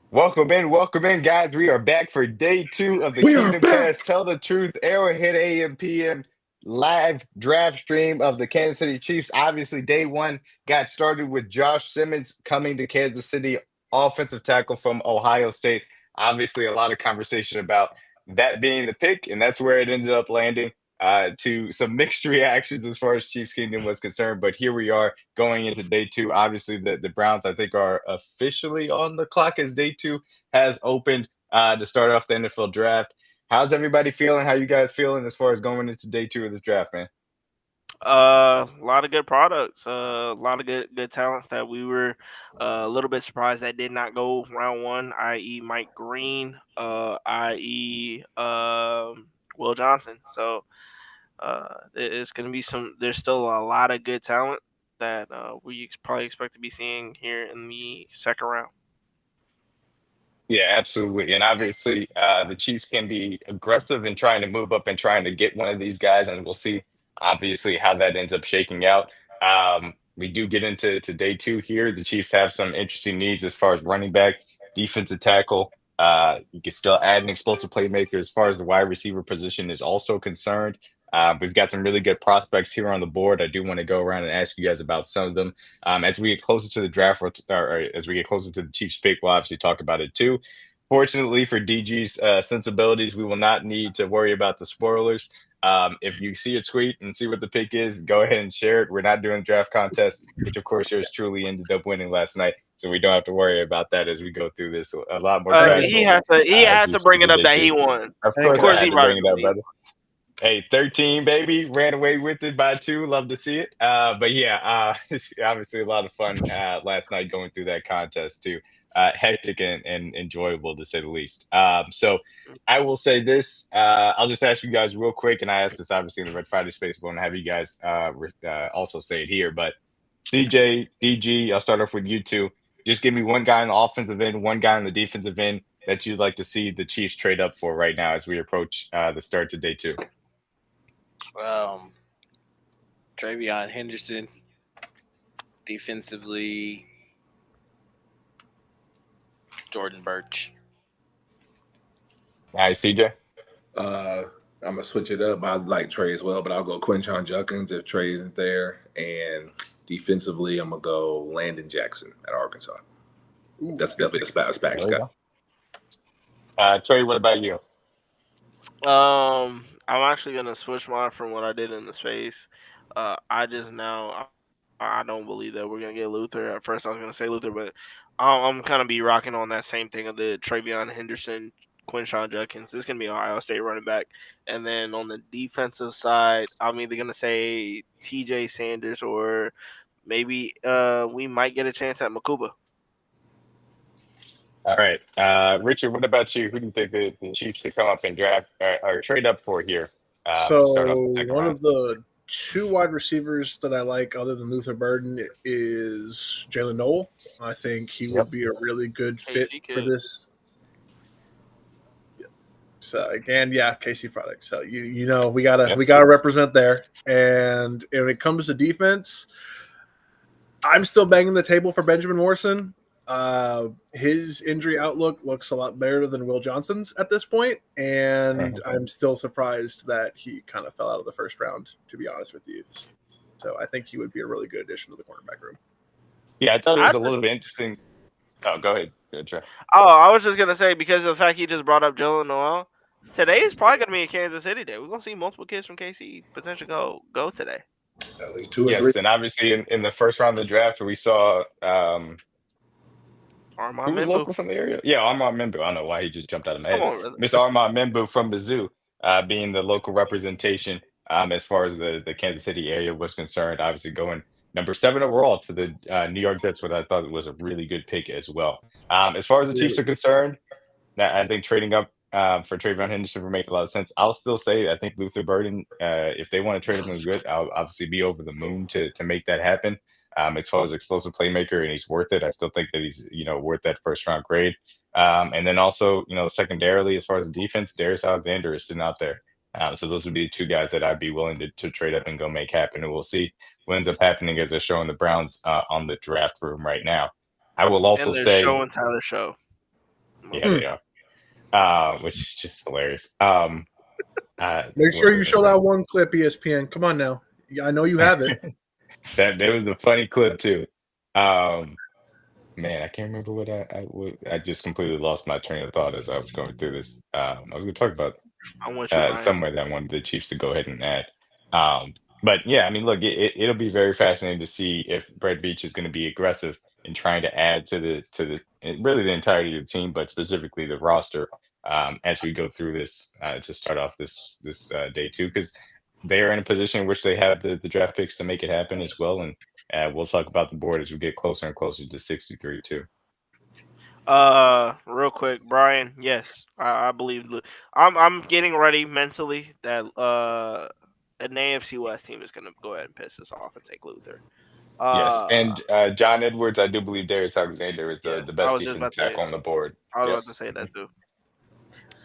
Welcome in, guys. We are back for day two of the We are Kingdom Cast back. Tell the Truth Arrowhead AM PM live draft stream of the Kansas City Chiefs. Obviously, day one got started with Josh Simmons coming to Kansas City, offensive tackle from Ohio State. Obviously, a lot of conversation about that being the pick, and that's where it ended up landing. To some mixed reactions as far as Chiefs Kingdom was concerned, but here we are going into day two. Obviously, the Browns, I think, are officially on the clock as day two has opened to start off the NFL draft. How's everybody feeling? How you guys feeling as far as going into day two of this draft, man? A lot of good products, a lot of good talents that we were a little bit surprised that did not go round one, i.e., Mike Green, i.e., Will Johnson. So it's going to be some. There's still a lot of good talent that probably expect to be seeing here in the second round. Yeah, absolutely. And obviously, the Chiefs can be aggressive in trying to move up and trying to get one of these guys, and we'll see obviously how that ends up shaking out. We do get into day two here. The Chiefs have some interesting needs as far as running back, defensive tackle. You can still add an explosive playmaker as far as the wide receiver position is also concerned. We've got some really good prospects here on the board. I do want to go around and ask you guys about some of them. As we get closer to the draft, or as we get closer to the Chiefs pick, we'll obviously talk about it too. Fortunately for DG's sensibilities, we will not need to worry about the spoilers. If you see a tweet and see what the pick is, go ahead and share it. We're not doing draft contest, which of course yours truly ended up winning last night, so we don't have to worry about that as we go through this a lot more He casual. has to he As had we to skip bring it to up day that two. he won. Of Of course, I course, he had to brought bring it it up. up, brother. Hey, 13, baby. Ran away with it by two. Love to see it. But yeah, obviously a lot of fun last night going through that contest too. Hectic and enjoyable to say the least. So I will say this. I'll just ask you guys real quick, and I asked this obviously in the Red Friday space, but I want to have you guys also say it here. But CJ, DG, I'll start off with you two. Just give me one guy on the offensive end, one guy on the defensive end that you'd like to see the Chiefs trade up for right now as we approach the start to day two. Um, Travion Henderson, defensively, Jordan Birch. All right, CJ. I'm gonna switch it up. I like Trey as well, but I'll go Quinchon Judkins if Trey isn't there. And defensively, I'm gonna go Landon Jackson at Arkansas. That's definitely a SPAC There you guy. go. Trey, what about you? I'm actually gonna switch mine from what I did in the space. I just now I don't believe that we're gonna get Luther. At first, I was gonna say Luther, but I'm kind of be rocking on that same thing of the Travion Henderson, Quinshon Judkins. This is gonna be Ohio State running back, and then on the defensive side, I'm either gonna say T.J. Sanders or maybe we might get a chance at Makuba. All right, Richard. What about you? Who do you think the Chiefs should come up and draft or trade up for here to start off the So second one round? of the two wide receivers that I like, other than Luther Burden, is Jalen Noel. I think he would Yep. be a really good fit KC for kid. this. So again, yeah, KC product. So you know we gotta Yep. we gotta represent there. And when it comes to defense, I'm still banging the table for Benjamin Morrison. His injury outlook looks a lot better than Will Johnson's at this point, and I'm still surprised that he kind of fell out of the first round, to be honest with you. So I think he would be a really good addition to the cornerback room. Yeah, I thought it I was a just, little bit interesting. Oh, go ahead, Trey. I was just gonna say because of the fact he just brought up Jalen Noel. Today is probably gonna be a Kansas City day. We're gonna see multiple kids from KC potentially go today. At least two or three. Yes, and obviously in the first round of the draft, we saw who Armand was Membu. local from the area? Yeah, Armand Membu. I don't know why he just jumped out of my Come head. on, brother. Mr. Armand Membu from the zoo, being the local representation as far as the Kansas City area was concerned. Obviously, going number 7 overall to the New York Jets, what I thought was a really good pick as well. As far as the Chiefs Really. are concerned, I think trading up for Trayvon Henderson would make a lot of sense. I'll still say I think Luther Burden, if they want to trade him good, I'll obviously be over the moon to make that happen. As far as explosive playmaker, and he's worth it. I still think that he's worth that first round grade. And then also secondarily, as far as the defense, Darius Alexander is sitting out there. So those would be two guys that I'd be willing to trade up and go make happen. And we'll see what ends up happening as they're showing the Browns on the draft room right now. I will also And they're say showing Tyler Show. Yeah, they are. Which is just hilarious. Make sure you show that one clip, ESPN. Come on now. I know you have it. That was a funny clip too. Man, I can't remember what I just completely lost my train of thought as I was going through this. I was going to talk about I want you, Ryan. somewhere that I wanted the Chiefs to go ahead and add. But yeah, I mean, look, it'll be very fascinating to see if Brett Veach is going to be aggressive in trying to add to really the entirety of the team, but specifically the roster as we go through this to start off this day two, because they are in a position in which they have the draft picks to make it happen as well, and we'll talk about the board as we get closer and closer to 63 too. Real quick, Brian. Yes, I believe. I'm getting ready mentally that an AFC West team is gonna go ahead and piss us off and take Luther. Yes, and John Edwards, I do believe Darius Alexander is the I best was just defensive about to tackle on the board. I was Yep. about to say that too.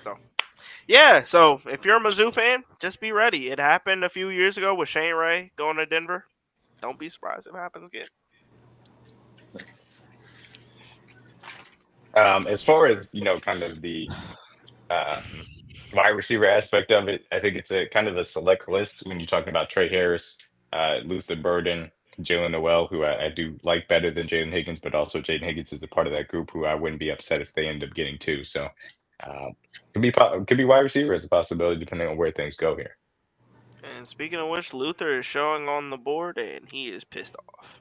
So, yeah. So if you're a Mizzou fan, just be ready. It happened a few years ago with Shane Ray going to Denver. Don't be surprised if it happens again. As far as kind of the wide receiver aspect of it, I think it's a kind of a select list when you're talking about Trey Harris, Luther Burden, Jalen Noel, who I do like better than Jalen Higgins, but also Jaden Higgins is a part of that group who I wouldn't be upset if they end up getting two. So could be wide receiver as a possibility depending on where things go here. And speaking of which, Luther is showing on the board, and he is pissed off.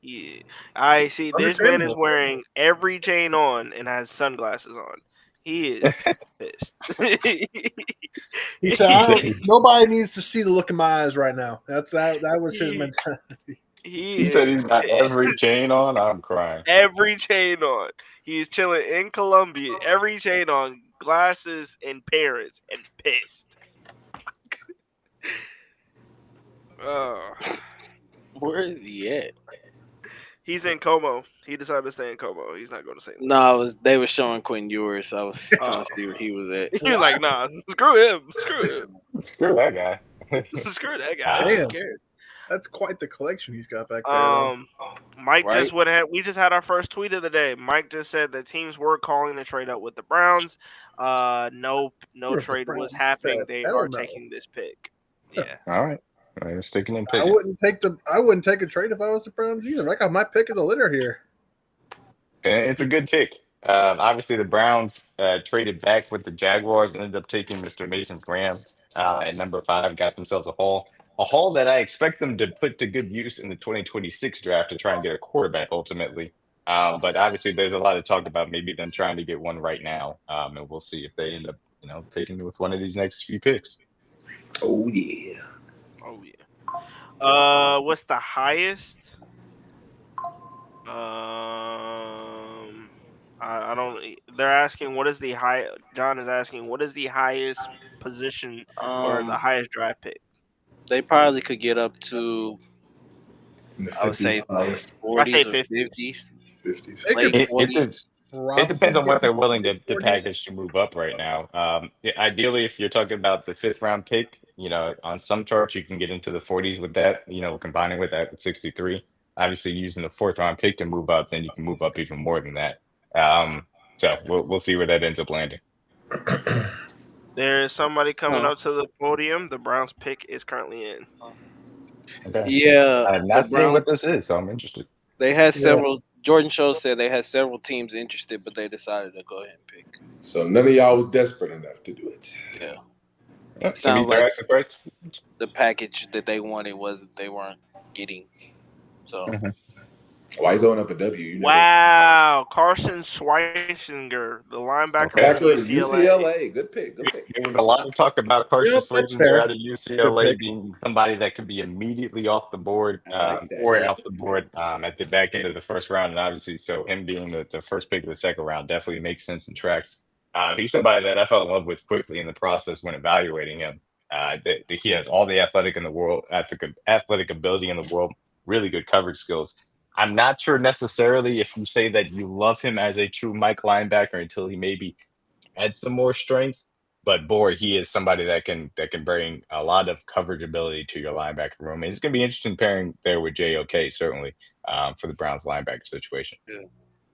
Yeah, I see. This man is wearing every chain on and has sunglasses on. He is pissed. He said, "Nobody needs to see the look in my eyes right now." That was his mentality. He said he's got every chain on. I'm crying. Every chain on. He's chilling in Colombia. Every chain on, glasses and parents, and pissed. Where is he at? He's in Como. He decided to stay in Como. He's not going to St. Louis. No, they were showing Quinn Ewers. So I was trying to see where he was at. He was like, "Nah, screw him. Screw him. Screw that guy. Screw that guy. Damn. Who cares?" That's quite the collection he's got back there. Mike just we just had our first tweet of the day. Mike just said that teams were calling to trade up with the Browns. No trade was happening. They are taking this pick. Yeah. All right. You're sticking in pick. I wouldn't take a trade if I was the Browns either. I got my pick of the litter here. It's a good pick. Obviously, the Browns traded back with the Jaguars and ended up taking Mr. Mason Graham at number 5. Got themselves a haul that I expect them to put to good use in the 2026 draft to try and get a quarterback ultimately. But obviously, there's a lot of talk about maybe them trying to get one right now, and we'll see if they end up, taking with one of these next few picks. Oh yeah. Oh yeah. What's the highest? I don't. They're asking what is the high. John is asking what is the highest position or the highest draft pick. They probably could get up to. I would say 40s or 50s. 50s. Late 40s. It depends on what they're willing to package to move up right now. Ideally, if you're talking about the 5th round pick, on some charts you can get into the 40s with that. Combining with that with 63. Obviously, using the 4th round pick to move up, then you can move up even more than that. So we'll see where that ends up landing. There is somebody coming up to the podium. The Browns pick is currently in. Okay. Yeah, I'm not sure what this is, so I'm interested. They had several. Jordan Show said they had several teams interested, but they decided to go ahead and pick. So none of y'all was desperate enough to do it. Yeah. Yep, Sounds like the package that they wanted they weren't getting. So why you throwing up a W? Wow, Carson Schweitzinger, the linebacker Back from with UCLA. Good pick. There was a lot of talk about Carson Schweitzinger out of UCLA being somebody that could be immediately off the board or off the board at the back end of the 1st round. And obviously, so him being the first pick of the 2nd round definitely makes sense and tracks. He's somebody that I fell in love with quickly in the process when evaluating him. He has all the athletic ability in the world, really good coverage skills. I'm not sure necessarily if you say that you love him as a true Mike linebacker until he maybe adds some more strength. But boy, he is somebody that can bring a lot of coverage ability to your linebacker room. And it's going to be interesting pairing there with JOK, certainly, for the Browns linebacker situation. Yeah.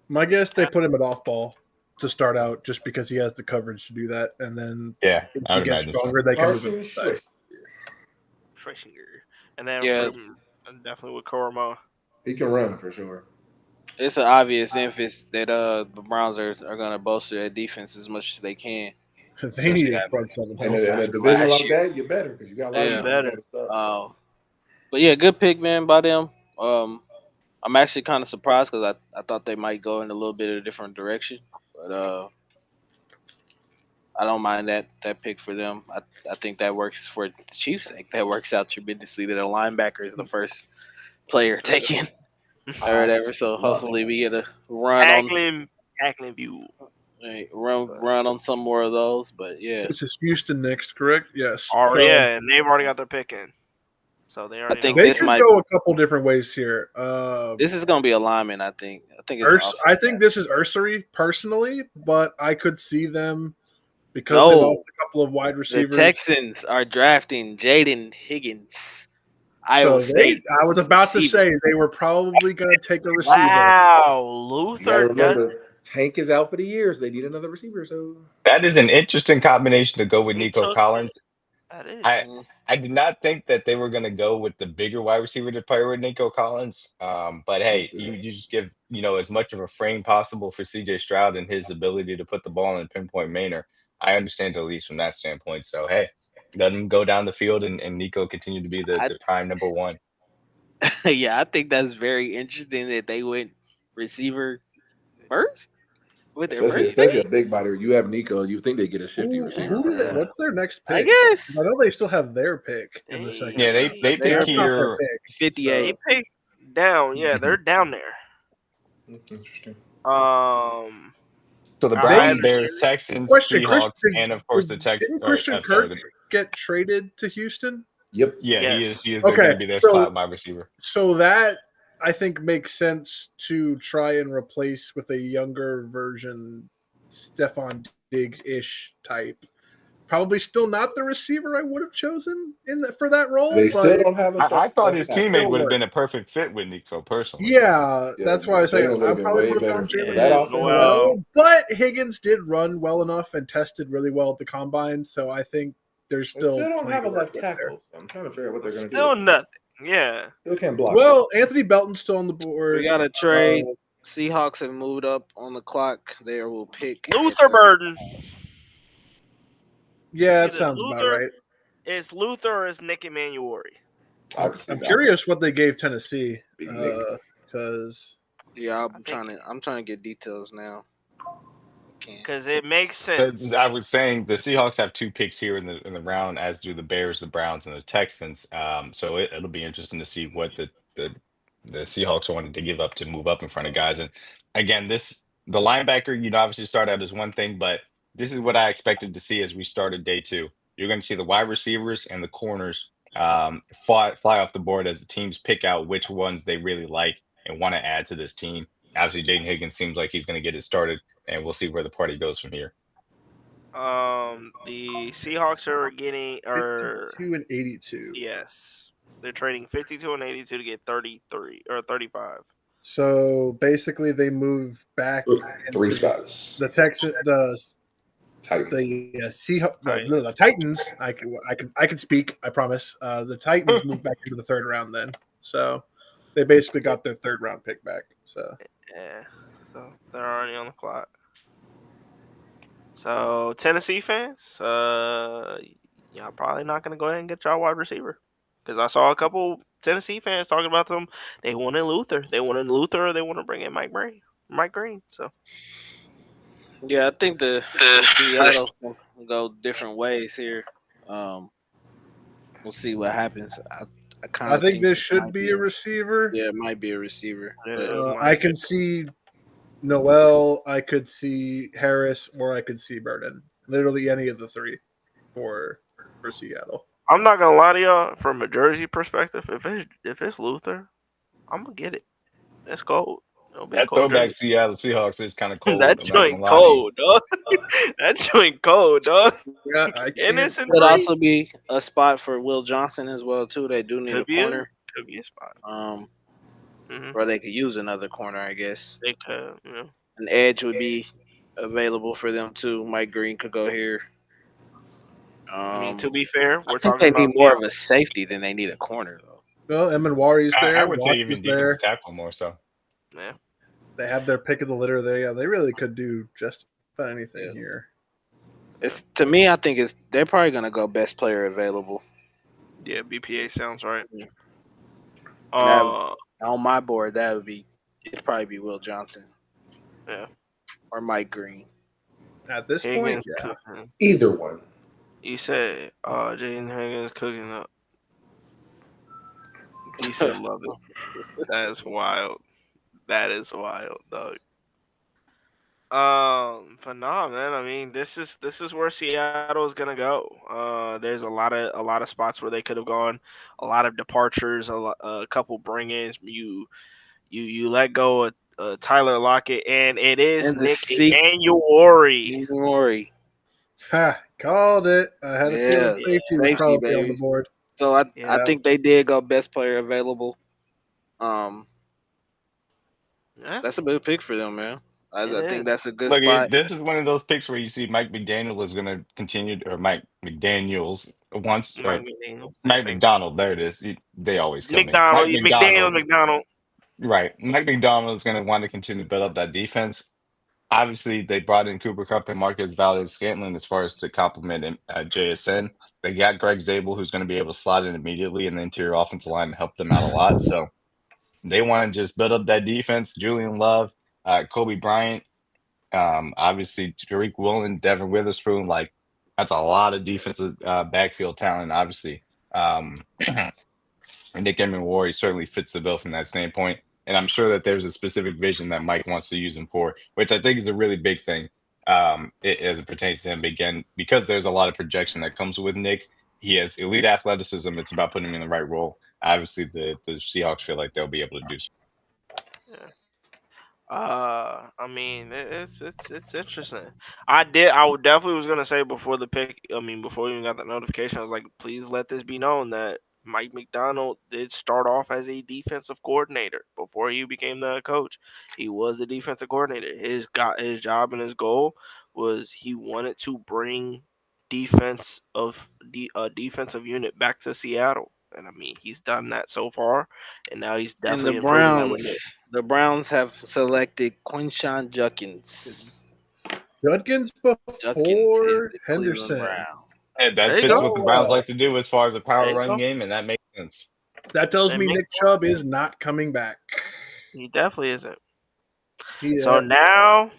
My guess they put him at off ball to start out just because he has the coverage to do that, and then Yeah, if I he would gets imagine so. stronger, they can move Carson him inside. Schwarzenegger. And then Yeah. definitely with Koromo. He can run for sure. It's an obvious emphasis that the Browns are gonna bolster their defense as much as they can. They need a front seven And help. a division last like year. that, you better because you got a lot Yeah. of Better. stuff. But yeah, good pick, man, by them. I'm actually kind of surprised because I thought they might go in a little bit of a different direction, but I don't mind that pick for them. I think that works for the Chiefs' sake. That works out tremendously. That a linebacker is the first player taken or whatever. So hopefully we get a run Tackling view. run on some more of those. But yeah, This is Houston next, correct? Yes. Oh yeah, and they've already got their pick in, so they already. think know. They this could might- go a couple different ways here. this is gonna be a lineman. I think it's I think this is Ursery personally, but I could see them because they No. lost a couple of wide the receivers. Texans are drafting Jaden Higgins. So Iowa State. I was about to receiver. say they were probably going to take a receiver. Wow, You gotta Luther does. remember, Tank is out for the year, so they need another receiver. So That is an interesting combination to go with He Nico took Collins. That is. I did not think that they were going to go with the bigger wide receiver to pair with Nico Collins. But hey, you just give as much of a frame possible for CJ Stroud and his ability to put the ball in a pinpoint manner. I understand at least from that standpoint. So hey, let him go down the field and Nico continue to be the prime number one. Yeah, I think that's very interesting that they went receiver first with their first especially pick. a big body. You have Nico. You think they get a shifty receiver? What's their next pick? I guess I know they still have their pick in the second. Yeah, they round. pick That's not their here. pick. 58. They picked down. Yeah, they're down there. Interesting. So the I Browns, understand. Bears, Texans, Question, Seahawks, Christian- and of course the Texans. Didn't Christian Kirk get traded to Houston? Yep. Yeah, Yes. he is Okay, going to be their so- slot wide receiver. So that I think makes sense to try and replace with a younger version, Stephon Diggs-ish type. Probably still not the receiver I would have chosen for that role. They but still don't have a I thought his starting teammate would have work. been a perfect fit with Nico personally. Yeah, that's why I say I Jalen would've been probably way would have better gone for Jalen that Hurts offense. well, but Higgins did run well enough and tested really well at the combine, so I think there's They still still don't plenty have a to work left with there. tackle. So I'm trying to figure out what they're going to do. Still nothing. Yeah. Still can't block. Well, Anthony Belton's still on the board. We got a trade. Seahawks have moved up on the clock. They will pick Luther Burden. Yeah, that It's sounds either about Luther- right. It's Luther or it's Nick Emanuori. I'm curious what they gave Tennessee Big Nick. because Yeah, I I'm trying to get details now. Can't. Because it makes But sense. I was saying the Seahawks have 2 picks here in the round, as do the Bears, the Browns, and the Texans. So it'll be interesting to see what the Seahawks wanted to give up to move up in front of guys. And again, the linebacker, obviously start out as one thing, but this is what I expected to see as we started day 2. You're going to see the wide receivers and the corners fly off the board as the teams pick out which ones they really like and want to add to this team. Obviously, Jaden Higgins seems like he's going to get it started, and we'll see where the party goes from here. The Seahawks are getting 52 and 82. yes, they're trading 52 and 82 to get 33 or 35. So basically, they move back 3 into spots. the Texas, the Titans. Seahawks, the Titans. I can speak. I promise. The Titans moved back into the 3rd round then, so they basically got their 3rd round pick back. So Yeah, so they're already on the clock. So Tennessee fans, y'all probably not gonna go ahead and get y'all wide receiver because I saw a couple Tennessee fans talking about them. They wanted Luther. They wanted Luther, or they want to bring in Mike Green. So Yeah, I think the Seattle will go different ways here. We'll see what happens. I think this should be a receiver. Yeah, it might be a receiver. I can see Noel, I could see Harris, or I could see Burden. Literally any of the 3 for Seattle. I'm not gonna lie to y'all. From a Jersey perspective, if it's Luther, I'm gonna get it. It's cold. It'll be a That cold throwback jersey. Seattle Seahawks is kind of cold. That I'm not gonna joint lie to you. cold, dog. That joint cold, dog. Yeah, I can't. Innocent Could three. also be a spot for Will Johnson as well too. They do need Could a be corner. Could be a spot. Mm-hmm. or they could use another corner, I guess. They could, An edge would be available for them too. Mike Green could go here. I mean, to be fair, I we're think talking they need about more of Seattle. a safety than they need a corner, though. Well, Emanwari's I there. would say Watts even was defensive there. tackle more so. Yeah. They have their pick of the litter there. Yeah, they really could do just about anything Yeah. here. It's to me, I think they're probably gonna go best player available. Yeah, BPA sounds right. Yeah. And Uh, on my board, it'd probably be Will Johnson yeah. or Mike Green. At this point, Higgins yeah. cooking. Either one. You said Jaden Higgins cooking up. He said, "Love it." That is wild. That is wild, dog. But nah, man. I mean, this is where Seattle is gonna go. There's a lot of spots where they could have gone, a lot of departures, a couple bring-ins. You let go of Tyler Lockett, and it is And the Nick seat, Emmanuel. Rory. Ha, called it. I had a feeling Yeah, safety was safety, probably on the baby. board. So I Yeah. think they did go best player available. Yeah, That's a big pick for them, man. I it think is. that's a good Look, spot. this is one of those picks where you see Mike McDaniel is going to continue, or Mike McDaniels once, Mike or McDaniel, same Mike thing. McDonald. There it is. They always kill me. McDonald, Mike McDaniel, McDonald. McDonald. Right. Mike McDonald is going to want to continue to build up that defense. Obviously, they brought in Cooper Cup and Marcus Valdez-Scantling as far as to complement JSN. They got Greg Zabel, who's going to be able to slot in immediately in the interior offensive line and help them out a lot. So they want to just build up that defense. Julian Love, Kobe Bryant, obviously Tariq Woolen, Devin Witherspoon. Like, that's a lot of defensive backfield talent, obviously. And Nick Emmanwari certainly fits the bill from that standpoint. And I'm sure that there's a specific vision that Mike wants to use him for, which I think is a really big thing as it pertains to him. Again, because there's a lot of projection that comes with Nick. He has elite athleticism. It's about putting him in the right role. Obviously, the Seahawks feel like they'll be able to do so. Yeah. I mean, it's interesting. I would definitely was gonna say before the pick. I mean, before we even got the notification, I was like, please let this be known that Mike McDonald did start off as a defensive coordinator before he became the coach. He was a defensive coordinator. His job and his goal was he wanted to bring a defensive unit back to Seattle. And I mean, he's done that so far, and now he's And the definitely improving that with Nick. Browns have selected Quinshawn Judkins. Judkins Judkins is before the Cleveland Henderson. Brown. And that There you fits go. what the Browns like to do as far as a There power you run go. game, and that makes sense. That tells That me makes Nick Chubb is not coming back. He definitely isn't. He, So now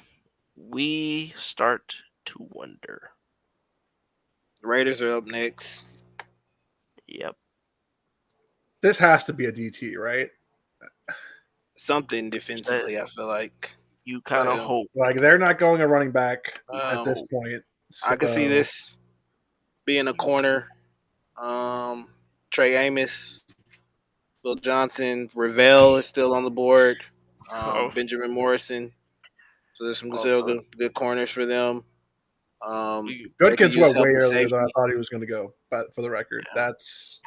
we start to wonder. The Raiders are up next. Yep. this has to be a DT, right? Something defensively, I feel like. You kind of Well, hope. Like they're not going a running back at this point. I can see So- this being a corner. Trey Amos, Will Johnson, Ravel is still on the board. Benjamin Morrison. So there's some Also. good corners for them. Judkins went way earlier safety. than I thought he was going to go. But for the record, that's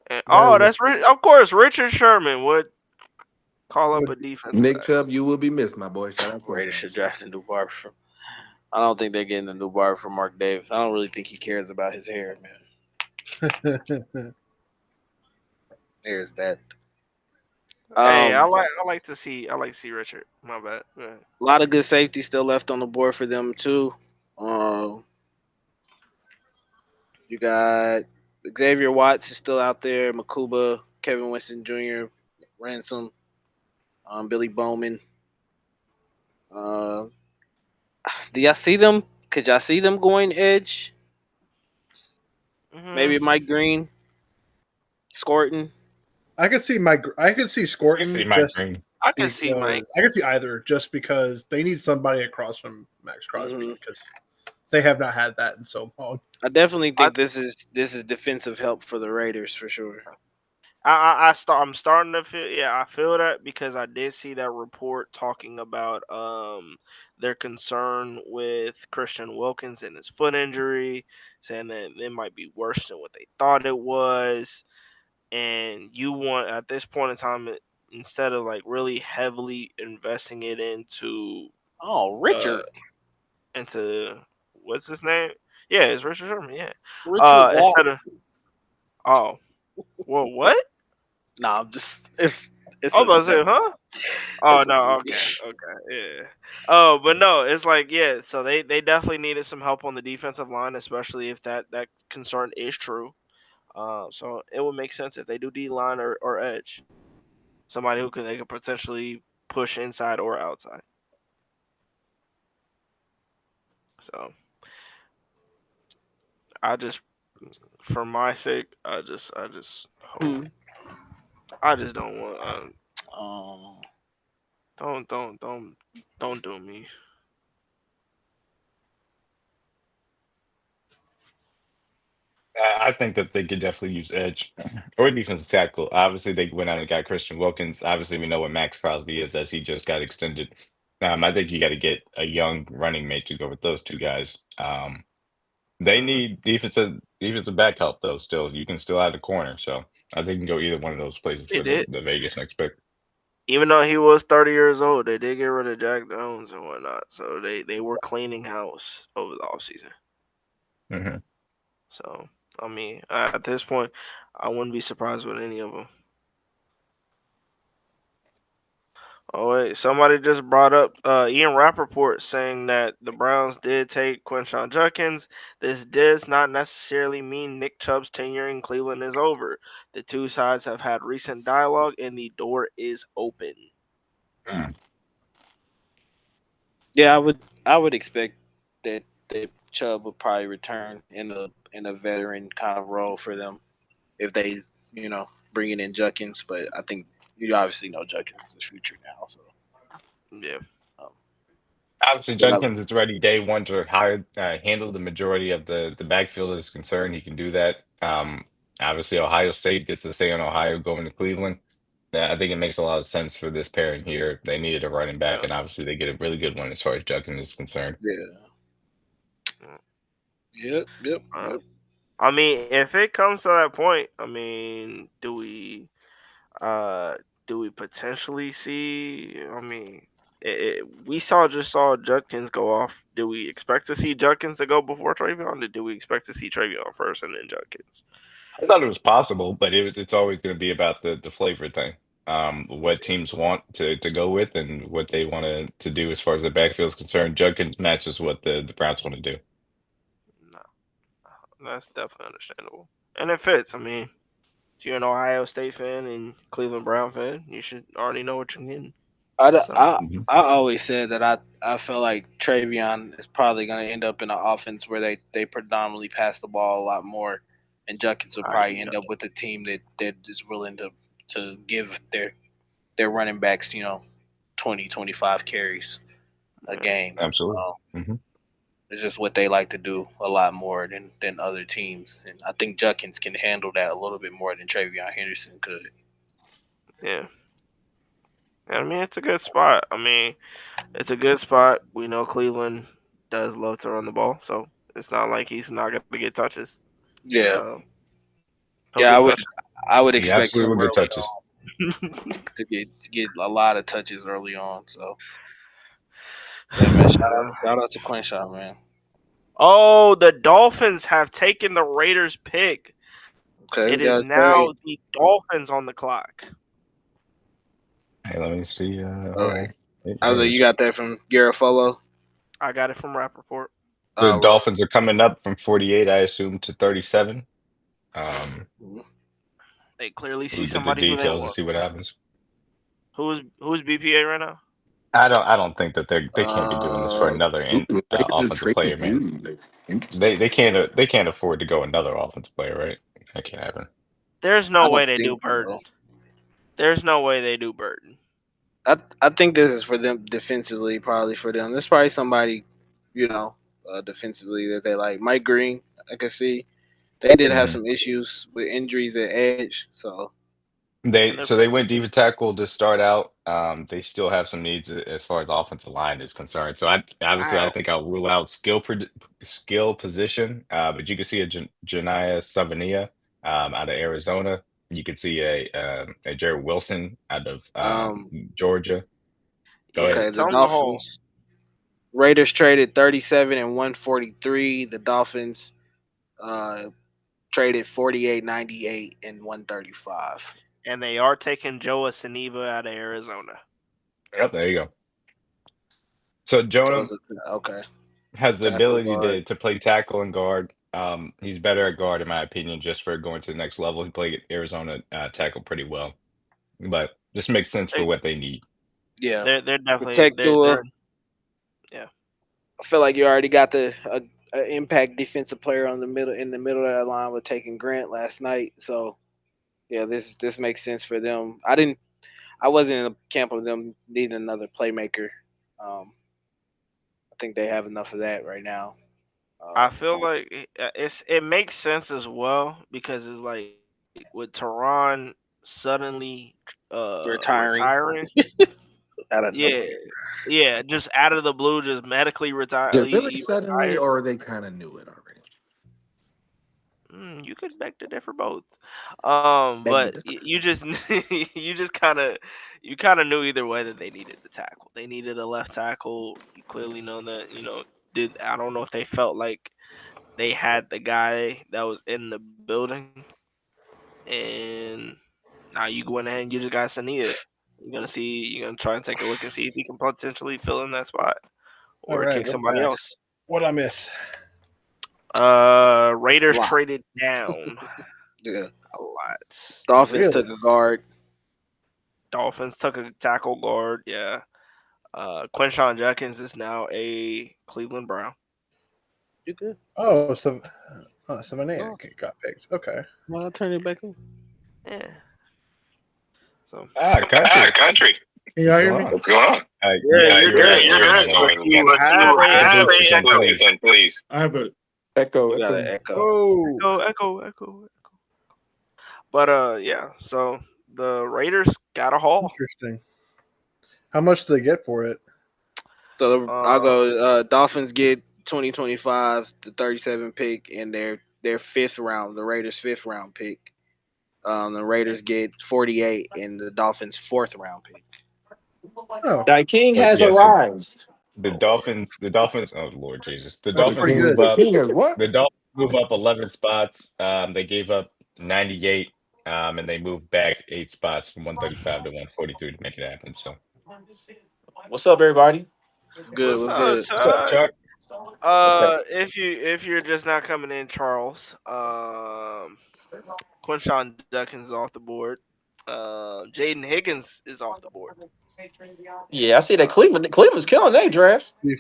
And, that's of course Richard Sherman would call up a defense. Nick Chubb, you will be missed, my boy. Shout out Raiders should draft a new barber. I don't think they're getting a new barber for Mark Davis. I don't really think he cares about his hair, man. There's that. Hey, I like to see Richard. My bad. Go ahead. A lot of good safety still left on the board for them too. You got Xavier Watts is still out there. Makuba, Kevin Winston Jr., Ransom, Billy Bowman. Do y'all see them? Could y'all see them going edge? Mm-hmm. Maybe Mike Green, Scorton. I could see Scorton. I can see Mike just Green. I can see Mike. I can see either, just because they need somebody across from Max Crosby because they have not had that in so long. I definitely think this is defensive help for the Raiders for sure. I'm starting to feel. Yeah, I feel that because I did see that report talking about their concern with Christian Wilkins and his foot injury, saying that it might be worse than what they thought it was. and you want at this point in time, instead of like really heavily investing it Oh, Richard. into what's his name? Yeah, it's Richard Sherman. Yeah. Richard Wall. Instead of well, what? Nah, I'm just it's I was about to a say, huh? Oh it's a no, okay, yeah. Oh, but no, it's like yeah. So they definitely needed some help on the defensive line, especially if that concern is true. So it would make sense if they do D line or edge, somebody who they could potentially push inside or outside. So I just, for my sake, I just hope. I just don't want. um Don't do me. I think that they could definitely use edge or defensive tackle. Obviously, they went out and got Christian Wilkins. Obviously, we know what Max Crosby is as he just got extended. I think you got to get a young running mate to go with those two guys. They need defensive back help though. Still, you can still have the corner, so I think you can go either one of those places They for the, did. the Vegas next pick. Even though he was 30 years old, they did get rid of Jack Jones and whatnot. So they were cleaning house over the offseason. Hmm. So, I mean, at this point, I wouldn't be surprised with any of them. Oh, wait. Somebody just brought up Ian Rappaport saying that the Browns did take Quinshon Judkins. This does not necessarily mean Nick Chubb's tenure in Cleveland is over. The two sides have had recent dialogue, and the door is open. yeah, I would expect that Chubb would probably return in a veteran kind of role for them if they, bringing in Judkins, but I think you obviously know Judkins is the future now, so Yeah. um, Obviously, but Jenkins is ready day one to handle the majority of the backfield is concerned. He can do that. Obviously, Ohio State gets to stay in Ohio, going to Cleveland. Yeah, I think it makes a lot of sense for this pairing here. They needed a running back, Yeah. and obviously they get a really good one as far as Jenkins is concerned. yeah, Yeah. yep. I mean, if it comes to that point, I mean, uh do we potentially see? I mean, we just saw Judkins go off. Do we expect to see Judkins to go before Travion, or do we expect to see Travion first and then Judkins? I thought it was possible, but it's always going to be about the flavor thing. What teams want to go with and what they want to do as far as the backfield is concerned. Jenkins matches what the Browns want to do. No, that's definitely understandable, and it fits. I mean, if you're an Ohio State fan and Cleveland Brown fan, you should already know what you're getting. I, d- So Mhm. I always said that I feel like Travion is probably going to end up in an offense where they predominantly pass the ball a lot more, and Judkins will I probably end up with a team that is willing to give their running backs 20-25 carries a yeah. game. Absolutely. Um, Hmm. it's just what they like to do a lot more than other teams, and I think Judkins can handle that a little bit more than Travion Henderson could. Yeah. I mean, it's a good spot. I mean, it's a good spot. We know Cleveland does love to run the ball, so it's not like he's not going to get touches. Yeah, So he'll yeah, get touches. I would He expect absolutely him will get early touches. on to get a lot of touches early on. So yeah, man, shout out to Quinshot, man. Oh, the Dolphins have taken the Raiders' pick. Okay, we It is got a now trade. the Dolphins on the clock. Hey, let me see. All All right, right. It I was like, you is. got that from Garofalo. I got it from Rappaport. The Right. Dolphins are coming up from 48, I assume, to 37. Um, They clearly see we'll get the somebody who they details and want. see what happens. Who's BPA right now? I don't think that they can't be doing this for Uh, another offensive player, man. Interesting. They can't afford to go another offensive player, right? That can't happen. There's I no way don't they do think Burton. so. There's no way they do Burton. I think this is for them defensively, probably for them. There's probably somebody, defensively that they like. Mike Green, I can see. They did have Mhm. some issues with injuries at edge, so And they're They went defensive tackle to start out. They still have some needs as far as offensive line is concerned. So I wow. think I'll rule out skill position. But you can see a Janaya Savania out of Arizona. You could see a Jared Wilson out of Georgia. Go Yeah, ahead. Okay, the tell him to hold. Dolphins. Raiders traded 37 and 143. The Dolphins traded 48, 98 and 135. And they are taking Joe Asaniva out of Arizona. Yep, there you go. So Jonah Okay. has the Tackle ability guard. to play tackle and guard. He's better at guard, in my opinion, just for going to the next level. He played Arizona tackle pretty well, but this makes sense for what they need. Yeah. They're definitely Protect Tua. yeah. I feel like you already got the impact defensive player in the middle of that line with taking Grant last night. So yeah, this makes sense for them. I wasn't in the camp of them needing another playmaker. I think they have enough of that right now. I feel like it makes sense as well because it's like with Tehran suddenly Retiring. Out of nowhere. Yeah, just out of the blue, just medically retired. Did really suddenly, or they kind of knew it already? You could beg to differ both. But you just you just kind of knew either way that they needed the tackle. They needed a left tackle. You clearly know that. I don't know if they felt like they had the guy that was in the building, and now you go in there and you just got Sania. You're gonna try and take a look and see if he can potentially fill in that spot or kick somebody else. What'd I miss? Raiders traded down. Yeah, a lot. Dolphins took a guard. Dolphins took a tackle guard. Yeah. Quinshon Judkins is now a Cleveland Brown. You good? Oh, 7-8 got picked. Okay. Well, I'll turn it back on. Yeah. So country. Can you hear me? What's going on? Yeah, you're good. Let's have a please. I have an echo. Echo. But yeah, so the Raiders got a haul. Interesting. How much do they get for it? So I'll go. Dolphins get 2025, the 37 pick, and their fifth round, the Raiders' fifth round pick. The Raiders get 48, and the Dolphins' fourth round pick. Oh, the king has arrived. The Dolphins. Oh Lord Jesus! The That's Dolphins move The up. king is what? The Dolphins move up 11 spots. They gave up 98, and they moved back 8 spots from 135 to 143 to make it happen. So, What's up, everybody? What's good? What's What's good? up, Chuck? if you're just not coming in, Charles, Quinshon Judkins is off the board. Jaden Higgins is off the board. Yeah, I see that Cleveland's killing that draft. I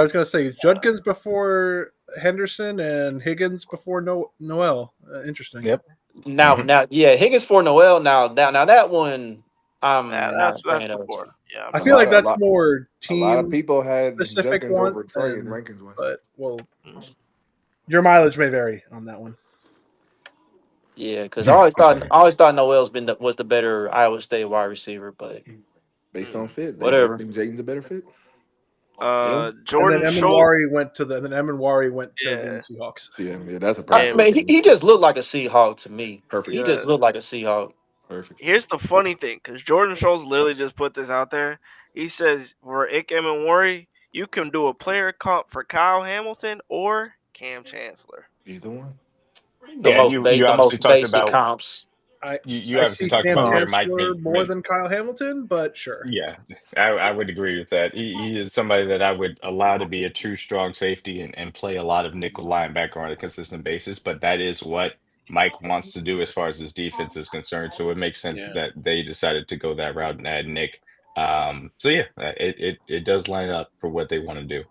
was gonna say Judkins before Henderson and Higgins before Noel. Interesting. Yep. Now, Higgins for Noel. Now that one, That's before. Yeah, I feel like that's more team. A lot of people had specific Judkins one, over Trey in rankings. But your mileage may vary on that one. Yeah, because I always thought Noel's was the better Iowa State wide receiver, but based on fit, whatever. Think Jaden's a better fit. Jordan and then Schultz went to the Seahawks. Yeah, that's a perfect. perfect. He just looked like a Seahawk to me. Perfect. He just looked like a Seahawk. Perfect. Here's the funny thing, because Jordan Schultz literally just put this out there. He says for Ikem and Worry, you can do a player comp for Kyle Hamilton or Cam Chancellor. Either one. The most basic comps. You obviously talked about where Mike more than Kyle Hamilton, but sure. Yeah, I would agree with that. He is somebody that I would allow to be a true strong safety and play a lot of nickel linebacker on a consistent basis. But that is what Mike wants to do as far as his defense is concerned. So it makes sense that they decided to go that route and add Nick. So yeah, it does line up for what they want to do.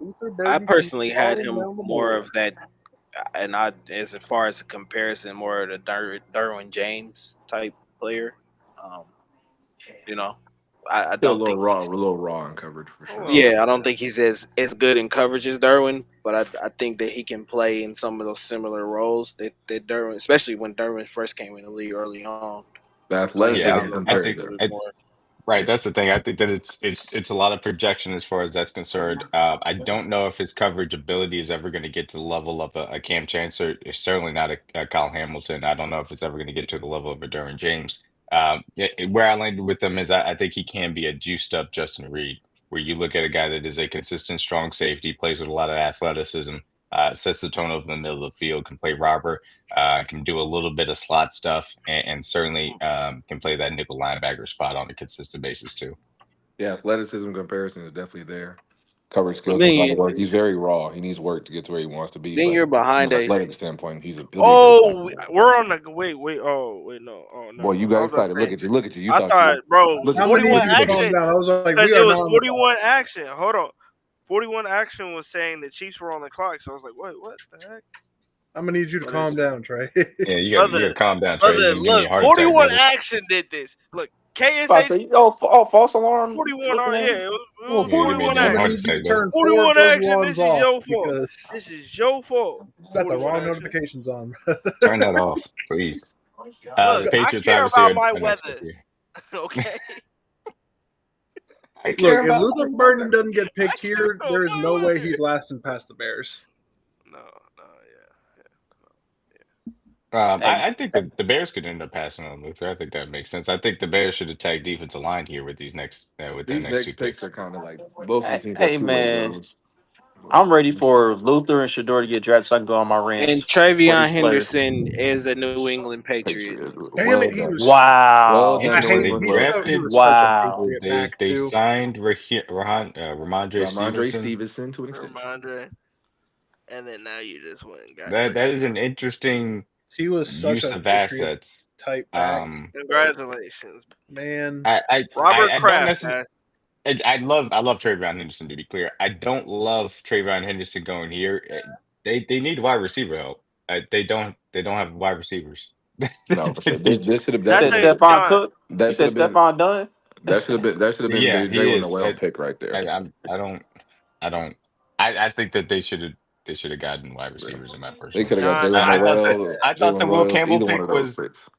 I personally had him more of that. And as far as a comparison, more of the Derwin James type player. I don't think a little raw in coverage for sure. Yeah, I don't think he's as good in coverage as Derwin, but I think that he can play in some of those similar roles that Derwin, especially when Derwin first came in the league early on. The athletic. Right, that's the thing. I think that it's a lot of projection as far as that's concerned. I don't know if his coverage ability is ever going to get to the level of a Cam Chancellor. It's certainly not a Kyle Hamilton. I don't know if it's ever going to get to the level of a Derwin James. Where I landed with him is I think he can be a juiced up Justin Reed, where you look at a guy that is a consistent, strong safety, plays with a lot of athleticism, sets the tone over the middle of the field, can play robber, can do a little bit of slot stuff, and certainly can play that nickel linebacker spot on a consistent basis too. Yeah, athleticism comparison is definitely there. Coverage But skills then need a lot of you work. He's very raw. He needs work to get to where he wants to be. then But you're from behind an a athletic standpoint, he'll be a great Oh, tackle. we're on the wait. Oh, wait, no. Oh, no. Boy, you I got was about excited. to say, Look at you. Look at you. You I thought you thought, bro, look I'm at gonna you. need Look 41 at you to you. calm action down. I was like, because we it are was not on the 41 action. Hold on, 41 action was saying the Chiefs were on the clock. So I was like, wait, what the heck? I'm gonna need you to But calm it's down, Trey. Yeah, you got brother, to calm down, Trey. You're brother. gonna give me a Look, heart attack, 41 brother. action did this. Look, If I KSH say, oh, false alarm 41. looking at Yeah, him. it Well, was You're gonna give me a 41 damn I'm gonna heart action. need you to attack, brother. turn 4 of 41 those action. alarms This is off your fault. because This is your fault. you got the 41 wrong action. notifications on. Turn that off, please. Look, The I Patriots care obviously about are, my are next up weather. here. Okay, I Look, care if about Luther my Burden weather. doesn't get I picked care here, about there is no my way weather. he's lasting past the Bears. No, Hey, I think that the Bears could end up passing on Luther. I think that makes sense. I think the Bears should attack defensive line here with these next with their These next next two picks picks. are kind of like both of hey, these teams have hey, two-way man, girls. I'm ready for Luther and Shador to get drafted so I can go on my and rants for Travion these players. Henderson is a New England Patriot. Patriot. Damn Well it, he done. was. Well Wow. I done, New Interesting. hate. They England. He Well he drafted. was such a Wow. Patriot back They too. signed Ramondre Ramondre Stevenson. Stevenson to an extension. Ramondre. And then now you just went and got That Travion. is an interesting He was such use a of Patriot assets. type back, Um, Congratulations, man. Robert I don't Kraft. necessarily. I love Trayvon Henderson, to be clear. I don't love Trayvon Henderson going here. They need wide receiver help. They don't have wide receivers. No, for sure. This should have You that said That's should a have Stephon John. Cook? You that should said have been Stephon Dunn? that should have been the Yeah, he Jalen is. Noel pick right there. I don't. I don't. I think that they should have gotten wide Yeah. receivers in my They personal could have got John, opinion. Jalen I I thought have that Noel, I thought the Jalen Will Royals, Campbell either one pick of those was picks.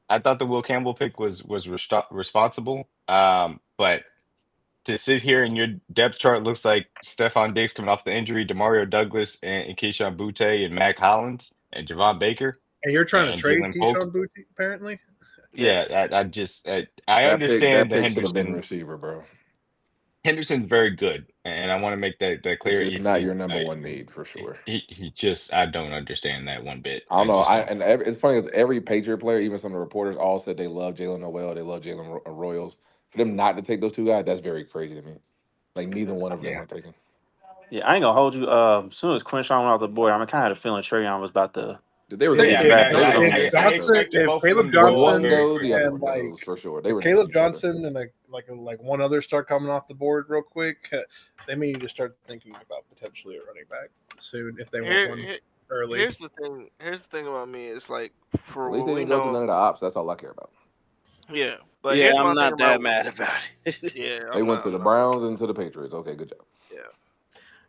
I thought the Will Campbell pick was responsible. But to sit here and your depth chart looks like Stephon Diggs coming off the injury, Demario Douglas and Keyshawn Butte and Mac Hollins and Javon Baker And you're trying to and trade Jalen Polk. Keyshawn Boutte, apparently. yes. Yeah, I just I That understand the pick should have been Henderson. receiver, bro. Henderson's very good, and I want to make that It's clear. just not your number one need for sure. He just I don't understand that one bit. I don't I know. just don't. It's funny because every Patriot player, even some of the reporters, all said they love Jalen Noel, they love Jalen Royals. For them not to take those two guys, that's very crazy to me. Like neither one of them Yeah. were taken. Yeah, I ain't gonna hold you. As soon as Crenshaw went off the board, I kind of had a feeling Travion was about to They were get Yeah, going I to mean, get I, drafted they were I, going to soon. get I, each I other. expected If both of Caleb them to go When off one Johnson very goes, the other quickly. and one like goes for sure. They were if going to Caleb get each other. Johnson and like one other start coming off the board real quick, they may need to start thinking about potentially a running back soon if they want one early. Here's the thing. Here's the thing about me. It's like for At least what they we didn't go to know. none of the ops. That's all I care about. Yeah, but Yeah, here's my I'm thing not about. that mad about it. Yeah, They went to I'm the not. Browns and to the Patriots. Okay, good job. Yeah.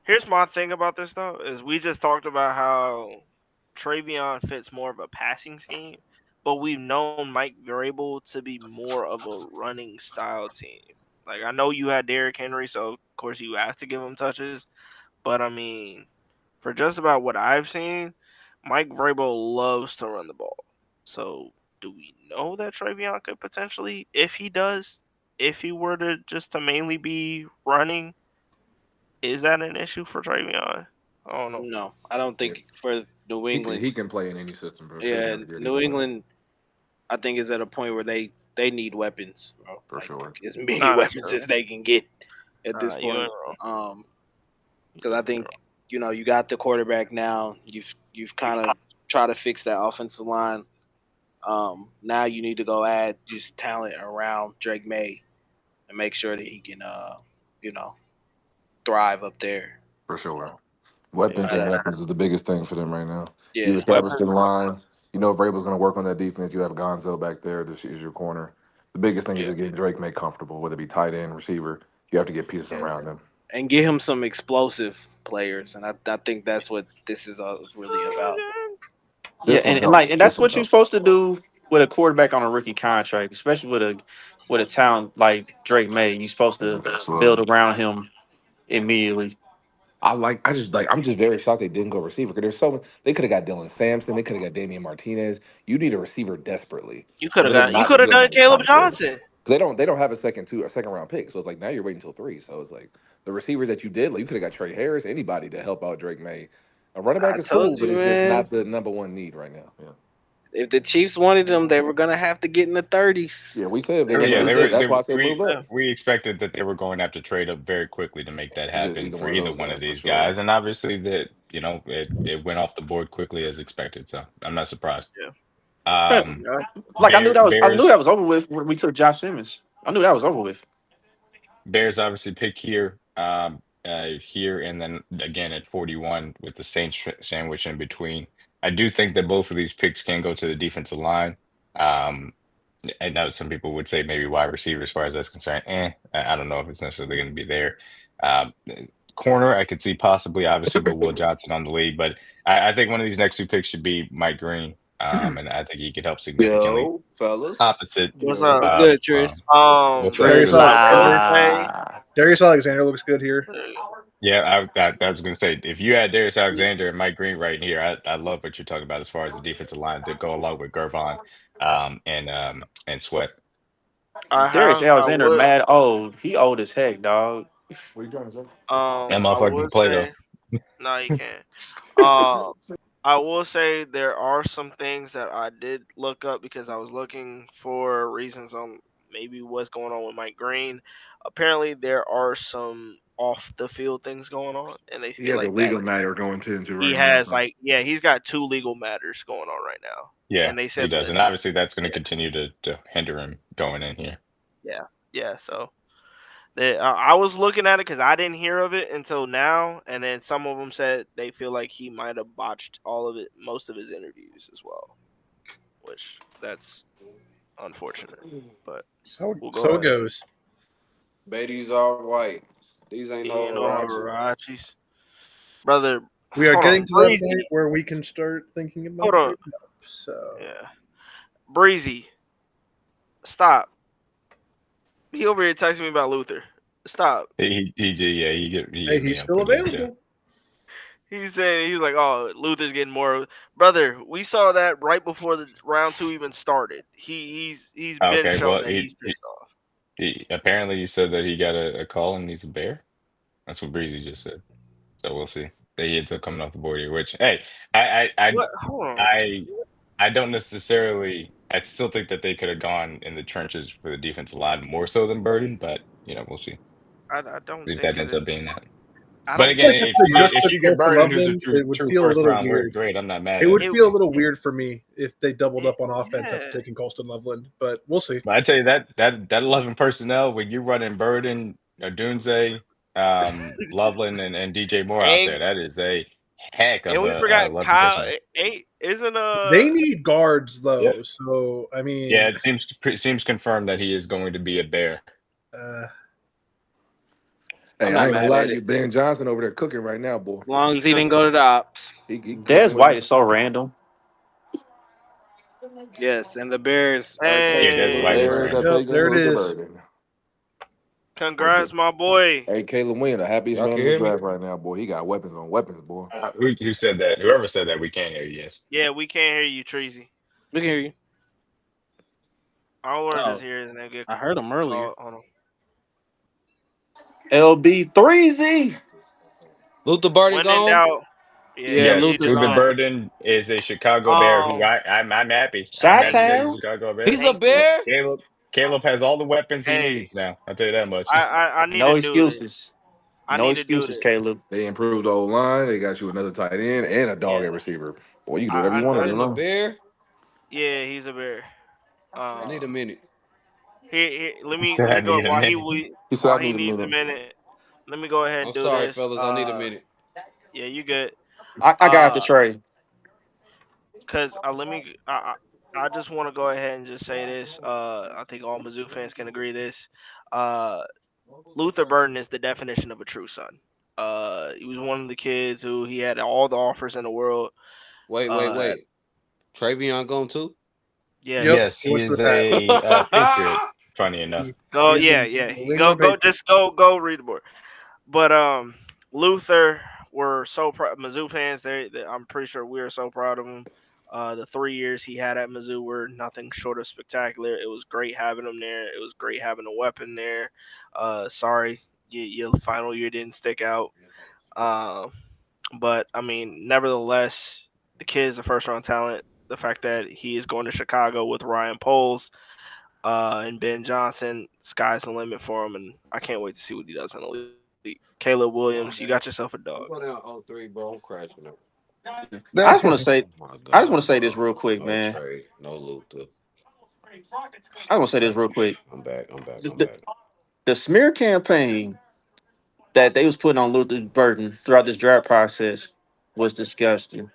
Here's my thing about this though is we just talked about how Travion fits more of a passing scheme, but we've known Mike Vrabel to be more of a running style team. Like I know you had Derrick Henry, so of course you have to give him touches, but I mean, for just about what I've seen, Mike Vrabel loves to run the ball. So do we know that Travion could potentially, if he does, if he were to just to mainly be running, is that an issue for Travion? I don't know. No, I don't Yeah. think for New He can England. play in any system, bro. Yeah, Trayvon's good New either way, England, I think is at a point where they need weapons, bro. for Like sure. as many Nah, that's weapons true. as they can get at this You point. ain't wrong. Because I think you got the quarterback now. You've kind of tried to fix that offensive line. Now you need to go add just talent around Drake May and make sure that he can thrive up there. For sure. So, Weapons yeah, and weapons is the biggest thing for them right now. You yeah, established Weapons in and line. You know if Vrabel's going to work on that defense. You have Gonzo back there. This is your corner. The biggest thing is Yeah. just getting Drake May comfortable, whether it be tight end, receiver. You have to get pieces Yeah. around him. and get him some explosive players, and I think that's what this is really about. Yeah, This one and helps. and This that's one what you're helps. supposed to do with a quarterback on a rookie contract, especially with a with a talent like Drake May, you're supposed to build around him immediately. I'm just very shocked they didn't go receiver because there's they could have got Dylan Sampson, they could have got Damian Martinez. You need a receiver desperately. You could For have them got. You not to could have give done them a Caleb contract. Johnson. They don't have a second round pick. So it's like now you're waiting until 3. So it's like the receivers that you did, like you could have got Trey Harris, anybody to help out Drake May. A running back I is cool, told but you, it's just man. not the number one need right now. Yeah. If the Chiefs wanted them, they were gonna have to get in the 30s. Yeah, we said if they Oh, want to yeah, It's move up. just That's why I said move up. we expected that they were going to have to trade up very quickly to make that happen Either for one of either those one of guys for these sure. guys, and obviously that it went off the board quickly as expected. So I'm not surprised. Yeah. Um, Yeah. Like I knew Bears that was over with when we took Josh Simmons. I knew that was over with. Bears obviously pick here, and then again at 41 with the Saints sandwich in between. I do think that both of these picks can go to the defensive line. Um, I know some people would say maybe wide receiver as far as that's concerned. I don't know if it's necessarily going to be there. Um, Corner, I could see possibly, obviously, with Will Johnson on the league, but I think one of these next 2 picks should be Mike Green, and I think he could help significantly Yo, fellas. opposite What's Yo. up? of good, Trish. what's up, Darius Versus Trillis? Alexander. Thursday. Darius Alexander looks good here. There you go. Yeah, I was going to say, if you had Darius Alexander and Mike Green right here, I love what you're talking about as far as the defensive line to go along with Gervon and Sweat. Darius I Alexander, would. mad old. He old as heck, dog. What are you trying to say? That I motherfucker can would play though. say. No, you can't. Um, I will say there are some things that I did look up because I was looking for reasons on maybe what's going on with Mike Green. Apparently, there are some off the field things going on, and they He feel has a like that legal matter going into he right now. has he's got 2 legal matters going on right now, Yeah, and they he said does. that And obviously that's going to continue to hinder him going in here. yeah. So I was looking at it because I didn't hear of it until now, and then some of them said they feel like he might have botched most of his interviews as well, which that's unfortunate. But So we'll go so it ahead. goes. Beatty's all white. These ain't no You know, Huarachi. Huaraches. Brother, We are hold getting on, to that Breezy. point where we can start thinking about Hold on. trade up. So Yeah, Breezy, stop. He over here texting me about Luther. Stop. He hit hey, me he's up still with that, yeah. available. He's saying he was like, "Oh, Luther's getting more." Brother, we saw that right before the round 2 even started. He's been Okay, shown well, that he's pissed off. he apparently he said that he got a call and he's a bear. That's what Breezy just said. So we'll see. That he ends up coming off the board here. Which, hey, What? Hold on. I don't necessarily. I still think that they could have gone in the trenches for the defensive line more so than Burden, but we'll see. I don't See if think that ends up being that. I But don't again, Like think if if they you just if took you get Colston Burden, who's a Loveland, it would true feel a first little round weird. great. I'm not mad It at would it. feel a little weird for me if they doubled up on offense yeah. after taking Colston Loveland, but we'll see. But I tell you that 11 personnel when you're running Burden, Dunze, Loveland, and DJ Moore out there, And that is a heck of we a forgot 11 Kyle. personnel. Isn't They need guards though, Yeah. so I mean, Yeah, it seems confirmed that he is going to be a Bear. Hey, I'm I not ain't gonna mad lie at to you. it. Ben Johnson over there cooking right now, boy. As long as he didn't go to the ops. He Dez cooking White with is so random. Yes, and the Bears are Yeah, taking that's the White is Bears random. are Yep, taking there it Luther is. Burden. congrats, my boy. Hey, Caleb Williams, the happiest Y'all man can in the hear me? draft right now, boy. He got weapons on weapons, boy. Who said that? Whoever said that, we can't hear you. Yes. Yeah, we can't hear you, Treasy. We can hear you. I want to Oh, just hear his name get I heard him earlier. called. Hold on. LB3Z. Luther Burden When in gone? doubt, Yeah, Yes, he Luther's Luther gone. Burden is a Chicago Bear who Um, I'm happy. I'm happy that he's a Chi-Town. Chicago Bear. He's a thank you. bear? Caleb has all the weapons he Hey, needs now. I'll tell you that much. I need No to do this. excuses. I No need to do excuses, this. Caleb. They improved the old line. They got you another tight end and a dog Yeah, at receiver. Boy, you can do whatever you want on your Burden a line. bear? yeah, he's a bear. I need a minute. Here, let He me said I go need a minute. He said, while I he need a needs a minute. minute. Let me go ahead I'm and do sorry, this. fellas. I need a minute. Yeah, you good. I got the trade. Cause let me. I just want to go ahead and just say this. I think all Mizzou fans can agree this. Luther Burden is the definition of a true son. He was one of the kids who he had all the offers in the world. Wait. Travion gone too? Yes. Yep. Yes, he What's is with that? a Patriot. Funny enough. Go, He yeah, is yeah. the New Go, England Patriots. just go read the board. But Luther, we're so proud. Mizzou fans, I'm pretty sure we are so proud of him. The 3 years he had at Mizzou were nothing short of spectacular. It was great having him there. It was great having a weapon there. Sorry, your final year didn't stick out. But I mean, nevertheless, the kid is a first round talent. The fact that he is going to Chicago with Ryan Poles and Ben Johnson, sky's the limit for him, and I can't wait to see what he does in the league. Caleb Williams, you got yourself a dog. Go down 0-3, bro. I'm crashing it. I just want to say, Oh my God, I just want to say this real quick, no man. trade, no Luther. I want to say this real quick. I'm back. I'm back. The, I'm the, back. the smear campaign that they was putting on Luther's burden throughout this draft process was disgusting.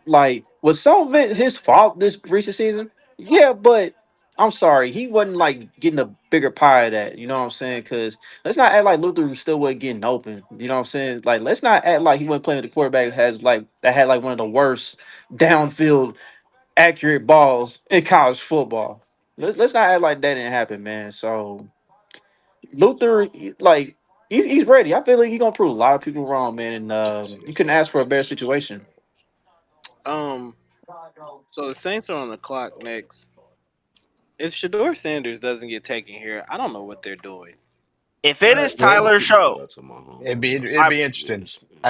Like, was some of it his fault this recent season? Yeah, but I'm sorry, he wasn't like getting a bigger pie of that. You know what I'm saying? Because let's not act like Luther still wasn't getting open. You know what I'm saying? Like, let's not act like he wasn't playing with the quarterback who has like that had like one of the worst downfield accurate balls in college football. Let's not act like that didn't happen, man. So Luther, like he's ready. I feel like he's gonna prove a lot of people wrong, man. And you couldn't ask for a better situation. So the Saints are on the clock next. If Shador Sanders doesn't get taken here, I don't know what they're doing. If it is Tyler Shout Show, out to my home. It'd be interesting.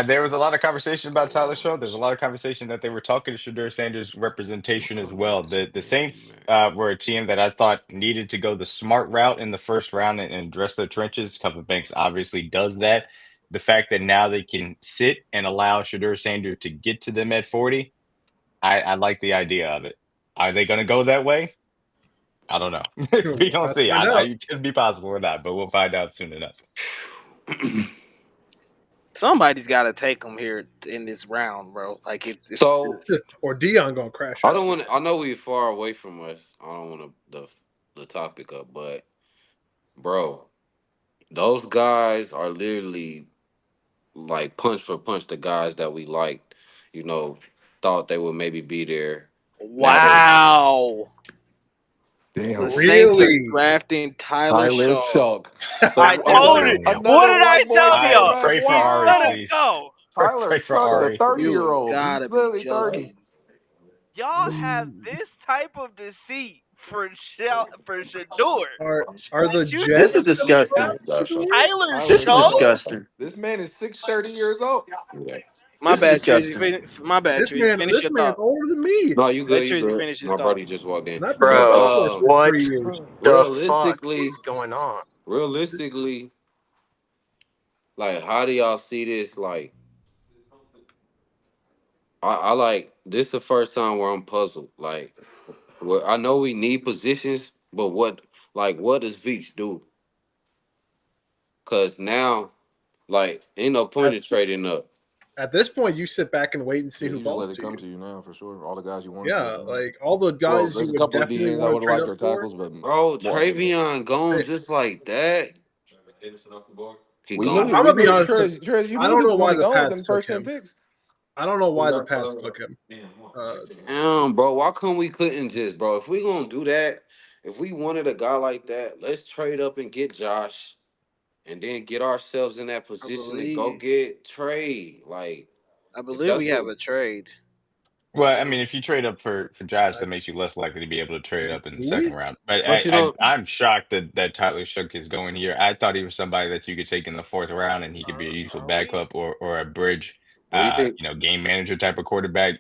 There was a lot of conversation about Tyler Show. There's a lot of conversation that they were talking to Shador Sanders' representation as well. The Saints were a team that I thought needed to go the smart route in the first round and address their trenches. Cover Banks obviously does that. The fact that now they can sit and allow Shador Sanders to get to them at 40, I like the idea of it. Are they going to go that way? I don't know. We don't About to see. find out. It could be possible or not, but we'll find out soon enough. Somebody's got to take him here in this round, bro. Like it's So Or Dion gonna crash I out. don't want. I know we're far away from us. I don't want to the topic up, but bro, those guys are literally like punch for punch the guys that we liked. You know, thought they would maybe be there. wow. Damn. The Saints are Really? drafting Tyler Tyler Shaw. Shock. I told you. Damn. What did I tell y'all? Pray for He's Ari, gonna please. go. Tyler Pray for Shock, the Ari. 30-year-old. He's Gotta be literally 30. joking. Y'all have this type of deceit for Shador. Are the You This Jets is disgusting. Tyler This is Show? disgusting. This man is 30 years old. My This is bad, Tracy. disgusting. My bad, This Tracy. man, Finish this your man's thought. older than me. No, you Let good. You Tracy good. finish his My thought. buddy just walked in. And I've been doing Bro, football for what 3 years. the fuck Realistically, is going on? realistically, like, how do y'all see this? Like, I like this. The first time where I'm puzzled. Like, where I know we need positions, but what does Veach do? Cause now, like, ain't no point in trading up. At this point, you sit back and wait and see Yeah, who you just let falls it to come you. to you now for sure. All the guys you want. Yeah, like all the Well, guys there's you a would couple of definitely DNs I want would to have trade liked their up for. tackles, but Bro, more. Travion gone just like that. He We gone. knew. I'm We gonna be knew. honest. Trez, you I knew don't he know was why going to the go with Pats them took first 10 him. picks. I don't know why the Pats took him. Damn, bro. Why come we couldn't just, bro? If we gonna do that, if we wanted a guy like that, let's trade up and get Josh, and then get ourselves in that position to go get Trey. Like, I if believe we that's have what, a trade. Well, I mean, if you trade up for Josh, that makes you less likely to be able to trade up in the Do we? second round. But but you know, I'm shocked that Tyler Shook is going here. I thought he was somebody that you could take in the fourth round and he could be a useful backup or a bridge, do you think? game manager type of quarterback.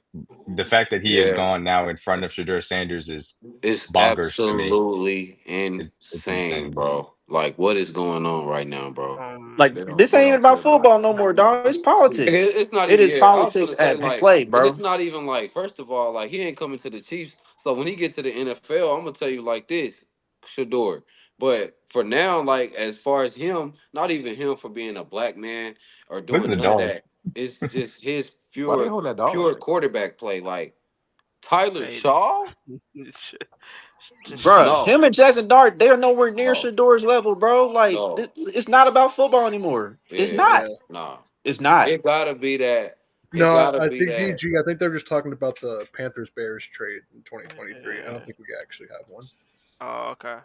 The fact that he is Yeah, gone now in front of Shador Sanders is it's bonkers to me. absolutely It's insane, insane. bro. Like, what is going on right now, bro? Like They don't. this They ain't don't about care, bro. football no more, dog. It's politics. It's not It even. is Yeah, I was politics gonna say at like, play, and bro. it's not even like. First of all, like he ain't coming to the Chiefs. So when he gets to the NFL, I'm gonna tell you like this, Shador. But for now, like as far as him, not even him for being a black man or Look at doing the none of dog. that. It's just his Why they hold that dog? pure quarterback play. Like Tyler Hey, Shaw, Bruh, no, him and Jackson Dart, they are nowhere near no, Shador's level, bro. Like no, it's not about football anymore. It's yeah, not. Yeah. nah. It's not. It gotta be that. It No, gotta I be think that. DG. I think they're just talking about the Panthers Bears trade in 2023. I don't think we actually have one. Oh, okay.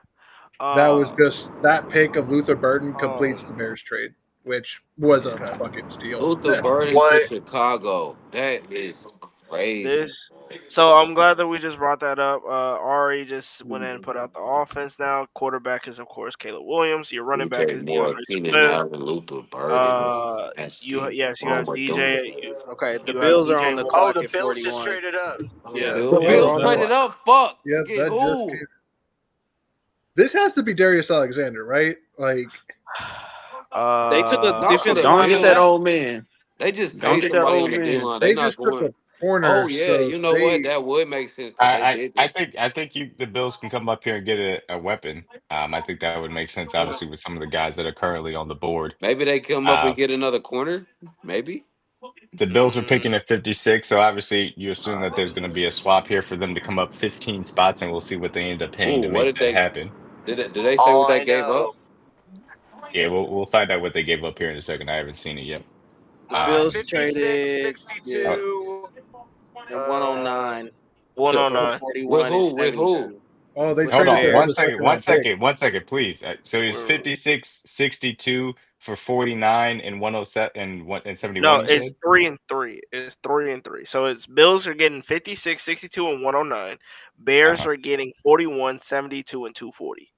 That was just that pick of Luther Burden completes the Bears trade, which was a fucking steal. Luther Burden to Chicago. That is crazy. So I'm glad that we just brought that up. Ari just went in and put out the offense now. Quarterback is, of course, Caleb Williams. Your running back DJ is Moore, DeAndre Keenan Smith. Allen, Luther Burden. You have DJ. Okay, the you Bills have are on DJ the Moore. clock the at Bills just 41. traded up. Yeah, The Bills traded up. Fuck. Yep, Get that just who? came. This has to be Darius Alexander, right? Like, they took a Not for defensive the Don't get that Bills. old man. They just Don't paid get that somebody old on the D man. line. they They not just took going. a corner. Oh yeah, so you know what? That would make sense because they did I this. think the Bills can come up here and get a weapon. I think that would make sense, obviously, with some of the guys that are currently on the board. Maybe they come up and get another corner. Maybe. The Bills are picking at 56, so obviously you assume that there's going to be a swap here for them to come up 15 spots, and we'll see what they end up paying Ooh, to what make did that they? happen. Did they say All what they I gave know. up? Yeah, we'll find out what they gave up here in a second. I haven't seen it yet. The Bills 56, traded 62. and 109 109. 41 and With who? 72. Oh, they With Hold traded on, their Bears. other one second, please. So it's We're- 56, 62 for 49 and 107 and 71. No, You it's said? 3 and 3. It's 3 and 3. So it's Bills are getting 56, 62, and 109. Bears are getting 41, 72, and 240.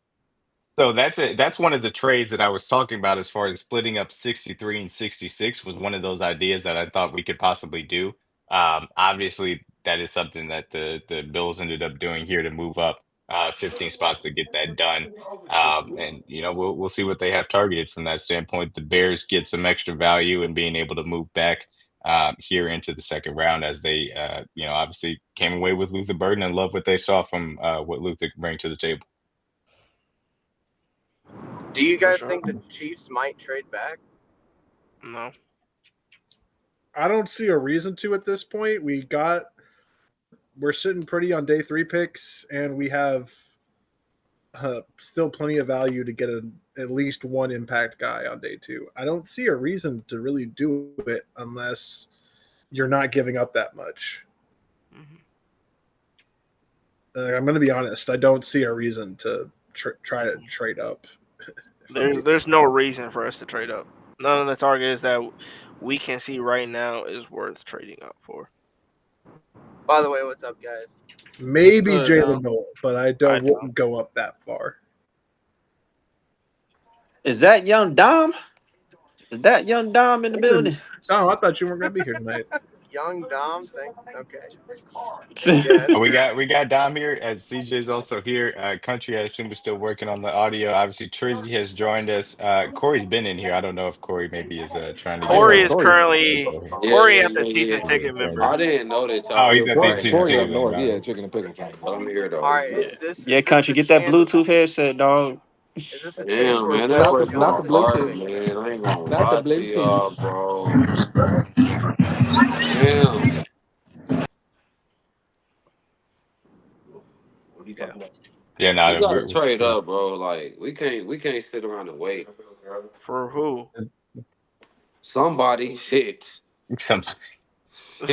So that's it. That's one of the trades that I was talking about as far as splitting up 63 and 66 was one of those ideas that I thought we could possibly do. Obviously, that is something that the Bills ended up doing here to move up 15 spots to get that done. And we'll see what they have targeted from that standpoint. The Bears get some extra value in being able to move back here into the second round as they obviously came away with Luther Burden and love what they saw from what Luther can bring to the table. Do you guys think the Chiefs might trade back? No. I don't see a reason to at this point. We're sitting pretty on day 3 picks, and we have still plenty of value to get at least one impact guy on day 2. I don't see a reason to really do it unless you're not giving up that much. I'm going to be honest. I don't see a reason to try to trade up. There's no reason for us to trade up. None of the targets that we can see right now is worth trading up for. By the way, what's up, guys? Maybe Jalen Noel, but I wouldn't go up that far. Is that young Dom? Is that young Dom in the building? Dom, I thought you weren't going to be here tonight. Young Dom, okay. Oh, we got Dom here as CJ's also here. Country, I assume, is still working on the audio. Obviously, Trizzy has joined us. Corey's been in here. I don't know if Corey maybe is trying to. Corey is currently Corey at the season ticket member. I didn't know this. Oh, he's at the season ticket member. Yeah, chicken and pickles. I'm here though. All right, is this? Yeah, is this Country, the get that chance- Bluetooth headset, dog. Is this the chance Damn, where man, Will that Not first the- not one the hard, Bluetooth. man. I ain't gonna Not the lie to Bluetooth. y'all, bro. Damn. Yeah, no, We gotta trade up, bro. Like we can't sit around and wait. For who? Somebody, shit. Somebody.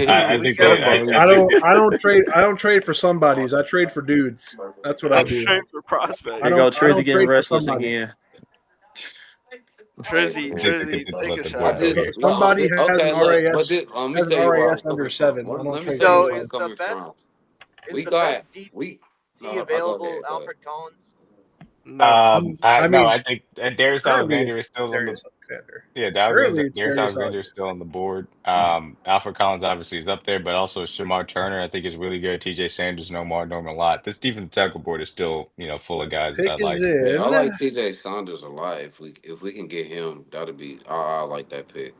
I think I don't trade for somebodies. I trade for dudes. That's what I do. trade for prospects. Here go I Trizzy don't getting trade for restless somebody. again. Trizzy, take a shot. If somebody has an RAS, let me has tell an you where I'm RAS under coming 7. from. I don't Let me trade tell you So where I'm is the coming best? from. Is We the got best DT I'll go available ahead, go Alfred Collins? No. I think Darius currently Alexander it's is still on the Darius Alexander. Yeah, Currently Darius it's Darius Alexander is still on the board. Alfred Collins obviously is up there, but also Shamar Turner I think is really good. TJ Sanders, Norman Lott. This defensive tackle board is still full of guys that I Pick is like. in. I like TJ Saunders a lot. If we can get him, that'd be I like that pick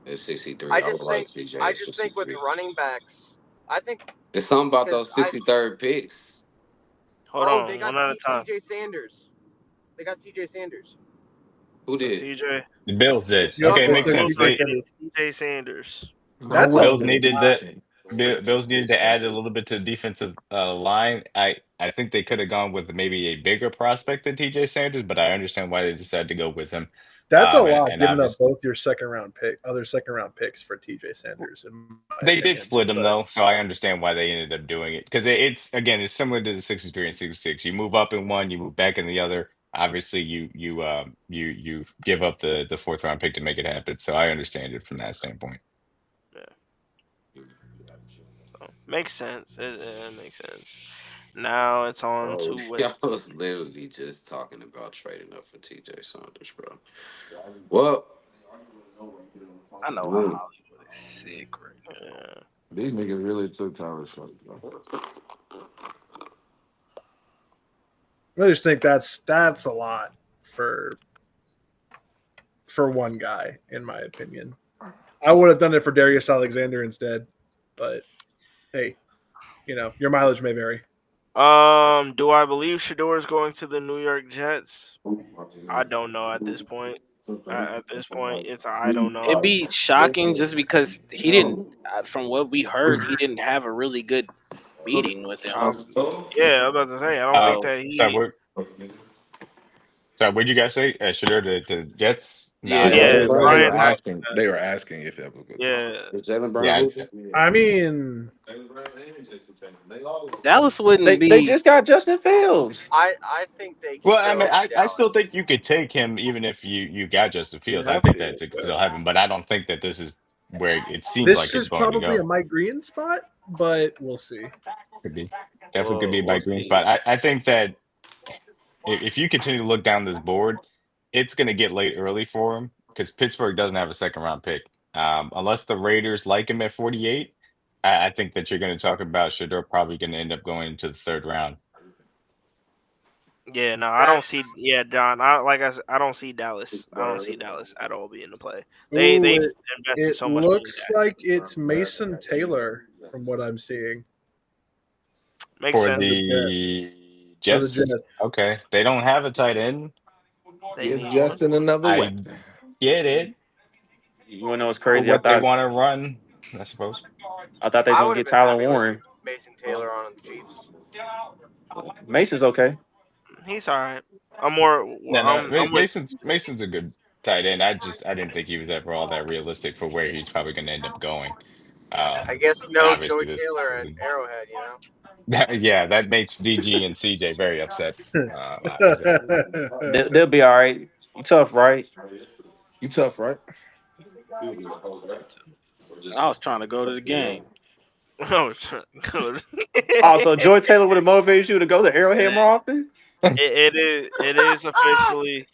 at 63. I just like think TJ. I just think with running backs, I think it's something about those 63rd picks. Hold on, they got one at a time. TJ Sanders. They got TJ Sanders. Who did? TJ. The Bills did. Yep. Okay, makes Yeah, sense. TJ Sanders. That's Bills a needed lot. Bills needed to add a little bit to the defensive line. I think they could have gone with maybe a bigger prospect than TJ Sanders, but I understand why they decided to go with him. That's a lot, and giving up both your second round picks for TJ Sanders. They did split them though, so I understand why they ended up doing it because it's similar to the 63 and 66. You move up in one, you move back in the other. obviously you give up the fourth round pick to make it happen. So I understand it from that standpoint. Yeah. So, makes sense. It makes sense. Now it's on Bro, to what I was literally just talking about trading up for TJ Saunders, bro. Well, I know Hollywood is sick right now. yeah. These niggas really took Tyler Shuck, bro. I just think that's a lot for one guy, in my opinion. I would have done it for Darius Alexander instead, but hey, your mileage may vary. Do I believe Shador is going to the New York Jets? I don't know at this point. At this point, it's I don't know. It'd be shocking just because he didn't. From what we heard, he didn't have a really good meeting with him. Yeah, I was about to say I don't think that So he. what'd you guys say? Shador the Jets? No, I Yeah. don't Yeah, think They so. Brian were said asking. They were asking if that was good. yeah. is Jalen Brown Yeah, hooping? I mean, Dallas wouldn't They be. just got Justin Fields. I think they can well, I go mean, I still Dallas. think you could take him even if you got Justin You Fields. I have think to. that could still happen, but I don't think that this is where it seems like this it's is going to probably a go. Mike Green spot, but we'll see. Could be definitely could be a We'll bike green see. spot. I think that if you continue to look down this board, it's going to get late early for him because Pittsburgh doesn't have a second round pick. Unless the Raiders like him at 48, I think that you're going to talk about Shador probably going to end up going into the third round. Yeah, no, I don't see. Yeah, John. I don't see Dallas. I don't see Dallas at all being the play. They Ooh, invested it so much money in looks that. like it's Mason Taylor from what I'm seeing Makes For sense. the for the Jets, Jets. okay, they don't have a tight end. They Give need one. Justin another I weapon. get it You want to know what's for crazy? what they want to run, I suppose. I thought they was I gonna would have get been Tyler happy Warren. with Mason Taylor on the Chiefs. Mason's okay. He's all right. I'm more. No, I'm with. Mason's a good tight end. I didn't think he was ever all that realistic for where he's probably going to end up going. I guess And no Joey obviously this, Taylor at Arrowhead. yeah, that makes DG and CJ very upset. Obviously. They'll be all right. You tough, right? You tough, right? I was trying to go to the game. Oh, good. Also, Joy Taylor would have motivated you to go to Arrowhead more often. It is officially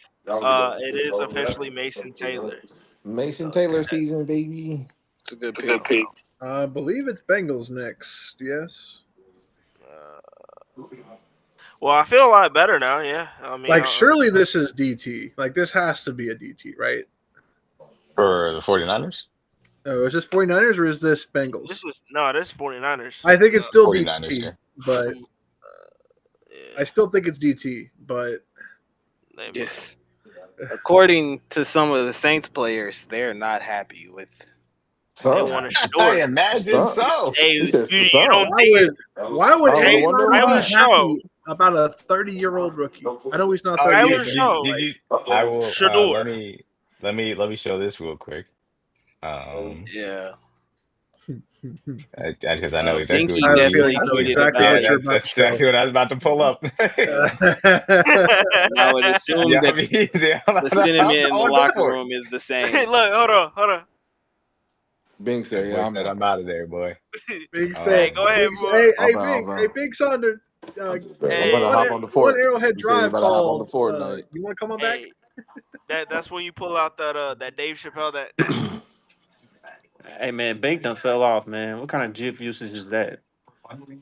Mason Taylor. Mason Taylor season, baby. It's a good pick. I believe it's Bengals next. Yes. Well, I feel a lot better now. Yeah, I mean, Surely this is DT. This has to be a DT, right? For the 49ers? Oh, is this 49ers or is this Bengals? this is 49ers. I think it's still 49ers, DT, yeah. but I still think it's DT. But Yes. According to some of the Saints players, they're not happy with. They want to Shador. I imagine so. Hey, He said, you "Son." don't why think would I anybody wonder be why. happy about a 30-year-old rookie? I know he's not 30 Tyler yet. Show. Did you? I will. Shador. Let me show this real quick. Yeah. Because I know exactly Binky what definitely I know tweeted exactly about what you're it. about that's to show. exactly what I was about to pull up. I would assume Yeah, that I mean, the sentiment in the on locker board. room is the same. Hey, look, hold on. Bing That said, boy "Yeah, said I'm out of there, boy. Big Hey, go ahead, Big, boy. hey, I'm Big, hey, Big Saunders. I'm Hey, gonna hop on the One fort. Arrowhead He said he Drive better hop on the called. Fortnite. You want to come on back? Hey, that's when you pull out that Dave Chappelle that. Hey man, Bink done fell off, man. What kind of GIF usage is that?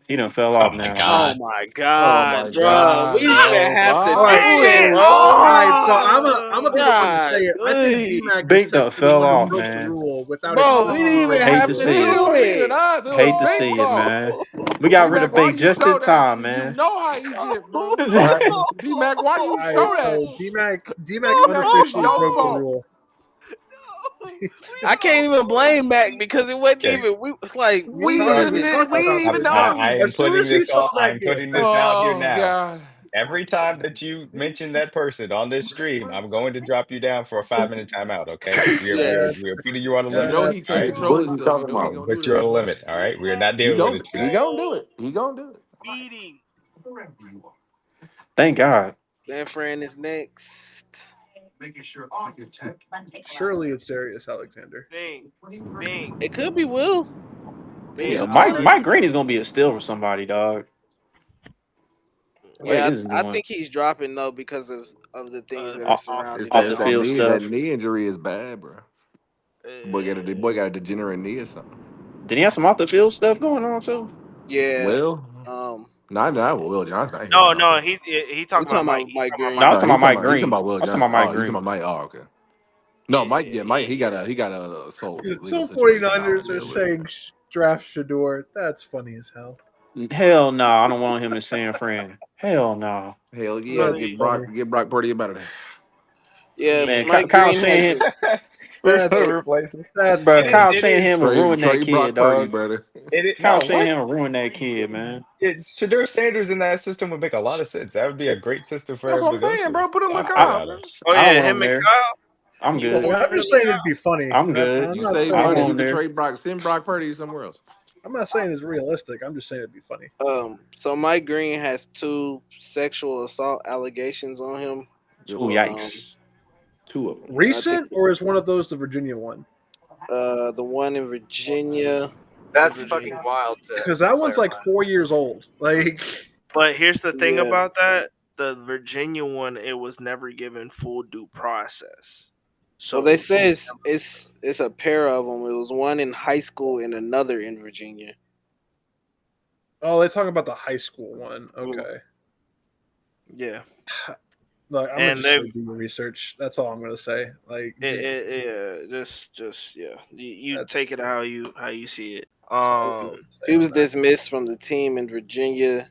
He done fell Oh off my now. God. Oh my Oh God, my bro! We God, didn't even bro! have to Why? do it, bro. All right, so I'm gonna be the one to God, say it. I think D-Mac is Bink done technically the fell one who off, broke the man. rule without bro, we explaining didn't the even breaking Hate have to rule. to see Nigga, it. it do wasn't even it. us. It Hate was to Bing's see it, fault. man. We got rid D-Mac, of why Bink you just show in that time, shit? You man. know how he get, bro. D-Mac, why you All right, show so that? D-Mac D-Mac, it's unofficially your broke the fault. rule. I can't even blame Mac because it wasn't Okay. even. We like We Sorry, just we started. did. talked We about didn't this. even know. I am As soon putting as he this saw all. that I'm gift, putting this out here Oh now. God. Every time that you mention that person on this stream, I'm going to drop you down for a 5-minute timeout. Okay, Yes. we are putting you on a You limit. know God, he All can't right, control What are you himself. You talking know he I'm about? gonna gonna do put you on that. a limit. All right, we are not He dealing with gonna it he tonight. gonna do it. He gonna do it. Beating. Thank God. San Fran is next. Surely it's Darius Alexander. Bing. It could be Will. Maybe Bing. Yeah, a Mike card. Mike Green is gonna be a steal for somebody, dog. What Yeah, is he I doing? think he's dropping though because of the things that are Off, surrounding off the him. field that stuff. knee injury is bad, bro. The boy got a degenerate knee or something. Did he have some off the field stuff going on too? Yeah. Well, Um, not Will Johnson. I ain't hear No, nothing off no, that. he we talking about talking Mike. about He Mike talking about No, I Green. was Mike. talking about Mike He talking Green. about Will I was talking about Johnson. Mike Oh, you talking Green. about Mike? Oh, okay. No, Mike. Yeah, Mike. He got a assault legal Some situation now 49ers to are deal with. saying draft Shador. That's funny as hell. Hell no, I don't want him in San Fran. Hell no. Hell yeah, That's Really? funny. get Brock Purdy about it. Yeah, Man, Yeah. Mike Kyle Green has Shanahan, a We're That's gonna replace him. that's bro, funny. Kyle It is. Shanahan will ruin that Trey kid, Brock Purdy, dog. brother. Kyle No, what? Shanahan will ruin that kid, man. It's Shador Sanders in that system would make a lot of sense. That would be a great system for That's him what to I'm go saying, to. bro. Put him with To be I, Kyle, bro. honest. Oh I don't yeah, want him him and there. Kyle. I'm You Look, good. want I'm him just and saying Kyle? it'd be funny. I'm good. I'm You not save I don't money. want saying him You can there. trade Brock. Send Brock Purdy somewhere else. I'm not saying it's realistic. I'm just saying it'd be funny. So Mike Green has 2 sexual assault allegations on him. Good Oh, luck. yikes. 2 of them. I think Recent or is one of those the Virginia one? the one in Virginia. That's Virginia. fucking wild to Because that one's like clarify. 4 years old. Like, But here's the thing Yeah. about that: the Virginia one, it was never given full due process. So Well, they say it's a pair of them. It was one in high school and another in Virginia. oh, they talk about the high school one. Okay. yeah, Like, I'm gonna and just they say do your research. That's all I'm gonna say. Like, just yeah, you that's take it how you see it. all I'm gonna say He on was that. dismissed from the team in Virginia.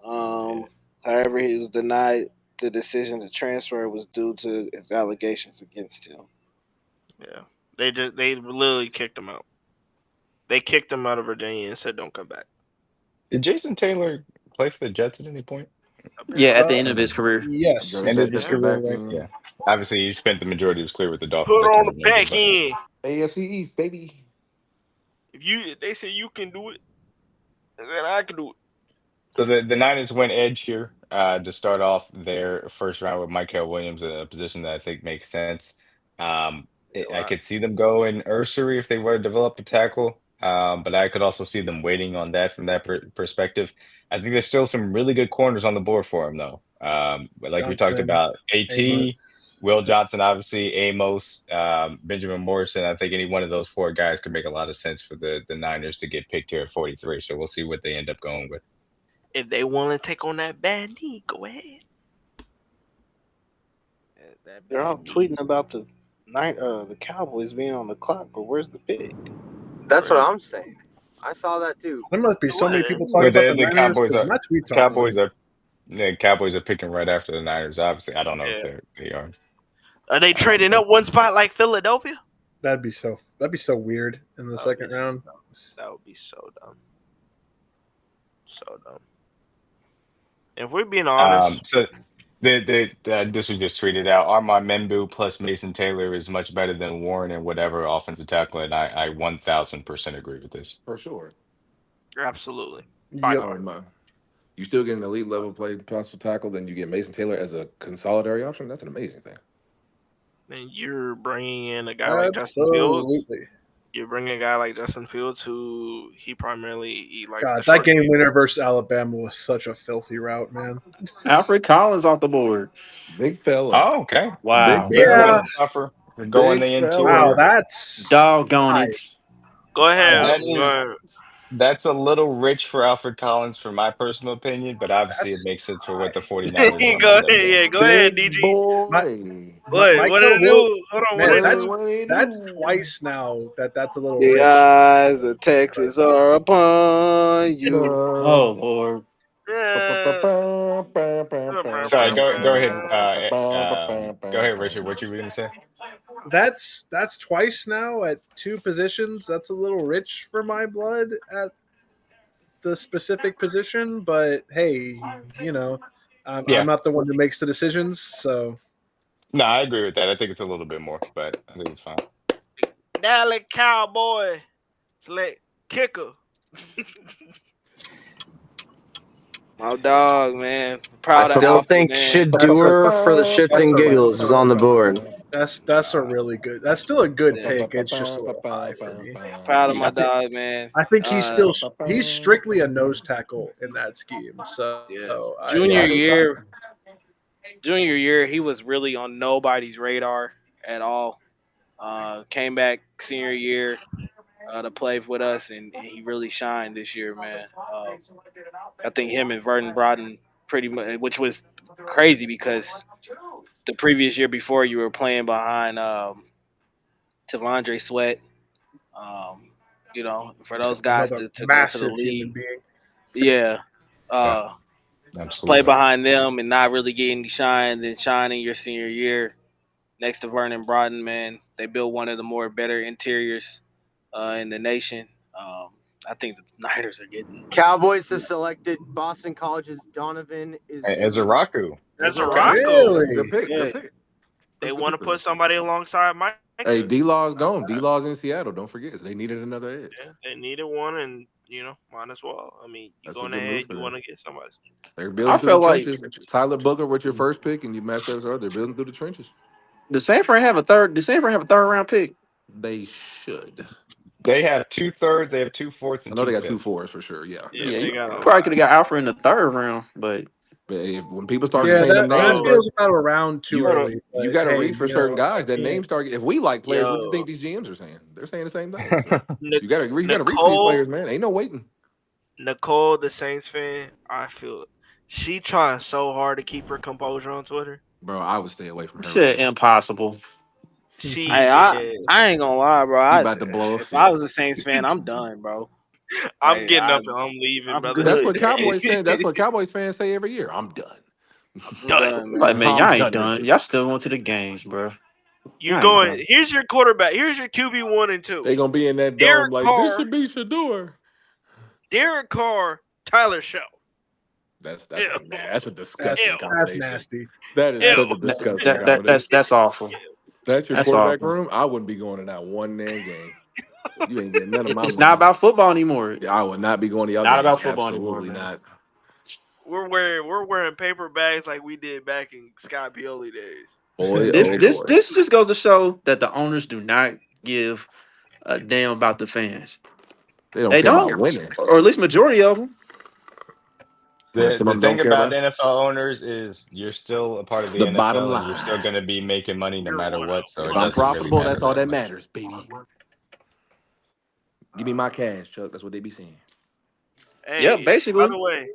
However, he was denied the decision to transfer was due to his allegations against him. Yeah, they literally kicked him out. They kicked him out of Virginia and said, "Don't come back." Did Jason Taylor play for the Jets at any point? Yeah, Apparently, at the end of his career. Yes. Go End of back his in. career, right? Yeah. Obviously, he spent the majority of his career with the put Dolphins. I on couldn't the remember, back but end. AFC East, baby. If they say you can do it, then I can do it. so the Niners went edge here to start off their first round with Michael Williams, a position that I think makes sense. I could see them go in Ursery if they were to develop a tackle, but I could also see them waiting on that from that perspective. I think there's still some really good corners on the board for him, though. But like we talked Johnson, about, Amos. Will Johnson, obviously, Amos, Benjamin Morrison. I think any one of those 4 guys could make a lot of sense for the Niners to get picked here at 43. So we'll see what they end up going with. If they want to take on that bad knee, go ahead. That They're all bad knee. tweeting about the Cowboys being on the clock, but where's the pick? That's what I'm saying. I saw that too. There must be so many people Well, talking about the the Niners Cowboys because are my tweets aren't Cowboys moving. are the Cowboys are picking right after the Niners. Obviously, I don't know Yeah. if they are. Are they trading up one spot like Philadelphia? That'd be so weird in the second round. That would be so dumb. So dumb. If we're being honest, So this was just tweeted out. Armand Membu plus Mason Taylor is much better than Warren and whatever offensive tackle, and I 1000% agree with this. For sure. absolutely. By Yep. far. You still get an elite level play possible tackle, then you get Mason Taylor as a consolidatory option. That's an amazing thing. And you're bringing in a guy like Justin Fields. Absolutely. You're bringing a guy like Justin Fields, who he likes God, to that short game winner versus Alabama was such a filthy route, man. Alfred Collins off the board. Big fella. Oh, okay. Wow. Big Yeah. stuffer. We're going the Big fella. Wow, interior. that's Doggone Hi. it. Go ahead. That's a little rich for Alfred Collins, for my personal opinion, but obviously it makes sense for what the 49ers want to Go end up ahead. doing. Yeah, go ahead, Big DG. boy. What did it do? Hold on. What Man, did it do? that's twice now that's a little The rich. eyes of Texas are upon you. Oh, Lord. Sorry, go ahead. Go ahead, Richard. What you were going to say? That's twice now at 2 positions. That's a little rich for my blood at the specific position, but hey, I'm not the one who makes the decisions, so No, I agree with that. I think it's a little bit more, but I think it's fine. Dallas Cowboy select kicker. My dog, man. Proud I of still Alpha, think man. Shador for the shits and giggles is on the board. That's a really good. That's still a good Yeah. pick. It's just a little high for me. Proud of my I think dog, man. I think he's strictly a nose tackle in that scheme. So Yeah. I Junior was year, he was really on nobody's radar at all. Came back senior year to play with us, and he really shined this year, man. I think him and Vernon Broughton pretty much, which was crazy because the previous year before you were playing behind Tavondre Sweat. For those guys another to go to the massive human league, being. yeah. Yeah, Uh, Play absolutely. behind them and not really getting the shine, then shining your senior year next to Vernon Broughton, man. They built one of the more better interiors in the nation. I think the Niners are getting. Cowboys have selected Boston College's Donovan As a Izukandar. Raku. That's a Okay. Rocco. Good Really? pick. Yeah, Good pick. They That's a want to good pick. put somebody alongside Mike. Hey, D-Law's gone. D-Law's in Seattle. Don't forget. So they needed another edge. Yeah, they needed one, and might as well. I mean, you That's a going good move ahead, for you them. want to get somebody. They're I building through the felt like trenches. Tyler Booker with your first pick, and you matched up with her. They're building through the trenches. the San Fran have a third. The San Fran have a third round pick. They should. They have 2/3, they have 2/4, I and know they two got 2 fifths. fours for sure. Yeah, Yeah, Yeah, they you got a probably lot. could have got Alfred in the third round, but but when people start Yeah, saying them that names, Oh, feels about around too you early. you But got to hey, reach for certain guys. That I mean, name start. If we like players, what do you yo, think these GMs are saying? They're saying the same thing. So you got to reach for these Nicole, players, man. Ain't no waiting, Nicole, the Saints fan. I feel she trying so hard to keep her composure on Twitter. bro. I would stay away from her right shit, now. impossible. She Hey, is. I ain't gonna lie, bro. He about to blow a If I fit. was a Saints fan, I'm done, bro. I'm Like getting up and I'm leaving, I'm brother. That's good. what Cowboys fans. That's what Cowboys fans say every year. I'm done. I'm Done. done, Like, man. man, y'all I'm ain't done with done. this. Y'all still going to the games, bro. You're Y'all ain't going. done. Here's your quarterback. Here's your QB 1 and 2. They gonna be in that dome Derek like this Carr. should be Shador. Derek Carr. Tyler Show. That's Ew. that's a disgusting Ew. that's combination. nasty. That is Ew. such a That, disgusting that, that combination. that's awful. That's your That's quarterback awful. room. I wouldn't be going to that one man game. You ain't getting none of my It's not money. about football anymore. Yeah, I would not be going to y'all Not games. about football anymore, Absolutely man. not. We're wearing paper bags like we did back in Scott Pioli days. Boy, This oh this boy. this just goes to show that the owners do not give a damn about the fans. They don't They care about don't, winning. or at least majority of them. The Some of the them thing don't care about about NFL owners is you're still a part of the the bottom NFL and you're line. still going to be making money no You're matter one what, so of If it one I'm of doesn't really profitable, matter that's all that that much. matters, baby. Give me my cash, Chuck. That's what they be saying. Yeah, Hey, by basically. the way,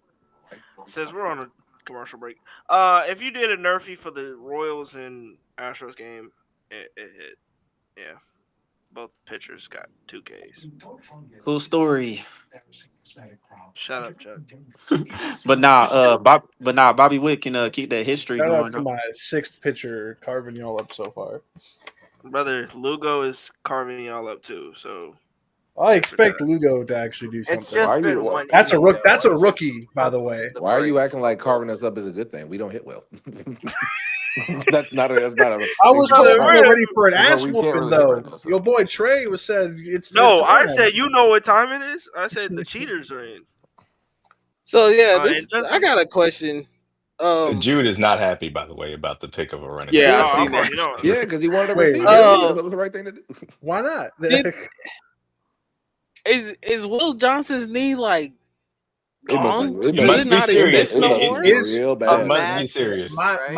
since we're on a commercial break, if you did a nerfy for the Royals and Astros game, it hit. Yeah, both pitchers got 2Ks. Cool story. Shut up, Chuck. Bobby Witt can keep that history Shout out going. to my sixth pitcher carving y'all up so far. Brother, Lugo is carving y'all up too. So I expect Lugo to actually do It's something. Why just are you? been one That's a inning, rook. though. That's a Let's just rookie, by pump the way. the Why are you brakes acting a like little carving us up is a good thing? We don't hit well. That's not a. That's not a. I was Brother, told we were ready for an No, ass we can't whooping really hit though. right now, so. Your boy Trey was said it's no, I time. said you know what time it is. I said the cheaters are in. So yeah, And just I got a question. Jude is not happy, by the way, about the pick of a running back. Yeah, I oh, seen I'm that. already knowing. Yeah, because he wanted a Wait, receiver. really? That was the right thing to do. Why not? Did- Is Will Johnson's knee like It must be. gone? It It must Does be. it must be not It exist serious. must, it no must It be more? is real A bad. Must mad be serious. case, right?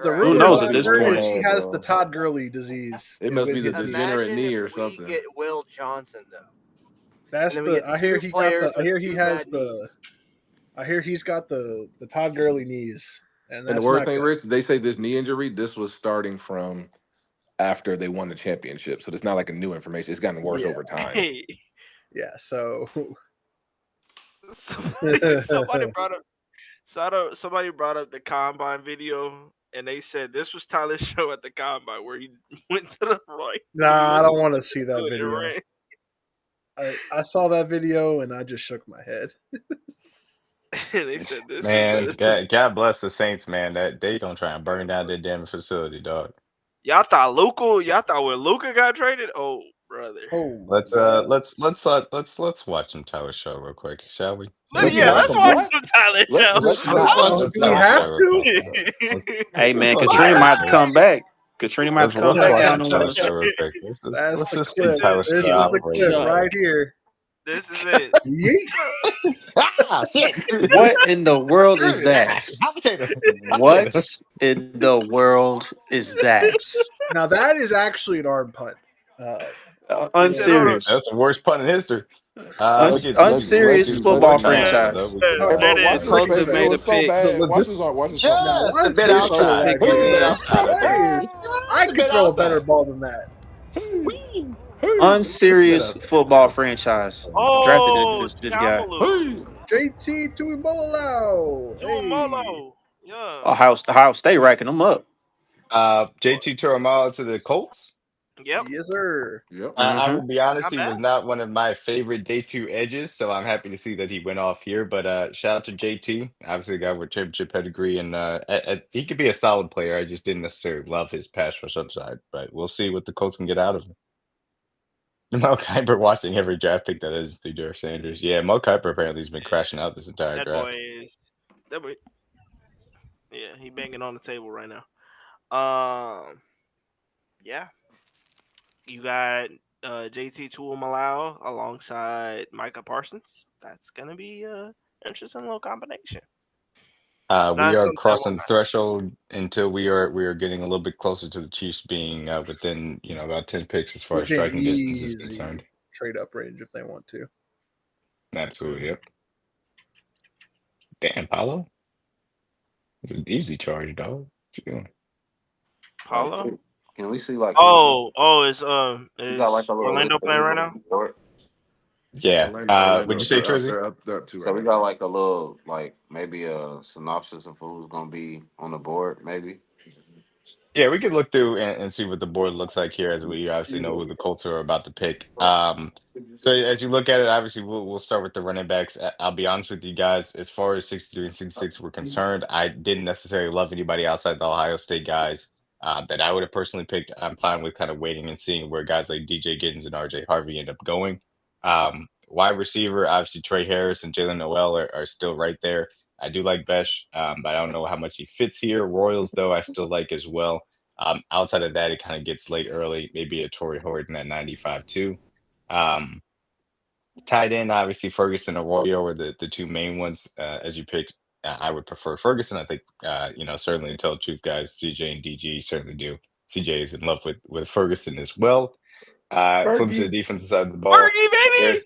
the Right. Who rumors knows I at this heard point? is he has the bro. Todd Gurley disease. It must be the His knee. degenerate Imagine knee if or we something. get Will Johnson though, That's and then we the. get I hear two he got the. players I with hear he two has bad the. knees. I hear he's got the Todd Gurley knees, and And the that's word not thing, good. Rich, they say this knee injury, this was starting from after they won the championship. So it's not like a new information. It's gotten worse Yeah. over time. Hey, Yeah. So somebody brought up. Somebody brought up the combine video, and they said this was Tyler's show at the combine where he went to the right. nah, I don't want to see that and video. ran. I saw that video and I just shook my head. And they said this Man, is the God bless the Saints, man. That they gonna try and burn down their damn facility, dog. y'all thought when Luca got traded? Oh, brother. Oh my god! Let's watch some Tyler show real quick, shall we? Let's watch some Tyler Let's Show. Let's watch not. some Do we Tyler have Show. to? Hey man, watch Katrina Tyler might have to Show. come back. Katrina might have to come Let's back watch down some on Tyler us. Show real quick. That's Let's the just clip. see Tyler This Show is the operate. clip right here. This is it. Yeet. Ah, shit. What in the world is that? Hot potato. What in the world is that? Now that is actually an arm punt. Unserious. That's the worst pun in history. Unserious football franchise. There it Watch is. his Colts face. have It made a was so pick. bad. Watch his punt. Now Just a watch bit this show outside. right Just a bit here. outside. Hey, I could throw a better ball than that. Unserious football franchise. Drafted Oh, this guy. Scamalu. JT Tuimoloau. Tuimolo. Yeah. Ohio State racking them up. JT Turamalo to the Colts. Yep. Yes, sir. Yep. I will be honest, Not he was bad. not one of my favorite day two edges, so I'm happy to see that he went off here. But shout out to JT, obviously a guy with championship pedigree, and he could be a solid player. I just didn't necessarily love his pass rush upside, but we'll see what the Colts can get out of him. Mo Kiper watching every draft pick that is through Derek Sanders. Yeah, Mo Kiper apparently has been crashing out this entire That draft. boy is. Yeah, he banging on the table right now. Yeah. You got JT Tuimoloau alongside Micah Parsons. That's gonna be a interesting little combination. We not are something I crossing want. the threshold until we are getting a little bit closer to the Chiefs being within about 10 picks as far as Within striking distance is easy concerned. trade up range if they want to. Absolutely, yep. Damn, Paulo. It's an easy charge, dog. What you doing? Paulo? Can we see like? Is you got like a little Orlando playing right now? Yeah. Orlando, Would you say Trizzy? They're up to So we got like a little, like maybe a synopsis of who's gonna be on the board, maybe. Yeah, we could look through and see what the board looks like here as we obviously know who the Colts are about to pick. So as you look at it, obviously we'll start with the running backs. I'll be honest with you guys, as far as 63 and 66 were concerned, I didn't necessarily love anybody outside the Ohio State guys that I would have personally picked. I'm fine with kind of waiting and seeing where guys like DJ Giddens and RJ Harvey end up going. Wide receiver, obviously Trey Harris and Jalen Noel are still right there. I do like Besh, but I don't know how much he fits here. Royals, though, I still like as well. Outside of that, it kind of gets late early. Maybe a Torrey Horton at 95 too. Tight end, obviously Ferguson or Arroyo are the two main ones as you pick. I would prefer Ferguson. I think certainly to tell the truth, guys, CJ and DG certainly do. CJ is in love with Ferguson as well. Flips to the defensive side of the ball. Fergie, baby!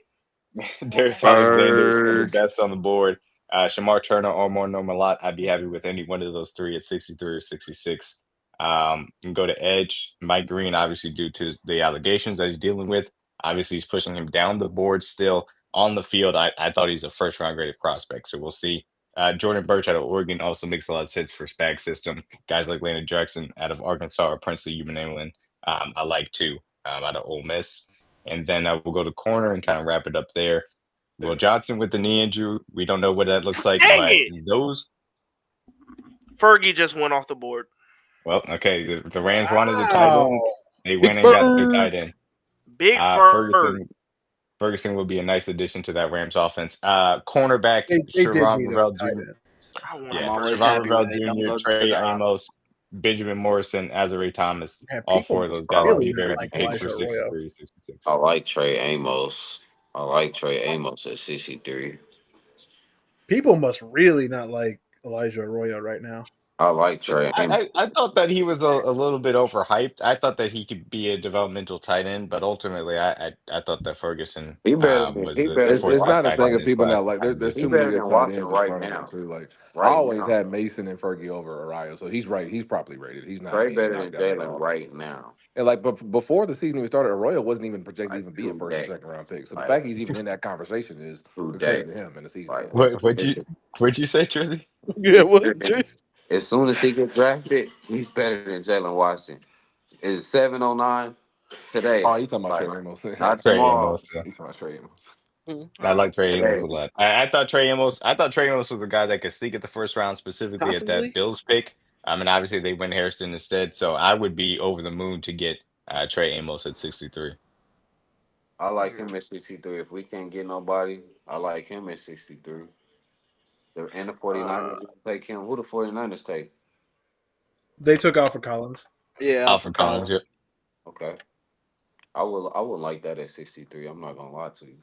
There's Alexander still the best on the board. Shamar Turner or more normal lot. I'd be happy with any one of those three at 63 or 66. You can go to edge. Mike Green, obviously, due to the allegations that he's dealing with. Obviously, he's pushing him down the board still. On the field, I thought he's a first round graded prospect. So we'll see. Jordan Birch out of Oregon also makes a lot of sense for SPAG system. Guys like Landon Jackson out of Arkansas or Princely Human I like too out of Ole Miss. And then we'll go to corner and kind of wrap it up there. Will Johnson with the knee injury. We don't know what that looks like. Dang but it! Those. Fergie just went off the board. Well, okay. The Rams wanted the tight end. They went and got their tight end. Big Ferguson will be a nice addition to that Rams offense. Cornerback, They did Sherron need a Ravel tight Jr. end. Yeah, I'm always Sherron happy Ravel when they don't Jr., go Trey to the Amos, Benjamin Morrison, Azare Thomas. Yeah, All people four of those guys will really be very like good picks for Elijah Arroyo. 63, 66. I like Trey Amos. At 63. People must really not like Elijah Arroyo right now. I like Trey Amos. I thought that he was a little bit overhyped. I thought that he could be a developmental tight end, but ultimately, I thought that Ferguson He better than was he the better It's, than fourth it's best not a tight Watson. thing end in of this people class. not like. There's He too many better good than tight Watson ends in right front of him now. too. Like I Right always now. had Mason and Fergie over Arroyo, so he's right. He's properly rated. He's not Trey being better than knocked out at Jalen all. right now. And like, but before the season even started, Arroyo wasn't even projected to Like even be a first or today. second round pick. So the Like fact he's even in that conversation is good credit today. to him and the season he Like had. What'd you say, Trizzy? Yeah, what? Trace? as soon as he gets drafted, he's better than Jalen Watson. Is 709 today. Oh, you talking about Like Trey Amos? not Trey tomorrow. Amos. You talking about Trey Amos? I like Trey Amos a Today. lot. I thought Trey Amos. I thought Trey Amos was a guy that could sneak at the first round, specifically at Possibly. that Bills pick. And obviously they went Harrison instead. So I would be over the moon to get Trey Amos at 63. I like him at 63. If we can't get nobody, I like him at 63. And the 49ers take him. Who the 49ers take? They took Alfred Collins. Yeah, Alfred Collins. Yeah. Okay. I would like that at 63. I'm not gonna lie to you.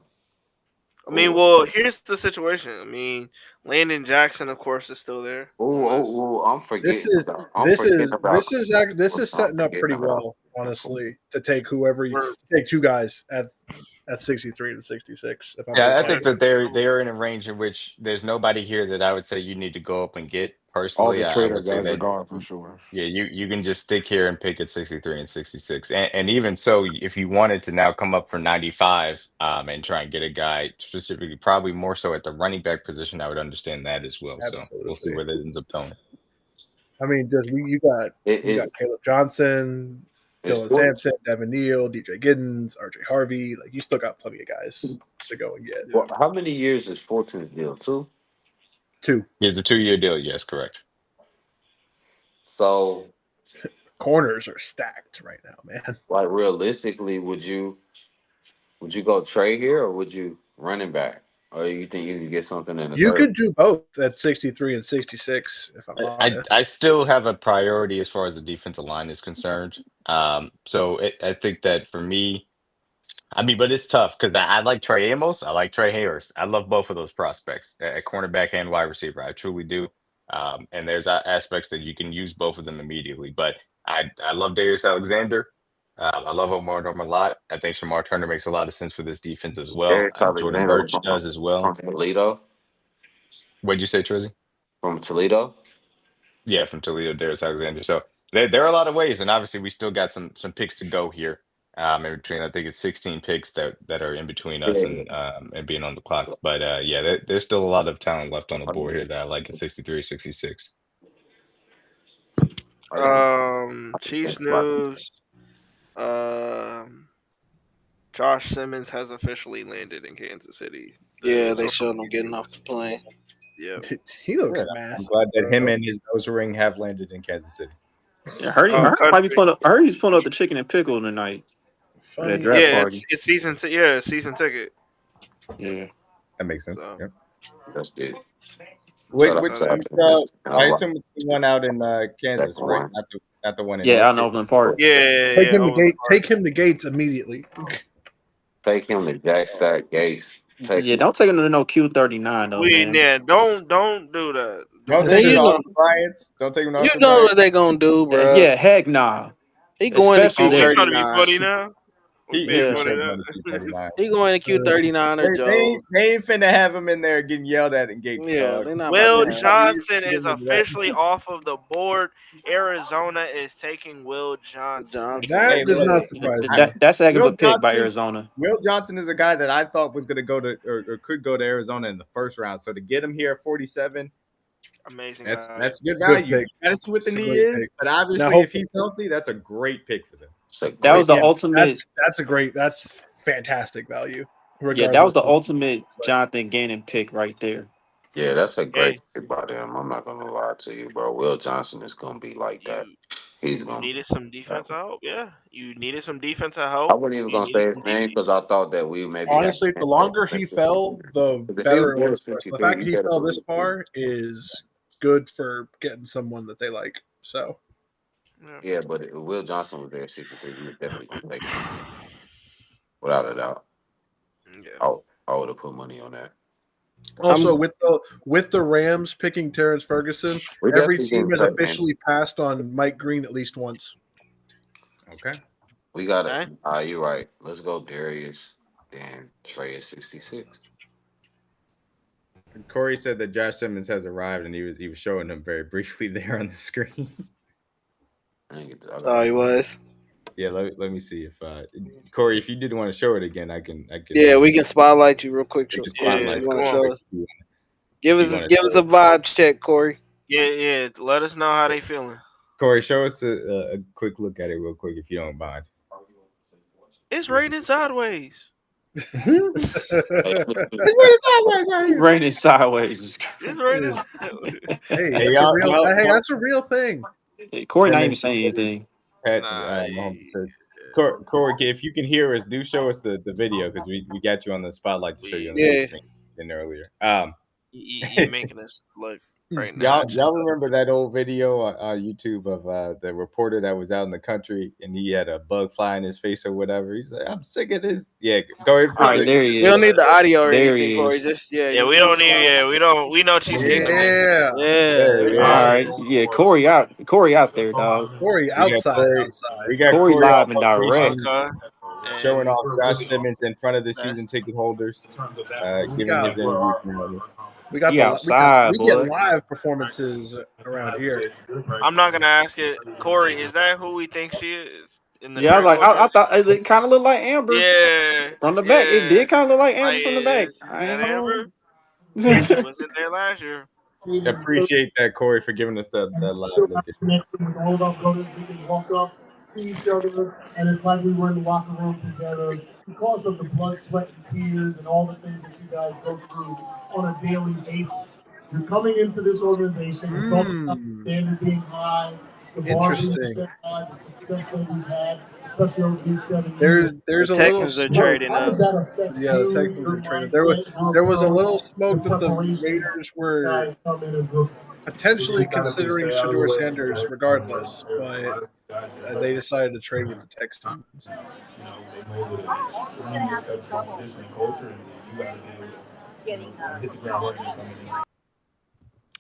I mean, well, here's the situation. I mean, Landon Jackson, of course, is still there. I'm This forgetting. is I'm this forgetting is about. this is I'm setting up forgetting pretty about- well, honestly, to take whoever We're- take two guys at 63 and 66. If I'm Yeah, I looking think at that they're in a range in which there's nobody here that I would say you need to go up and get. All the Personally, I trader would say guys are that gone for sure. yeah, you can just stick here and pick at 63 and 66. And even so, if you wanted to now come up for 95 and try and get a guy specifically, probably more so at the running back position, I would understand that as well. So we'll see Absolutely. where that ends up going. I mean, just you got Caleb Johnson, Dylan Sampson, Devin Neal, DJ Giddens, RJ Harvey. Like, you still got plenty of guys to go and get. Well, how many years is Fulton's deal? 2? 2 It's a 2-year deal. Yes, correct. So, corners are stacked right now, man. like realistically, would you go trade here or would you running back? Or you think you can get something in the You third? could do both at 63 and 66, if I'm honest. I still have a priority as far as the defensive line is concerned. So I think that for me, I mean, but it's tough because I like Trey Amos. I like Trey Harris. I love both of those prospects at cornerback and wide receiver. I truly do. And there's aspects that you can use both of them immediately. But I love Darius Alexander. I love Omar Norman a lot. I think Shamar Turner makes a lot of sense for this defense as well. Eric Jordan Alexander Birch does as well. from Toledo. What'd you say, Trizzy? From Toledo. Yeah, from Toledo, Darius Alexander. So there are a lot of ways, and obviously we still got some picks to go here. In between, I think it's 16 picks that are in between us and being on the clock. But yeah, there's still a lot of talent left on the board here that I like at 63, 66. Chiefs news. Josh Simmons has officially landed in Kansas City. Yeah, they showed him getting off the plane. Yeah, he looks Good. massive. I'm glad that him bro. and his nose ring have landed in Kansas City. Yeah, I heard he's pulling up the chicken and pickle tonight. Funny. That draft yeah, party. it's season season ticket. Yeah. That makes sense. So- Yep. That's good. Which Shout out which to one's, that. I assume it's the one out in Kansas, That's right? one. Not the one in Yeah, out in North Overland Park. Yeah, Take him to over Gates. the Take him to Gates immediately. Take him to Jack Stack Gates. Yeah, don't take him to no Q39 though, man. Yeah, don't do that. Don't Hey, take him you to know- Austin Bryant's. Don't take him to You Austin know Bryant's. what they gonna do, bro? Yeah, heck nah. He going to Especially Oh, we there. trying to be Q39. funny now. He Being yeah. funny should now. go to Q39. He going to Q39 Joe. They ain't finna have him in there getting yelled at in Gates. Yeah, dog. they're not. Will about to have- Johnson is officially off of the board. Arizona is taking Will Johnson. That Hey, does look, not surprise me. That's a heck of Will a pick by Johnson- Arizona. Will Johnson is a guy that I thought was going to go to or could go to Arizona in the first round. So to get him here at 47, Amazing. that's value. that's good Good value. pick. That's what the It's a knee great is. pick. But obviously, Now, if he's healthy, that's a great pick for them. That was the Yeah, ultimate. That's fantastic value. Yeah, that was the regardless of- ultimate Jonathan Gannon pick right there. Yeah, that's a great pick by them. I'm not gonna lie to you, bro. Will Johnson is gonna be like that. He's You gonna. needed some defensive help. Yeah, you needed some defensive I help. wasn't even You gonna needed say his some name because I thought that we maybe. Honestly, the longer he fell, the better it was. For us. The 63, fact that you he better fell this believe far is good for getting someone that they like. So Yeah, but if Will Johnson was there at 63, we would definitely gonna take him. Without a doubt. Yeah. I would have put money on that. also with the Rams picking Terrence Ferguson, We every definitely team didn't has take him. officially passed on Mike Green at least once. Okay. We got it. Okay. You're right. Let's go, Darius. Then Trey is 66. Corey said that Josh Simmons has arrived, and he was showing him very briefly there on the screen. I didn't get to, Oh, he was. Yeah, let me see if Corey, if you did want to show it again, I can. Yeah, we can spotlight you real quick. We can Yeah, spotlight come wanna on. show us? you. Give You us wanna give show us a vibe check, Corey. Yeah. Let us know how they feeling. Corey, show us a quick look at it real quick if you don't mind. It's raining sideways. Raining sideways. It's raining. Hey, Hey, that's y'all- a real. y'all- Hey, that's a real thing. Corey not even saying anything. Pat, Nah, Mahomes says, Corey, if you can hear us, do show us the video because we got you on the spotlight to show you on the Yeah. screen in earlier. You making us look right now. Y'all remember that old video on YouTube of the reporter that was out in the country and he had a bug fly in his face or whatever? He's like, I'm sick of this. Yeah, go ahead. All right, there he We don't is. need the audio or There anything, he Corey. is. Just Yeah, we don't need. Yeah, we don't. We know Cheesecake to make. Yeah. There it All is. right, yeah, Corey out there, dog. Corey We got outside. Corey. We got Corey Corey live on and direct. location, Okay. showing And off Josh Simmons in front of the season ticket holders, giving his interview. We got He the outside, we get boy. live performances around here. I'm not gonna ask it. Corey, is that who we think she is in the Yeah, I was like, I holders? thought it kind of looked like Amber Yeah, from the back. It did kind of look like Amber Like, from the back. is I that ain't Amber? gonna She wasn't there last year. Appreciate that, Corey, for giving us that live look. With all of our brothers, we can walk up, see each other, and it's like we were in the locker room together because of the blood, sweat, and tears and all the things that you guys go through on a daily basis. You're coming into this organization, it's all about the standard being high, the bar being set high, the success that we've had, especially over these 7 years. There's The a Texans little are smoke. trading How up. does that affect Yeah, the you, Texans your are trading. mindset, There was a little your smoke that the preparation, Raiders you were guys come in as rookies? potentially considering Shador Sanders regardless, but they decided to trade with the Texans.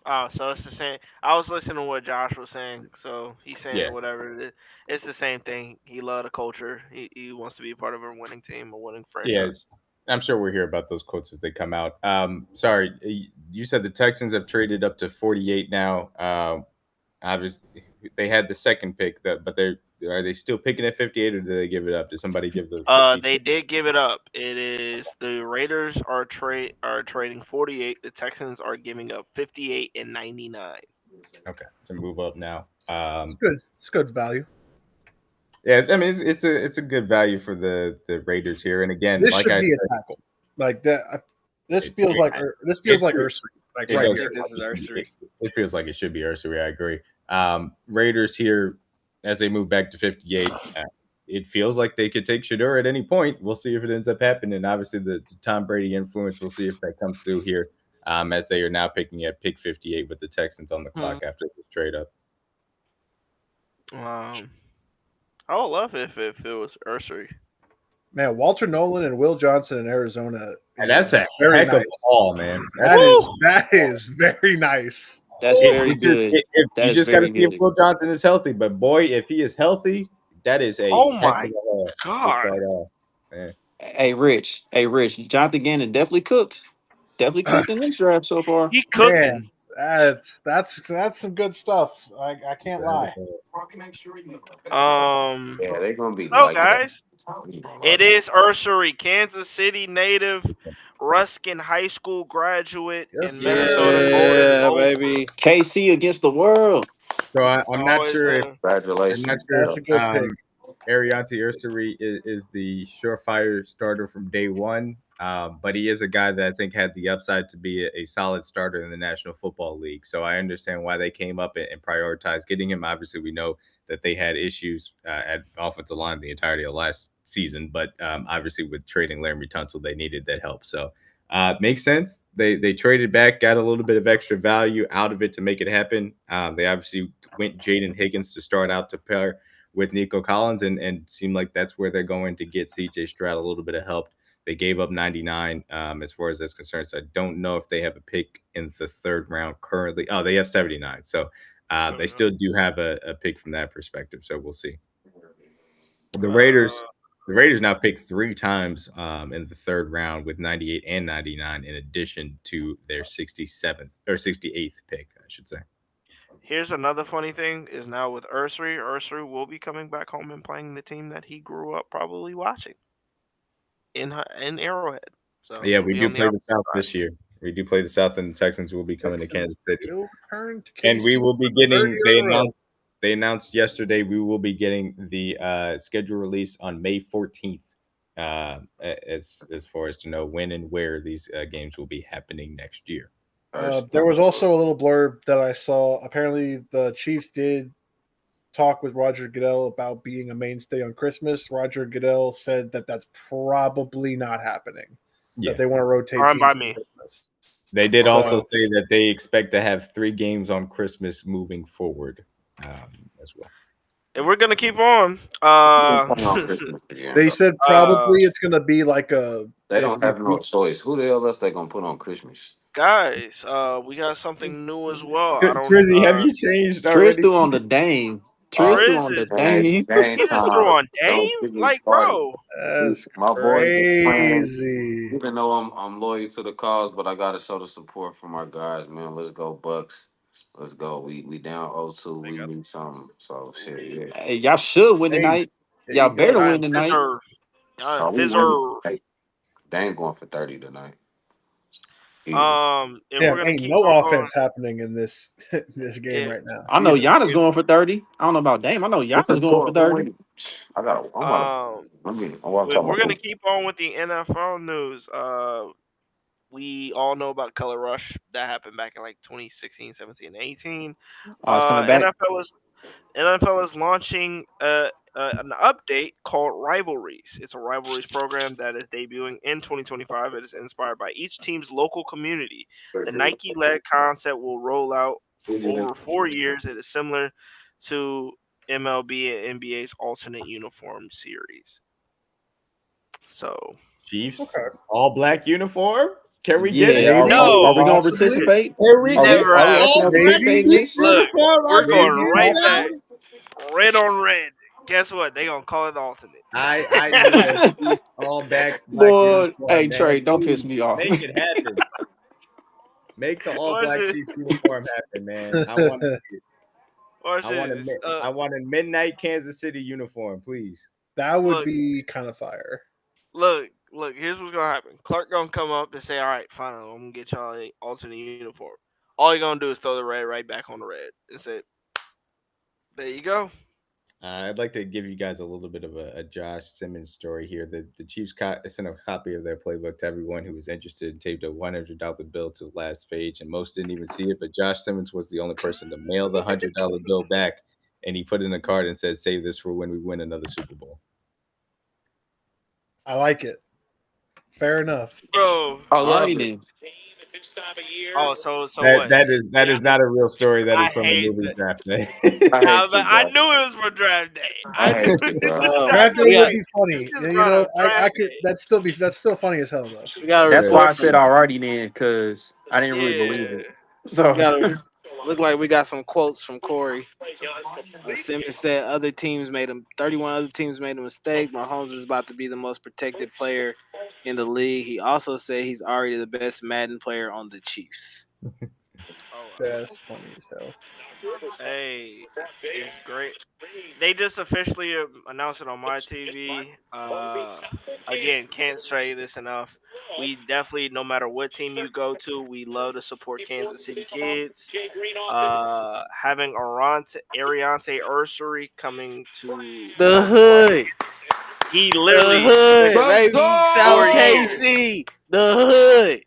Oh, so it's the same. I was listening to what Josh was saying. So he's saying Yeah. whatever it is. It's the same thing. He loved the culture. He wants to be a part of a winning team, a winning Yeah, franchise. I'm sure we'll hear about those quotes as they come out. Sorry, you said the Texans have traded up to 48 now. Obviously, they had the second pick, but are they still picking at 58, or did they give it up? Did somebody give the? They did give it up. It is the Raiders are trading 48. The Texans are giving up 58 and 99. Okay, to move up now. It's good. It's good value. Yeah, I mean it's a good value for the Raiders here. And again, This like should I be said, a tackle like that. This It- feels it- like Ursery, like it right does here. feel This is like Ursery. it feels like it should be Ursery. I agree. Raiders here as they move back to 58. It feels like they could take Shador at any point. We'll see if it ends up happening. Obviously, the Tom Brady influence. We'll see if that comes through here. As they are now picking at pick 58 with the Texans on the clock after this trade up. I would love if it was Ursery. Man, Walter Nolan and Will Johnson in Arizona. And that's a very heck of nice. a haul, man. That is very nice. That's very It's just- good. you just got to see if Will Johnson is healthy. But boy, if he is healthy, that is a Oh heck my of a haul to God. start off. Man. Hey, Rich. Jonathan Gannon definitely cooked. Definitely cooked in this draft so far. He cooking. Man, that's some good stuff. I can't lie. Yeah, they're gonna be. So guys, it is Ursery, Kansas City native, Ruskin High School graduate, Yes, and Minnesota Golden Yeah, Gopher. baby. KC against the world. So It's I'm not always sure if been- Congratulations. That's a good pick. Ariante Ursary is the surefire starter from day one, but he is a guy that I think had the upside to be a solid starter in the National Football League. So I understand why they came up and prioritized getting him. Obviously, we know that they had issues at offensive line the entirety of last season, but obviously with trading Larry Tunsil, they needed that help. So makes sense. They traded back, got a little bit of extra value out of it to make it happen. They obviously went Jaden Higgins to start out to pair with Nico Collins, and seemed like that's where they're going to get CJ Stroud a little bit of help. They gave up 99 as far as that's concerned. So I don't know if they have a pick in the third round currently. Oh, they have 79. So they still do have a pick from that perspective. So we'll see. The Raiders now pick 3 times in the third round with 98 and 99 in addition to their 67th or 68th pick, I should say. Here's another funny thing: is now with Ursery will be coming back home and playing the team that he grew up probably watching in Arrowhead. So Yeah, we do play the South this year. We do play the South, and the Texans will be coming to Kansas City. And we will be getting. They announced yesterday we will be getting the schedule release on May 14th. As far as to know when and where these games will be happening next year. There was also a little blurb that I saw. Apparently, the Chiefs did talk with Roger Goodell about being a mainstay on Christmas. Roger Goodell said that that's probably not happening. Yeah. That they want to rotate Fine teams by on me. Christmas. They did also So- say that they expect to have 3 games on Christmas moving forward as well. If we're gonna keep on, They said probably it's gonna be like a. They don't have no choice. Who the hell else they gonna put on Christmas? guys, we got something new as well. I don't. Trizzy, have you changed Trish already? threw on the Dame. Trish threw on the Dame. He just threw on Dame, like bro. That's My boy is playing. crazy. Even though I'm loyal to the cause, but I gotta show the support from our guys, man. Let's go Bucks. Let's go. We down 0-2. We need something. So shit, yeah. Hey, y'all should win tonight. There Y'all you better go. win tonight. Y'all we deserve. winning. Hey, they ain't going for 30 tonight. If Damn, we're gonna ain't keep no on offense happening in this this game Yeah. right now. I know Jesus. Giannis going for 30. I don't know about Dame. I know Giannis going for 30. I got. if we're gonna keep on with the NFL news, we all know about Color Rush that happened back in like 2016, 17, and 18. Oh, it's coming back. NFL is launching an update called Rivalries. It's a rivalries program that is debuting in 2025. It is inspired by each team's local community. The Nike-led concept will roll out for over 4 years. It is similar to MLB and NBA's alternate uniform series. So, Chiefs, all black uniform. Can we Yeah, get it? are we going to Possibly. participate? Here we Are go. we actually going to Maybe. participate in this? look, we're going Maybe. right back. Red on red. Guess what? They gonna call it the alternate. I need a Chiefs all black Lord, uniform. hey man. Trey, don't piss Please, me off. Make it happen. Make the all black Chiefs uniform happen, man. I want to. I want a midnight Kansas City uniform, please. That would be kind of fire. Look. Here's what's gonna happen. Clark gonna come up and say, "All right, fine. I'm gonna get y'all an alternate uniform." All you're gonna do is throw the red right back on the red and say, "There you go." I'd like to give you guys a little bit of a Josh Simmons story here. The Chiefs sent a copy of their playbook to everyone who was interested and taped a $100 bill to the last page, and most didn't even see it. But Josh Simmons was the only person to mail the $100 bill back, and he put in a card and said, "Save this for when we win another Super Bowl." I like it. Fair enough, bro. Alrighty then. Oh, so what? That is not a real story. That is from the movie that. Draft Day. I knew it was for draft day. Draft day would be funny. You know, I could. That's still funny as hell though. That's why I said already then, because I didn't really believe it. So look like we got some quotes from Corey. Simmons said 31 other teams made a mistake. Mahomes is about to be the most protected player in the league. He also said he's already the best Madden player on the Chiefs. That's funny as hell. Hey, it's great. They just officially announced it on my TV. Again, can't say this enough. We definitely, no matter what team you go to, we love to support Kansas City kids. Having Ariante Ursary coming to the hood. He literally the hood, baby. South KC, the hood.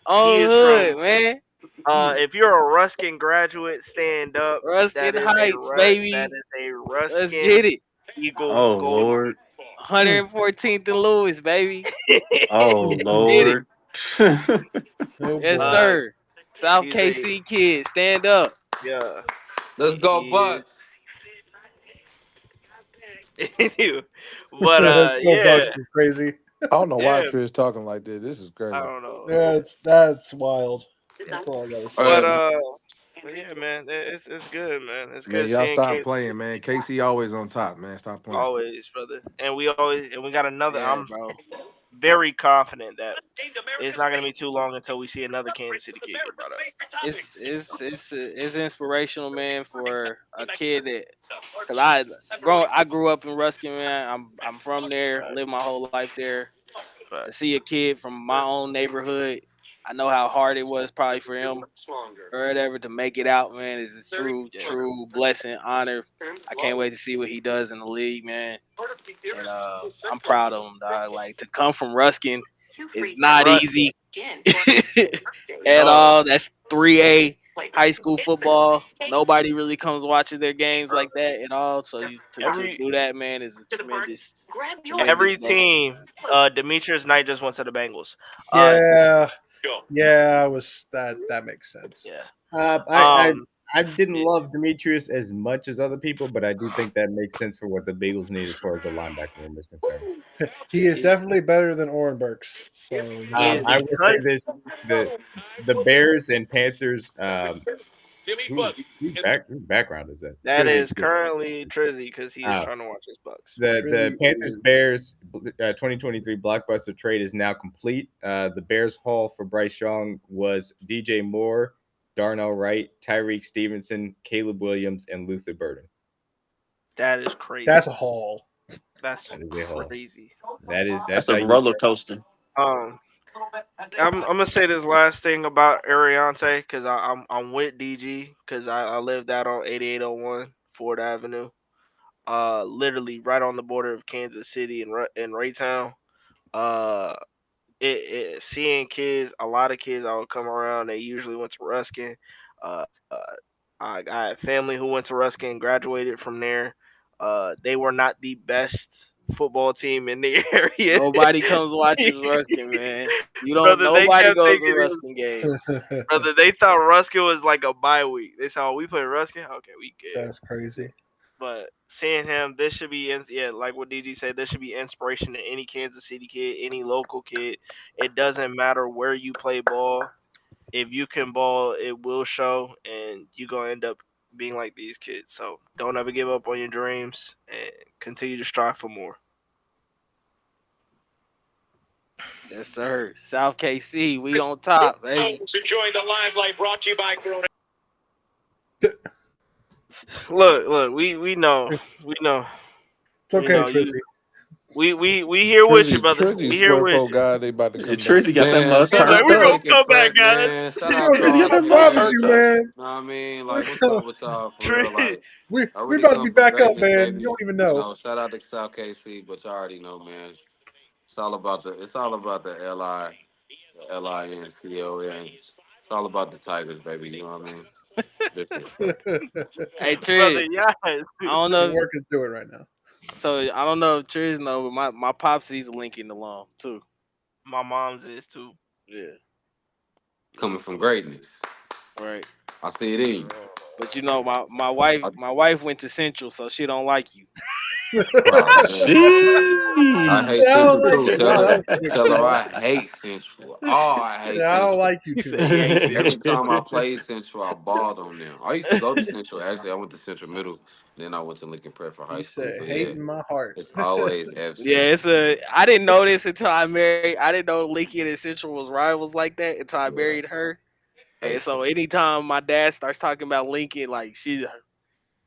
Oh, hood, man. If you're a Ruskin graduate, stand up. Ruskin Heights, baby. That is a Ruskin. Let's get it. Eagle. Oh Lord. 114th and Lewis, baby. Oh Lord. Yes, sir. South KC kids, stand up. Yeah. Let's go, Bucks. But yeah, Bucks is crazy. I don't know why Trish talking like this. This is crazy. I don't know. Yeah, that's wild. That's all I gotta say. But yeah, man, it's good, man. It's Man, good. y'all seeing stop Kansas playing, City. man. KC always on top, man. Stop playing. Always, brother. And we got another. I'm very confident that it's not going to be too long until we see another Kansas City kid get brought up. It's inspirational, man, for a kid that, because I grew up in Ruskin, man. I'm from there, lived my whole life there. To see a kid from my own neighborhood, I know how hard it was probably for him or whatever to make it out, man. Is a true blessing, honor. I can't wait to see what he does in the league, man. And I'm proud of him, dog. Like, to come from Ruskin is not easy at all. That's 3A high school football. Nobody really comes watching their games like that at all. So to do that, man, is a tremendous. Every team, Demetrius Knight just went to the Bengals. Yeah. Yeah, that makes sense. Yeah. I didn't love Demetrius as much as other people, but I do think that makes sense for what the Beagles need as far as the linebacker room is concerned. He is definitely better than Oren Burks. So Is I the will cut say this: the Bears and Panthers. Whose background is that? that Trizzy. is currently Trizzy because he is trying to watch his Bucks. The Panthers Bears 2023 blockbuster trade is now complete. The Bears haul for Bryce Young was DJ Moore, Darnell Wright, Tyreek Stevenson, Caleb Williams, and Luther Burden. That is crazy. That's a haul. That's That is a haul. crazy. That's a roller coaster. I'm gonna say this last thing about Ariante because I'm with DG because I lived out on 8801 Ford Avenue, literally right on the border of Kansas City and Raytown. Seeing kids, a lot of kids I would come around. They usually went to Ruskin. Uh, I had family who went to Ruskin, graduated from there. They were not the best football team in the area. Nobody comes watches Ruskin, man. You don't. Brother, they Nobody kept goes to thinking it was Ruskin games. brother. They thought Ruskin was like a bye week. They saw we play Ruskin. Okay, we good. That's crazy. But seeing him, this should be like what DG said. This should be inspiration to any Kansas City kid, any local kid. It doesn't matter where you play ball. If you can ball, it will show, and you're gonna end up being like these kids. So don't ever give up on your dreams and continue to strive for more. Yes, sir. South KC, we on top, baby. Enjoying the limelight brought to you by Corona. Look, we know. It's okay, Trizzy. We here with you, brother. We here with you. God, they about to come Trizzy got that Man, mug shout Like, out turned we to gonna up. Lincoln come back, Prep, guys. man. Shout out to I all the promise guys. you, You man. know what I mean? Like, what's up with y'all for real? Like, We I we really about to come be for back up, greatness, man. baby. You don't even You know. know, shout out to South KC, but you already know, man. It's all about the LINCON. It's all about the Tigers, baby. You know what I mean? Listen. Hey, Brother, Triz, yes. I don't know. We're working through it right now. So I don't know if Triz know, but my pops he's a Lincoln alum too. My mom's is too. Yeah, Coming from greatness. right. I see it in you. But you know, my wife went to Central, so she don't like you. Oh, man. I Jeez. hate Yeah, I don't Central like too. you. Wow, that was quick. Tell her I hate Central. Oh, I hate Yeah, I don't Central. like you He too said he much. hates Every Central. time I played Central, I balled on them. I used to go to Central. Actually, I went to Central Middle, then I went to Lincoln Prep for high He school. said, But "Hate yeah, in my heart." it's always F Yeah, Central. it's a. I didn't know this until I married. I didn't know Lincoln and Central was rivals like that until I Yeah, married her. hate And so Central. anytime my dad starts talking about Lincoln, like she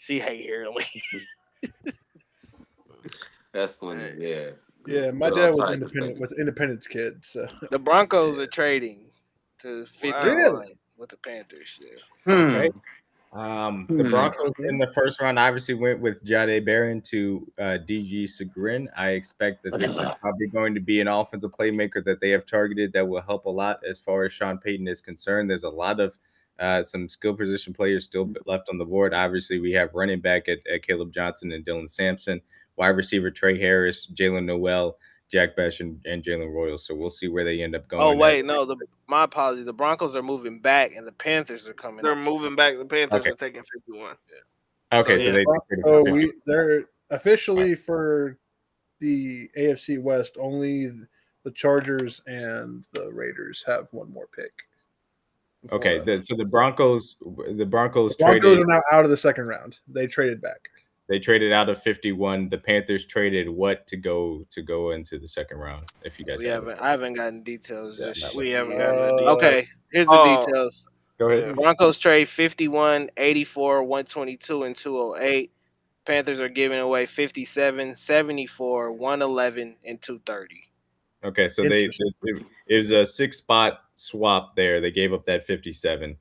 hate hearing Lincoln. That's funny. Yeah, Yeah, my good old dad was Tigers, independent, baby. was Independence kid. So The Broncos are trading to Wow. 51 really, with the Panthers. Yeah. Okay. Hmm. The Hmm. Broncos in the first round obviously went with Jade Barron to DG Segrin. I expect that this is probably going to be an offensive playmaker that they have targeted that will help a lot as far as Sean Payton is concerned. There's a lot of some skill position players still left on the board. Obviously, we have running back at Caleb Johnson and Dylan Sampson, wide receiver Trey Harris, Jalen Noel, Jack Besh, and Jalen Royals. So we'll see where they end up Oh going. wait, no. My apologies. The Broncos are moving back, and the Panthers are coming. They're up to moving back. The Panthers Okay. are taking 51. Okay, So, so yeah. they're officially for the AFC West. Only the Chargers and the Raiders have one more pick. Okay, before, so the Broncos the Broncos traded. are now out of the second round. They traded back. They traded out of 51. The Panthers traded what to go into the second round? If you guys have it. I haven't gotten details. Yeah, Just We haven't gotten the deal. okay. Here's the Oh, details. Go ahead. yeah. Broncos trade 51, 84, 122, and 208. Panthers are giving away 57, 74, 111, and 230. Okay, so Interesting. it was a 6-spot swap there. They gave up that 57.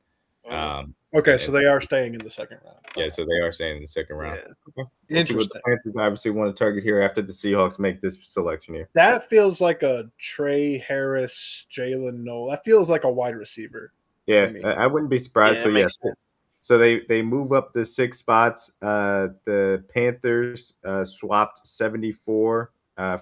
Okay, so they are staying in the second round. Yeah, so they are staying in the second round. Yeah. Okay. We'll see what the Panthers obviously want to target here after the Seahawks make this selection here. That feels like a Trey Harris, Jalen Noel. That feels like a wide receiver. Yeah, to me. I wouldn't be surprised. Yeah, So it makes yes, so they move up the 6 spots. The Panthers swapped 74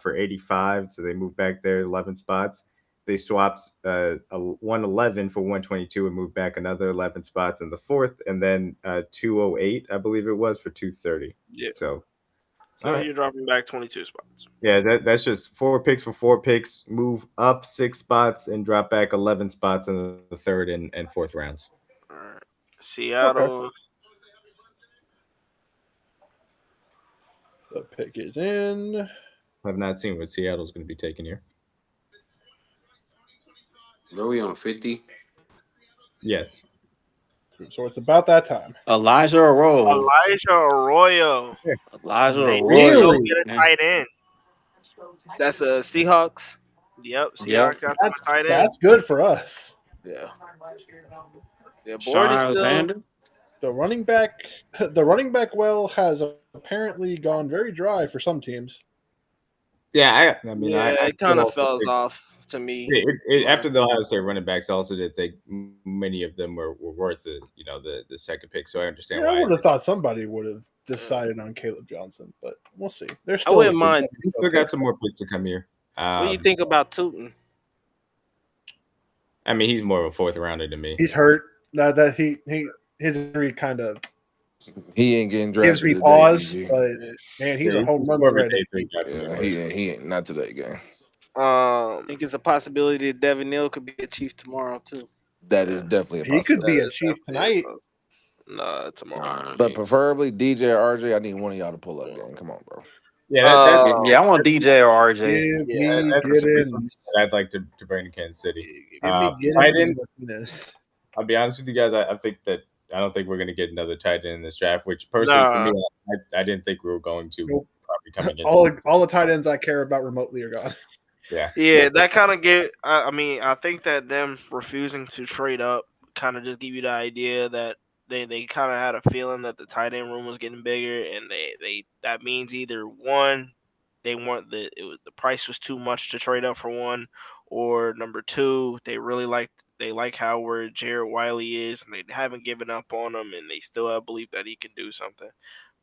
for 85, so they moved back there 11 spots, they swapped 111 for 122 and moved back another 11 spots in the fourth, and then 208, I believe it was, for 230. Yeah. So You're dropping back 22 spots. Yeah, that's just 4 picks for 4 picks. Move up 6 spots and drop back 11 spots in the third and fourth rounds. All right. Seattle. The pick is in. I've not seen what Seattle's going to be taking here. Are we on 50? Yes. So it's about that time. Elijah Arroyo. They Arroyo. go get a tight end. That's the Seahawks. Yep, Seahawks got them a tight end. That's good for us. Yeah. Yeah, Sean Boyd is Alexander. The running back well has apparently gone very dry for some teams. Yeah, I mean, yeah, I it kind of also falls think- off to me. After the Ohio State running backs, I also did think many of them were worth the second pick. So I understand Yeah, I why. would have thought somebody would have decided on Caleb Johnson, but we'll see. There's I still wouldn't mind. We still got some more picks to come here. What do you think about Tootin? I mean, he's more of a fourth rounder than me. He's hurt. That his injury kind of He ain't getting drafted. gives me today, pause, EG. but man, he's a home run more of a threat. day three guy. Yeah, he ain't not today, gang. I think it's a possibility that Devin Neal could be a Chief tomorrow too. That is definitely a He could be a That is Chief definitely tonight. Nah, tomorrow. But preferably DJ or RJ. I need one of y'all to pull up, gang. Come on, bro. Yeah, I want DJ or RJ. Give that's me the Giddens. position that I'd like to bring to Kansas City. Give me Giddens tight and end. Martinez. I'll be honest with you guys. I don't think we're going to get another tight end in this draft. Which personally for me, I didn't think we were going to. Nope. Probably coming in. All the tight ends I care about remotely are gone. Yeah, that kind of get. I mean, I think that them refusing to trade up kind of just give you the idea that they kind of had a feeling that the tight end room was getting bigger, and they that means either one, they want the price was too much to trade up for one, or number two, they like how where Jared Wiley is, and they haven't given up on him, and they still have belief that he can do something.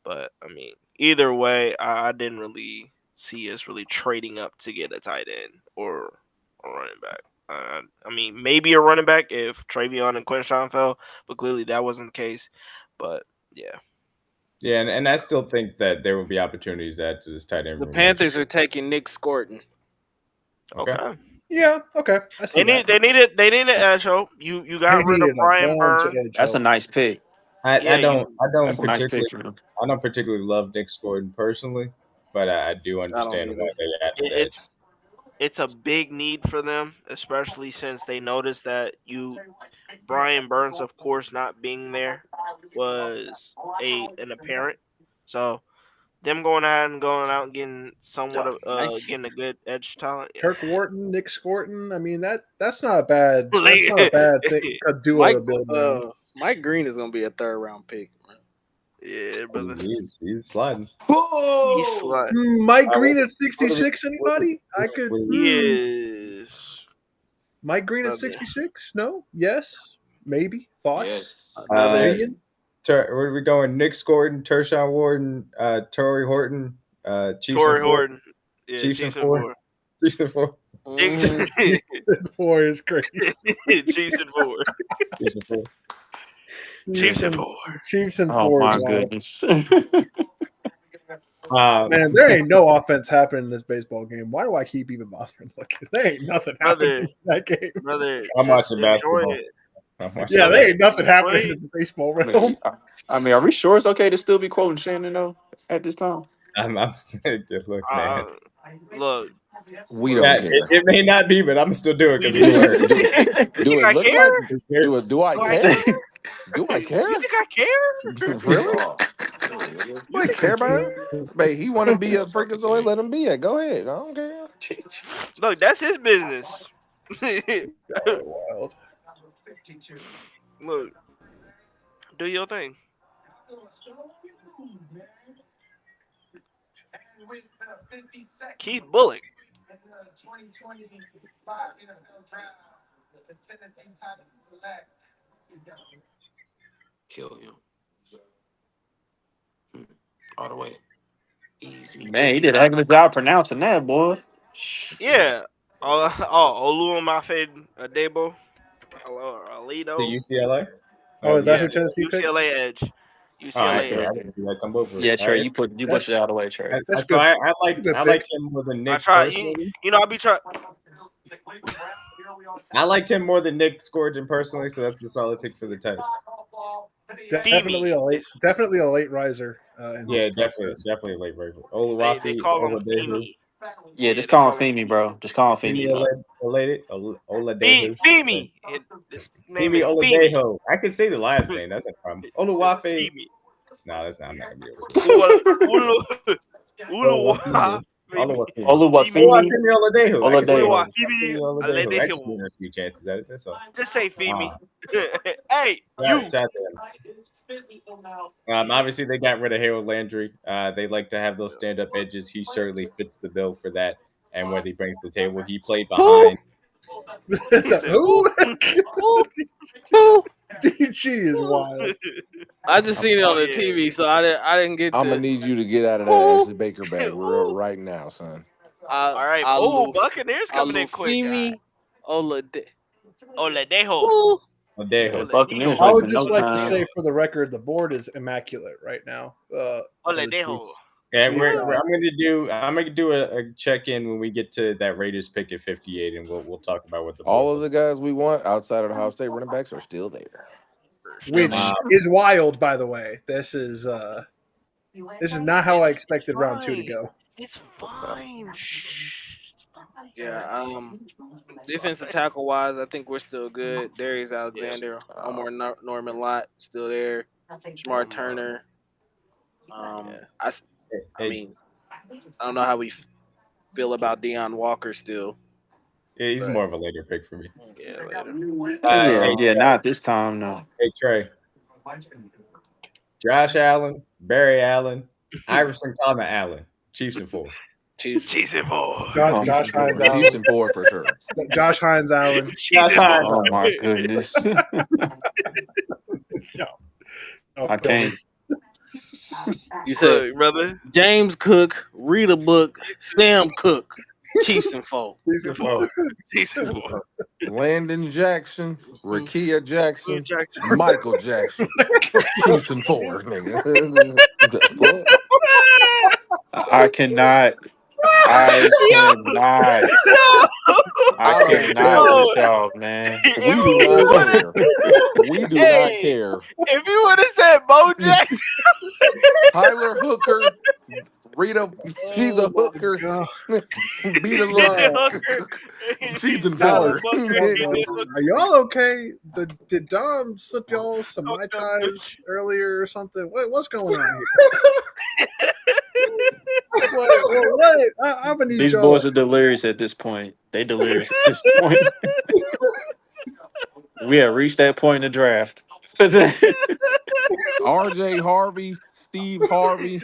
But I mean, either way, I didn't really see us really trading up to get a tight end or a running back. I mean, maybe a running back if Travion and Quinshawn fell, but clearly that wasn't the case. But yeah. Yeah, and I still think that there will be opportunities to add to this tight end The room. Panthers are taking Nick Scorton. Okay. Yeah, okay. I see They needed an edge. You got rid of Brian Burns. That's a nice pick. I don't That's a nice pick for him. I don't particularly love Nick Scorton personally, but I do understand why they added that. It's a big need for them, especially since they noticed that Brian Burns, of course, not being there was an apparent. So them going out and getting somewhat of getting a good edge talent. Yeah. Kirk Wharton, Nick Scorton. I mean that's not a bad thing. A duo to build around. Mike Green is gonna be a third round pick. Yeah, brother. He's sliding. He's sliding. Mike Green at 66. Anybody? I could. Yes. Mike Green at 66? No. Yes. Maybe. Thoughts? Yes. Opinion? Where are we going? Nick Scorton, Tershawn Wharton, Torrey Horton, Chiefs Torrey and four. Horton. Yeah, Chiefs and four. Chiefs and four. Four is crazy. Chiefs and four. Chiefs and four. Chiefs and four. Chiefs and Oh four. my is wild. goodness. Man, there ain't no offense happening in this baseball game. Why do I keep even bothering looking? There ain't nothing happening in that game. Brother, I'm watching basketball. Yeah, there ain't nothing happening in the baseball realm. I mean, are we sure it's okay to still be quoting Shannon though at this time? I'm saying, look, man. Look, we don't care. It may not be, but I'm still doing it. Do it look like? Do I care? Do I care? You think I care? Really? Do I care about him? Babe, he want to be a freakazoid, let him be it. Go ahead. I don't care. Look, that's his business. Wild. Look, do your thing. Keith Bullock. Kill him. All the way. Easy. Man, he did a heck of a job pronouncing that, boy. Yeah, Oluwaseun Adebo. To Alito. UCLA. Oh, is that Yeah, who Tennessee picked? UCLA edge. Oh, I UCLA didn't, edge. I didn't see that come over. Yeah, All Trey, right. you pushed it out of the way, Trey. That's So good. I Good pick. liked him more than I Nick try. personally. I'll be trying. I liked him more than Nick Scourgeon personally, so that's a solid pick for the Titans. Definitely a late riser. In Yeah, this process. definitely a late riser. They Oluwafi, call him Oladeju, Femi. Yeah, just call him Femi, bro. Just call him Femi Femi. Oladeju, Femi. Name Femi it Femi. Oladejo. I can say the last name. That's a problem. Oluwafi. Femi. No, that's not. I'm not gonna be able to say that. Uluwa. Oluwafemi. Oluwafemi. Oladejo. I can say it. Oladejo. Femi Oladejo. I just need a few chances at it. That's all. Just say Femi. Hey, you. Shout out to him. Obviously, they got rid of Harold Landry. They like to have those stand-up edges. He certainly fits the bill for that and what he brings to the table. He played behind. Who? DG is wild. I just seen it on the TV, so I didn't get. I'm gonna need you to get out of that Ashley Baker bag right now, son. All right. Buccaneers coming in quick. Femi Oladejo. Oladejo. Buccaneers I would wasting just no like to time. say, for the record, the board is immaculate right now. Oladejo. Yeah, I'm gonna do a check-in when we get to that Raiders pick at 58, and we'll talk about what the All of the guys we want outside of the Ohio State running backs are still there. Which is wild, by the way. This is not how I expected round 2 to go. It's fine. Yeah. Defensive tackle wise, I think we're still good. Darius Alexander, Omar Norman Lott still there. Smart Turner. I mean, I don't know how we feel about Deion Walker still. Yeah, he's more of a later pick for me. Yeah, not this time, no. Hey, Trey. Josh Allen, Barry Allen, Iverson Thomas Allen. Chiefs and 4. Chiefs and 4. Josh Hines Allen. Chiefs and 4 for sure. Josh Hines Allen. Oh my goodness. I can't. You said, brother, James Cook, Rita Book, Sam Cook, Chiefs and 4. Chiefs and 4. Landon Jackson, Rakia Jackson, Michael Jackson. Chiefs and 4, nigga. I cannot with y'all, man. We do not care. We do not care. If you would have said Bo Jackson, Tyler Hooker, Rita, she's a hooker. Beat a hooker. She's in 4. Are y'all okay? Did Dom slip y'all some Mai Tais earlier or something? What's going on here? What? I'm gonna need These y'all. boys are delirious at this point. They delirious at this point. We have reached that point in the draft. RJ Harvey, Steve Harvey.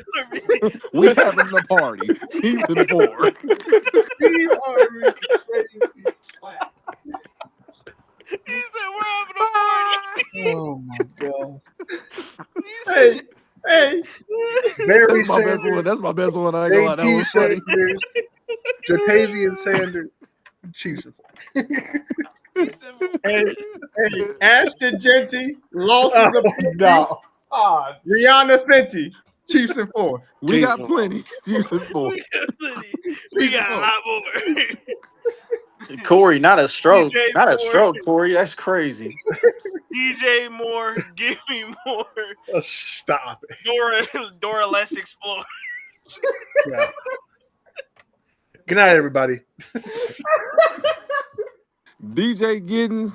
We having a party. He's in 4. Steve Harvey. He said we're having a party. Oh my god. Hey. Barry That's my best Sanders. one. That's my best one. I ain't gonna lie. That JT was funny. Sanders. Japavian Sanders. Chiefs and 4. Hey, Ashton Genty, losses of no. Rihanna Fenty, Chiefs and 4. We got plenty. Chiefs and 4. We got a lot more. Corey, not a stroke. DJ Not a Moore. stroke, Corey. That's crazy. DJ Moore, give me more. Stop it. Dora Less Explore. Yeah. Good night, everybody. DJ Giddens,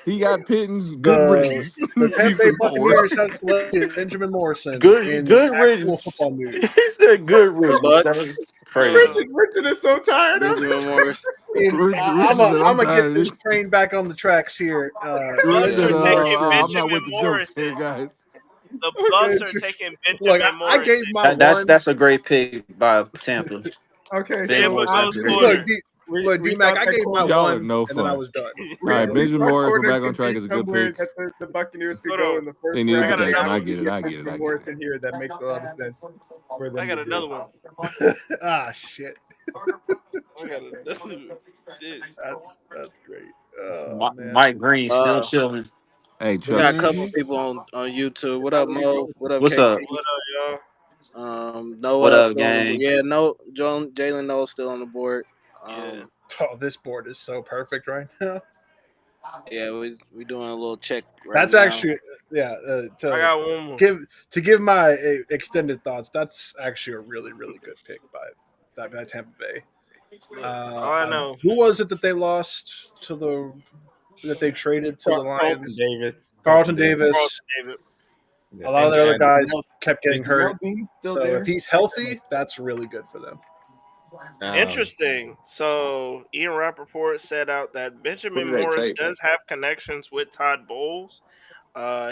he got Pittance. Good riddance. The Tampa Bay Buccaneers have selected Benjamin Morrison. Good actual riddance. football news. He said good riddance. That's crazy. Richard is so tired of Benjamin Morris. I'm gonna get this train back on the tracks here. Bucks are taking I'm not with Benjamin the Morris. jokes here, guys. The Bucks are taking Benjamin Look, Morris. I gave my one. That's a great pick by Tampa. Okay, Tampa so goes Look, corner. Look, D-Mac, thought I that gave my Cole- Y'all are one, no and then I fun. was done. All right, we Benjamin thought Morris, we're corner back on could track. be Is a good somewhere pick. that the Buccaneers could Hold go on. in the first They needed round. I got Jackson. another I one. get it. I get it. I Benjamin get it. Morrison here that makes a lot of sense for them I got to do. another one. Shit. I got another one. This. That's great. Oh man. Mike Green still Uh, chilling. Hey, we Chuck. got a couple Mhm. people on YouTube. What up, Mo? What up, What's KT? up? What up, y'all? What Noah up, still on the board. gang? Yeah, no, Jalen Noah still on the board. Yeah. Oh, this board is so perfect right now. Yeah, we doing a little check right That's now. actually I to got one more. give my extended thoughts. That's actually a really really good pick by Tampa Bay. Look, all I know. Who was it that they lost to that they traded to the Carlton Lions? Davis. Carlton Davis. David. A lot of their other guys kept getting is hurt. Jamel Dean still So there? if he's healthy, that's really good for them. Interesting. So Ian Rappaport said out that Benjamin Look at that Morris tape. does have connections with Todd Bowles.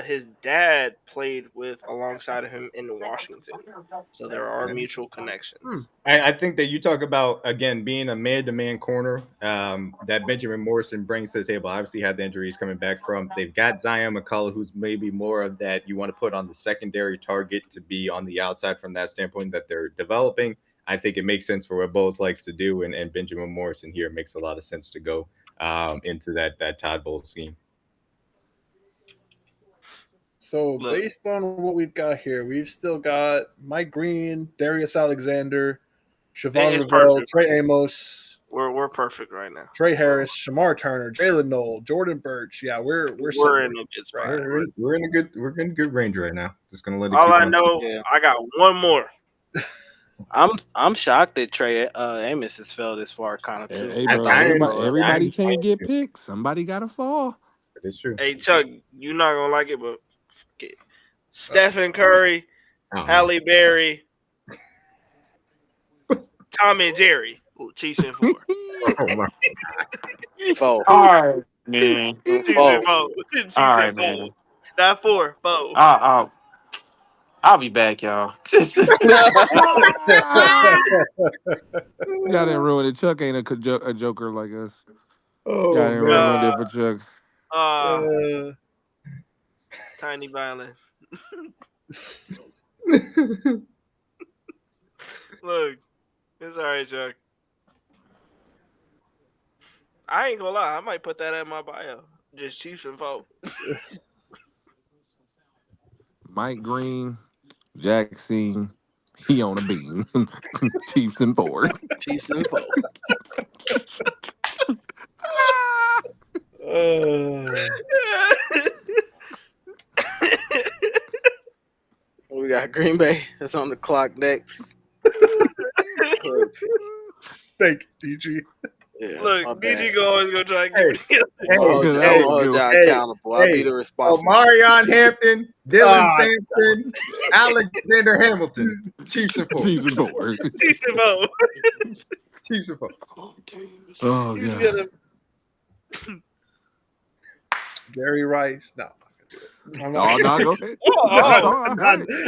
His dad played alongside of him in Washington, so there are mutual connections. I think that you talk about, again, being a man-to-man corner that Benjamin Morrison brings to the table. Obviously, had the injuries coming back from. They've got Zion McCullough, who's maybe more of that you want to put on the secondary target to be on the outside from that standpoint that they're developing. I think it makes sense for what Bowles likes to do, and Benjamin Morrison here makes a lot of sense to go into that Todd Bowles scheme. So based on what we've got here, we've still got Mike Green, Darius Alexander, Siobhan It's Ravel, perfect. Trey Amos. We're perfect right now. Trey Harris, Shamar Turner, Jalen Knoll, Jordan Birch. Yeah, we're in a good spot. Right. We're in a good range right now. Just gonna let it. All keep I on. know, Yeah. I got one more. I'm shocked that Trey Amos has fell this far, kind of too. Hey, I bro. thought he was I- lower. Everybody I'm- can't get picked. Somebody got to fall. It's true. Hey Chuck, you're not gonna like it, but fuck it. Stephen Curry, Halle Berry, Tom and Jerry, Chiefs in 4. Oh my. Four. All right, man. Chiefs Four. in 4. Chiefs All in right, 4. man. Not 4, 4. I'll be back, y'all. Y'all didn't ruin it. Chuck ain't a joker like us. Oh Y'all didn't man. ruin it for Chuck. Tiny violin. Look, it's all right, Chuck. I ain't gonna lie, I might put that in my bio. Just Chiefs and 4. Mike Green, Jackson, he on a beam. Chiefs and 4. Chiefs and 4. We got Green Bay that's on the clock next. Thank you, DG. Yeah, Look, DG always gonna try to get Hey, I'm gonna hold y'all accountable. I'll be the responsible. Marion Hampton, Dylan Ah. Sampson, Alexander Hamilton, Chiefs and 4. Chiefs and 4. Chiefs and 4. Chiefs and 4. Oh, He's God. gonna Gary Rice. No. Oh, no, go ahead.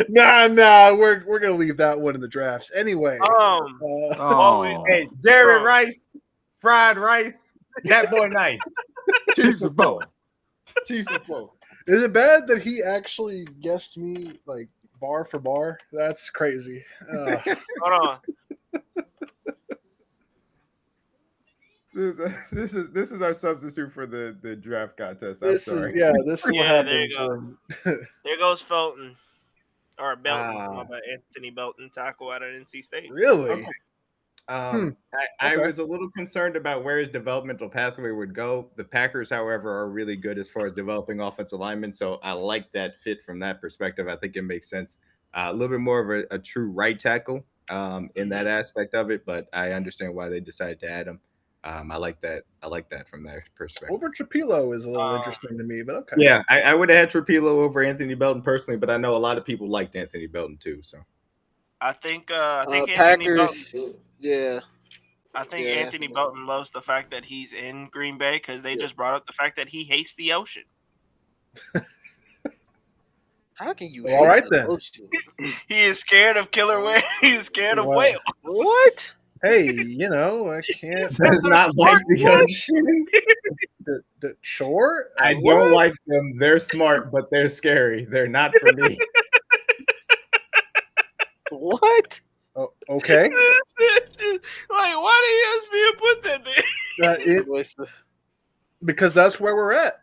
Nah. We're gonna leave that one in the drafts anyway. Hey, Jerry Rice, fried rice. That boy nice. Chiefs and 4. Chiefs and 4. Is it bad that he actually guessed me like bar for bar? That's crazy. hold on. This is our substitute for the draft contest. I'm This sorry. is what Yeah, there happens. you go. when- There goes Felton. Or Belton. Ah. My bad. Anthony Belton, tackle out of NC State. Really? Okay. Hmm. I Okay. was a little concerned about where his developmental pathway would go. The Packers, however, are really good as far as developing offensive linemen, so I like that fit from that perspective. I think it makes sense. A little bit more of a true right tackle in that aspect of it, but I understand why they decided to add him. I like that. I like that from their perspective. Over Trapilo is a little interesting to me, but okay. Yeah, I would have had Trapilo over Anthony Belton personally, but I know a lot of people liked Anthony Belton too. So I think Anthony Packers. Belton. Yeah. I think Yeah. Anthony Belton loves the fact that he's in Green Bay because they just brought up the fact that he hates the ocean. How can you? All hate right the then. ocean? He is scared of killer whales. He is scared of Wow. whales. What? Hey, you know, I can't. Does not like the young shooting. Sure. I don't like them. They're smart, but they're scary. They're not for me. What? Oh, okay. Like, why did ESPN put that there? Because that's where we're at.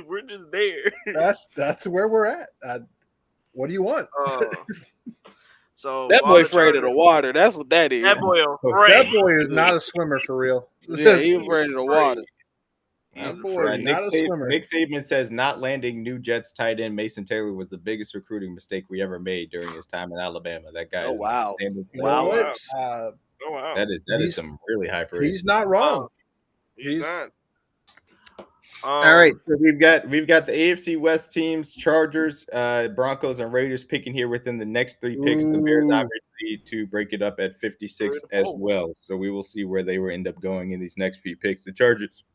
We're just there. That's where we're at. What do you want? So That while boy the afraid of the Chargers- water. That's what that is. That boy That afraid. boy is not a swimmer for real. Yeah, he afraid of the water. That He's boy Right, is Nick, not a swimmer. Nick Saban says not landing new Jets tight end Mason Taylor was the biggest recruiting mistake we ever made during his time in Alabama. That guy Oh, is wow. an outstanding You player. know what? Oh wow. That is some really high praise. He's not wrong. He's not. All right, so we've got the AFC West teams: Chargers, Broncos, and Raiders picking here within the next 3 picks. The Bears obviously to break it up at 56 as well. So we will see where they will end up going in these next few picks. The Chargers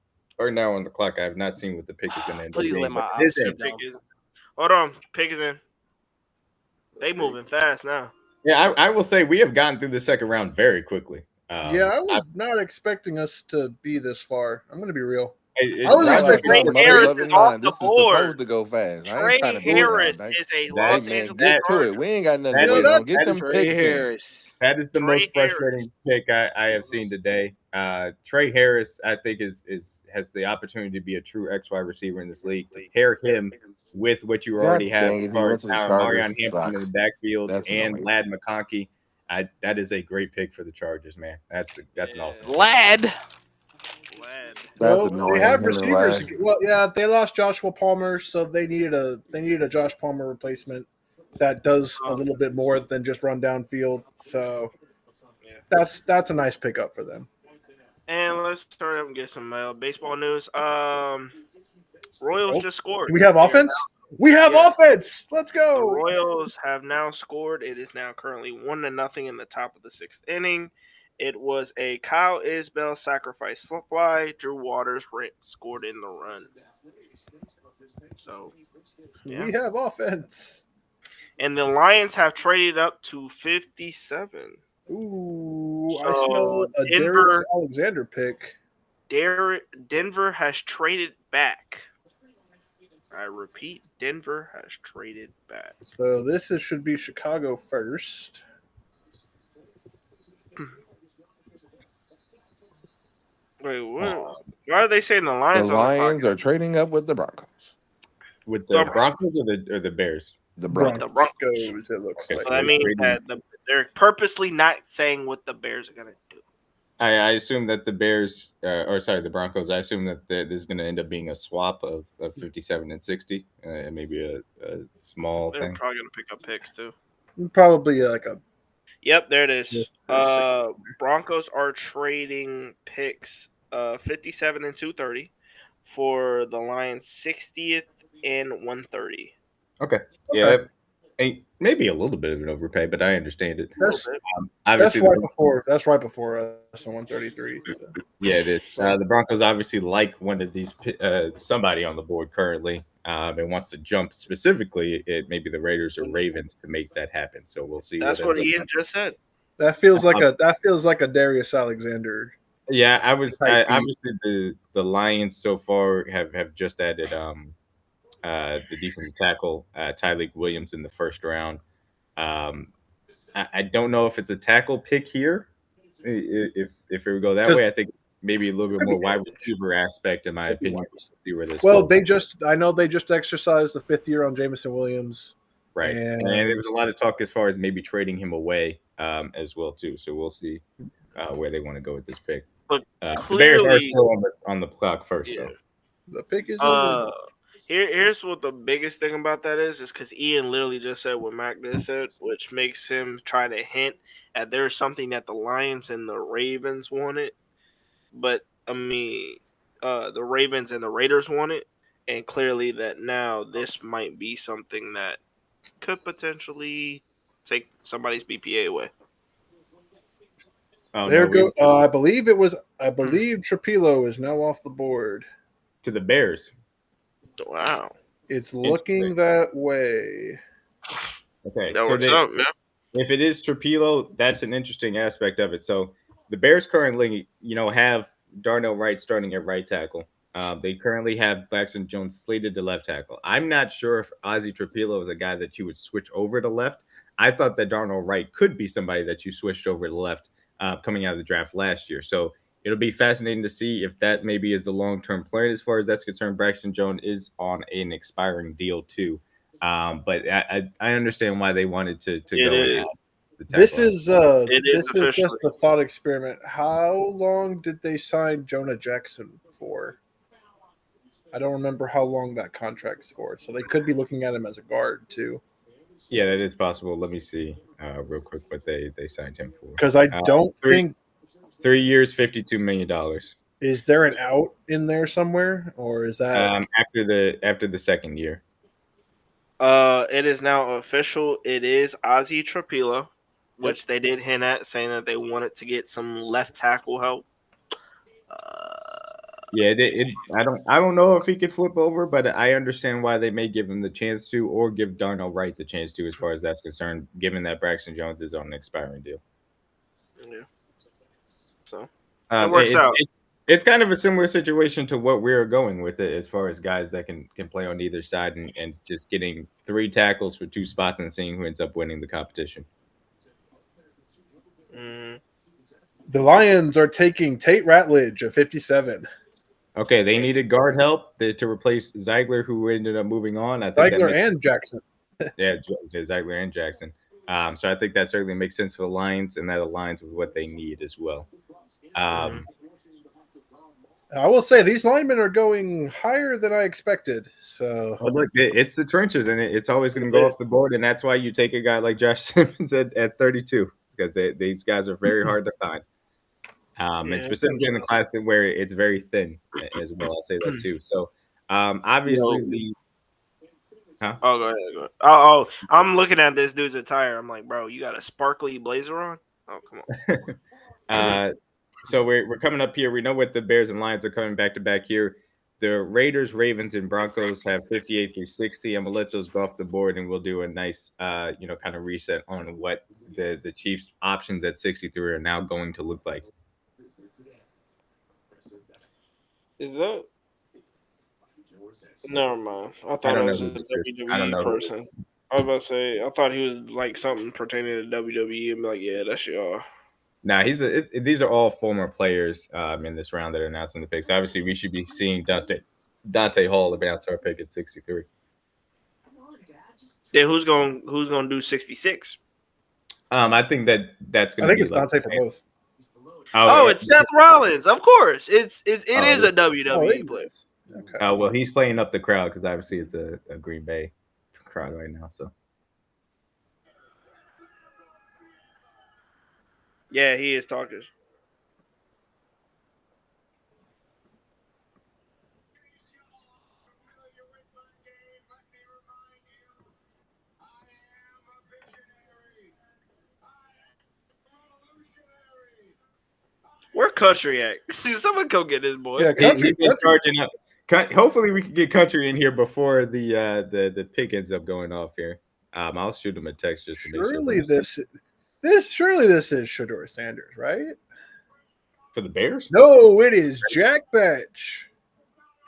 are now on the clock. I have not seen what the pick is going to end up Please being. let my but it is eyes in. down. Hold on, pick is in. They moving fast now. Yeah, I will say we have gotten through the second round very quickly. Yeah, I was not expecting us to be this far. I'm going to be real. I was Y'all expecting like Trey something Harris love is in off mind. the This is board. supposed to go fast. I ain't Trey trying to do it Harris now. is a That- Los Hey man, Angeles get to Charger. it. We ain't got nothing That to wait is- on. Get that them is Trey picks in. Harris. That is the Trey most Harris. frustrating pick I have seen today. Trey Harris, I think, has the opportunity to be a true XY receiver in this league. To pair him with what you already God have dang it, as he far went as to the now Chargers. Marion Hampton in the backfield That's and annoying. Lad McConkey. That is a great pick for the Chargers, man. That's an awesome. Lad. That's Well, annoying. they have Him and receivers. Lad. Well, yeah, they lost Joshua Palmer, so they needed a Josh Palmer replacement that does a little bit more than just run downfield. So that's a nice pickup for them. And let's turn up and get some baseball news. Royals just scored. Do we have offense? We have offense. Let's The go. Royals have now scored. It is now currently 1-0 in the top of the 6th inning. It was a Kyle Isbell sacrifice fly. Drew Waters scored in the run. So, yeah. We have offense. And the Lions have traded up to 57. Ooh, So I smell a Darius Alexander pick. Denver has traded back. I repeat, Denver has traded back. So this should be Chicago first. Wait, what? Why are they saying the Lions? The Lions are trading up with the Broncos. With the Broncos or the Bears? The Broncos. The Broncos. It looks like. So that means that they're purposely not saying what the Bears are gonna do. I assume that the Bears, the Broncos. I assume that this is going to end up being a swap of 57 and 60, and maybe a small They're thing. probably gonna pick up picks too. Probably like a. Yep, there it is. Broncos are trading picks 57 and 230 for the Lions 60th and 130. Okay. Yeah, maybe a little bit of an overpay, but I understand it. That's obviously right before. That's right before us on 133. So. Yeah, it is. The Broncos obviously like one of these somebody on the board currently, and wants to jump specifically at maybe the Raiders or Ravens to make that happen. So we'll see. That's what Ian just said. That feels like a Darius Alexander. Yeah, obviously the Lions so far have just added the defensive tackle Tyleik Williams in the first round. I don't know if it's a tackle pick here. If it would go that way, I think maybe a little bit more wide receiver aspect, in my opinion. We'll see where this goes. I know they just exercised the 5th year on Jameson Williams. Right. And there was a lot of talk as far as maybe trading him away as well, too. So we'll see where they want to go with this pick. But the Bears are still on the clock first, though. The pick is Here's what the biggest thing about that is because Ian literally just said what Mac just said, which makes him try to hint at there's something that the Lions and the Ravens wanted. But, I mean, the Ravens and the Raiders want it. And clearly that now this might be something that could potentially take somebody's BPA away. Oh, there go. I believe Trapilo is now off the board. To the Bears. Wow. It's looking that way. Okay. That works out, man. if it is Trapilo, that's an interesting aspect of it. So the Bears currently, have Darnell Wright starting at right tackle. They currently have Braxton Jones slated to left tackle. I'm not sure if Ozzy Trapilo is a guy that you would switch over to left. I thought that Darnell Wright could be somebody that you switched over to left coming out of the draft last year. So it'll be fascinating to see if that maybe is the long-term plan as far as that's concerned. Braxton Jones is on an expiring deal too. But I understand why they wanted to go and add the tackle. This is officially. just a thought experiment. How long did they sign Jonah Jackson for? I don't remember how long that contract's for. So they could be looking at him as a guard too. Yeah, that is possible. Let me see real quick what they signed him for. Because I don't think 3 years, $52 million. Is there an out in there somewhere, or is that after the second year? It is now official. It is Ozzy Trapilo, which they did hint at, saying that they wanted to get some left tackle help. Yeah, I don't know if he could flip over, but I understand why they may give him the chance to, or give Darnell Wright the chance to, as far as that's concerned, given that Braxton Jones is on an expiring deal. Yeah. So it works out. It's kind of a similar situation to what we're going with it, as far as guys that can play on either side and just getting 3 tackles for 2 spots and seeing who ends up winning the competition. The Lions are taking Tate Ratledge at 57. Okay, they needed guard help to replace Ziegler, who ended up moving on. I think Ziegler and Jackson. Yeah, Ziegler and Jackson. So I think that certainly makes sense for the Lions, and that aligns with what they need as well. I will say these linemen are going higher than I expected. So look, it's the trenches, and it's always going to go off the board, and that's why you take a guy like Josh Simmons at 32, because these guys are very hard to find. And specifically in the class where it's very thin as well. I'll say that too. So obviously Oh, go ahead. Oh, I'm looking at this dude's attire. I'm like, bro, you got a sparkly blazer on? Oh, come on. So we're coming up here. We know what the Bears and Lions are coming back to back here. The Raiders, Ravens, and Broncos have 58 through 60. I'm gonna let those go off the board, and we'll do a nice, kind of reset on what the Chiefs' options at 63 are now going to look like. Is that? Never mind. I thought it was a WWE person. I was about to say, I thought he was like something pertaining to WWE and be like, yeah, that's y'all. Nah, these are all former players in this round that are announcing the picks. Obviously, we should be seeing Dante Hall announce our pick at 63. Then who's gonna do 66? I think that's going to be. I think it's Dante for both. Oh, it's Seth Rollins, of course. It is a WWE player. Okay. Well, he's playing up the crowd because obviously it's a Green Bay crowd right now. So yeah, he is talking. Where Country at? Someone go get this boy. Yeah, Country. Charging up. Hopefully, we can get Country in here before the pick ends up going off here. I'll shoot him a text just to make sure. Surely this is Shedeur Sanders, right? For the Bears? No, it is Jack Batch.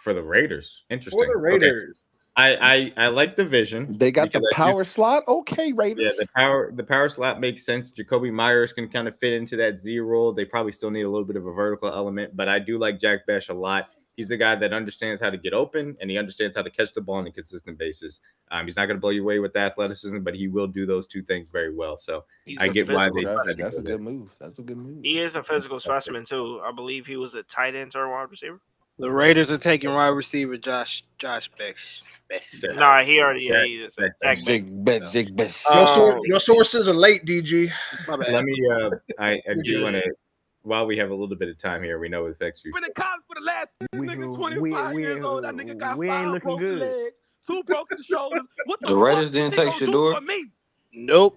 For the Raiders. Interesting. For the Raiders. Okay. I like the vision. They got the power slot. Okay, Raiders. Yeah, the power slot makes sense. Jacoby Myers can kind of fit into that Z role. They probably still need a little bit of a vertical element, but I do like Jack Batch a lot. He's a guy that understands how to get open, and he understands how to catch the ball on a consistent basis. He's not going to blow you away with athleticism, but he will do those two things very well. So I get why that's a good move. That's a good move. He is a physical specimen too. I believe he was a tight end or wide receiver. The Raiders are taking wide receiver Josh Becks. Nah, he already is. Jig Best. Your sources are late, DG. Let me. I do want to. While we have a little bit of time here, we know it affects you. Been in college for the last nigga 25 years old. That nigga got 5 broken legs, 2 broken shoulders. What the Raiders fuck didn't take Shedeur? Nope.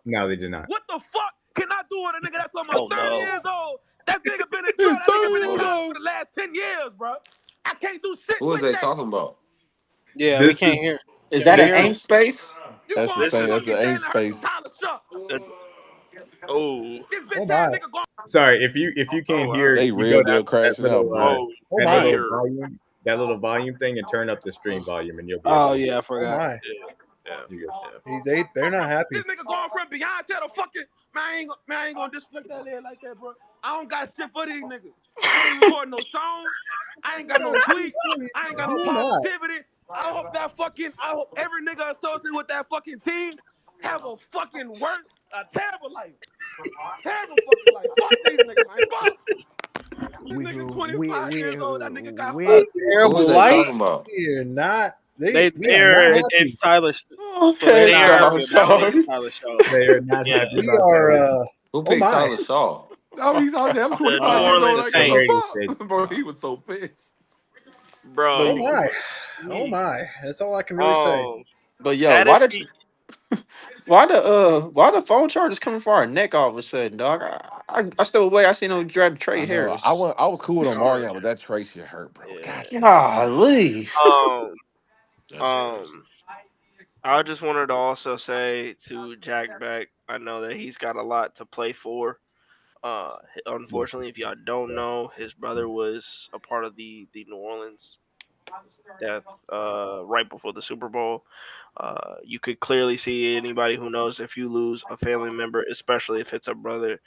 No, they did not. What the fuck can I do with a nigga that's almost 30 years old? That nigga been in college for the last 10 years, bro. I can't do shit. Who is they talking about? Yeah, we can't hear. Is that an aim space? You That's the going space. to That's fucking the Jalen ain't Hurts space. and Tyler Shucks. That's oh This Oh bitch my. ass nigga going. Sorry, if you can't hear, They you real go down deal to that crashing out, little bro. Oh that my. little volume, thing, and turn up the stream volume, and you'll be able oh to yeah, I Oh forgot. my. Yeah. you good. They're not happy. This nigga going from Beyonce to fucking man. I ain't gonna disrespect that lady like that, bro. I don't got shit for these niggas. I ain't recording no songs. I ain't got no tweets. I ain't got no You're not. positivity. I hope every nigga associated with that fucking team have a fucking a terrible life. Terrible fucking life. Fuck these niggas, man. Fuck. This nigga 25 years old. That nigga got A 5 kids. Who is terrible they life. talking about? We're not. They We are not they're happy. it's Tyler. Oh, So they're heck not no, happy about dog. taking Tyler Shaw. They are not Yeah. happy We about are. that. Who Oh picked my. Tyler Shaw? Oh, he's out there. I'm The 25 New years old. Orleans I The give a Saints, Raiders fuck. did. Bro, he was so pissed. bro. Oh my. Oh my. That's all I can really say. But yo, That is the why the phone charges coming for our neck all of a sudden, dog? I still away. I seen him draft I Trey know. Harris. I was cool on oh Marion, but that Trey shit hurt, bro. yeah. God damn. Golly. That's crazy. I just wanted to also say to Jack Beck, I know that he's got a lot to play for. Unfortunately, if y'all don't know, his brother was a part of the New Orleans death right before the Super Bowl. You could clearly see anybody who knows if you lose a family member, especially if it's a brother,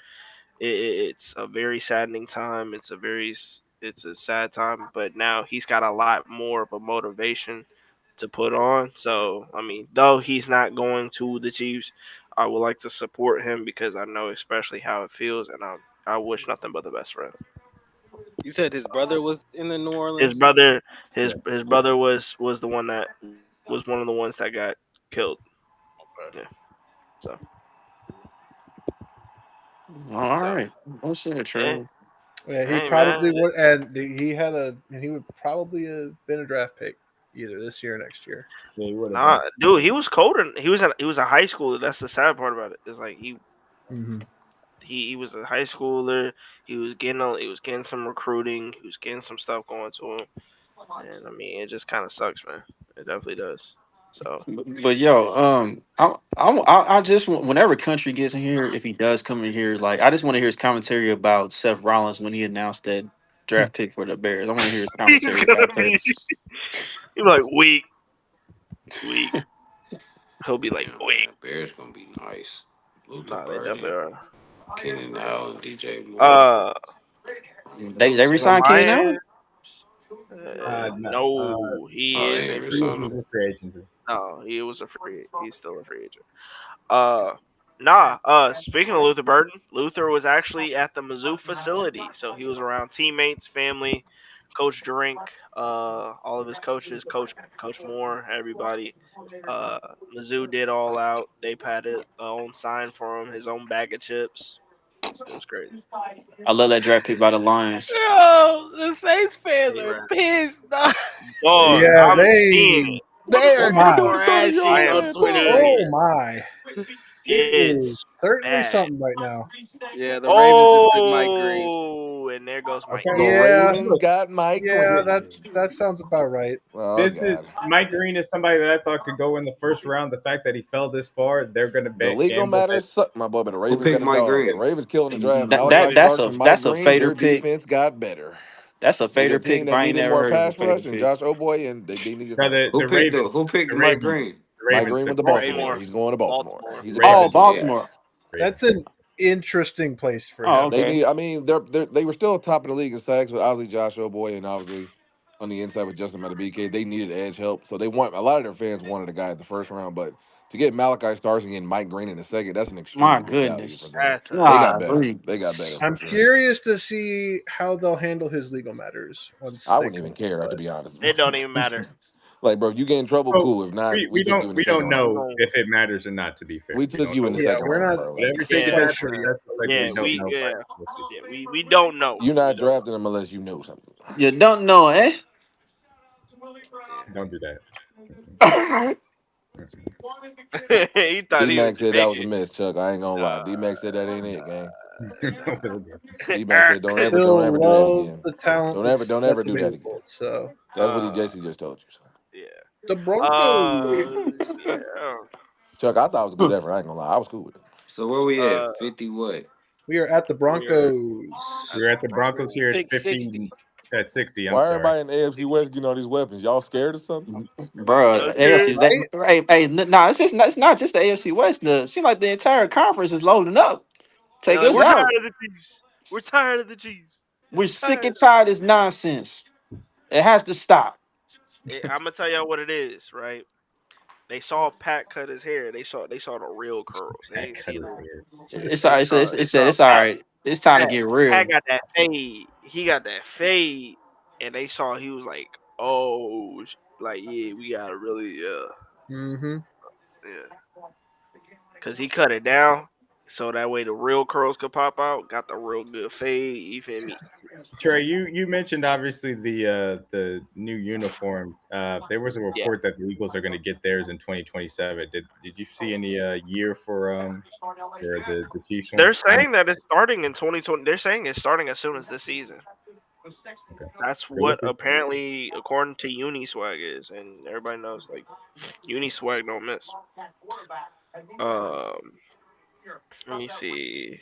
it's a very saddening time. It's a sad time, but now he's got a lot more of a motivation to put on. So I mean, though he's not going to the Chiefs, I would like to support him because I know especially how it feels, and I wish nothing but the best for him. You said his brother was in the New His Orleans. brother, his brother was the one that was one of the ones that got killed. Yeah. So All so right. What's that, hey, Trevor? Yeah, he hey probably man. would, and he would probably have been a draft pick either this year or next year. Yeah, he would have Nah, been. dude, he was colder. He was a high schooler. That's the sad part about it. It's like Mm-hmm. he was a high schooler. He was getting some recruiting. He was getting some stuff going to him. And I mean, it just kind of sucks, man. It definitely does. So But yo, I just whenever Country gets in here, if he does come in here, like I just want to hear his commentary about Seth Rollins when he announced that draft pick for the Bears. I want to hear his he's commentary gonna about that. be he's like weak. He'll be like Damn, weak. man. Bears gonna be nice. Luther Nah, they definitely Burden, are. Keenan Allen, DJ Moore. Uh, They on resigned my Keenan end, Allen. No, no, he Oh, they is a ain't free resigning agent. him. free agency. No, he was a free. He's still a free agent. Speaking of Luther Burden, Luther was actually at the Mizzou facility, so he was around teammates, family, Coach Drink, all of his coaches, Coach Moore, everybody. Uh, Mizzou did all out. They padded their own sign for him, his own bag of chips. It was crazy. I love that draft pick by the Lions. Yo, the Saints fans Hey, are man. pissed. Dog. Dog, Yeah, I'm seeing they. it. They Oh are my. gonna do the I 30-yard Crashing am on man Twitter. seeing Oh it. my. It is It's certainly bad. something right now. Yeah, the Ravens just took Mike Green. Oh, and there goes Mike Okay, The Green. Yeah, Ravens got Mike yeah, Green. that sounds about right. Oh this is God. Mike Green is somebody that I thought could go in the first round. The fact that he fell this far, they're going to The bet legal gamble that. matters suck, my boy, but the Who Ravens got picked a Mike dog. The Green? Ravens killing the draft. That, Malachi that that's Starks a and Mike that's a Green, fader their pick. defense got better. That's a They fader a team pick. If that I ain't needed never more heard of a pass fader rush and pick. Josh O'Boy, and they need his No, number. Who picked The Mike Ravens, Green? the Mike Ravens Green took with the Mike Baltimore. Green. He's going to Baltimore. Baltimore. He's a The Oh, Ravens, Baltimore yeah. guy. Baltimore. That's an interesting place for Oh, him. They okay. need. I mean, they were still top of the league in sacks, but obviously Josh O'Boy and obviously on the inside with Justin Matabike, they needed edge help. So they want a lot of their fans wanted a guy in the first round, but to get Malachi Starks and Mike Green in the second, that's an My extremely good value for goodness. them. That's a They got Ah, better. They got better for I'm sure. curious to see how they'll handle his legal matters once I they wouldn't come even into care, to play. be honest. it don't even matter. Like, bro, if you get in trouble, So cool. If not, we we took don't you in the we second don't round. We know gon' if it matters or not. To be fair, We we took don't you know in the what Yeah, second we're round, not bro. But Like, everything is yeah, quite happening. sure yet. That's just like we don't know. Right? We'll see. we don't know. you're We not don't drafting them unless you know something. you don't know, eh? Don't do that. know. He thought D he was Mac said that was a Jamaican. miss, Chuck. I ain't gonna lie. Uh, D Mac said that ain't it, gang. D Mac uh, said don't Bill ever do that loves again. the talent Don't ever that's do that again. available. So That's what he Jesse just told you. Son. yeah. the Broncos. Yeah. Chuck, I thought it was a good effort. I ain't gonna lie, I was cool with it. So where we at? 50 what? We are at the Broncos. We're at the Broncos here at Pick 50. 60. At 60, I'm Why sorry. everybody in the AFC West getting all these weapons? Y'all scared or something? Bro, Let's hear it. AFC. Nah, it's not just the AFC West. It seems like the entire conference is loading up. They're Take like, us we're out. tired of the Chiefs. We're tired of the Chiefs. We're sick and tired of this nonsense. It has to stop. I'm gonna tell y'all what it is, right? They saw Pat cut his hair. They saw the real curls. They didn't see the. It's all They right. saw. They saw It's all Pat. right. It's time to get real. Pat got that fade. He got that fade, and they saw he was like, oh, like yeah, we gotta really, Mm-hmm. yeah, because he cut it down so that way the real curls could pop out. Got the real good fade. You feel me? Trey, you mentioned obviously the new uniforms. There was a Yeah. report that the Eagles are going to get theirs in 2027. Did you see any year for the Chiefs one? They're saying that it's starting in 2020. They're saying it's starting as soon as this season. Okay. That's They're what looking- apparently, according to Uniswag, is, and everybody knows like Uniswag don't miss. Let me see.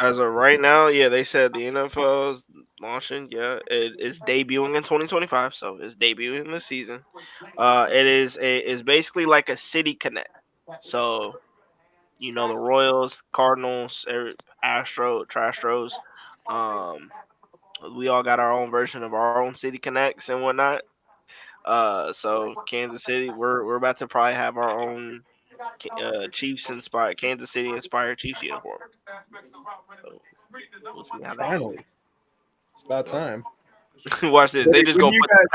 As of right now, yeah, they said the NFL is launching. Yeah, it is debuting in 2025, so it's debuting this season. It is basically like a city connect. So you know the Royals, Cardinals, Trastros. Um, we all got our own version of our own city connects and whatnot. So Kansas City, we're about to probably have our own Chiefs inspired, Kansas City inspired Chiefs uniform. So we'll see how that goes. Finally, it's about time. Watch this. They just What go do you put the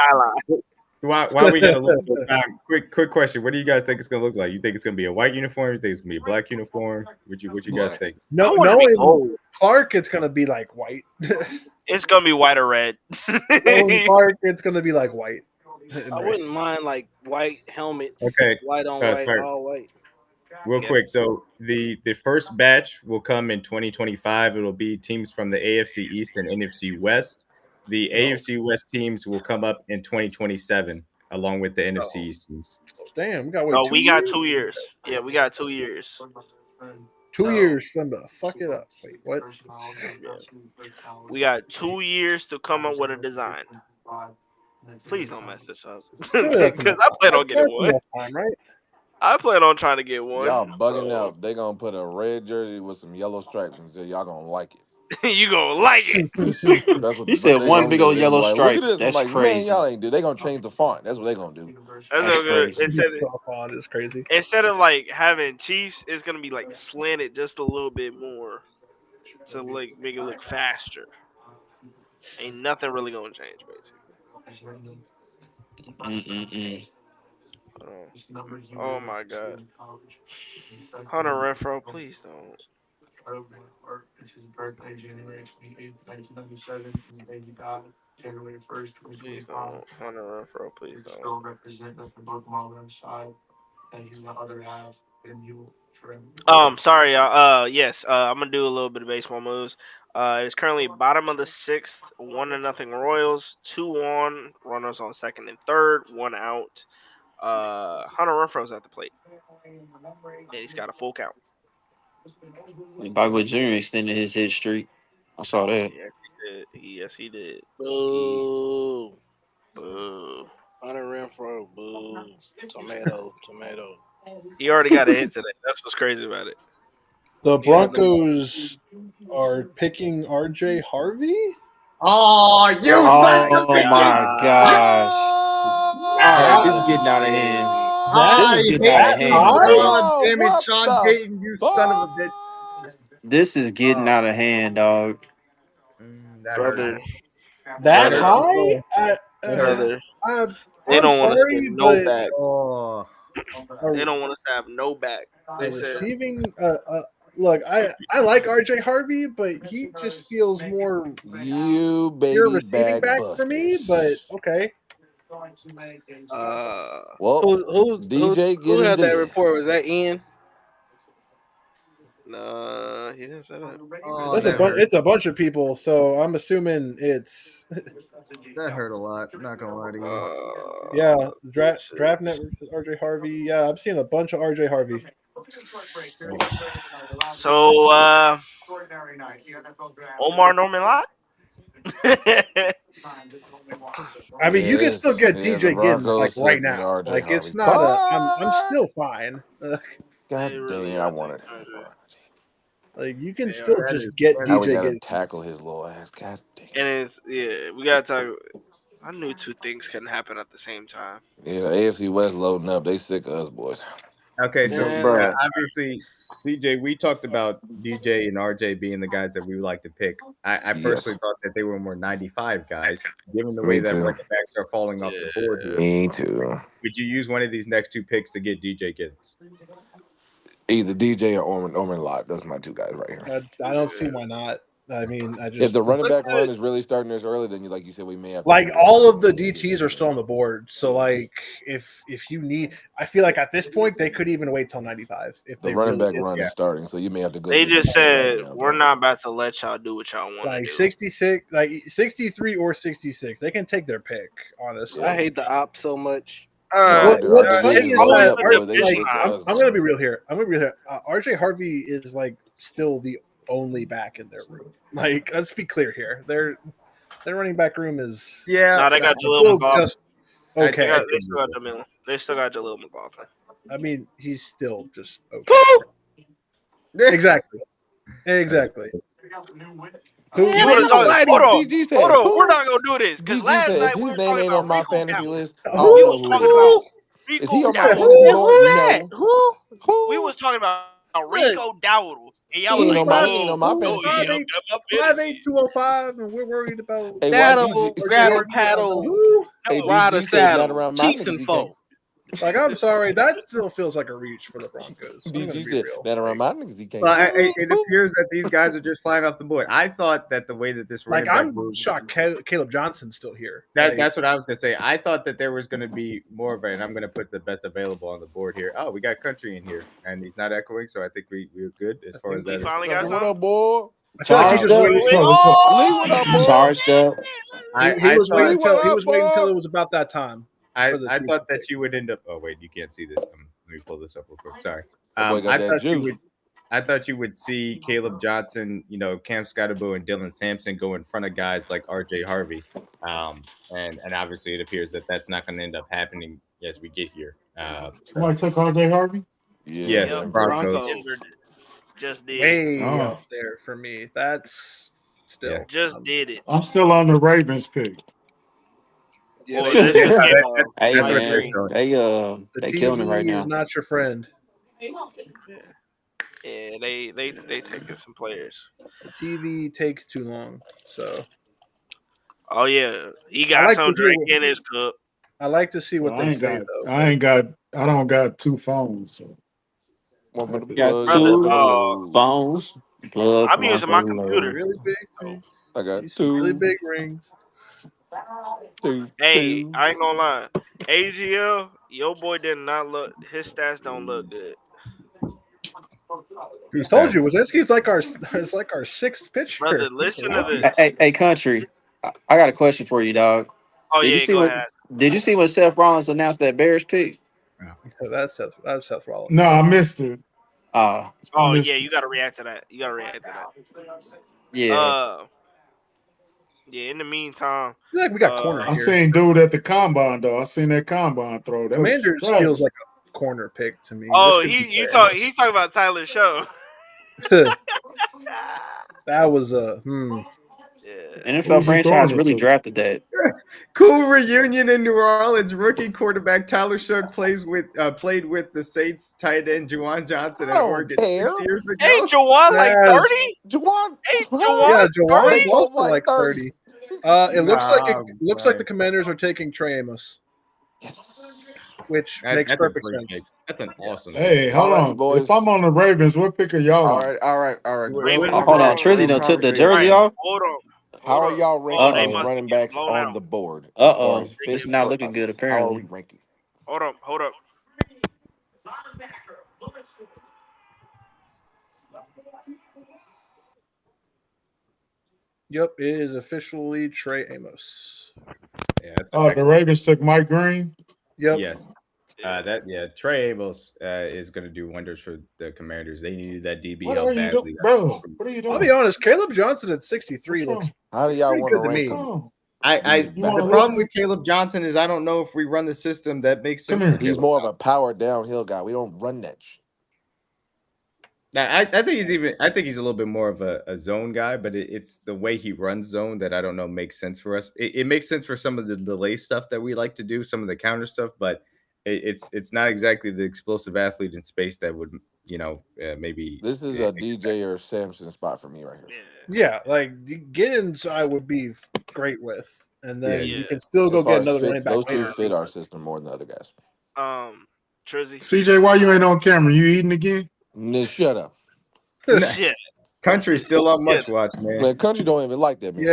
skyline. While we got a little bit of time, quick question: what do you guys think it's going to look like? You think it's going to be a white uniform? You think it's going to be a black uniform? What you guys think? No, I want it to be knowing gold. Clark, it's gonna be like white. It's gonna be white or red. Knowing Clark, it's gonna be like white. I wouldn't mind like white helmets, Okay, white on white, sorry. all white. Real quick, so the first batch will come in 2025. It'll be teams from the AFC East and NFC West. The AFC West teams will come up in 2027, along with the NFC East teams. Damn, we got wait. No, 2 we years? got 2 years. Yeah, we got 2 years. 2 So, years from the fuck it up. Wait, what? we got 2 years to come up with a design. Please don't mess this up, Really, that's because enough. I plan on getting That's one. enough time, right? I plan on trying to get one. Y'all bugging So out. They gonna put a red jersey with some yellow stripes and say y'all gonna like it. you gonna like it. That's what You said they one gonna big do. old They gonna be yellow like, look at stripe. this. I'm That's like, man, crazy. y'all ain't do. They gonna change the font. That's what they gonna do. That's That's so good. crazy. Stuff on is crazy. Instead of like having Chiefs, it's gonna be like slanted just a little bit more to like make it look faster. Ain't nothing really gonna change basically. Oh my god, Hunter Renfro, please don't. Please don't, Hunter Renfro, please don't. Sorry, y'all. Yes, I'm gonna do a little bit of baseball moves. It's currently bottom of the sixth, 1-0 Royals, 2 on, runners on second and third, 1 out. Hunter Renfro's at the plate, and he's got a full count. Bobby Jr. extended his hit streak. I saw that. Yes, he did. Yes, he did. Boo. Boo. Hunter Renfro. Boo. Tomato. He already got a hit today. That's what's crazy about it. The Broncos are picking RJ Harvey. Oh, you son of a Oh my gosh. This is getting out of hand. I This is getting hate out of that. hand, bro. God damn it, What Sean the Payton, you son of a bitch. This is getting out of hand, dog. That Brother, That Brother. high? brother, they I'm don't want us to sorry, get no but back. Oh, They don't want us to have no back. They said receiving. Look, I like RJ Harvey, but he just feels more. You You're a baby receiving bag back for me, but okay. Well, Who DJ who get had that into report? Was that Ian? No, he didn't say that. Oh, That's a that hurt. it's a bunch of people, so I'm assuming it's That hurt a lot. I'm not gonna lie to you. yeah. This Draft is- Network says RJ Harvey. Yeah, I'm seeing a bunch of RJ Harvey. So, Omar Norman Lott? I mean, you can still get Yeah, the DJ Giddens like Broncos right took now. RJ Like it's Harvey. not a. I'm What? still fine. They God really damn, I gotta wanted take him. RJ. Like you can Yeah, still that just is get Now we DJ gotta Giddens. tackle his little ass. God damn. And it's we gotta talk. I knew two things couldn't happen at the same time. Yeah, the AFC West loading up. They sick of us, boys. Okay, so Man, Bruh. obviously, CJ, we talked about DJ and RJ being the guys that we would like to pick. I Yes. personally thought that they were more 95 guys. Given the way Me that too. running backs are falling off the board here, Me too. would you use one of these next two picks to get DJ Giddens? Either DJ or Orman Lott. Those are my two guys right here. I don't see why not. I mean, I If just the running Look back at run is really starting this early, then like you said, we may have to like move all up. of the DTs are still on the board. So like if you need, I feel like at this point they could even wait till 95 if The they running really back run is starting, so you may have to go they get just DK right said now. we're bro. not about to let y'all do what y'all want to like do. 66, like 63 or 66. They can take their pick. Honestly, I hate the op so much. What's funny it's is always that a They division. sick I'm, of us, I'm bro. gonna be real here. RJ Harvey is like still the only back in their room. Like, let's be clear here. Their running back room is Nah, they got Jaleel still McLaughlin. just okay. They still got Jamil. They still got Jaleel McLaughlin. I mean, he's still just okay. Exactly. Who? You would have told. Gliddy, Hold on, DG hold said. on. We're Who? not gonna do this because DG last said if night we his were name talking ain't about on my Rico fantasy Dowdle. list, I We don't know was who talking it about is. Is he Rico on my Dowdle. fantasy board? Who that? No. Who? We was talking about Rico Dowdle, and y'all He was ain't like, on my. He ain't on my "No, fantasy he team. up there my fantasy." 205, and we're worried about Hey, why Saddle, DG? grab a paddle, who? Hey, No, ride a DG said not saddle, around my cheeks and fantasy team. foe. Like, I'm sorry, that still feels like a reach for the Broncos. I'm gonna DG be said real. not around my fantasy team. Well, it appears that these guys are just flying off the board. I thought that the way that this running Like, back I'm move, shocked Caleb Johnson's still here. that's what I was gonna say. I thought that there was gonna be more of it, and I'm gonna put the best available on the board here. Oh, we got Country in here, and he's not echoing, so I think we're good as far as we that is. finally got What something. up, boy? I feel like he Charged just up. waited. What's up? What's up? Lee, what up, boy? Charged up. He I was thought waiting what up, until boy? it was about that time. for the I Chiefs thought to that you would end up. Oh wait, you can't see this. Let me pull this up real quick. Sorry. That boy got I that thought you juice. would. I thought you would see Caleb Johnson, Cam Scottaboo and Dylan Sampson go in front of guys like RJ Harvey. And obviously it appears that that's not going to end up happening as we get here. Somebody took RJ Harvey? Yeah, Yes, Yep. Denver. Broncos. Denver just did. way Oh. up there for me. That's still Yeah. Just did it. I'm still on the Ravens pick. Yeah, Boy, they this took is Hey, getting Hey that's what man, they're Green. showing. the they killing it right TV is now. not your friend. Yeah, they taking some players. The TV takes too long. So Oh yeah, he I got like some to hear drink in his cup. I like to see what I they ain't say got. though. I don't got two phones. So. One for the You got plug, Brother, one for the load. phones. Plug I'm one using for my the computer. load. Really big So, rings. I got Some really two, big rings. hey, I ain't gonna lie. AGL, your boy did not look. His stats don't look good. He told you, Wazinski's like our sixth pitcher. Brother, listen to Hey, this. hey, country. I got a question for you, dog. Oh Did you yeah, see go what? ahead. Did you see when Seth Rollins announced that Bears pick? That's Seth Rollins. No, I missed it. Uh I Oh missed yeah, it. you gotta react to that. You gotta react to that. yeah. Yeah. In the meantime, I feel like we got corner I here. seen dude at the combine though. I seen that combine throw. That was Commanders tragic. feels like a corner pick to me. oh This could be he's talking about Tyler Show. that was a Yeah. NFL Who's he throwing franchise it really to? drafted that. Cool reunion in New Orleans. Rookie quarterback Tyler Shough played with the Saints tight end Juwan Johnson I at don't Oregon care. 6 years Hey, ago. Jawan like 30? Juwan, Hey, huh? yeah. Jawan Jawan 30? was for like like 30. 30. It looks like Right. the Commanders are taking Trey Amos, which makes That's perfect a great sense. pick. That's an awesome pick. Hey, hold Alrighty, on. boys. If I'm on the Ravens, what pick are y'all All on? right, all right, all right. Ravens Oh, hold on, wrong. Trizzy done took the jersey Right. off. Hold on. How are y'all Oh, ranking they these must running get backs blown on out. the board as far as It's fit not for looking us? good How are we apparently. ranking? Hold up. Yep, it is officially Trey Amos. Yeah, that's Oh, the Ravens took Mike Green. Yep. Yes. Trey Amos is going to do wonders for the Commanders. They needed that DB What help are you badly. doing, bro? What are you doing? I'll be honest. Caleb Johnson at 63 looks How do y'all pretty want to good to rank me. him? The problem with Caleb Johnson is I don't know if we run the system that makes sense for He's Caleb more of a power downhill guy. We don't run that shit. Now, I think he's a little bit more of a zone guy, but it's the way he runs zone that I don't know makes sense for us. It makes sense for some of the delay stuff that we like to do, some of the counter stuff, but it's not exactly the explosive athlete in space that would maybe. This is a DJ or Samson spot for me right here. Yeah, like get inside would be great with, and then you can still go As far get as another fits, running back. those two later. fit our system more than the other guys. Trizzy. CJ, why you ain't on camera? You eating again? Shut up. Shit. Country's still on much watch, man. Man, Country don't even like that, man.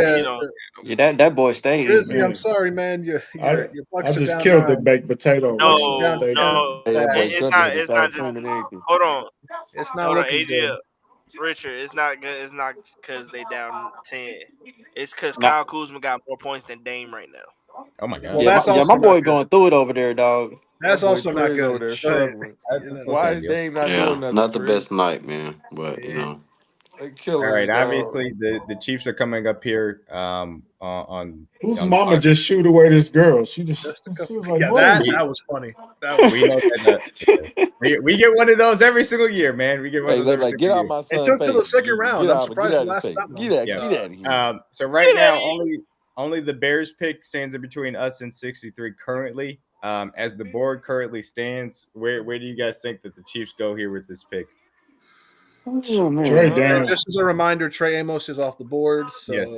Yeah, that boy stayed. Drizzy, I'm sorry, man. Your I bucks are just down killed the nine. baked potato. No, Hey, that boy it's Country not. had to It's start not just. streaming everything. Hold on. It's not Hold on, looking good. Richard. It's not good. It's not because they down 10. It's because Nah. Kyle Kuzma got more points than Dame right now. Oh my god. Well, Yeah, that's my also boy not good. going through it over there, dog. That's That boy also not Trey's good. over there Go ahead. struggling. That's Why a is deal. Dame not doing nothing? Not the Trey? best night, man. But you know, They killing All right, us, dog. obviously the Chiefs are coming up here on Whose on mama just shoot away this girl? She was like, Yeah, "Whoa." that was funny. we know that we get one of those every single year, man. We get one Hey, of those every like, get single out year. my It son's took face. to the second round. Get I'm out, surprised get the out his last face. stop. Get out of here. So right now, only the Bears pick stands in between us and 63 currently. As the board currently stands, where do you guys think that the Chiefs go here with this pick? Trey down. Just as a reminder, Trey Amos is off the board. So Yes.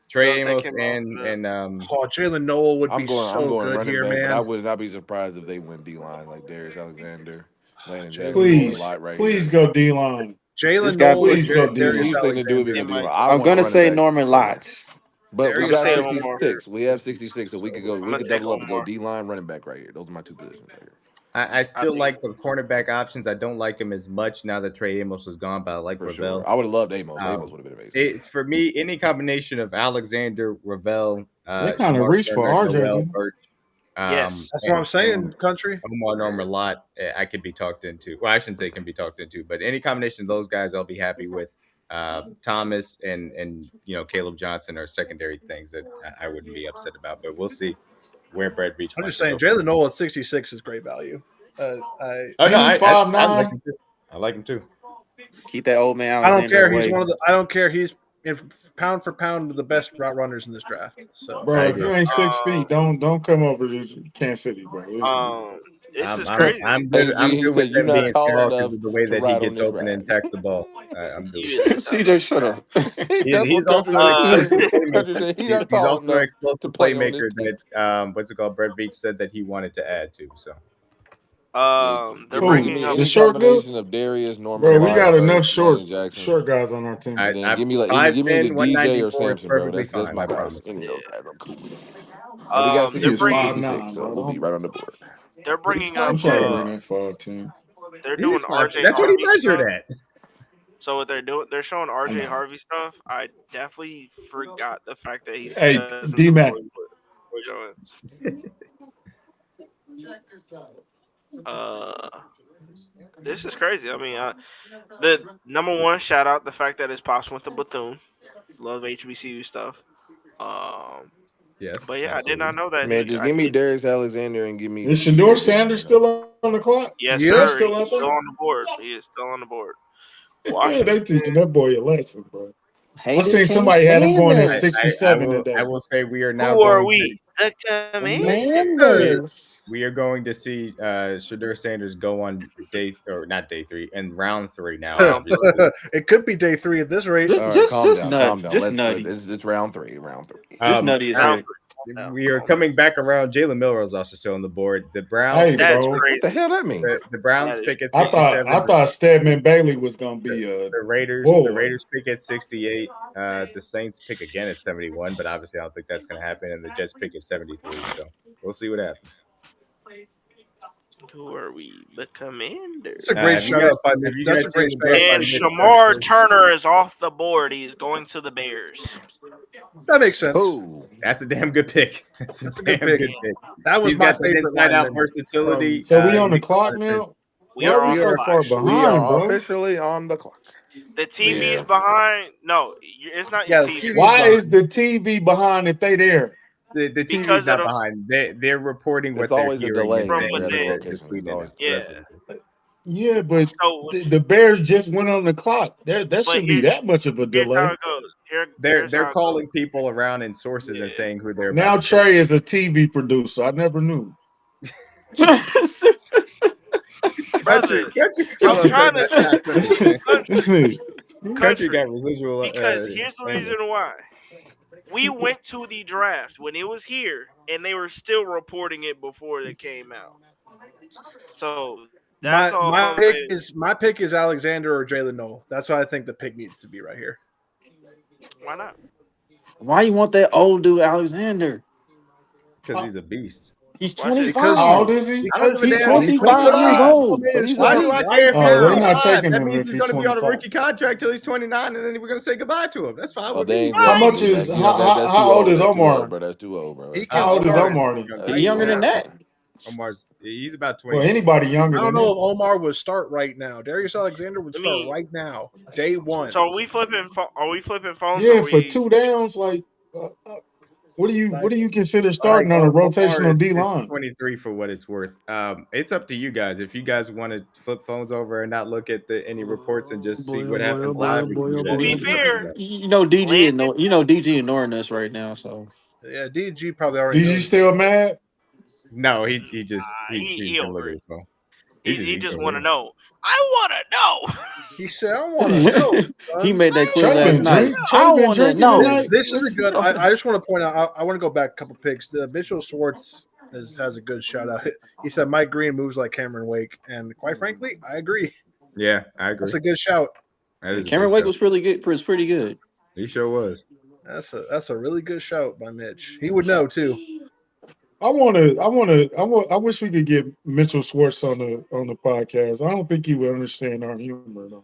Trey So take Amos him and Jalen Noel would I'm be going so good running here, back, man. but I would not be surprised if they went D-line like Darius Alexander, Landon Jackson. Please, Lot right please here. go D line. Jalen guy- Noel Please and go Darius Easy thing to do if we Alexander. can do it. I'm gonna say Norman Lotz. But we I'm got gonna say one more. 66. We have 66, so we could go. I'm We gonna could take double up one and go more. D-line, running back right here. Those are my two positions right here. I still like the cornerback options. I don't like him as much now that Trey Amos was gone, but I like Ravel. Sure. I would have loved Amos. Amos would have been amazing. For me, any combination of Alexander, Ravel, They kind of reached for RJ. Noel, didn't Birch, Yes, that's what I'm saying, Country. Omar Norman Lott, I could be talked into. Well, I shouldn't say can be talked into, but any combination of those guys, I'll be happy with. Thomas and Caleb Johnson are secondary things that I wouldn't be upset about, but we'll see where Brad Beach. I'm just saying, Jalen Noel at 66 is great value. I like him too. I like him too. Keep that old man. I don't care. He's away. one of the. I don't care. He's pound for pound the best route runners in this draft. So, bro, if you ain't 6 feet, don't come over to Kansas City, bro. This is crazy. I'm good with him being small because of the way that he gets open and attacks the ball. I'm good with that. CJ, shut up. He's also an explosive playmaker that what's it called? Brett Veach said that he wanted to add to. So they're bringing up the short combination of Darius, Norman. Bro, we got enough Jackson. short guys on our team. Give me either DJ or Samson, bro. That's my guys. Any of those guys, I'm cool with. And we got 66, so we'll be right on the board. They're bringing up. I'm trying to run that 5-10. They're doing RJ. That's what he Harvey measured stuff. at. So what they're doing, they're showing RJ Harvey stuff. I definitely forgot the fact that he's Hey, D-Mac. This is crazy. I mean, the number one shout out the fact that his pops went to Bethune. Love HBCU stuff. Yes, but yeah, I did not know that. Man, just give me Darius Alexander and give me. Is Shador Sanders still on the clock? Yes, yeah, sir. still He's still on the board. He is still on the board. Yeah, they teaching that boy a lesson, bro. I Haters seen can't somebody had him stand going at us. 67 today. I will say we are now. Who are going we? The Commanders. We are going to see Shador Sanders go on not day 3, and round 3 now. It could be day 3 at this rate. Just nuts. Just nutty. It's round 3. Just nutty as hell. We are coming back around. Jalen Milroe is also still on the board. The Browns. Hey, bro. What the hell that mean? The Browns pick at 67. I thought Stedman Bailey was going to be the Raiders. Whoa. The Raiders pick at 68. The Saints pick again at 71, but obviously I don't think that's going to happen. And the Jets pick at 73. So we'll see what happens. Who are we? The Commanders. It's a great Have you shout guys- out by have Mitch. you That's guys a great seen the shout out bit by And by Mitch. Mitch Shamar Trubisky? Turner is off the board. He's going to the Bears. That makes sense. Who? That's a damn good pick. That's a a good damn pick. good pick. That was He's my got some favorite inside out lineman. versatility. So we on the he's clock honestly- now? We Why are we on so the far clock. We behind, are bro? officially on the clock. The TV's Yeah. behind. No, it's not Yeah, your the TV. TV's Why behind. is the TV behind if they there? The TV's Because not of the- behind. They're reporting what It's they're always a hearing delay and From saying what every they- location. between It's it. always Yeah. Yeah, but So the Bears just went on the clock. That But shouldn't be that much of a here's how delay. it goes. They're Here's how it calling people around in sources and saying who they're Now about to Trey is a TV producer. I never knew. Brother, I'm trying to- This nigga. Country got residual. Because here's the reason why. We went to the draft when it was here, and they were still reporting it before it came out. So that's all My I'm pick saying. my pick is Alexander or Jalen Noel. That's what I think the pick needs to be right here. Why not? Why you want that old dude Alexander? Because he's a beast. He's Watch this. 25. How old is he? I don't give a He's damn. 25 years old. But he's Why a do you beast. out there? Oh, they're not 25? taking That him means if he's he's going to be on a 25. rookie contract till he's 29, and then we're going to say goodbye to him. That's fine Oh, with they me. ain't How gonna much do is that. how old is That's too Omar? old, bro. That's too old, bro. He How can old is start. Omar? That's He's younger too than old. that. He's about 20. Well, anybody younger I don't than know him. if Omar would start right now. Darius Alexander would I start mean- right now, day one. So are we flipping? Are we flipping phones? Yeah, or for we, 2 downs, like what do you consider starting on a Omar rotational is D line? 23 for what it's worth. It's up to you guys. If you guys want to flip phones over and not look at any reports and just see what happens live, we can do to that. be fair, You know DG ignoring us right now, so Yeah, DG probably already DG knows. still mad? No, he just he can over look at it. his phone. He just want to to know. I want to know. He said, "I want to know." he son. made that clear Trey last been night. drink. Trey I been want to drinking know. tonight. This is a good. I just want to point out. I want to go back a couple picks. The Mitchell Schwartz has a good shout out. He said Mike Green moves like Cameron Wake, and quite frankly, I agree. Yeah, I agree. That's a good shout. That is a Cameron good Wake shout. was really good. Was pretty good. He sure was. That's a really good shout by Mitch. He would know too. I wish we could get Mitchell Schwartz on the podcast. I don't think he would understand our humor though.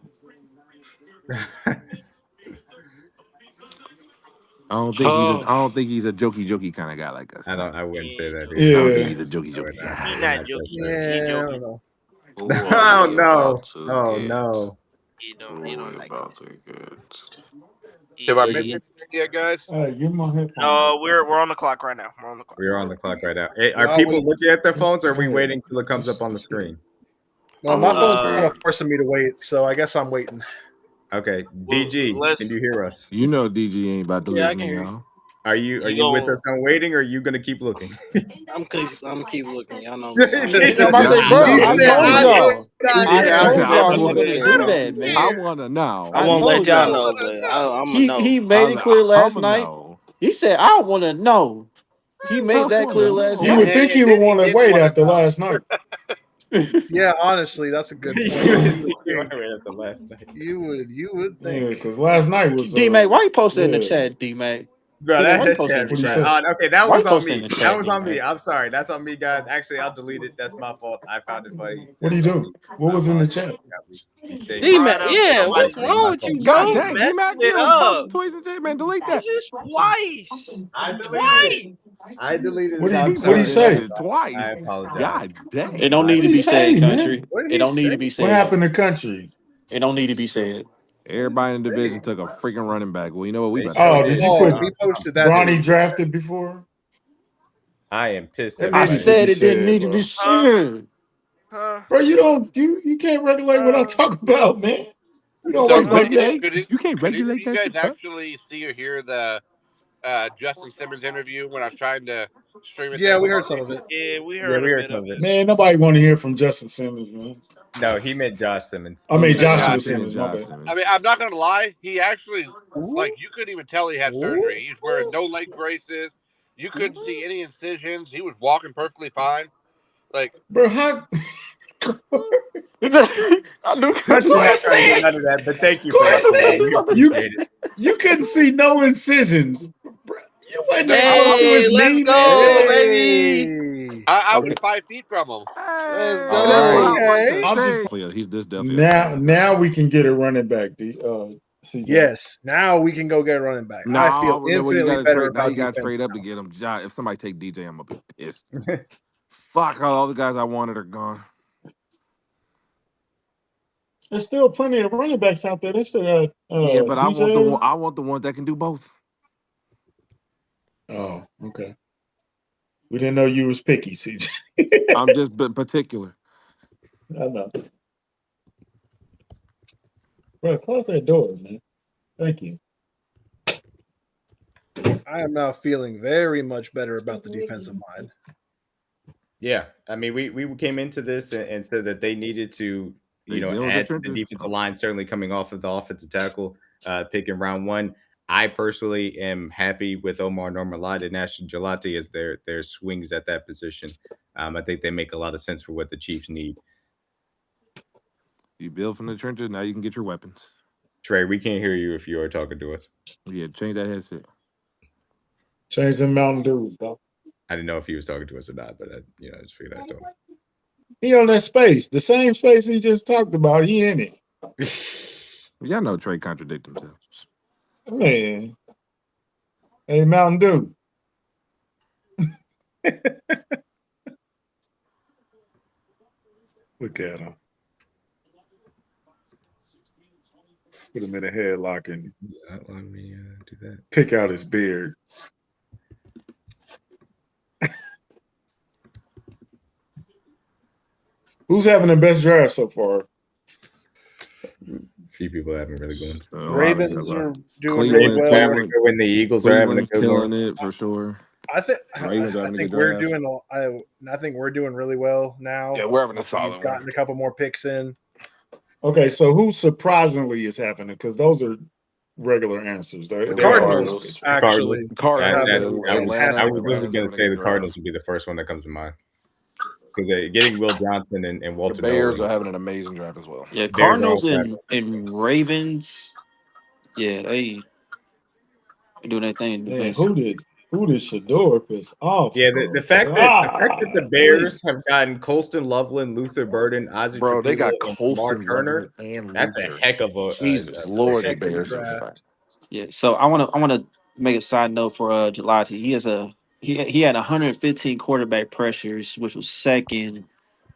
I don't think he's a jokey kind of guy like us. I wouldn't say that. Yeah. I don't think he's a jokey guy. He not joking. Yeah, He I joking. don't know. Who are Oh we no! about to Oh get? no! He Who don't. are He we don't like about to get? it. Have I missed anything yet, guys? All right, give him my headphones. No, we're on the clock right now. We're on the clock. We're on the clock right now. Hey, are Well, people we- looking at their phones, or are we waiting till it comes up on the screen? Well, my I'm phone's on kind of forcing me to wait, so I guess I'm waiting. Okay, Well, DG, let's- can you hear us? You know DG ain't about to Yeah, I listen can to hear y'all. Are you with us on waiting, or are you gonna keep looking? I'm keep looking. Y'all know. I say, bro, I told y'all. I told y'all he was gonna do that, man. I want to know. I I won't let told y'all y'all. know, but I'm gonna know. He made it clear last I'ma night. know. He said, "I want to know." He made that clear last You would night. think he would want to wait after last night. Yeah, honestly, that's a good You point. were right at the last night. You would Yeah, think. because last night was D Mac, why you posted in the yeah. chat, D Mac? Bro, Yeah, that why you shit posting had in me the What'd crying. you chat? Okay, that Why was you on posting me. in the That chat, was on D-Mac? me. I'm sorry. That's on me, guys. Actually, I'll delete it. That's my fault. I found it funny. What do you do? What was in the chat? D-Mac, yeah, what's wrong with you, God bro? dang, D-Mac, it you up. don't toys and shit, man. Delete that. This is twice. I deleted What it. do I'm you sorry. say? Twice. I apologize. God dang. It don't need What to did be he say, said, man? country. What did It he don't need say? to be What said. happened to country? It don't need to be said. Everybody in the division took a freaking running back. Well, you know what we better Oh, do. did you Oh, put he posted that. Bronny too. drafted before? I am pissed. That at I needed everybody. to said be it didn't said, need to bro. be said. Huh? Bro, you can't regulate what I talk about, man. You don't So work like that. You can't Did regulate you that guys shit, bro. actually see or hear the Justin Simmons interview when I was trying to stream it? Yeah, there? we heard some of it. Yeah, we Yeah, heard we a heard bit some of of it. it. Man, nobody want to hear from Justin Simmons, man. No, he meant Josh Simmons. I mean Yeah, Joshua Josh Simmons, my bad. I mean, I'm not gonna lie. He actually, like, you couldn't even tell he had surgery. He's wearing no leg braces. You couldn't see any incisions. He was walking perfectly fine. Like, Bro, how I knew Country Go not ahead, trying to say get it. none of that, but thank you Go for ahead, that. say man. it. We You- appreciate it. you couldn't see no incisions. Bro, you wasn't Hey, exposed to his let's knee, go, man. baby. I I was 5 feet from him. Let's Hey, go. that's what I was about Okay. to I'm say. just Yeah, he's this definitely a top now we can get a running back. CJ. Yes. Now we can go get a running back. I feel No, then when you infinitely got to better trade, now about you got to defense trade up to now. get him. If somebody take DJ, I'm gonna be pissed. Fuck, all the guys I wanted are gone. There's still plenty of running backs out there. They still got Yeah, but I want the DJ. one. I want the ones that can do both. Oh, okay. We didn't know you was picky, CJ. I'm just particular. I know. Bro, close that door, man. Thank you. I am now feeling very much better about the defensive line. Yeah, I mean, we came into this and said that they needed to, They deal with the add to the trenches. defensive line, certainly coming off of the offensive tackle pick in round 1. I personally am happy with Omar Normalad and Ashton Gelati as their swings at that position. I think they make a lot of sense for what the Chiefs need. You build from the trenches. Now you can get your weapons. Trey, we can't hear you if you are talking to us. Yeah, change that headset. Change the Mountain Dews, dog. I didn't know if he was talking to us or not, but I just figured I'd tell He on that space, the same space he just talked about. He in it, Y'all know Trey contradict themselves. man. Hey, Mountain Dew. Look at him. Put him in a headlock and Let me do that. pick out his beard. Who's having the best draft so far? Few people haven't really gone. Ravens are doing Cleveland, really well. Having a good win. The Eagles are having a Cleveland's good killing one. it for sure. I think Ravens are having a good we're draft. doing. I think we're doing really well now. Yeah, we're having a We've solid gotten one. a couple more picks in. Okay, so who surprisingly is having it? Because those are regular answers. They're Cardinals, actually. Cardinals, I Atlanta. was literally going to say the Cardinals would be the first one that comes to mind because getting Will Johnson and The Walter Bears Nolan. are having an amazing draft as well. Yeah, Bears Cardinals also and Ravens. Yeah, they doing their thing in Man, defense. who did Shador piss off? Yeah, bro? the fact that the Bears have gotten Colston Loveland, Luther Burden, Ozzie Bro, they got Trapilo, and Lamar Colston, Turner. Loveland, and That's Luther. a heck of a Jesus Lord, the heck of a Bears are draft. fine. Yeah, so I wanna make a side note for Gelati. He had 115 quarterback pressures, which was second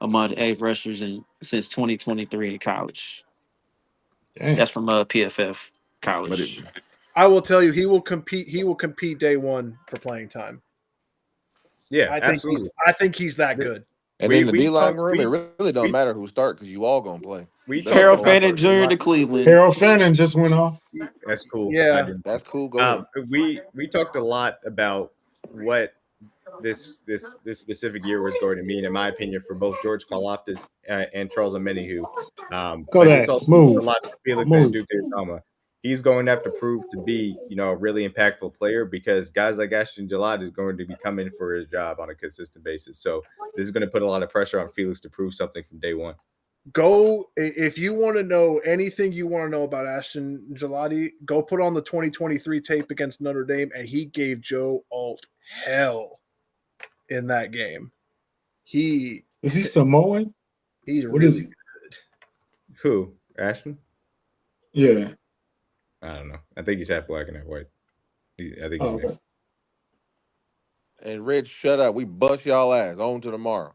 among the 8 rushers since 2023 in college. Damn. That's from PFF But college. I will tell you, he will compete. He will compete day one for playing time. Yeah, I think absolutely. I think he's that good. And in the D-line room, it really don't matter who start because you all gonna play. Harold Fannin Jr. to Cleveland. Harold Fannin just went off. That's cool. Yeah, that's cool. Go ahead. We talked a lot about what this specific year was going to mean, in my opinion, for both George Karlaftis and Charles Omenihu. But it's also a lot for Felix and Duke Obama. He's going to have to prove to be, a really impactful player because guys like Ashton Gelati is going to be coming for his job on a consistent basis. So this is going to put a lot of pressure on Felix to prove something from day one. Go if you want to know anything you want to know about Ashton Gelati, go put on the 2023 tape against Notre Dame, and he gave Joe Alt hell in that game. Is he Samoan? He's What really is he? good. Who? Ashton? Yeah. I don't know. I think he's half black and half white. I think he's mixed. And Rich, shut up. We bust y'all ass. On to tomorrow.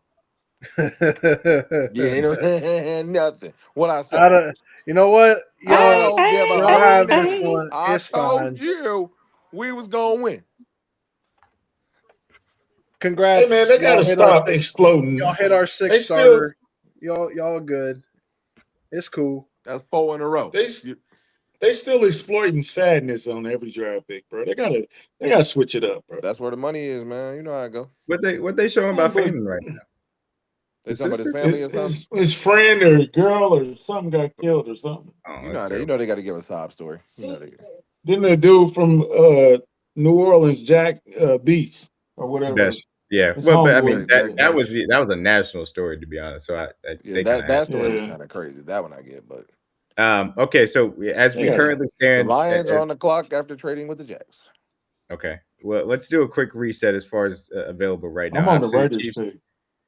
Yeah, nothing. What I said. You know what? I don't give a y'all have this nothing. one. I It's told fine. you we was gonna win. Congrats. Hey man, they gotta stop exploding. Y'all hit our 6th starter. Y'all good. It's cool. That's 4 in a row. They still exploiting sadness on every draft pick, bro. They gotta switch it up, bro. That's where the money is, man. You know how I go. What they showing about Fannin right now? They talking about his family or something? His friend or girl or something got killed or something. Oh, you know they got to give a sob story. Didn't the dude from New Orleans, Jack Beach or whatever? Yeah, but I mean that was a national story, to be honest. So that story is kind of crazy. That one I get, but okay. So as we currently stand, the Lions are on the clock after trading with the Jacks. Okay, well, let's do a quick reset as far as available right now. I'm on the Raiders pick.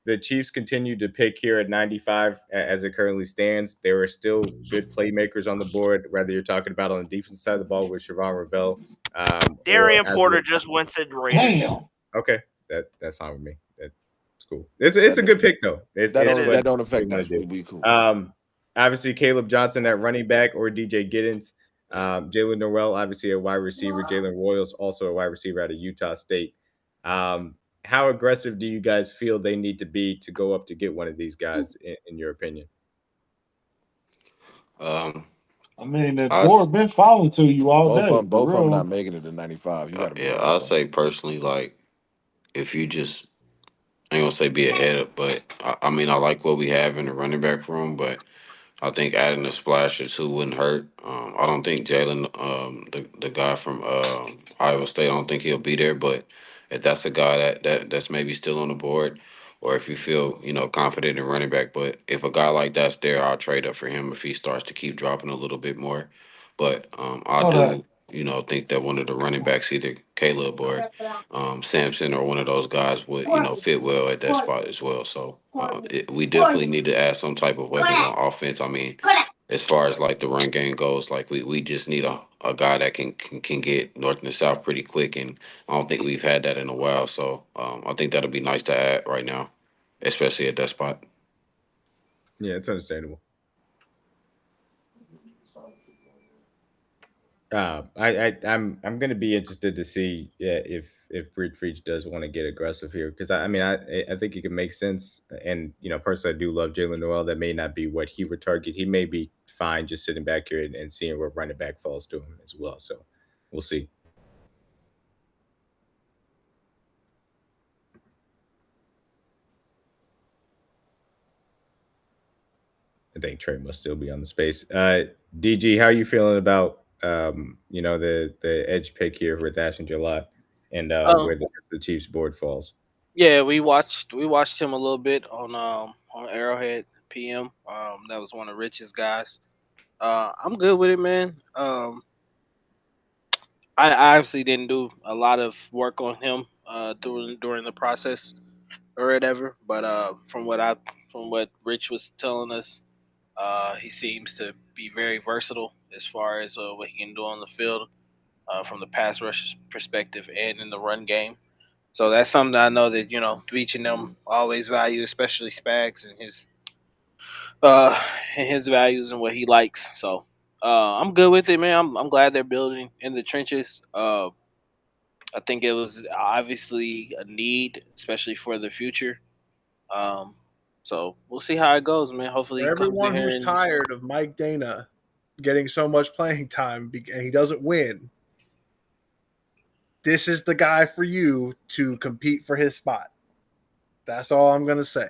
the Chiefs continue to pick here at 95 as it currently stands. There are still good playmakers on the board, whether you're talking about on the defensive side of the ball with Siobhan Ravel, or Darian as Porter just went to Raiders. Damn. okay, that's fine with me. That's cool. It's a good pick though. It's what that don't they affect want us. to We do. be cool. Obviously Caleb Johnson at running back or DJ Giddens. Jalen Norwell, obviously a wide receiver. Jalen Royals, also a wide receiver out of Utah State. How aggressive do you guys feel they need to be to go up to get one of these guys, in your opinion? Um, I mean, that I s- board been falling to you all Both of day, them, for both of them not real. making it to 95. You got to move yeah, up, I'll bro. say personally, like if you just I ain't gonna say be ahead of, but I mean I like what we have in the running back room, but I think adding a splash or two wouldn't hurt. I don't think Jalen, the guy from Iowa State, I don't think he'll be there. But if that's a guy that's maybe still on the board, or if you feel confident in running back, but if a guy like that's there, I'll trade up for him if he starts to keep dropping a little bit more. But I Kodak. do think that one of the running backs, either Caleb or Sampson or one of those guys would fit well at that spot as well. So we definitely need to add some type of weapons on offense. I mean, as far as like the run game goes, like we just need a guy that can get north and south pretty quick, and I don't think we've had that in a while. So I think that'll be nice to add right now, especially at that spot. Yeah, it's understandable. I'm gonna be interested to see, yeah, if Brit Freach does want to get aggressive here, because I mean I think it can make sense, and personally I do love Jalen Noel. That may not be what he would target. He may be fine just sitting back here and seeing where running back falls to him as well. So we'll see. I think Trey must still be on the space. DG, how are you feeling about the edge pick here with Ashton Gillot and Um, where the Chiefs board falls? yeah, we watched him a little bit on Arrowhead PM. That was one of Rich's guys. I'm good with it, man. I obviously didn't do a lot of work on him during the process or whatever, but from what Rich was telling us, he seems to be very versatile as far as what he can do on the field, from the pass rush perspective and in the run game. So that's something I know that reaching them always value, especially Spags uh and his values and what he likes. So I'm good with it, man. I'm glad they're building in the trenches. I think it was obviously a need, especially for the future. Um, so we'll see how it goes, man. Hopefully For he comes in everyone here who's and tired of Mike Dana getting so much playing time and he doesn't win, this is the guy for you to compete for his spot. That's all I'm gonna say.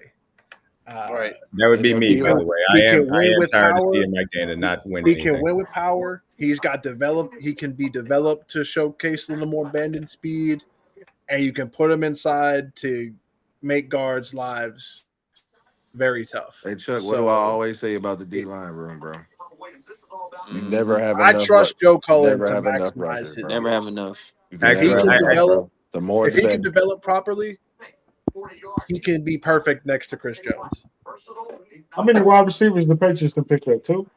Uh, right. That would And be the he me, by can the deal, way. I he am can I win am with tired of power. seeing Mike Dana not win He can anything. win with power. He's got developed. He can be developed to showcase a little more bend and speed, and you can put him inside to make guards' lives very tough. hey Chuck, what do I So always say about the D it, line room, bro? You never Hmm. have I enough. trust Joe You Cullen never to have enough maximize rushers, his bro. Never have gifts. enough. You can If he never Actually, have can enough, develop, bro. The more, if the he can better. develop properly, he can be perfect next to Chris Jones. How many wide receivers the Patriots can pick up? Two?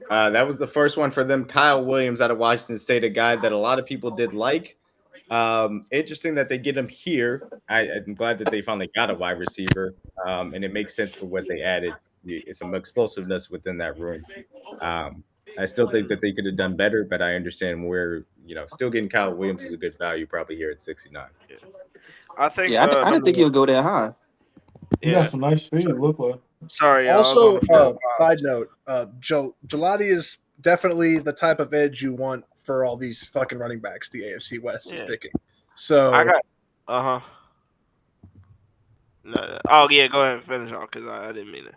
that was the first one for them. Kyle Williams out of Washington State, a guy that a lot of people did like. Interesting that they get him here. I'm glad that they finally got a wide receiver, and it makes sense for what they added. It's some explosiveness within that room. Um, I still think that they could have done better, but I understand where still getting Kyle Williams is a good value probably here at 69. Yeah. I think Yeah, I didn't number think one. he'll go that high. He got Yeah. some nice speed, So, look like. sorry, y'all. I was on Also, the phone with side Pops. note, Gelati is definitely the type of edge you want for all these fucking running backs the AFC West is Yeah. picking. I So got. Uh huh. No. Oh yeah. Go ahead and finish off because I didn't mean it.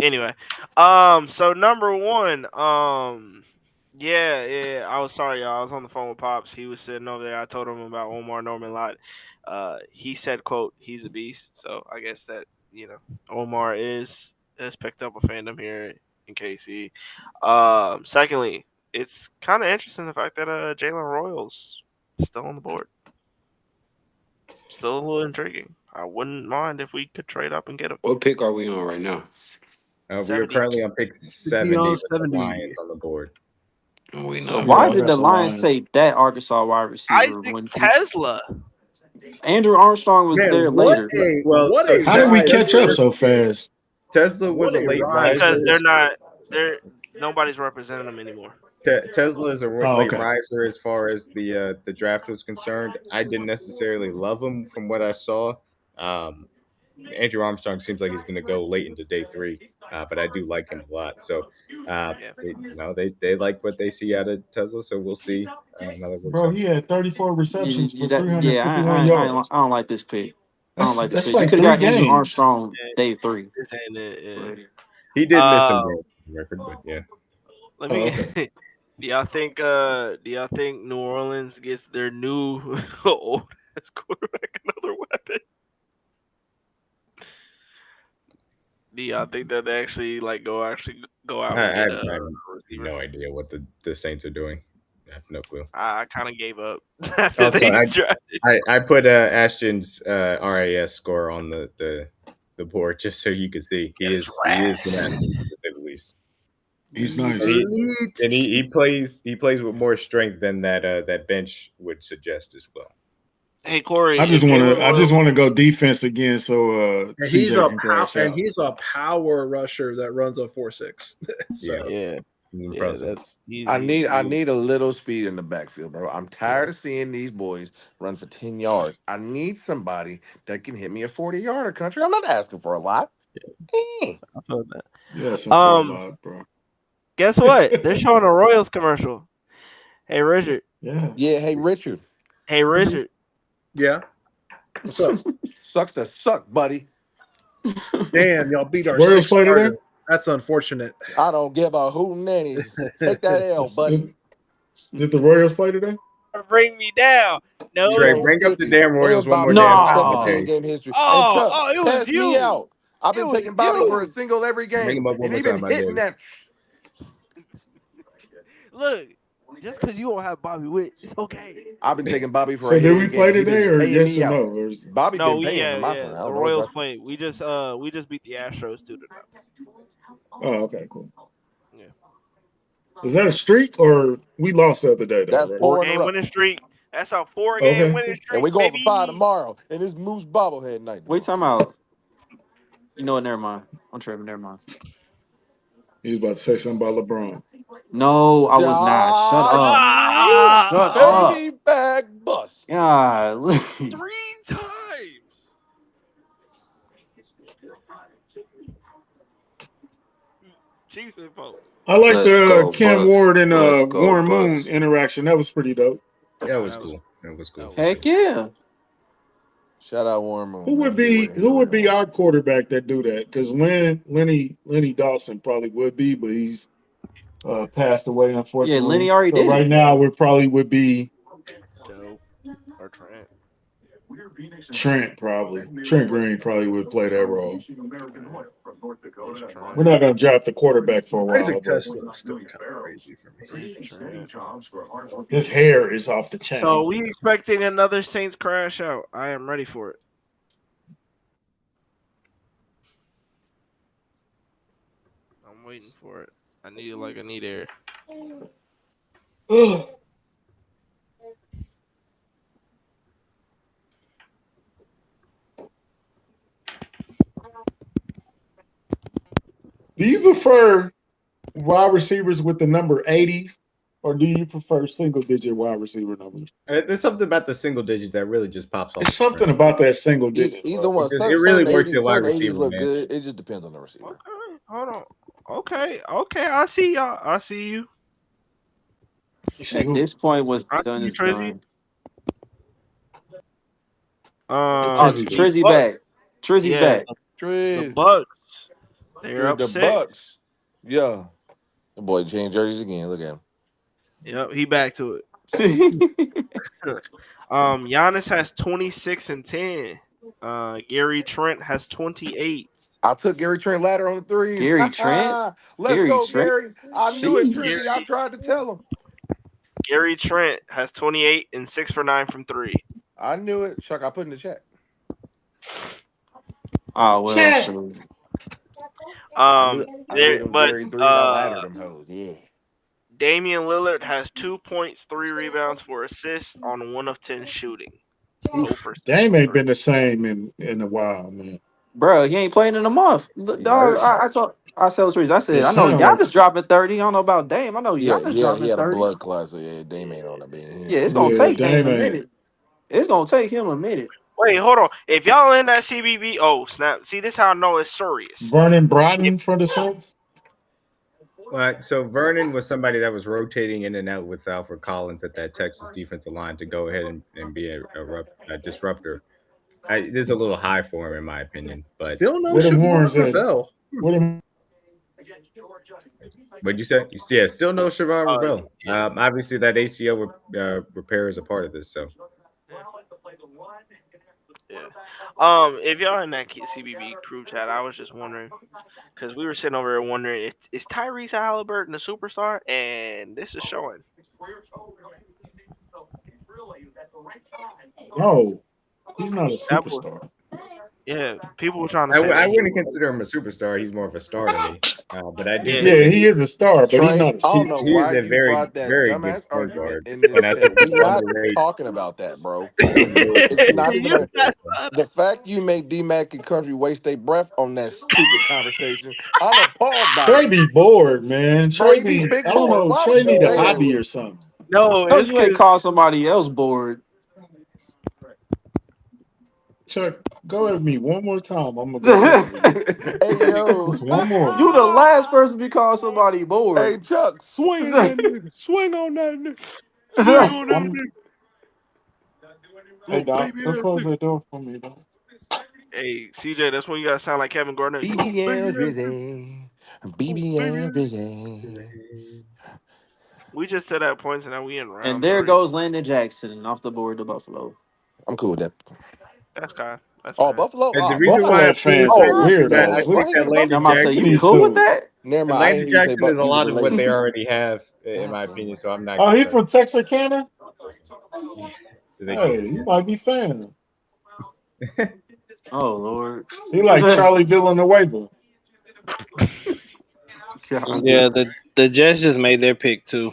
Anyway, so number one, yeah, I was sorry, y'all. I was on the phone with Pops. He was sitting over there. I told him about Omar Norman Lott. He said, "quote He's a beast." So I guess that Omar has picked up a fandom here in KC. Secondly, it's kind of interesting the fact that Jalen Royals still on the board. Still a little intriguing. I wouldn't mind if we could trade up and get him. What pick are we on right now? We are 70. currently on pick 70 on with the 70. Lions on the board. And we So not. why I did got the the Lions Lions. take that Arkansas wide receiver Isaac when Tesla. Andrew Armstrong was Man, there what later? what so a How did we rise catch up for- so fast? Tesla was What a a late rise. Because riser. nobody's representing them anymore. Tesla is a Oh, late okay. riser as far as the draft was concerned. I didn't necessarily love him from what I saw. Andrew Armstrong seems like he's going to go late into day 3, but I do like him a lot. So, they like what they see out of Tesla. So we'll see how that works Bro, out. he had 34 receptions for 351 I yards. don't like this pick. I don't like this That's pick. You like could have 3 got Andrew games. Armstrong day 3. This ain't it. Yeah. He did miss some games on the record, but yeah. Let me. Do y'all think New Orleans gets their new old ass quarterback another weapon? Do y'all think that they actually go out I and get have a receiver? no idea what the Saints are doing. I have no clue. I kind of gave up after Also, they drafted. I put Ashton's RAS score on the board just so you can see he is nasty, to say the least. He's nice. And he plays with more strength than that bench would suggest as well. Hey Corey, I just want to go defense again, so And he's CJ can crash out. he's a power rusher that runs a 4.6. So, yeah, impressive. I need a little speed in the backfield, bro. I'm tired of seeing these boys run for 10 yards. I need somebody that can hit me a 40-yarder, country. I'm not asking for a lot. I feel that. Yeah, some for a lot, bro. Guess what? They're showing a Royals commercial. Hey Richard. Yeah. Hey Richard. Hey Richard. Yeah. What's up? Sucks to suck, buddy. Damn, y'all beat our Royals 6th play today? starter. That's unfortunate. I don't give a hootenanny. Take that L, buddy. Did the Royals play today? Bring me down. No. Trey, bring up the damn Royals one more No. damn time. Game history. It was pass me you. out. I've been taking Bobby for a single every game. Bring him up one and more even time, I hitting dare that. Look, just because you don't have Bobby Witt, it's okay. I've been taking Bobby for So a did we game. play He been today or paying yes me or out. no? Or is- Bobby No, been paying for my plan. I the don't know Royals what y'all- played. We just beat the Astros 2-0. Oh, okay, cool. Yeah. Is that a streak or we lost the other day? Though, That's right? 4 in a 4-game row. winning streak. That's a 4-game Okay. winning streak. And we going baby. for 5 tomorrow. And it's Moose bobblehead night. Wait, time out. You know what? Never mind. I'm tripping. Never mind. He was about to say something about LeBron. No, I was not. Shut up. Shut up. Baby bag bust. God. 3 times. Jesus, folks. I like Let's the go, Cam Bucks. Ward and Let's go, Warren Moon Bucks. interaction. That was pretty dope. That was cool. That was cool. Heck yeah. Shout out Warren Moon. Who would be our quarterback that do that? Because Lenny Dawson probably would be, but he's passed away, unfortunately. Yeah, Lenny already did. Right now, we probably would be Joe or Trent. Trent, probably. Trent Green probably would play that role. We're not going to draft the quarterback for a while. Isaac but Tesla is still kind of crazy for me. his hair is off the chain. So we expecting another Saints crash out. I am ready for it. I'm waiting for it. I need it like I need air. Do you prefer wide receivers with the number 80, or do you prefer single-digit wide receiver numbers? There's something about the single digit that really just pops off. It's something about that single digit. Either one. It really works your wide 80s receiver, look man. good. It just depends on the receiver. Okay, hold on. Okay. I see y'all. I see you. At this point, what's I see done you, is Trizzy. done. Trizzy back. Trizzy's back. The Bucks. They're up the 6. Bucks. Yeah. The boy changed jerseys again. Look at him. Yep, he back to it. Giannis has 26 and 10. Gary Trent has 28. I took Gary Trent ladder on the 3s. Gary Trent? Let's Gary go, Trent? Gary. I knew it, Jeez. Trizzy. I tried to tell him. Gary Trent has 28 and 6 for 9 from 3. I knew it. Chuck, I put in the chat. Oh well, Chat. so I knew them But Jerry threes. I laddered them hoes. Yeah. Damian Lillard has 2 points, 3 rebounds, 4 assists on 1 of 10 shooting. 0 for 6 Game from ain't 3. been the same in a while, man. bro, he ain't playing in a month. He Dog, hurt. I tell the reason. I It said, I know sound like Giannis dropping 30. I don't know about Dame. I know Yeah, Giannis he dropping had a 30. blood clot, so yeah, Dame ain't on that being. Yeah, it's gonna yeah, take Dame Dame a ain't. minute. It's gonna take him a minute. Wait, hold on. If y'all in that CBB, oh snap! See, this how I know it's serious. Vernon Broughton for the Suns. So Vernon was somebody that was rotating in and out with Alfred Collins at that Texas defensive line to go ahead and be a disruptor. This is a little high for him, in my opinion. But Still no Where them Shavar horns at? Ravel. Where them what'd you say? Yeah, still no Shavar Uh, Ravel. yeah, Obviously, that ACL repair is a part of this. So yeah. If y'all in that CBB crew chat, I was just wondering because we were sitting over here wondering if is Tyrese Halliburton a superstar, and this is showing. No, he's not a That was superstar. yeah. People were trying to I, say w- that I he wouldn't was. consider him a superstar. He's more of a star to me. But I do Yeah, think Yeah, that he is a star, but he's Trey, not I a don't know he is why a you very, brought that very good dumbass point argument guard. in this And I think chat. We he's not underrated. talking about that, bro. He's very, It's very not good even you a point guys guard. the fact you make D-Mac and Country waste their breath on that stupid conversation. I'm appalled by Trey it. be bored, man. Bro, Trey you be be, big I don't bored. know. Why would Trey you need a say that? hobby or something. no, No, it's you ain't because call somebody else bored. Chuck, go at me one more time. I'm gonna you go check on you. Hey yo. Just one more. the last person to be called somebody Hey bored. Chuck, swing that nigga. Swing on that nigga. swing on that I'm. nigga. Hey Little Doc, baby go ass close nigga. that door for me, Doc. Hey, CJ, that's when you gotta sound like Kevin Garnett. You little baby BBL ass nigga. Drizzy. Little baby BBL ass. Drizzy. We just said that points and now we in And round there 3. goes Landon Jackson off the board to Buffalo. I'm cool with that. That's kind. That's Oh, fine. Buffalo? And the Oh, reason snap. why I Buffalo feel this fans way are Oh, is because I Wait, weirdos. think what? that I'm Landon about to say You Jackson you need cool with to. that? Never and mind. I ain't Landon hear you say Jackson is a he was lot of what related. they already have, in my Damn. opinion. So I'm not Oh, he concerned. from Texarkana. I think he Hey, is. you might be fan. Oh Lord. He like Charlie Villanueva. God. Yeah, the Jets just made their pick too.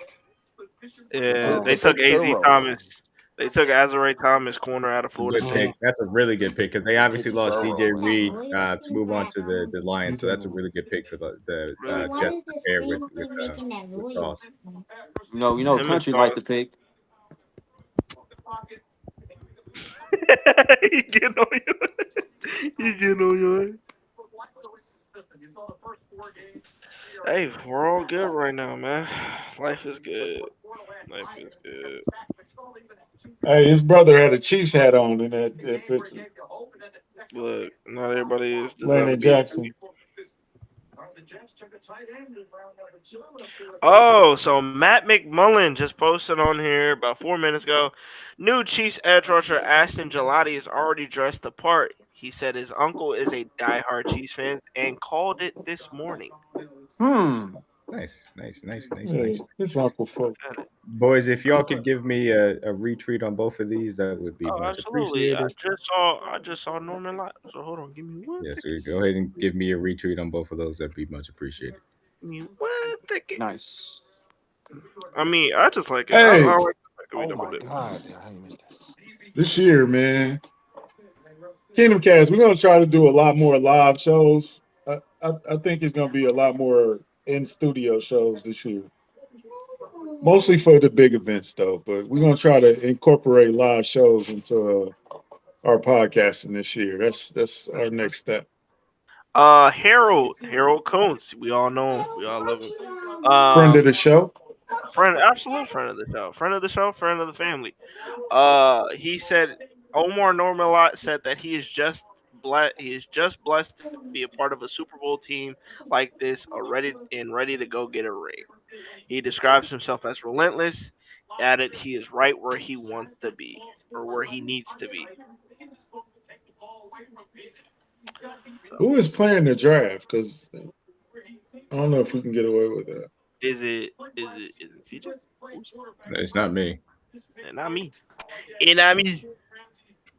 yeah, They they Oh. took took AZ Thorough. Thomas. They took Azare Thomas, corner out of It's a Florida good pick. State. That's a really good pick because they They took obviously lost DJ Thorough. Reed to move on to the Lions. So that's a really good pick for the Really good. Jets to pair with Sauce. You know, Him and country like Sauce. to pick. He getting on you. He getting on you. Hey, we're all good right now, man. Life is good. Life is good. Hey, his brother had a Chiefs hat on in that picture. Look, not everybody is designed to Landon be. Jackson. Oh, so Matt McMullen just posted on here about 4 minutes ago. New Chiefs edge rusher Aston Gelati is already dressed the part. He said his uncle is a diehard Chiefs fan and called it this morning. Nice. Yeah, his uncle folk. Boys, if y'all could give me a retweet on both of these, that would be Oh, much absolutely. appreciated. I just saw Norman Lott. So hold on, give me one Yeah, so second. go ahead and give me a retweet on both of those. That'd be much appreciated. Give me one second. Nice. I mean, I just like it. I Hey, like the fact that we Oh doubled my it. God. I ain't missed that. this year, man, Kingdom Cast, we're gonna try to do a lot more live shows. I think it's gonna be a lot more in studio shows this year. Mostly for the big events, though. But we're gonna try to incorporate live shows into our podcasting this year. That's our next step. Harold Coons. We all know him. We all love him. Friend of the show. Absolute friend of the show, friend of the family. He said Omar Normalot said that he is just blessed. He is just blessed to be a part of a Super Bowl team like this, ready to go get a ring. He describes himself as relentless. Added, he is right where he wants to be or where he needs to be. So, Who is playing the draft? Because I don't know if we can get away with that. is it CJ? It's not me. And not me. And not me.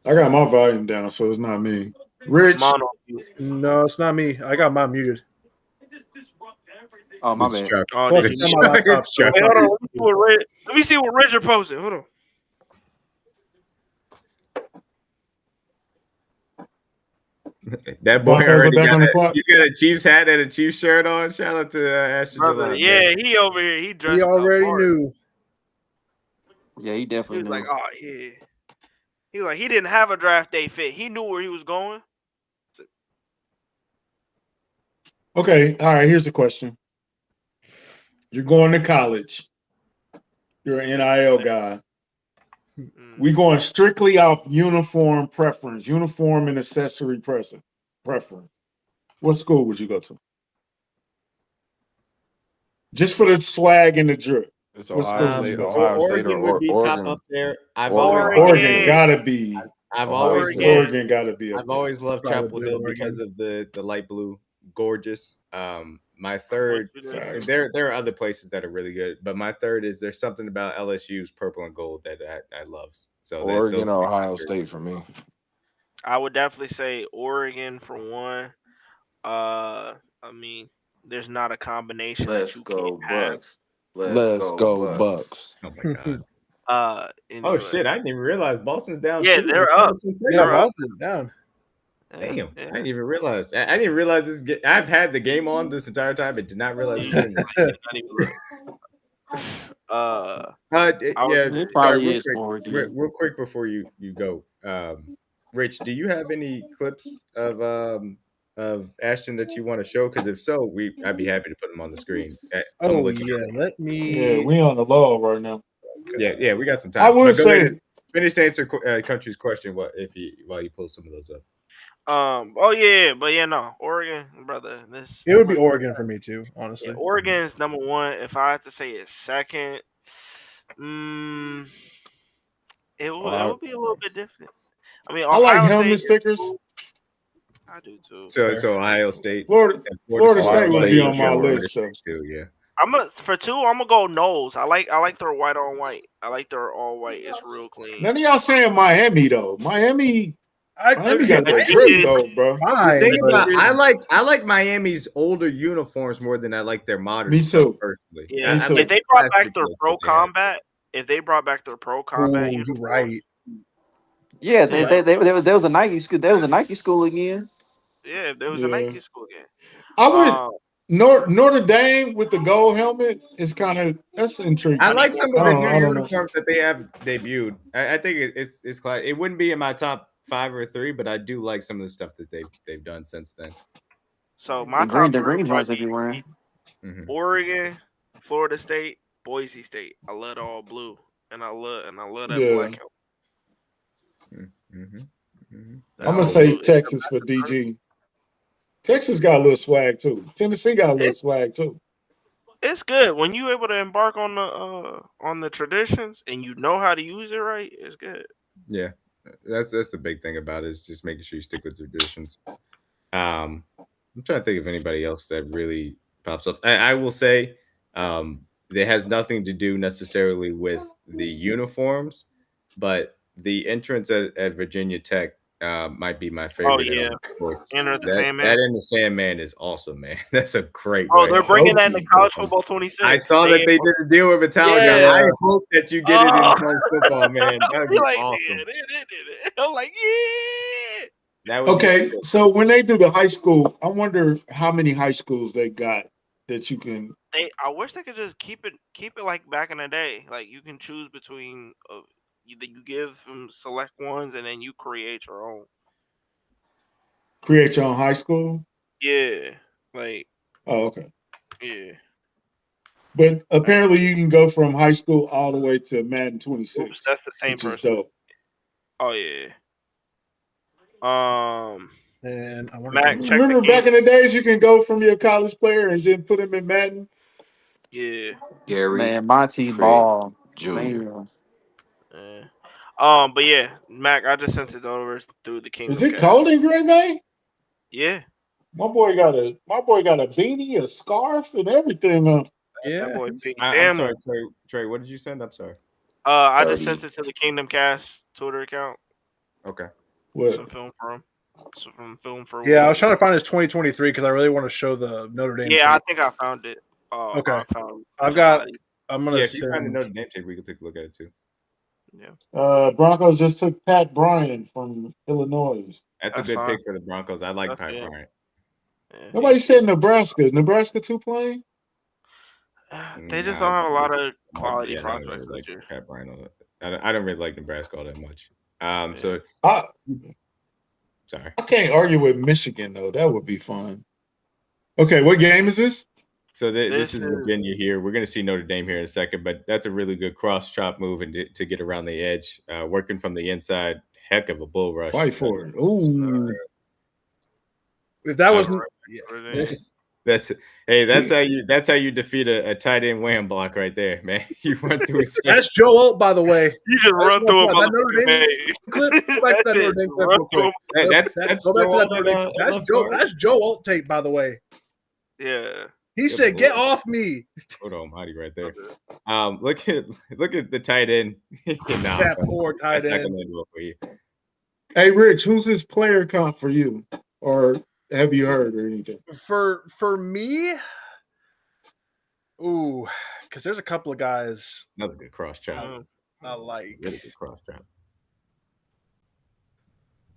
I got my volume down, so it's not me. Rich. Mono. No, it's not me. I got mine muted. Oh, my It's bad. Chuck. Oh, Plus, did it's you? on my laptop. It's So Chuck. Wait, hold on. Let me see what Richard posted. Hold on. That boy Broncos are already back got on the clock. he's got a Chiefs hat and a Chiefs shirt on. Shout out to Ashton Brother, July, yeah, man. he over here. He he dressed up already hard. knew. Yeah, he He definitely was like, knew. oh, yeah. He was like, he didn't have a draft day fit. He knew where he was going. Okay, all right. Here's a question. You're going to college. You're an NIL guy. We going strictly off uniform preference, uniform and accessory preference. What school would you go to? Just for the swag and the drip. It's What Ohio school would you State, go to? Ohio State, Oregon would be top Oregon. up there. I've Oregon. always Oregon gotta be. I've Ohio always State. loved Oregon gotta be up I've there. always loved Chapel Probably Hill Oregon. because of the light blue, gorgeous. My third, Facts. there are other places that are really good, but my third is there's something about LSU's purple and gold that I love. So Oregon or Ohio State for me. I would definitely say Oregon for one. I mean, there's not a combination that Let's you go can't have. Bucks. Let's go Bucks. Oh my god. Anyway. Oh shit! I didn't even realize Boston's down. Yeah, 2. they're up. Yeah, They're up. Boston's down. Damn, Yeah. I didn't even realize. I didn't realize this. I've had the game on this entire time, but did not realize this game was. Not even look. Yeah. It Sorry, probably real is quick, Oregon. real quick before you go. Rich, do you have any clips of Ashton that you want to show? Because if so, I'd be happy to put them on the screen. Oh yeah, let me. Yeah, we on the low right now. Yeah, we got some time. I would But go ahead say and finish to answer country's question. While you pull some of those up. Oh yeah, but yeah, no, Oregon, brother. It would be Oregon for me too, honestly. Yeah, Oregon's number one. If I had to say it's second, it would be a little bit different. I mean, I like Ohio helmet State, stickers. I do too. So Ohio State, Florida Ohio State would State be for on my sure. list. So. too, yeah. For two. I'm gonna go nose. I like their white on white. I like their all white. It's real clean. None of y'all saying Miami though. Miami got that I drip did. though, bro. Fine, Think but- about, I like Miami's older uniforms more than I like their modern. Me stuff, too. personally. Yeah, Me too. if they brought back Classic their look pro that they have. combat, Ooh, you're right. Yeah, there was a Nike school. There was a Nike school again. Yeah, if there was Yeah. a Nike school again. I would Notre Dame with the gold helmet is kind of that's intriguing. I like some of the new I don't know. uniforms that they have debuted. I think it's class. It wouldn't be in my top 5 or 3, but I do like some of the stuff that they've done since then. So my The top green three joints would they be wearing. Mhm. Oregon, Florida State, Boise State. I love the all blue, and I love that Yeah. black helmet. I'm gonna say Texas for DG. Texas got a little swag too. Tennessee got a little swag too. It's good when you able to embark on the traditions and you know how to use it right. It's good. Yeah, that's the big thing about it is just making sure you stick with traditions. I'm trying to think of anybody else that really pops up. I will say it has nothing to do necessarily with the uniforms, but the entrance at Virginia Tech might be my favorite. Oh yeah, Enter the Sandman. That Enter Sandman is awesome, man. That's a great. Oh, they're bringing that in College Football 26. I saw that they did a deal with Metallica. Yeah. I hope that you get it in college football, man. That would be Like, awesome. yeah, they did it. I'm like, yeah. That would be Okay, cool. so when they do the high school, I wonder how many high schools they got that you can. I wish they could just keep it like back in the day. Like you can choose between you give them select ones and then you create your own. Create your own high school? Yeah. Like. Oh, okay. Yeah. But apparently you can go from high school all the way to Madden 26. Oops, that's the same which is person. dope. Oh yeah. And I want Mac, to check remember the back in the days you can go from your college player and then put him in Madden? Yeah. Gary Man, Monty Trent Ball. Jr. Man. Yeah. But yeah, Mac, I just sent it over through the Kingdom. Is it Cast. cold in Green Bay? Yeah. My boy got a beanie, a scarf, and everything on. Yeah. That boy Pete. I'm Damn. sorry, Trey. What did you send? I'm sorry. I just 30. sent it to the Kingdom Cast Twitter account. Okay. What? Some film for him. Some film for. Yeah, I was trying to find his 2023 because I really want to show the Notre Dame. Yeah, I tape. think I found it. Okay. I found. I've got. Gelati. I'm gonna Yeah, if you find the send. Notre Dame tape, we can take a look at it too. Yeah. Broncos just took Pat Bryant from Illinois. That's a That's good fine. pick for the Broncos. I like That's Pat good. Bryant. Yeah, Nobody said he's- Nebraska. Is Nebraska 2 playing? They just don't have a lot of quality I don't prospects really this like year. Pat Bryant. I don't really like Nebraska all that much. So sorry. I can't argue with Michigan, though. That would be fun. Okay, what game is this? So this This is is- Virginia here. We're going to see Notre Dame here in a second, but that's a really good cross chop move and to get around the edge, working from the inside. Heck of a bull rush. Fight for it. Ooh. If that wasn't. That's how you defeat a tight end wham block right there, man. You run through his That's Joe Alt, by the way. You just run through him. That Notre Dame clip. Go back to that Notre Dame clip real quick. That's Go back to Joe that Notre Dame. Alt, That's Joe Alt tape, by the way. Yeah. He said, "Get off me." Hold on, Mighty right there. Look at the tight end. That poor tight end. Hey, Rich, who's this player comp for you? Or have you heard or anything? For me, ooh, because there's a couple of guys Another good cross chop. I like. Really good cross chop.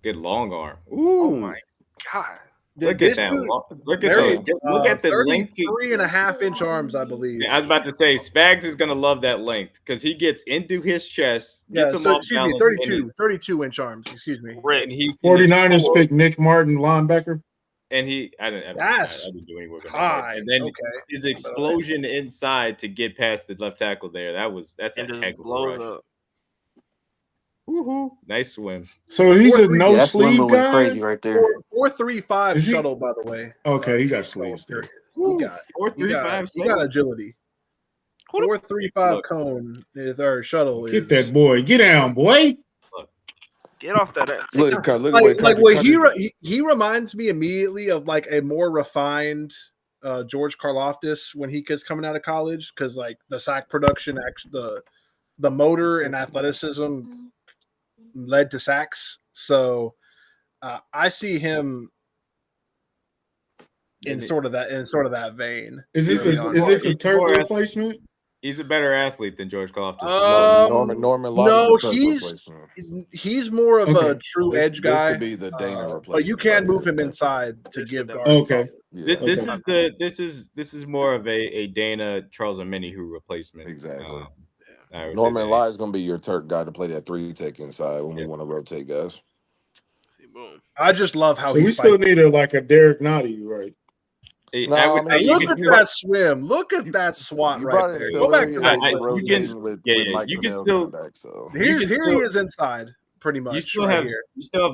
Good long arm. Ooh, Oh my god! Look This at that. dude, Look at the length. 33.5-inch arms, I believe. I was about to say Spags is gonna love that length because he gets into his chest, Yeah, gets him so off excuse me, balance, 32-inch arms. Excuse me. and he 49ers pick Nick Martin, linebacker. and he I didn't do any work on that. High. And then Okay. his explosion inside to get past the left tackle there. That's a heck of a rush. Woohoo! Nice swim. So he's a 4-3. no that sleeve swimmer went guy. crazy right there. 4.35 Is he- shuttle, by the way. Okay, he got sleeves there. He got 4.35. he got agility. 4.35 cone is our shuttle. Get that boy. Get down, boy. Get off that. Look at Like what he reminds me immediately of like a more refined George Karlaftis when he was coming out of college, because like the sack production, actually the motor and athleticism led to sacks. So I see him in sort of that vein. Is this a Turk replacement? He's a better athlete than George Karlaftis. Norman No, Lott is the he's more of a true edge guy. This could be the Dana replacement. But you can move him inside to give guard. Okay. Yeah. This is more of a Dana Charles Omenihu replacement. Exactly. Norman Lott is going to be your Turk guy to play that 3-tech inside when we want to rotate guys. I just love how So we still need a Derek Nottie, right? I would say look at that swim. Look at that SWAT right there. Go back to that. You can still. Here he is inside, pretty much. You still have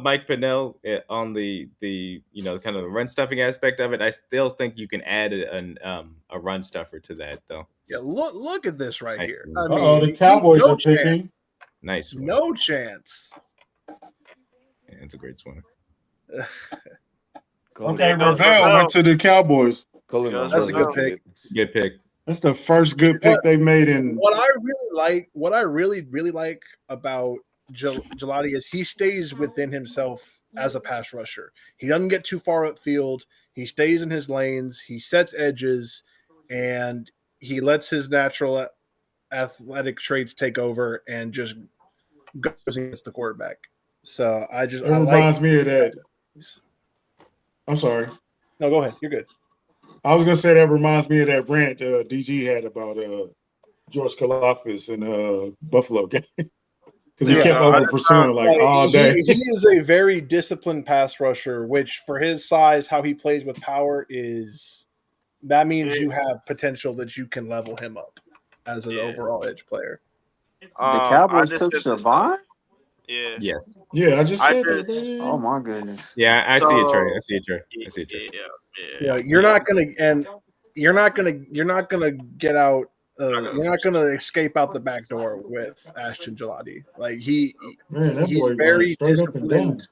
Mike Pennell on the kind of the run stuffing aspect of it. I still think you can add a run stuffer to that though. Yeah, look at this right here. I mean, the Cowboys are picking. Nice. No chance. Yeah, it's a great swimmer. Okay, Ravel went to the Cowboys. That's a good pick. Good pick. That's the first good pick they made in. What I really like about Gelati is he stays within himself as a pass rusher. He doesn't get too far upfield. He stays in his lanes. He sets edges, and he lets his natural athletic traits take over and just goes against the quarterback. So it reminds me of that. I'm sorry. No, go ahead. You're good. I was gonna say that reminds me of that rant DG had about George Karlaftis in Buffalo game because he kept over pursuing all day. He is a very disciplined pass rusher, which for his size, how he plays with power that means you have potential that you can level him up as an overall edge player. The Cowboys took Savon? Yeah. Yes. Yeah, I just said that. Oh my goodness. Yeah, I see it, Trey. Yeah, you're not gonna get out. You're not gonna escape out the back door with Ashton Gelati. Like he's very disciplined.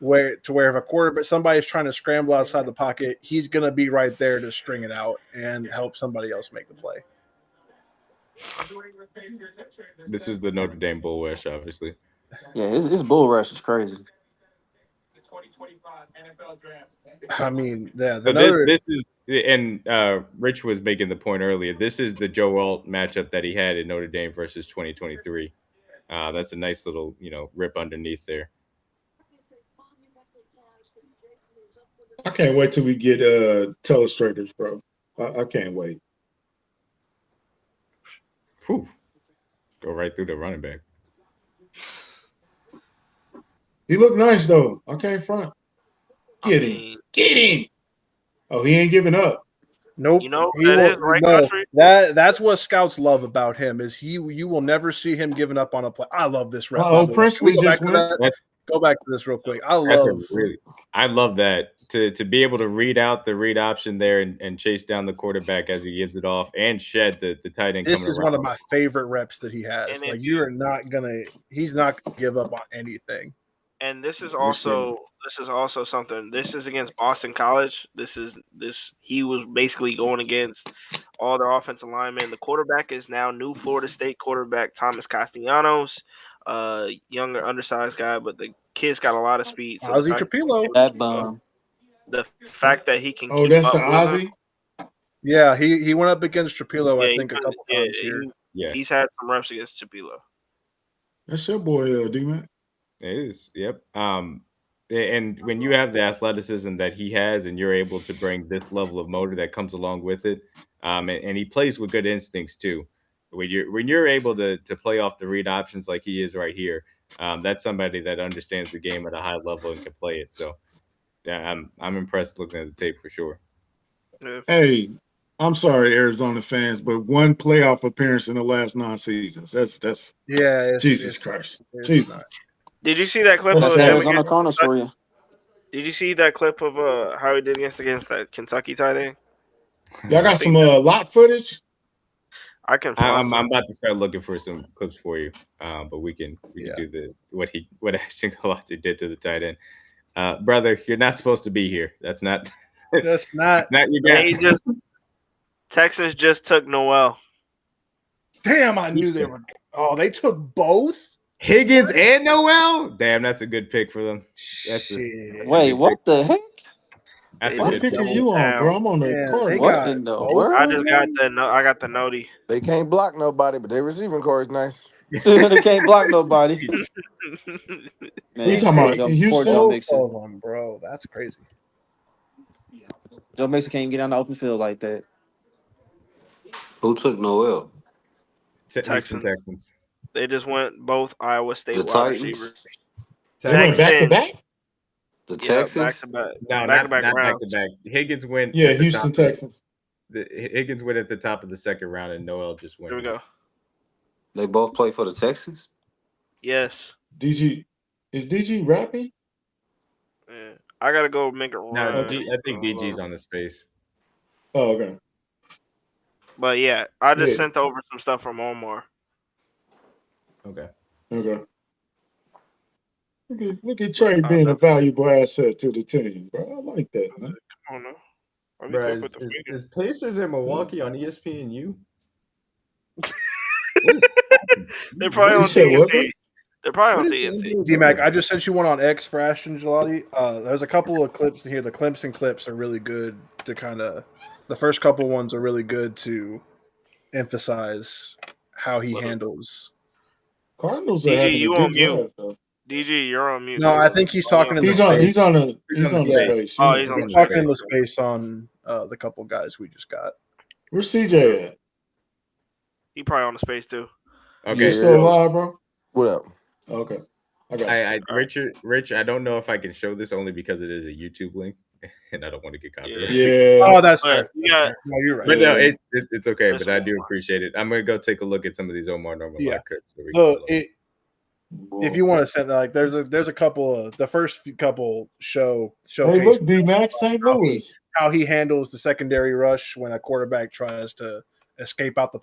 Where if a quarterback, somebody's trying to scramble outside the pocket, he's gonna be right there to string it out and help somebody else make the play. This is the Notre Dame bull rush, obviously. Yeah, his bull rush is crazy. I mean, yeah, So another. this is and Rich was making the point earlier. This is the Joe Alt matchup that he had in Notre Dame versus 2023. That's a nice little rip underneath there. I can't wait till we get telestrators, bro. I can't wait. Whew. Go right through the running back. He looked nice though. I can't front. Get him. Get him. Oh, he ain't giving up. Nope. You know, He that will is right no. country. That's what scouts love about him is you will never see him giving up on a play. I love this rep. By the way. Can we Princely go back just to went. that? Go back to this real quick. I love that to be able to read out the read option there and chase down the quarterback as he gives it off and shed the tight end. This is coming one around. of my favorite reps that he has. And Like he's not gonna give up on anything. And this is also something. This is against Boston College. He was basically going against all their offensive linemen. The quarterback is now new Florida State quarterback Thomas Castellanos, younger undersized guy, but the kid's got a lot of speed. So Ozzy Capillo. That bum. The fact that he can Oh, keep that's up an with Ozzy. him, Yeah, he went up against Trapillo, Yeah, I think, a couple times here. He's had some reps against Chapilo. That's your boy, D-Man. It is. Yep. And when you have the athleticism that he has, and you're able to bring this level of motor that comes along with it, and he plays with good instincts too. When you're able to play off the read options like he is right here, that's somebody that understands the game at a high level and can play it. So, yeah, I'm impressed looking at the tape for sure. Yeah. Hey, I'm sorry, Arizona fans, but one playoff appearance in the last 9 seasons. That's Jesus Christ. Jesus. Did you see that clip That's of him Arizona against Cardinals for you. Did you see that clip of how he did against that Kentucky tight end? Y'all got some lot footage? I can find I'm some. about to start looking for some clips for you, but we can do what Ashton Kalachi did to the tight end. Brother, you're not supposed to be here. That's not not your guy. Texans just took Noel. Damn, I knew they were. Oh, they took both? Higgins and Noel? Damn, that's a good pick for them. Wait, what the heck? That's What pick are you on, bro? I'm on the court. What in the world? I just got the noti. They can't block nobody, but their receiving core is nice. They can't block nobody. Man, You talking about Houston? Joe Both Mixon. of them, bro. That's crazy. Joe Mixon can't get on the open field like that. Who took Noel? Texans. They just went both Iowa State The wide Titans? receivers. They went back to back? The Yeah, Texans? back to back. No, back not to back back rounds. to back. Higgins went. Yeah, at the Houston top. Texans. Higgins went at the top of the second round, and Noel just went. Here we go. They both play for the Texans? Yes. DG. Is DG rapping? Yeah. I gotta go make a run. No, I think DG's on the space. Oh, okay. But yeah, I just Yeah. sent over some stuff from Omar. Okay. Look at Trey being a valuable asset to the team, bro. I like that, man. Come on now. Why we Bro, quick with the finger? is Pacers in Milwaukee on ESPNU? They're probably on You said what, TNT. They're probably on TNT. D-Mac, I just sent you one on X for Ashton Gelati. There's a couple of clips here. The Clemson clips are really good to kind of – the first couple ones are really good to emphasize how he handles. Cardinals are DG, having you a on good mute. drive, though. DG, you're on mute. No, I think he's talking in the He's on space. he's on the space. Oh, he's on He's the talking space. in the space on the couple guys we just got. Where's CJ at? He probably on the space too. Okay, You still alive, bro? What up? Okay. I got you. Rich, I don't know if I can show this only because it is a YouTube link, and I don't want to get copyrighted. Yeah. Oh, that's fair. Yeah. No, you're right. But no, it's okay. That's But I do Omar. appreciate it. I'm gonna go take a look at some of these Omar normal Yeah. clips. If you want to send like, there's a couple of the first few couple showcase. Hey, look, D-Max, St. Louis. How he handles the secondary rush when a quarterback tries to escape out the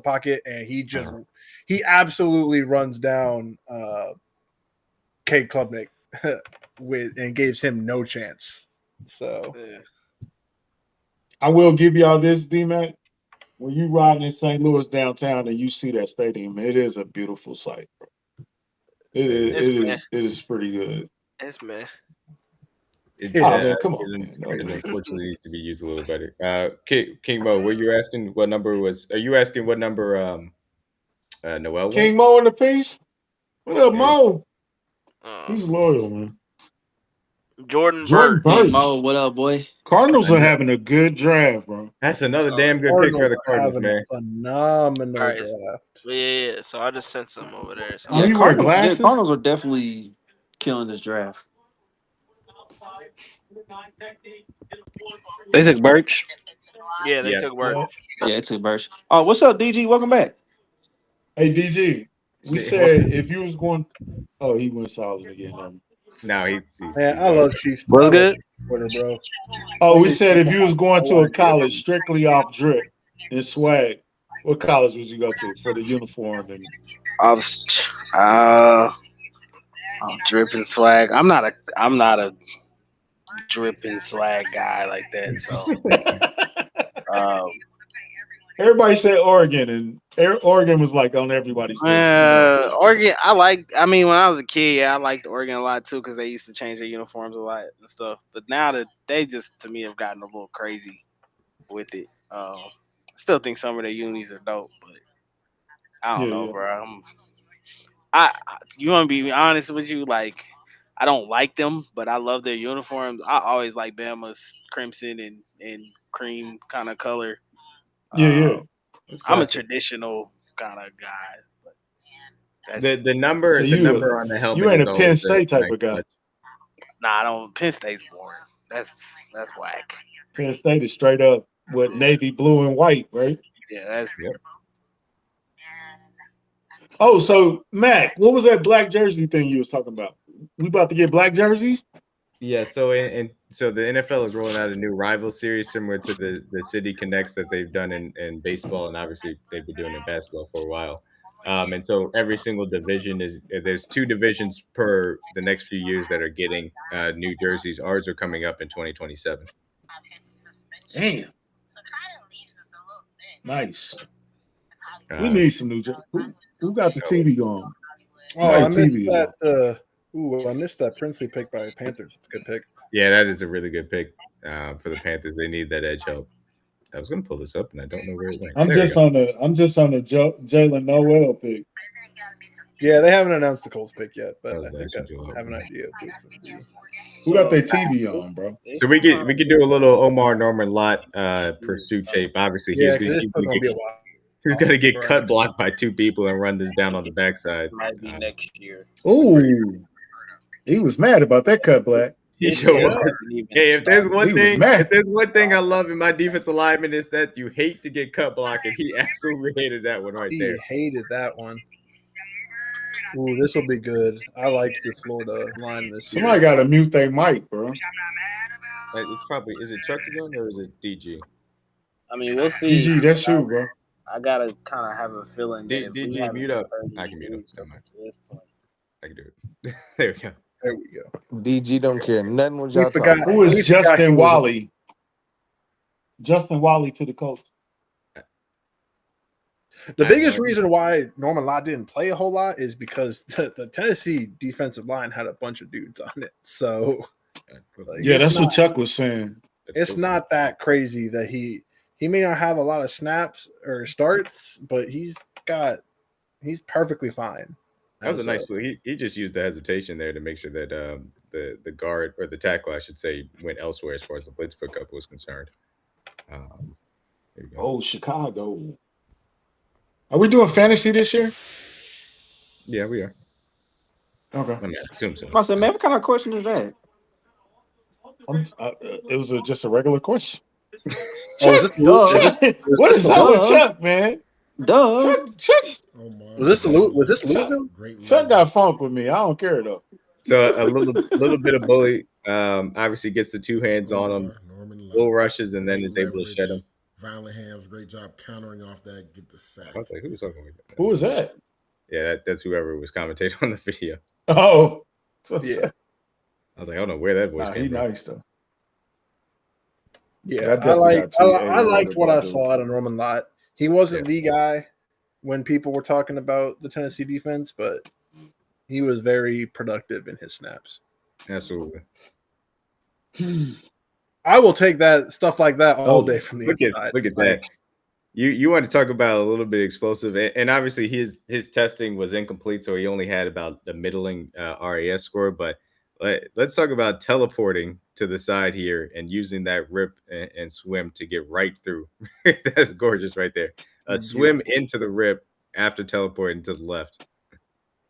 pocket, and he absolutely runs down Cade Klubnik and gives him no chance. So I will give y'all this, D-Mac. When you riding in St. Louis downtown and you see that stadium, it is a beautiful sight, bro. It is pretty good. It's man. It, Man, come on, man. it unfortunately needs to be used a little better. King Mo, were you asking what number was? Are you asking what number Noel King was? Mo in the piece. What up, Yeah. Mo? He's loyal, man. Jordan Jordan Birch. Birch. Mo, what up, boy? Cardinals are having a good draft, bro. That's another damn good pick for the Cardinals, having man. a phenomenal All right. draft. Yeah. So I just sent some over there. So Oh, you wear Yeah, glasses? Cardinals are definitely killing this draft. They took Birch. yeah, they took Birch. Yeah, it's a burst. Oh, what's up, DG? Welcome back. Hey, DG, we said if you was going, oh, he went solid again. No, he's Man, I love Chiefs. What's good? Twitter, bro. Oh, we said if you was going to a college strictly off drip and swag, what college would you go to for the uniform? And Dripping swag. I'm not a dripping swag guy like that. So everybody said Oregon, and Oregon was like on everybody's list. Oregon, I mean, when I was a kid, I liked Oregon a lot too because they used to change their uniforms a lot and stuff. But now that they just, to me, have gotten a little crazy with it. Still think some of their unis are dope, but I don't know, bro. You want to be honest with you, like I don't like them, but I love their uniforms. I always like Bama's crimson and cream kind of color. I'm a traditional kind of guy. But the number on the helmet. You ain't is a Penn always State type nice of guy. touch. Nah, I don't. Penn State's boring. That's whack. Penn State is straight up with navy blue and white, right? Yeah, that's. Oh, so Mac, what was that black jersey thing you was talking about? We about to get black jerseys? Yeah, so so the NFL is rolling out a new rival series similar to the City Connects that they've done in baseball, and obviously they've been doing it in basketball for a while. And so every single division there's 2 divisions per the next few years that are getting new jerseys. Ours are coming up in 2027. Damn. Nice. We need some new jerseys. Who got the TV going? Oh, I missed that. I missed that Princely pick by the Panthers. It's a good pick. Yeah, that is a really good pick for the Panthers. They need that edge help. I was going to pull this up, and I don't know where it went. I'm just on the Jalen Noel pick. Yeah, they haven't announced the Colts pick yet, but I think I have an idea of who it's going to be. Who got their TV on, bro? So we could do a little Omar Norman Lott pursuit tape. Obviously, he's going to get cut blocked by 2 people and run this down on the backside. Might be next year. Ooh, he was mad about that cut block. He sure was. Hey, if there's one thing I love in my defensive lineman is that you hate to get cut blocked, and he absolutely hated that one right there. He hated that one. Ooh, this will be good. I like the Florida line this year. Somebody got to mute their mic, bro. It's probably, is it Truck again or is it DG? I mean, we'll see. DG, that's you, bro. I gotta kind of have a feeling that DG, mute up. I can mute him. I can do it. There we go. There we go. DG don't care nothing what y'all talking about. Who is Justin Wally? Justin Wally to the Colts. The biggest reason why Norman Lott didn't play a whole lot is because the Tennessee defensive line had a bunch of dudes on it. So, that's what Chuck was saying. It's not that crazy that he may not have a lot of snaps or starts, but he's perfectly fine. That was a nice look. He just used the hesitation there to make sure that the guard or the tackle, I should say, went elsewhere as far as the blitz pickup was concerned. There you go. Oh, Chicago. Are we doing fantasy this year? Yeah, we are. Okay. I mean, I assume so. I said, man, what kind of question is that? It was just a regular question. What is up with Chuck, man? Duh. Chuck. Was this Louisville? Chuck got funk with me. I don't care though. So a little bit of bully. Obviously gets the 2 hands on him, bull rushes, and then is able to shed him. Violent Hands, great job countering off that, get the sack. I was like, who was talking about that? Who was that? Yeah, that's whoever was commentating on the video. Oh, yeah. I was like, I don't know where that voice came from. Nice though. Yeah, I liked what I saw out of Norman Lott. He wasn't the guy when people were talking about the Tennessee defense, but He was very productive in his snaps. Absolutely. I will take that stuff like that all day from the inside. Look at Like, that. You want to talk about a little bit explosive, and obviously his testing was incomplete, so he only had about the middling RAS score. But let's talk about teleporting to the side here and using that rip and swim to get right through. That's gorgeous right there. A swim into the rip after teleporting to the left.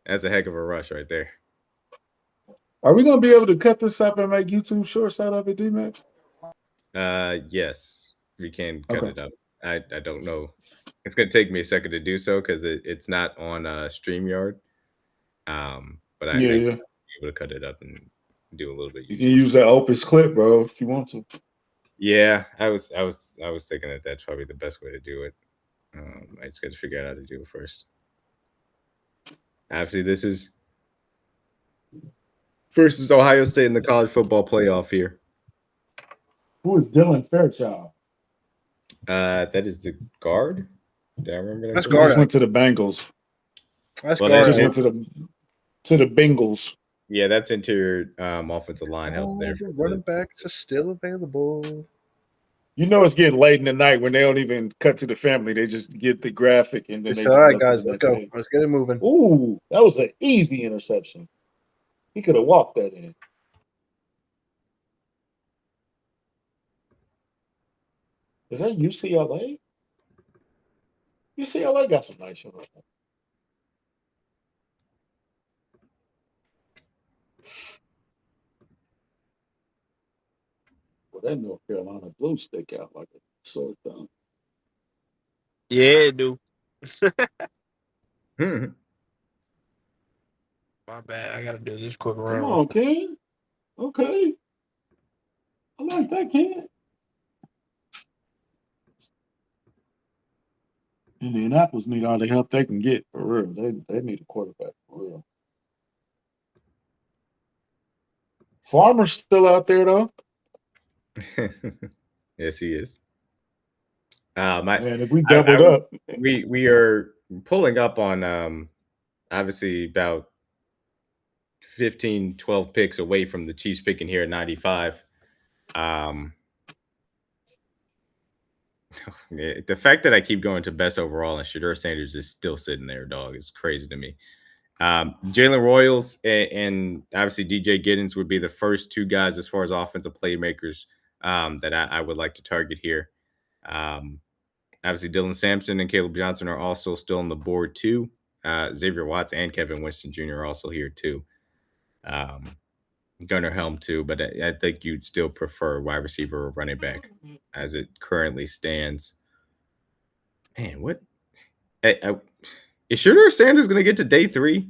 That's a heck of a rush right there. Are we gonna be able to cut this up and make YouTube shorts out of it, D-Max? Yes, we can cut it up. I don't know. It's gonna take me a second to do so because it's not on StreamYard. But I can be able to cut it up and do a little bit. You can use that Opus clip, bro, if you want to. Yeah, I was thinking that that's probably the best way to do it. I just got to figure out how to do it first. Obviously, this is versus Ohio State in the college football playoff here. Who is Dylan Fairchild? That is the guard. Did I remember that? That's guard. Just went to the Bengals. That's guard. Just went to the Bengals. Yeah, that's interior offensive line help there. Running backs are still available. You know it's getting late in the night when they don't even cut to the family. They just get the graphic and then It's they all right, guys. Let's go. Let's get it moving. Ooh, that was an easy interception. He could have walked that in. Is that UCLA? UCLA got some nice shit right now. Well, that North Carolina blue stick out like a sore thumb. Yeah, it do. My bad. I gotta do this quick round. Come on, kid. Okay. I like that, kid. Indianapolis need all the help they can get, for real. They need a quarterback, for real. Farmer's still out there, though. Yes, he is. Man, if we doubled up. We are pulling up on obviously about 15, 12 picks away from the Chiefs picking here at 95. The fact that I keep going to best overall and Shedeur Sanders is still sitting there, dog, is crazy to me. Jalen Royals and obviously DJ Giddens would be the first two guys as far as offensive playmakers that I would like to target here. Obviously, Dylan Sampson and Caleb Johnson are also still on the board too. Xavier Watts and Kevin Winston Jr. are also here too. Gunnar Helm too, but I think you'd still prefer wide receiver or running back as it currently stands. Man, what? Is Shedeur Sanders going to get to day 3?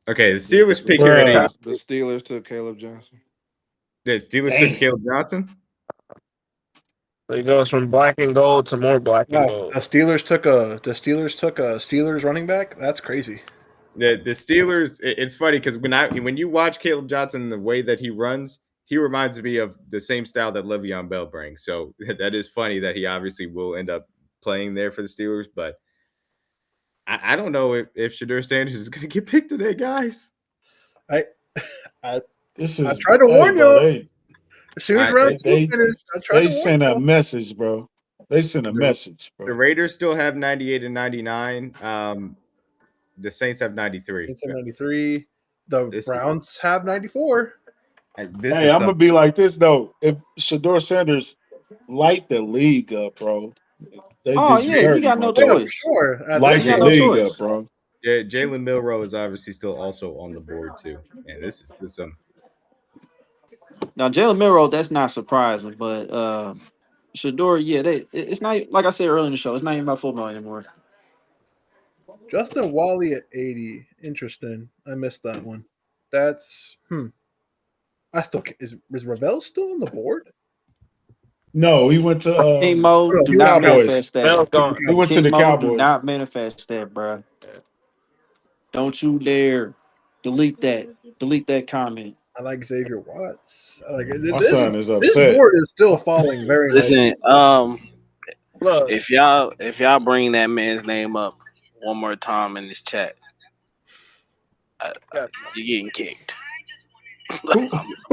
Okay, the Steelers pick here. The Steelers took Caleb Johnson. The Steelers took Caleb Johnson. So he goes from black and gold to more black and gold. The Steelers took a Steelers running back. That's crazy. The Steelers. It's funny because when you watch Caleb Johnson, the way that he runs, he reminds me of the same style that Le'Veon Bell brings. So that is funny that he obviously will end up playing there for the Steelers. But I don't know if Shedeur Sanders is going to get picked today, guys. I tried to warn you. As soon as round 2 finished, I tried to warn you. They sent a message, bro. They sent a message, bro. The Raiders still have 98 and 99. The Saints have 93. Saints have 93. The Browns have 94. Hey, I'm gonna be like this though. If Shedeur Sanders light the league up, bro. You got no choice. Sure. Light the league up, bro. Yeah, Jalen Milroe is obviously still also on the board too. And this is some. Now Jalen Milroe, that's not surprising, but Shedeur, it's not like I said earlier in the show. It's not even about football anymore. Justin Wally at 80. Interesting. I missed that one. That's I still is Ravel still on the board? No, he went to King Mo. Do not manifest that. He went to the Cowboys. Do not manifest that, bro. Don't you dare delete that. Delete that comment. I like Xavier Watts. I like My son is upset. This board is still falling very Listen, Look, if y'all bring that man's name up one more time in this chat, You're getting kicked. I'm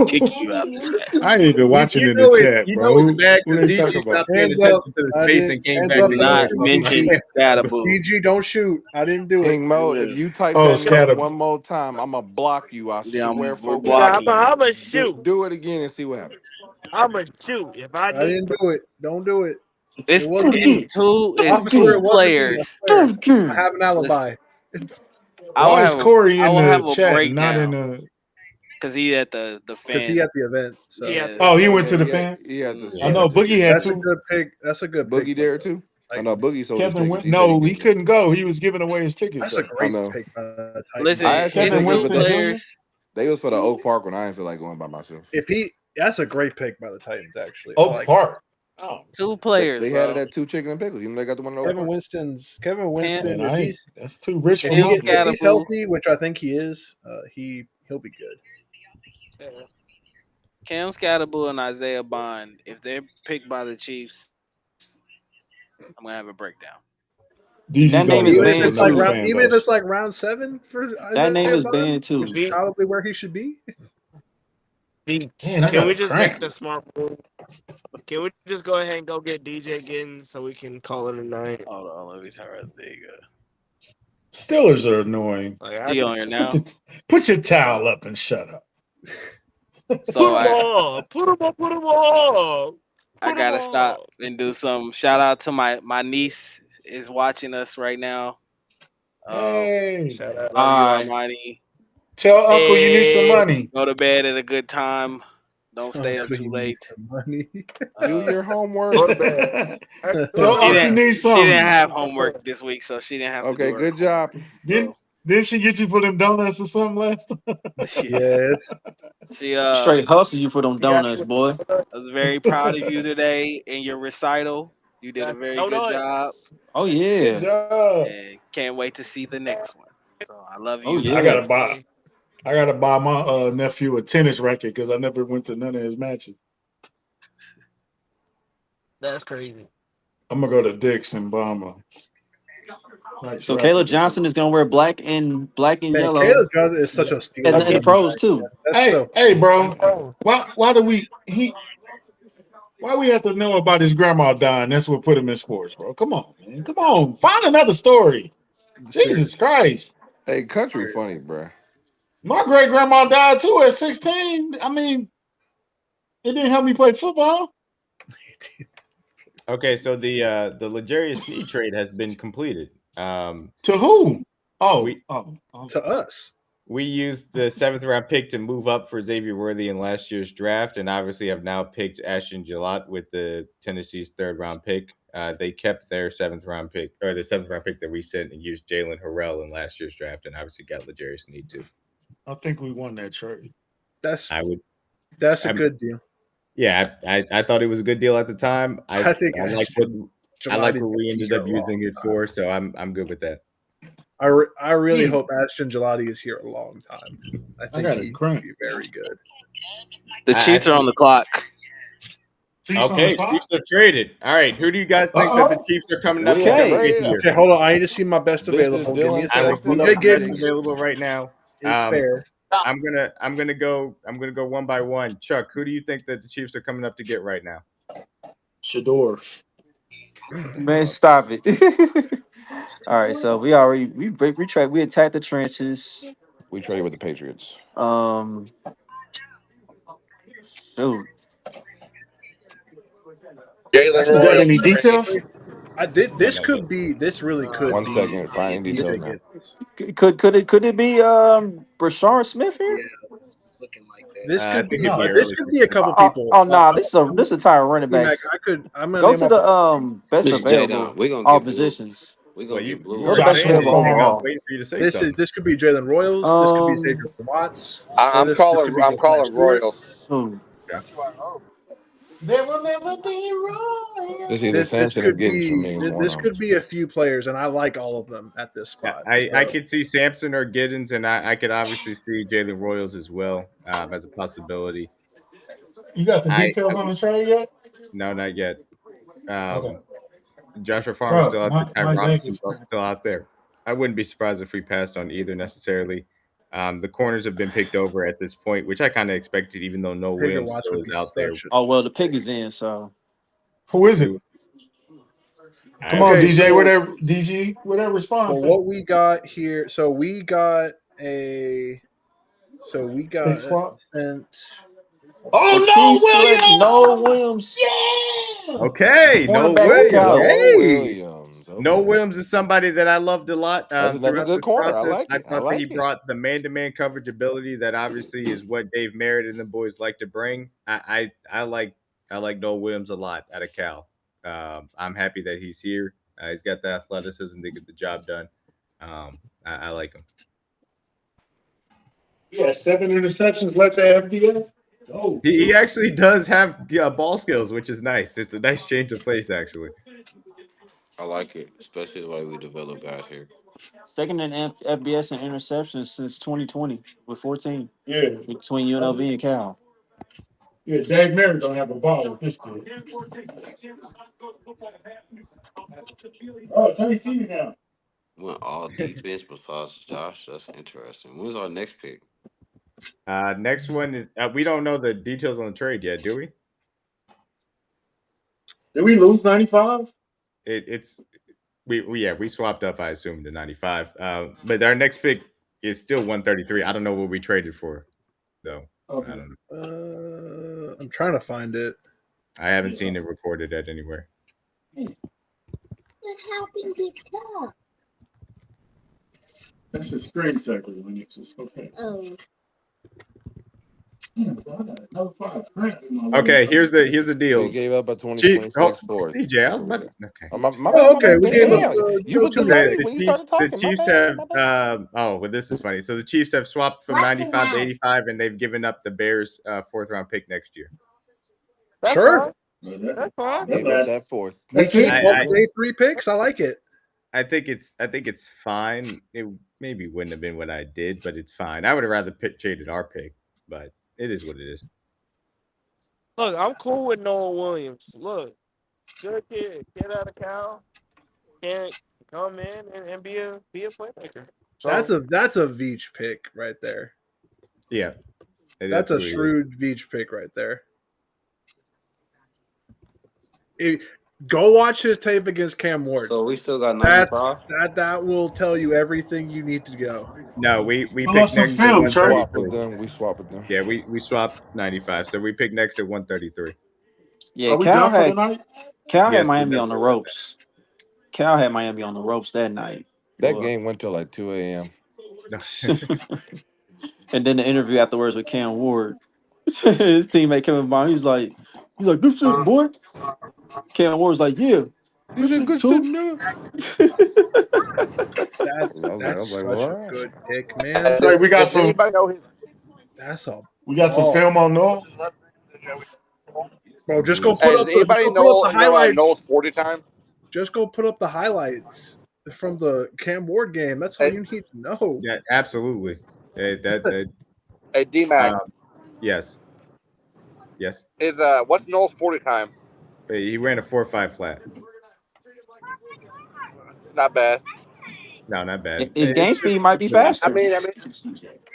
kicking you out this match. I ain't even watching in the chat, You know bro. it's bad What because they talking DG about? stopped paying Hands up. attention to the I space didn't. and came Hands back up. to Do not the mention Scatterboo. DG, don't shoot. I didn't do it. King Mo, if you type Oh, that name scatter. one more time, I'm gonna block you. I Yeah, swear we're for Yeah, God. blocking you. I'm a shoot. Do it again and see what happens. I'm a shoot. If I I do, didn't do it. Don't do it. It's It wasn't me. two. I It's swear two it wasn't me. I players. swear. I have an Listen, alibi. I will Why is have a. Corey I in will the have a chat and not in breakdown the? because he at the Because fan. he at the event. So yeah. Yeah. Oh, he went Yeah, to the fan. he had the I Yeah. know championship Boogie game. had that's a two. good pick. That's a good pick. Boogie by there the too. I know Titans. Boogie sold his Kevin tickets. went. He said he No, could he get in. couldn't go. He was giving away his tickets. That's a Though. I great know. pick by the Titans. Listen, I asked for it's Kevin tickets, two but Winston Jr. players. they was for the Oak Park when I didn't feel like going by myself. That's a great pick by the Titans. Actually, I Oak like Park. Oh Two players, They had it bro. at two chicken and pickles. Even though they got the one in Oak Kevin Park. Winston's. Cam, man, that's too rich for If my Cam blood. he's Scatterboo, healthy, which I think he is, he'll be good. Cam Scatterboo, and Isaiah Bond. If they're picked by the Chiefs, I'm gonna have a breakdown. DG That name gonna is Even go if to banned it's like another too. fan even if base. it's like round 7 for That name Isaiah is Bond, banned which too. is probably where he should be. Man, I Can got we a just make cramp. the smart move? Can we just go ahead and go get DJ Giddens so we can call it a night? Hold on, let me turn. There you go. Steelers are annoying. Like, I He just on here now. Put your towel up and shut up. So put him on, put him on, put him on. I gotta stop and do some. Shout out to my niece is watching us right now. Hey, Shout out. Love you, Hi. Armani. tell Uncle you need some money. Go to bed at a good time. Don't stay up Uncle, too you late. need some money. Do your homework. Go to bed. Tell She Uncle you need she didn't something. have homework this week, so she didn't have to do Okay, her good homework. job. Didn't she get you for them donuts or something last time? Yes. She Straight hustle you for them donuts, boy. I was very proud of you today in your recital. You did a very good job. Oh Good yeah. job. And can't wait to see the next one. So I love Oh you. I yeah. gotta buy my nephew a tennis racket because I never went to none of his matches. That's crazy. I'm gonna go to Dick's and buy him a nice So racket. Caleb Johnson is gonna wear black and Man, yellow. Caleb Johnson is such a steal. And the pros too. Hey, bro. Why do we have to know about his grandma dying? That's what put him in sports, bro. Come on, man. Come on. Find another story. Jesus Christ. Hey, country funny, bro. My great grandma died too at 16. I mean, it didn't help me play football. Okay, so the L'Jarius Sneed trade has been completed. To who? To us. We used the 7th round pick to move up for Xavier Worthy in last year's draft, and obviously have now picked Ashton Gillott with the Tennessee's 3rd round pick. They kept their 7th round pick, or the 7th round pick that we sent, and used Jalen Harrell in last year's draft, and obviously got L'Jarius Sneed too. I think we won that trade. That's a good deal. Yeah, I thought it was a good deal at the time. I like what we ended up using it for, so I'm good with that. I really hope Ashton Gelati is here a long time. I think he'd be very good. The Chiefs are on the clock. Okay, Chiefs are traded. All right, who do you guys think that the Chiefs are coming up to go get here? Okay, hold on. I need to see my best available. Give me a I will second. pull up DJ the best Giddens available right now. is fair. I'm gonna go one by one. Chuck, who do you think that the Chiefs are coming up to get right now? Shador. Man, stop it. All right, so we attacked the trenches. We traded with the Patriots. Shoot. That's You not got a- any details? This really could 1 be second, finding details now. Could it be Brashard Smith here? This could be think it'd be this early could be a couple people. Oh no, this is a entire running Mac, back. I'm gonna Go name to off- the best This is available. J-Don. We're gonna all get blue. positions. We're gonna get blue. Go to best available overall. Waiting for you to say This something. could be Jalen Royals. This could be Xavier Watts. I'm This calling could be Josiah Stewart. Royals. There will never be wrong. This is either Samson or Giddens for me. This could be a few players, and I like all of them at this spot. I could see Sampson or Giddens, and I could obviously see Jalen Royals as well as a possibility. You got the details on the trade yet? No, not yet. Okay. Joshua Farmer's still out there. my Ty legs Robinson's is cramped. still out there. I wouldn't be surprised if we passed on either necessarily. The corners have been picked over at this point, which I kind of expected, even though Noah Pigger Williams Watts still would is be out there. such. Oh well, the pig is in, so Who is it? Come on, Okay, DJ. so- Whatever response. Well, what we got here? So we got sent. Oh the no, Chiefs select Noah Williams! Williams, Okay, no cornerback of Williams. Cal. No Hey, Williams. no Okay. Williams is somebody that I loved a lot That's another throughout good this corner. I process. like it. I thought that he like it. brought the man-to-man coverage ability that obviously is what Dave Merritt and the boys like to bring. I like Noah Williams a lot out of Cal. I'm happy that he's here. He's got the athleticism to get the job done. I like him. Yeah, 7 interceptions left at FBS. Oh, He actually does have ball skills, which is nice. It's a nice change of pace, actually. I like it, especially the way we develop guys here. Second in FBS and interceptions since 2020 with 14 yeah. between UNLV and Cal. Yeah, Dave Merritt don't have a ball with this kid. Oh, Tony T now. Went all defense besides Josh. That's interesting. When's our next pick? Next one is we don't know the details on the trade yet, do we? Did we lose 95? We swapped up, I assume, to 95. But our next pick is still 133. I don't know what we traded for, though. Okay. I don't know. I'm trying to find it. I haven't seen it recorded at anywhere. What happened to Cal? That's a screen sector when it's just okay. Oh. Okay, here's the deal. We gave up a 20, Chief, 26 fourth. CJ, I was about to, okay. Okay, we gave up You were delayed when you started talking. The Chiefs have well, this is funny. So the Chiefs have swapped from 95 to 85, and they've given up the Bears' 4th round pick next year. That's Sure. fine. That's fine. Gave up that fourth. Let's keep both day 3 picks. I like it. I think it's fine. It maybe wouldn't have been what I did, but it's fine. I would have rather traded our pick, but it is what it is. Look, I'm cool with Noah Williams. Look, good kid out of Cal, can come in and be a playmaker. So, That's a Veach pick right there. Yeah, that's a shrewd Veach pick right there. Go watch his tape against Cam Ward. So we still got 95. That will tell you everything you need to go. No, we picked next next film, at Trey. 133. We swapped with them. Yeah, we swapped 95, so we picked next at 133. Yeah, Are we done for the night? Cal Yes, had Miami we're on the done. ropes. Cal had Miami on the ropes that night. That game went till like 2 a.m. And then the interview afterwards with Cam Ward. His teammate Kevin Bond, he's like, good shit, boy. Cam Ward's like, yeah. You said good too. That's such a good pick, man. Hey, we got some. That's all. We got some film on Noah. Bro, just go put up the highlights. Noah's 40 time? Just go put up the highlights from the Cam Ward game. That's all you need to know. Yeah, absolutely. Hey, Hey, D-Mac. Yes. Is what's Noah's 40 time? He ran a 4.5 flat. Not bad. No, not bad. His game speed might be faster. I mean,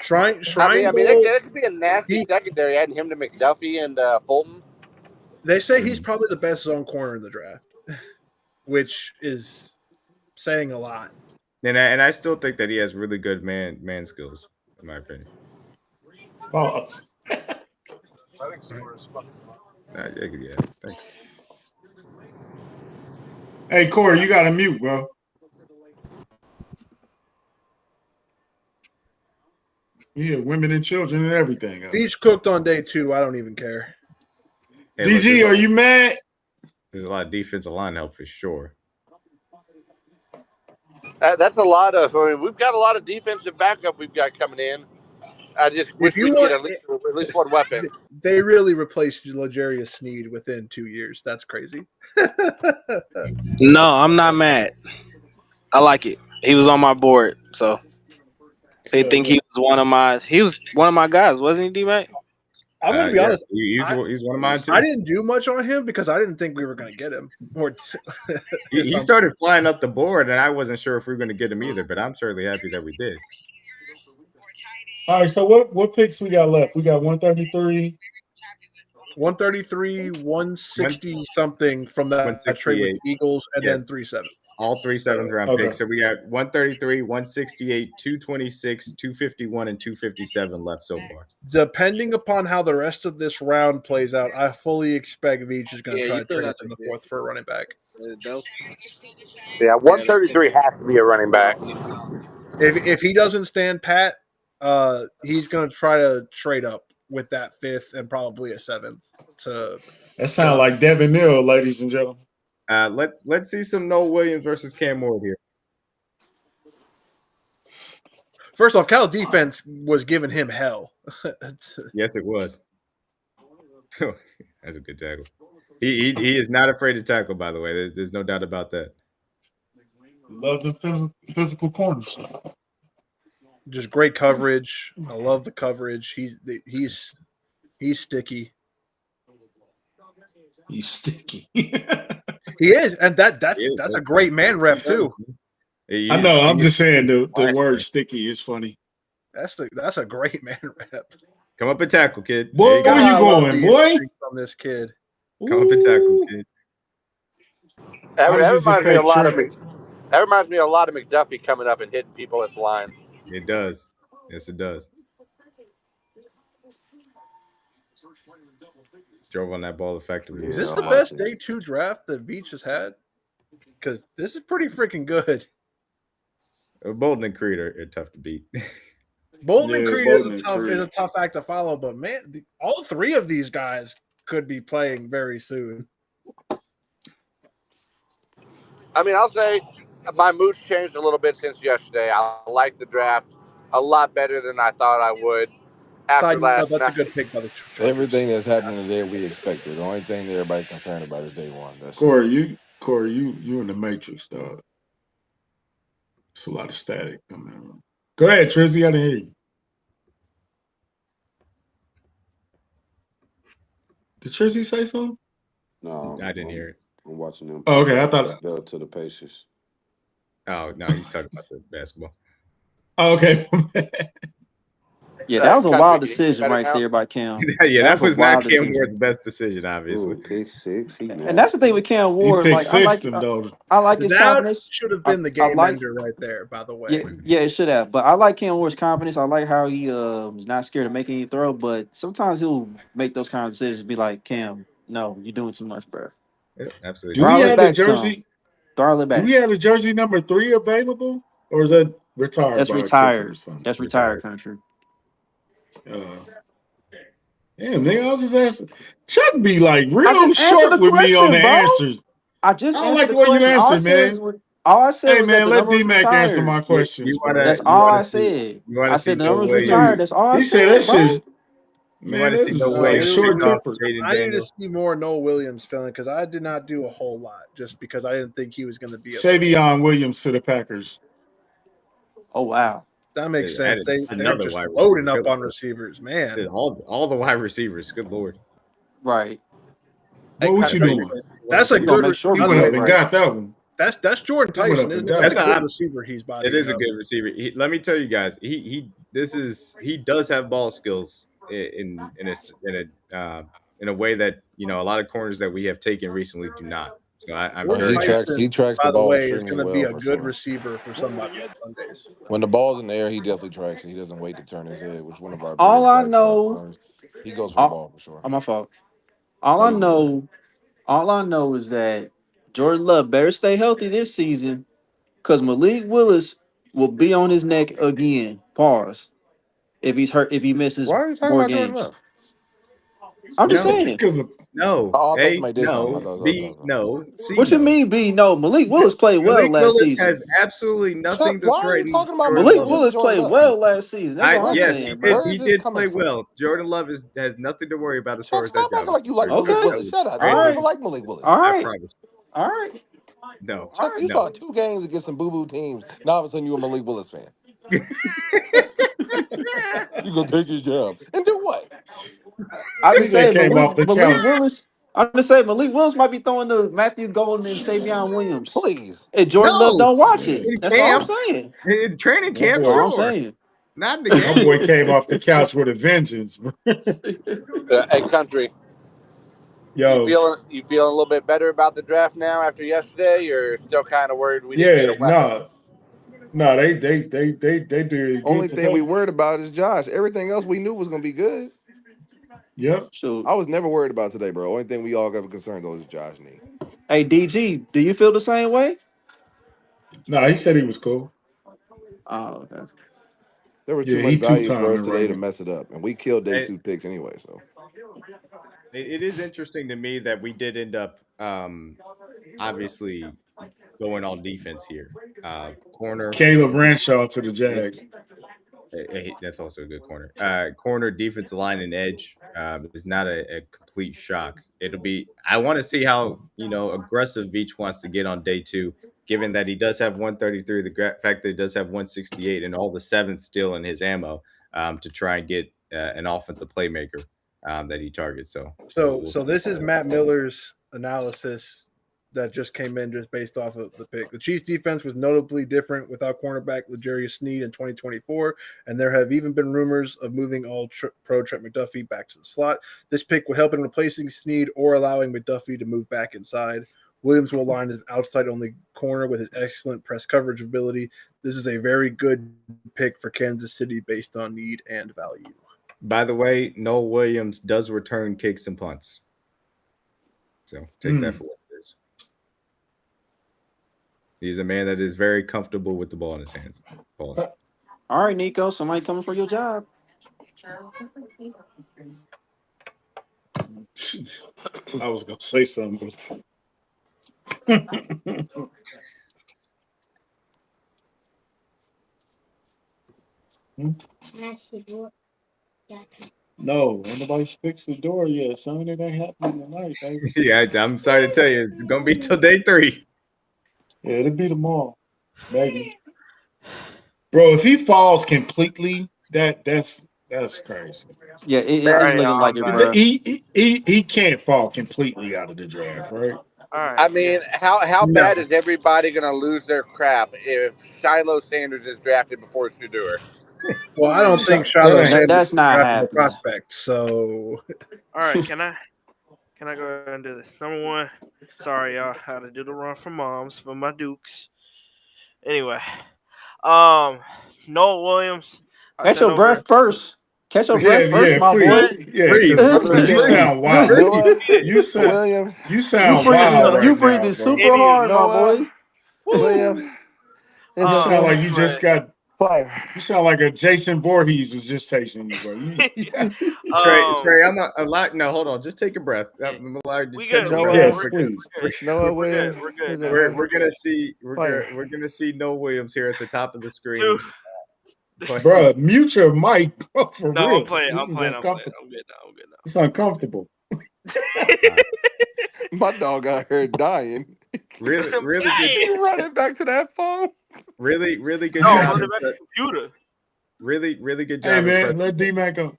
Shrine that could be a nasty secondary, adding him to McDuffie and Fulton. They say he's probably the best zone corner in the draft, which is saying a lot. And I still think that he has really good man skills, in my opinion. Pause. I think Summer is fucking fun. Yeah, thanks. Hey, Corey, you got to mute, bro. Yeah, women and children and everything. Beach cooked on day 2. I don't even care. Hey, DG, are you mad? There's a lot of defensive line help for sure. That's a lot of. I mean, we've got a lot of defensive backup we've got coming in. I just wish we get at least one weapon. They really replaced L'Jarius Sneed within 2 years. That's crazy. No, I'm not mad. I like it. He was on my board, so they think he was one of my guys, wasn't he, D-Mac? I'm gonna be honest. He's one of mine too. I didn't do much on him because I didn't think we were gonna get him. He started flying up the board, and I wasn't sure if we were going to get him either. But I'm certainly happy that we did. All right, so what picks we got left? We got 133. 133, 160 something from that trade with 168. the Eagles, and Yeah. then 3 7s. All three seventh round Okay. picks. So we got 133, 168, 226, 251, and 257 left so far. Depending upon how the rest of this round plays out, I fully expect Veach is going to Yeah, try you to still trade up got in your the pick. fourth for a running back. Yeah, 133 has to be a running back. If he doesn't stand pat, he's going to try to trade up with that 5th and probably a 7th. That sounds like Devin Neal, ladies and gentlemen. Let's see some Noah Williams versus Cam Ward here. First off, Cal defense was giving him hell. Yes, it was. That's a good tackle. He is not afraid to tackle, by the way. There's no doubt about that. Love the physical corners. Just great coverage. I love the coverage. He's sticky. He's sticky. He is, and that's a great man rep too. I know. I'm just saying the word "sticky" is funny. That's a great man rep. Come up and tackle, kid. Boy, where you going, boy? On this kid. Come up and tackle, kid. That reminds me a lot of McDuffie coming up and hitting people at the line. It does. Yes, it does. Drove on that ball effectively. Is this the best day 2 draft that Veach has had? Because this is pretty freaking good. Bolden and Creed are tough to beat. Bolden and Creed is a tough act to follow, but man, all 3 of these guys could be playing very soon. I mean, I'll say my mood's changed a little bit since yesterday. I like the draft a lot better than I thought I would. After last that's night. a good pick by the Chargers. Everything that's happening today, we expected. The only thing that everybody's concerned about is day one. That's Corey, you in the Matrix, dog. It's a lot of static coming on. Go ahead, Trizzy. I didn't hear you. Did Trizzy say something? No, I didn't hear it. I'm watching them. Oh, okay, I thought to the Pacers. Oh no, he's talking about the basketball. Oh, okay. Yeah, that was a wild decision right there by Cam. Yeah, that was not Cam Ward's best decision, obviously. Ooh, pick 6. And that's the thing with Cam Ward. Like, I like his confidence. Should have been the game ender right there, by the way. Yeah, it should have. But I like Cam Ward's confidence. I like how he is not scared to make any throw. But sometimes he'll make those kind of decisions. Be like, Cam, no, you're doing too much, bro. Yeah, absolutely. Do we have a jersey? Throttle it back. Do we have a jersey number 3 available, or is that retired? That's retired. That's retired country. Damn, nigga, I was just asking. Chuck be like real short with me on the answers. I just don't like the way you answer, man. All I said was man, that let D-Mac answer my questions. That's all I said. I said the number's retired. That's all I said. He said that shit. Man, that's short temper. I need to see more Noah Williams feeling because I did not do a whole lot just because I didn't think he was going to be. Savion Williams to the Packers. Oh wow, that makes sense. They're just loading up on receivers, man. All the wide receivers. Good lord. Right. What you doing? That's a good receiver. Got that one. That's Jordan Tyson. That's a good receiver. He's It is a good receiver. Let me tell you guys, he does have ball skills in a way that a lot of corners that we have taken recently do not. So I'm he tracks by the ball. Way is going to be a good receiver for somebody on Sundays. When the ball's in the air, he definitely tracks it. He doesn't wait to turn his head, which one of our. All I know, he goes for the ball for sure. Oh, my fault. All I know is that Jordan Love better stay healthy this season, because Malik Willis will be on his neck again. Pause. If he's hurt, if he misses more games. I'm just saying. No. No. What you mean, B? No. Malik Willis played well last season. Has absolutely nothing to threaten. Why are you talking about Malik Willis played well last season? That's all I'm saying, bro. He did play well. Jordan Love has nothing to worry about as far as that goes. Like you like Malik Willis. Shut up. I don't even like Malik Willis. All right. No. Chuck, you saw 2 games against some boo-boo teams. Now all of a sudden you're a Malik Willis fan. You gonna take his job and do what? I'm just saying Malik Willis might be throwing to Matthew Golden and Savion Williams. Please. And Jordan Love don't watch it. That's all I'm saying. In training camp, That's all I'm saying. Not in the My game. boy came off the couch with a vengeance. Hey, country. Yo, You feeling a little bit better about the draft now after yesterday, or still kind of worried we didn't get yeah, a weapon? no, they did Only good thing we today. worried about is Josh. Everything else we knew was gonna be good. Yep. So, I was never worried about today, bro. Only thing we all got concerned though is Josh knee. hey, DG, do you feel the same way? No, he said he was cool. Oh, okay. There was too Yeah, much he value for two-time us and today to running. mess it up, and we killed day It, 2 picks anyway. So it is interesting to me that we did end up obviously going on defense here. Corner. Caleb Branshaw to the Jags. That's also a good corner. Corner, defensive line, and edge is not a complete shock. It'll be. I want to see how aggressive Veach wants to get on day 2, given that he does have 133. Fact that he does have 168, and all the sevens still in his ammo to try and get an offensive playmaker that he targets. So we'll So see. this is Matt Miller's analysis that just came in just based off of the pick. The Chiefs defense was notably different without cornerback L'Jarius Sneed in 2024, and there have even been rumors of moving all-pro Trent McDuffie back to the slot. This pick would help in replacing Sneed or allowing McDuffie to move back inside. Williams will align as an outside-only corner with his excellent press coverage ability. This is a very good pick for Kansas City based on need and value. By the way, Noel Williams does return kicks and punts. So take that for what it is. He's a man that is very comfortable with the ball in his hands. Pause. All right, Nico, somebody coming for your job. I was gonna say something. No, nobody's fixed the door yet, son. It ain't happening tonight, baby. Yeah, I'm sorry to tell you, it's gonna be till day 3. Yeah, it'll be tomorrow, maybe. Bro, if he falls completely, that's crazy. Yeah, it's looking like it, bro. He can't fall completely out of the draft, right? All right. I mean, how bad is everybody going to lose their crap if Shiloh Sanders is drafted before Shador? Well, I don't think Shiloh Sanders That's not is a happening. prospect. So, All right, can I go ahead and do this? Number one, sorry y'all, had to do the run for moms for my Dukes. Anyway, Noel Williams. Catch your breath first. Catch your breath first, my please. boy. Yeah, Breathe. because you sound wild. Noah You sound Williams. wild right You now, breathing bro. super hard, my Noah boy. Williams. You sound like you just got. Player. You sound like a Jason Voorhees was just chasing you, bro. Trey, I'm a lot. No, hold on. Just take a breath. I'm allowed to We catch good. your We breath. good. Yes, We're please. good. Noah We're good. Williams. We're good. We're gonna see. We're gonna see Noah Williams here at the top of the screen. Bro, mute your mic, bro, for No, real. I'm playing. This I'm is playing. uncomfortable. I'm good now. I'm good now. It's uncomfortable. My dog got here dying. Really good. You running back to that phone? Really good No, job. running back to the computer. Really good job. Hey, man, let D-Mac go.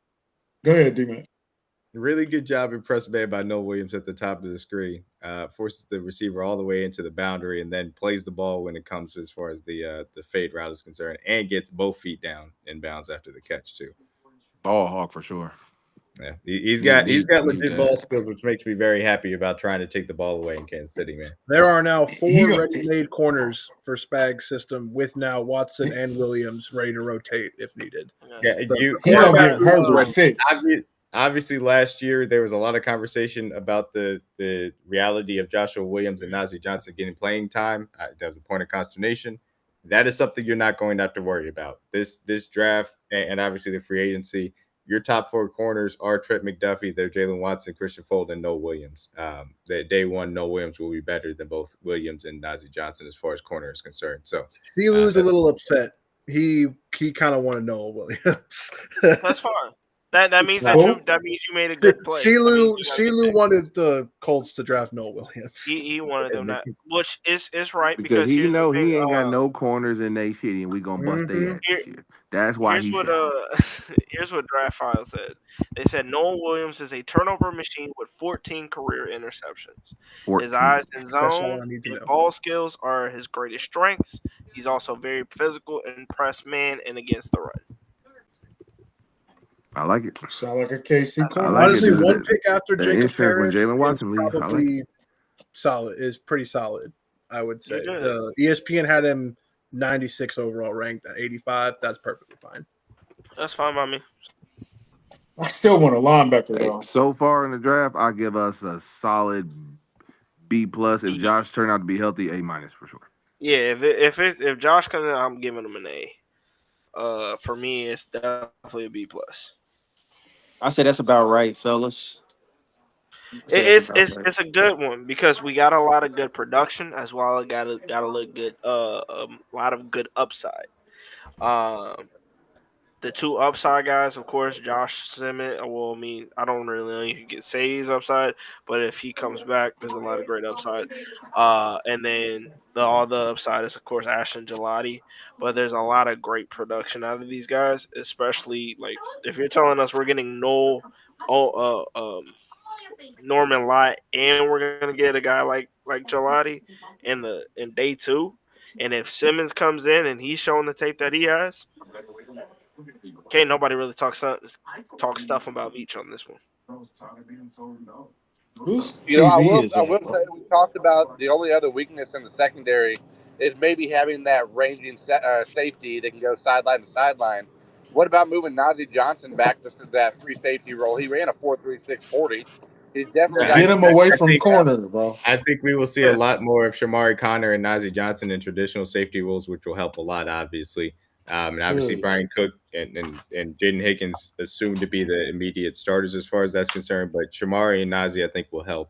Go ahead, D-Mac. Really good job in press man by Noah Williams at the top of the screen. Forces the receiver all the way into the boundary and then plays the ball when it comes as far as the fade route is concerned, and gets both feet down in bounds after the catch too. Ball hawk for sure. Yeah, he's got Need legit that. ball skills, which makes me very happy about trying to take the ball away in Kansas City, man. there are now 4 ready-made corners for Spag's system, with now Watson and Williams ready to rotate if needed. Yeah, He don't get hurt with fits. Obviously, last year there was a lot of conversation about the reality of Joshua Williams and Najee Johnson getting playing time. That was a point of consternation. That is something you're not going to have to worry about. This draft and obviously the free agency. Your top 4 corners are Trent McDuffie, they're Jalen Watson, Christian Fulton, and Noah Williams. That day one, Noah Williams will be better than both Williams and Najee Johnson as far as corner is concerned. So Silu's a little upset. He kind of wanted Noah Williams. That's fine. That means you made a good play. Silu wanted the Colts to draft Noah Williams. He wanted them that, which is right Because he here's know the he thing, ain't got no corners in they shit, and we gonna bust their ass this year. That's why here's what Draft File said. They said Noah Williams is a turnover machine with 14 career interceptions. 14. His eyes and That's all zone I need to and know. ball skills are his greatest strengths. He's also very physical and press man and against the run. I like it. Sound like a KC I corner. like it. Honestly, This is one pick after the Jacob insurance when Parrish Jalen is Watson leave. I like probably it. solid. Is pretty solid, I would say. good. The ESPN had him 96 overall ranked at 85. That's perfectly fine. That's fine by me. I still want a linebacker Hey, though. so far in the draft, I give us a solid B plus. If Josh turned out to be healthy, A minus for sure. Yeah, if Josh comes in, I'm giving him an A. For me, it's definitely a B plus. I say that's about right, fellas. I say that's about right. It's a good one because we got a lot of good production as well. It got a look good. A lot of good upside. Um, the two upside guys, of course, Josh Simmons. Well, I mean, I don't really know you can get say he's upside, but if he comes back, there's a lot of great upside. And then all the upside is, of course, Ashton Gelati. But there's a lot of great production out of these guys, especially like if you're telling us we're getting Norman Lott, and we're gonna get a guy like Gelati in day two. And if Simmons comes in and he's showing the tape that he has, can't nobody really talk stuff about Veach on this one. Whose You know, TV is I that, will bro? say we talked about the only other weakness in the secondary is maybe having that ranging safety that can go sideline to sideline. What about moving Najee Johnson back to that free safety role? He ran a 4.36 40. He's definitely got Get good him away I from think corner, bro. I think we will see a lot more of Shamari Connor and Najee Johnson in traditional safety roles, which will help a lot, obviously. And obviously, Good. Brian Cook and Jaden Higgins assumed to be the immediate starters as far as that's concerned. But Shamari and Najee, I think, will help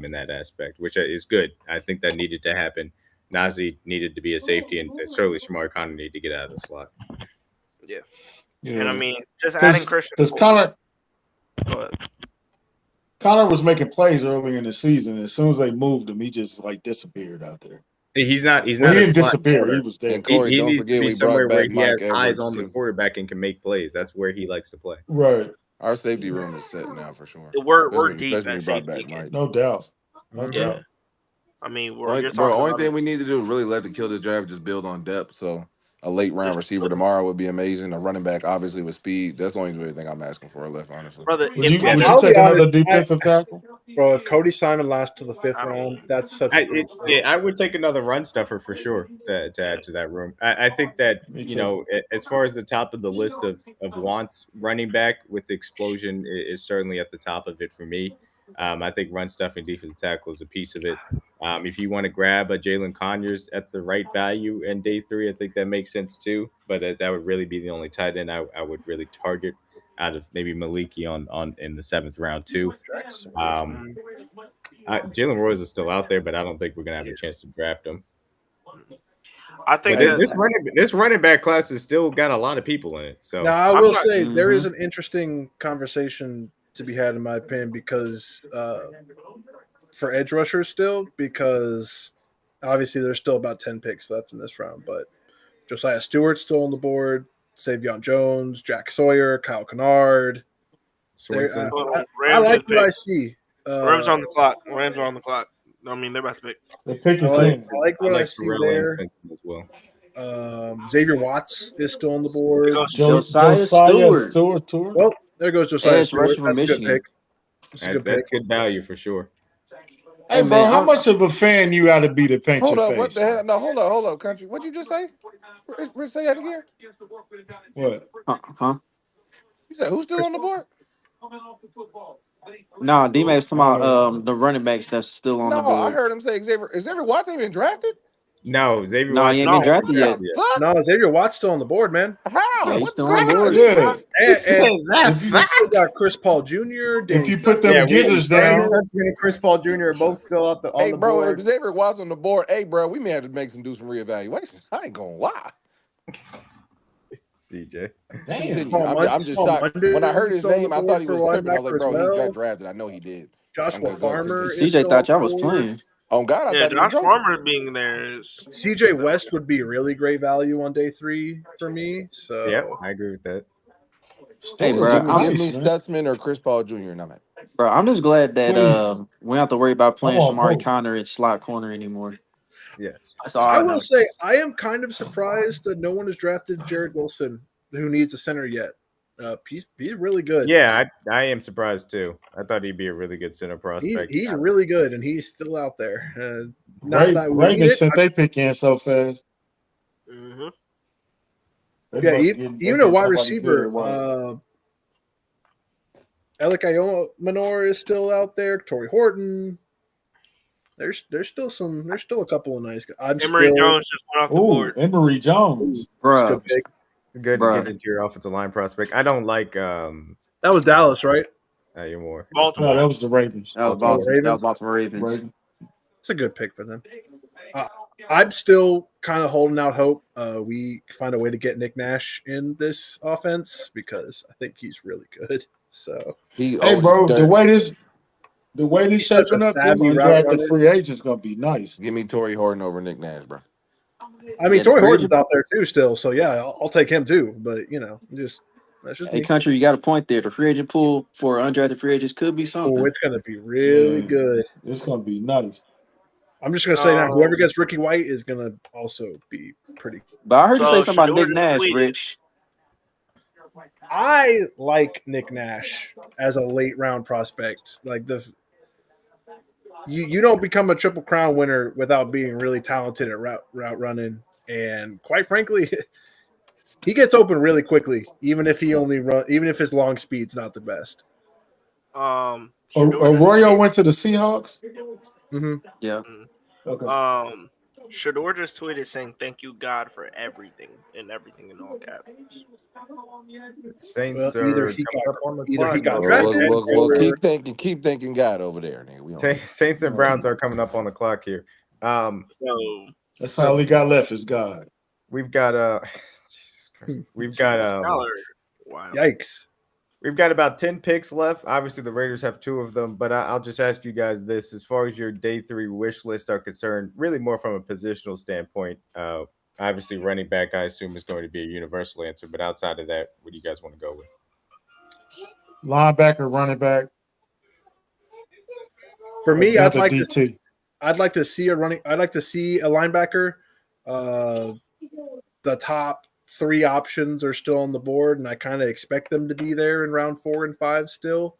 in that aspect, which is good. I think that needed to happen. Najee needed to be a safety, and certainly Shamari Connor needed to get out of the slot. Yeah. Yeah. And I mean, just adding Christian. Does Connor Go ahead. Connor was making plays early in the season. As soon as they moved him, he just like disappeared out there. He's not. He's Well, not he a didn't slot disappear. He corner. was there. And Corey, He don't needs to forget be we somewhere brought where back he has Mike eyes Edwards on the too. quarterback and can make plays. That's where he likes to play. Right. Our safety room is set now for sure. We're deep Especially at we brought safety back again. Mike. No doubt. No Yeah. doubt. I mean, you're Bro, talking only about thing we need to do is really let the kill this draft, just build on depth. So a late round receiver tomorrow would be amazing. A running back, obviously, with speed. That's the only really thing I'm asking for left, honestly. brother. Would If you Cody, would you I'll be take another honest, defensive tackle? bro. If Cody Simon lasts to the fifth I round, mean, that's such a great pick. I would take another run stuffer for sure to add to that room. I think that Me too. as far as the top of the list of wants, running back with the explosion is certainly at the top of it for me. I think run stuffing defensive tackle is a piece of it. If you want to grab a Jalen Conyers at the right value in day three, I think that makes sense too. But that would really be the only tight end I would really target out of maybe Maliki on in the seventh round too. Jalen Rose is still out there, but I don't think we're gonna have a chance to draft him. I think But that this running back class has still got a lot of people in it. So Now, I I'm will not- say there is an interesting conversation to be had, in my opinion, because for edge rushers still, because obviously there's still about 10 picks left in this round, but Josiah Stewart's still on the board, Savion Jones, Jack Sawyer, Kyle Kennard. Swinson. I like what I see. Rams on the clock. Rams are on the clock. I mean, they're about to pick. They're picking I like soon. what I like see Terrell there. and Swinson as well. Xavier Watts is still on the board. Josiah Stewart. Well, there goes Josiah Edge Stewart. rusher from That's a good Michigan. pick. That's a good pick. That's good value for sure. Hey, bro, man, how much of a fan you got to be to paint Hold your up, face? what the hell? No, hold up, country. What'd you just say? Say that again. What? Huh? You said who's still on the board? No, D-Mac's talking about the running backs that's still on the No, I board. heard him say Xavier. Is Xavier Watson even drafted? No, Xavier No, he Watson. ain't been drafted What yet. the fuck? No, Xavier Watts still on the board, man. How? Yeah, he's What's still on the crazy, board. bro? Yeah. And you still got Chris Paul Jr. If you put them gizzards Brandon down, Hudson and Chris Paul Jr. are both still on the Hey, bro, board. if Xavier Watson on the board, hey, bro, we may have to do some reevaluation. I ain't gonna lie. CJ. Continue. Paul I'm just shocked. When I heard his Munder's name, I on the thought he board was for tripping. I was like, linebacker bro, as he well. got drafted. I know he did. Joshua Farmer is CJ still thought y'all on was the board. playing. On God, I Yeah, thought he was Josh joking. Farmer being there is CJ West would be really great value on day 3 for me. So Yep, I agree with that. Hey, Stewart's bro, nice, Give me man. Stutzman or Chris Paul Jr. and I'm at. Bro, I'm just glad that Please. we don't have to worry about I playing want Shamari both. Connor at slot corner anymore. Yes. That's all I I will know. say I am kind of surprised that no one has drafted Jared Wilson, who needs a center yet. He's really good. Yeah, I am surprised too. I thought he'd be a really good center prospect. He's really good, and he's still out there. Not that we need Ravens it. sent they pick in so fast. Mm-hmm. Yeah, even a wide receiver, Elik Manor is still out there. Torrey Horton. There's still a couple of nice guys. Emory Jones just went off the board. Emory Jones, good pick. Good interior offensive line prospect. I don't like that was Dallas, right? Anymore. Baltimore. No, that was the Ravens. That was Baltimore Ravens. It's a good pick for them. I'm still kind of holding out hope we find a way to get Nick Nash in this offense because I think he's really good. So bro, the way this shaping up, them undrafted free agents gonna be nice. Give me Torrey Horton over Nick Nash, bro. I mean, Torrey Horton's out there too still, so yeah, I'll take him too. But that's just me. Country, you got a point there. The free agent pool for undrafted free agents could be something. Oh, it's gonna be really good. It's gonna be nice. I'm just gonna say now, whoever gets Ricky White is gonna also be pretty. But I heard you say something about Nick Nash, Rich. I like Nick Nash as a late round prospect. Like you don't become a Triple Crown winner without being really talented at route running, and quite frankly, he gets open really quickly, even if his long speed's not the best. Arroyo went to the Seahawks. Mm-hmm. Yeah. Okay. Shador just tweeted saying "Thank you God for everything" in all caps. Saints are coming up on the clock. He got drafted. Well, keep thinking God over there. Saints and Browns are coming up on the clock here. So that's all he got left is God. We've got Jesus Christ. We've got wow. Yikes. We've got about 10 picks left. Obviously, the Raiders have 2 of them, but I'll just ask you guys this. As far as your day 3 wish list are concerned, really more from a positional standpoint, obviously running back, I assume, is going to be a universal answer, but outside of that, what do you guys want to go with? Linebacker, running back. For me, I'd like to see a linebacker. The top 3 options are still on the board, and I kind of expect them to be there in round 4 and 5 still.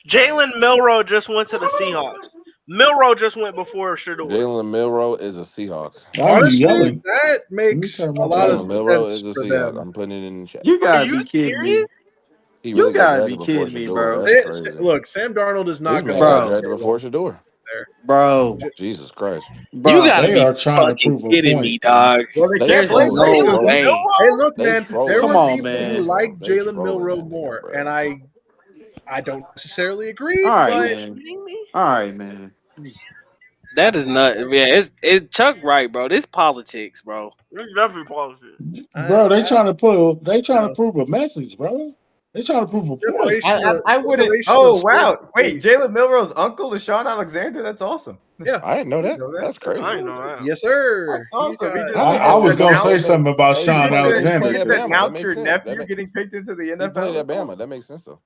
Jalen Milroe just went to the Seahawks. Milroe just went before Shador. Jalen Milroe is a Seahawk. Honestly, that makes a lot of Milroe sense is a for Seahawk. them. I'm putting it in the chat. You gotta be kidding me. He really gotta be kidding me, bro. Look, Sam Darnold is not going to got drafted before Shador. Bro, Jesus Christ! Bro, you gotta be fucking kidding me, dog. Well, they can't There's no way. Hey, look, man. There Come were on, people man. who like Jalen Milroe more, and I don't necessarily agree. All right, but man. All right, man. That is not. Yeah, it's Chuck right, bro. This politics, bro. It's definitely politics. Bro, they trying to prove a message, bro. They trying to prove a point. I wouldn't. Oh wow! Wait, Jalen Milroe's uncle is Sean Alexander. That's awesome. Yeah, I didn't know that. That's crazy. I didn't know that. Yes, sir. That's awesome. I was gonna say something about Sean You Alexander. just announced your nephew getting picked into the NFL. He played at Bama. That makes sense though.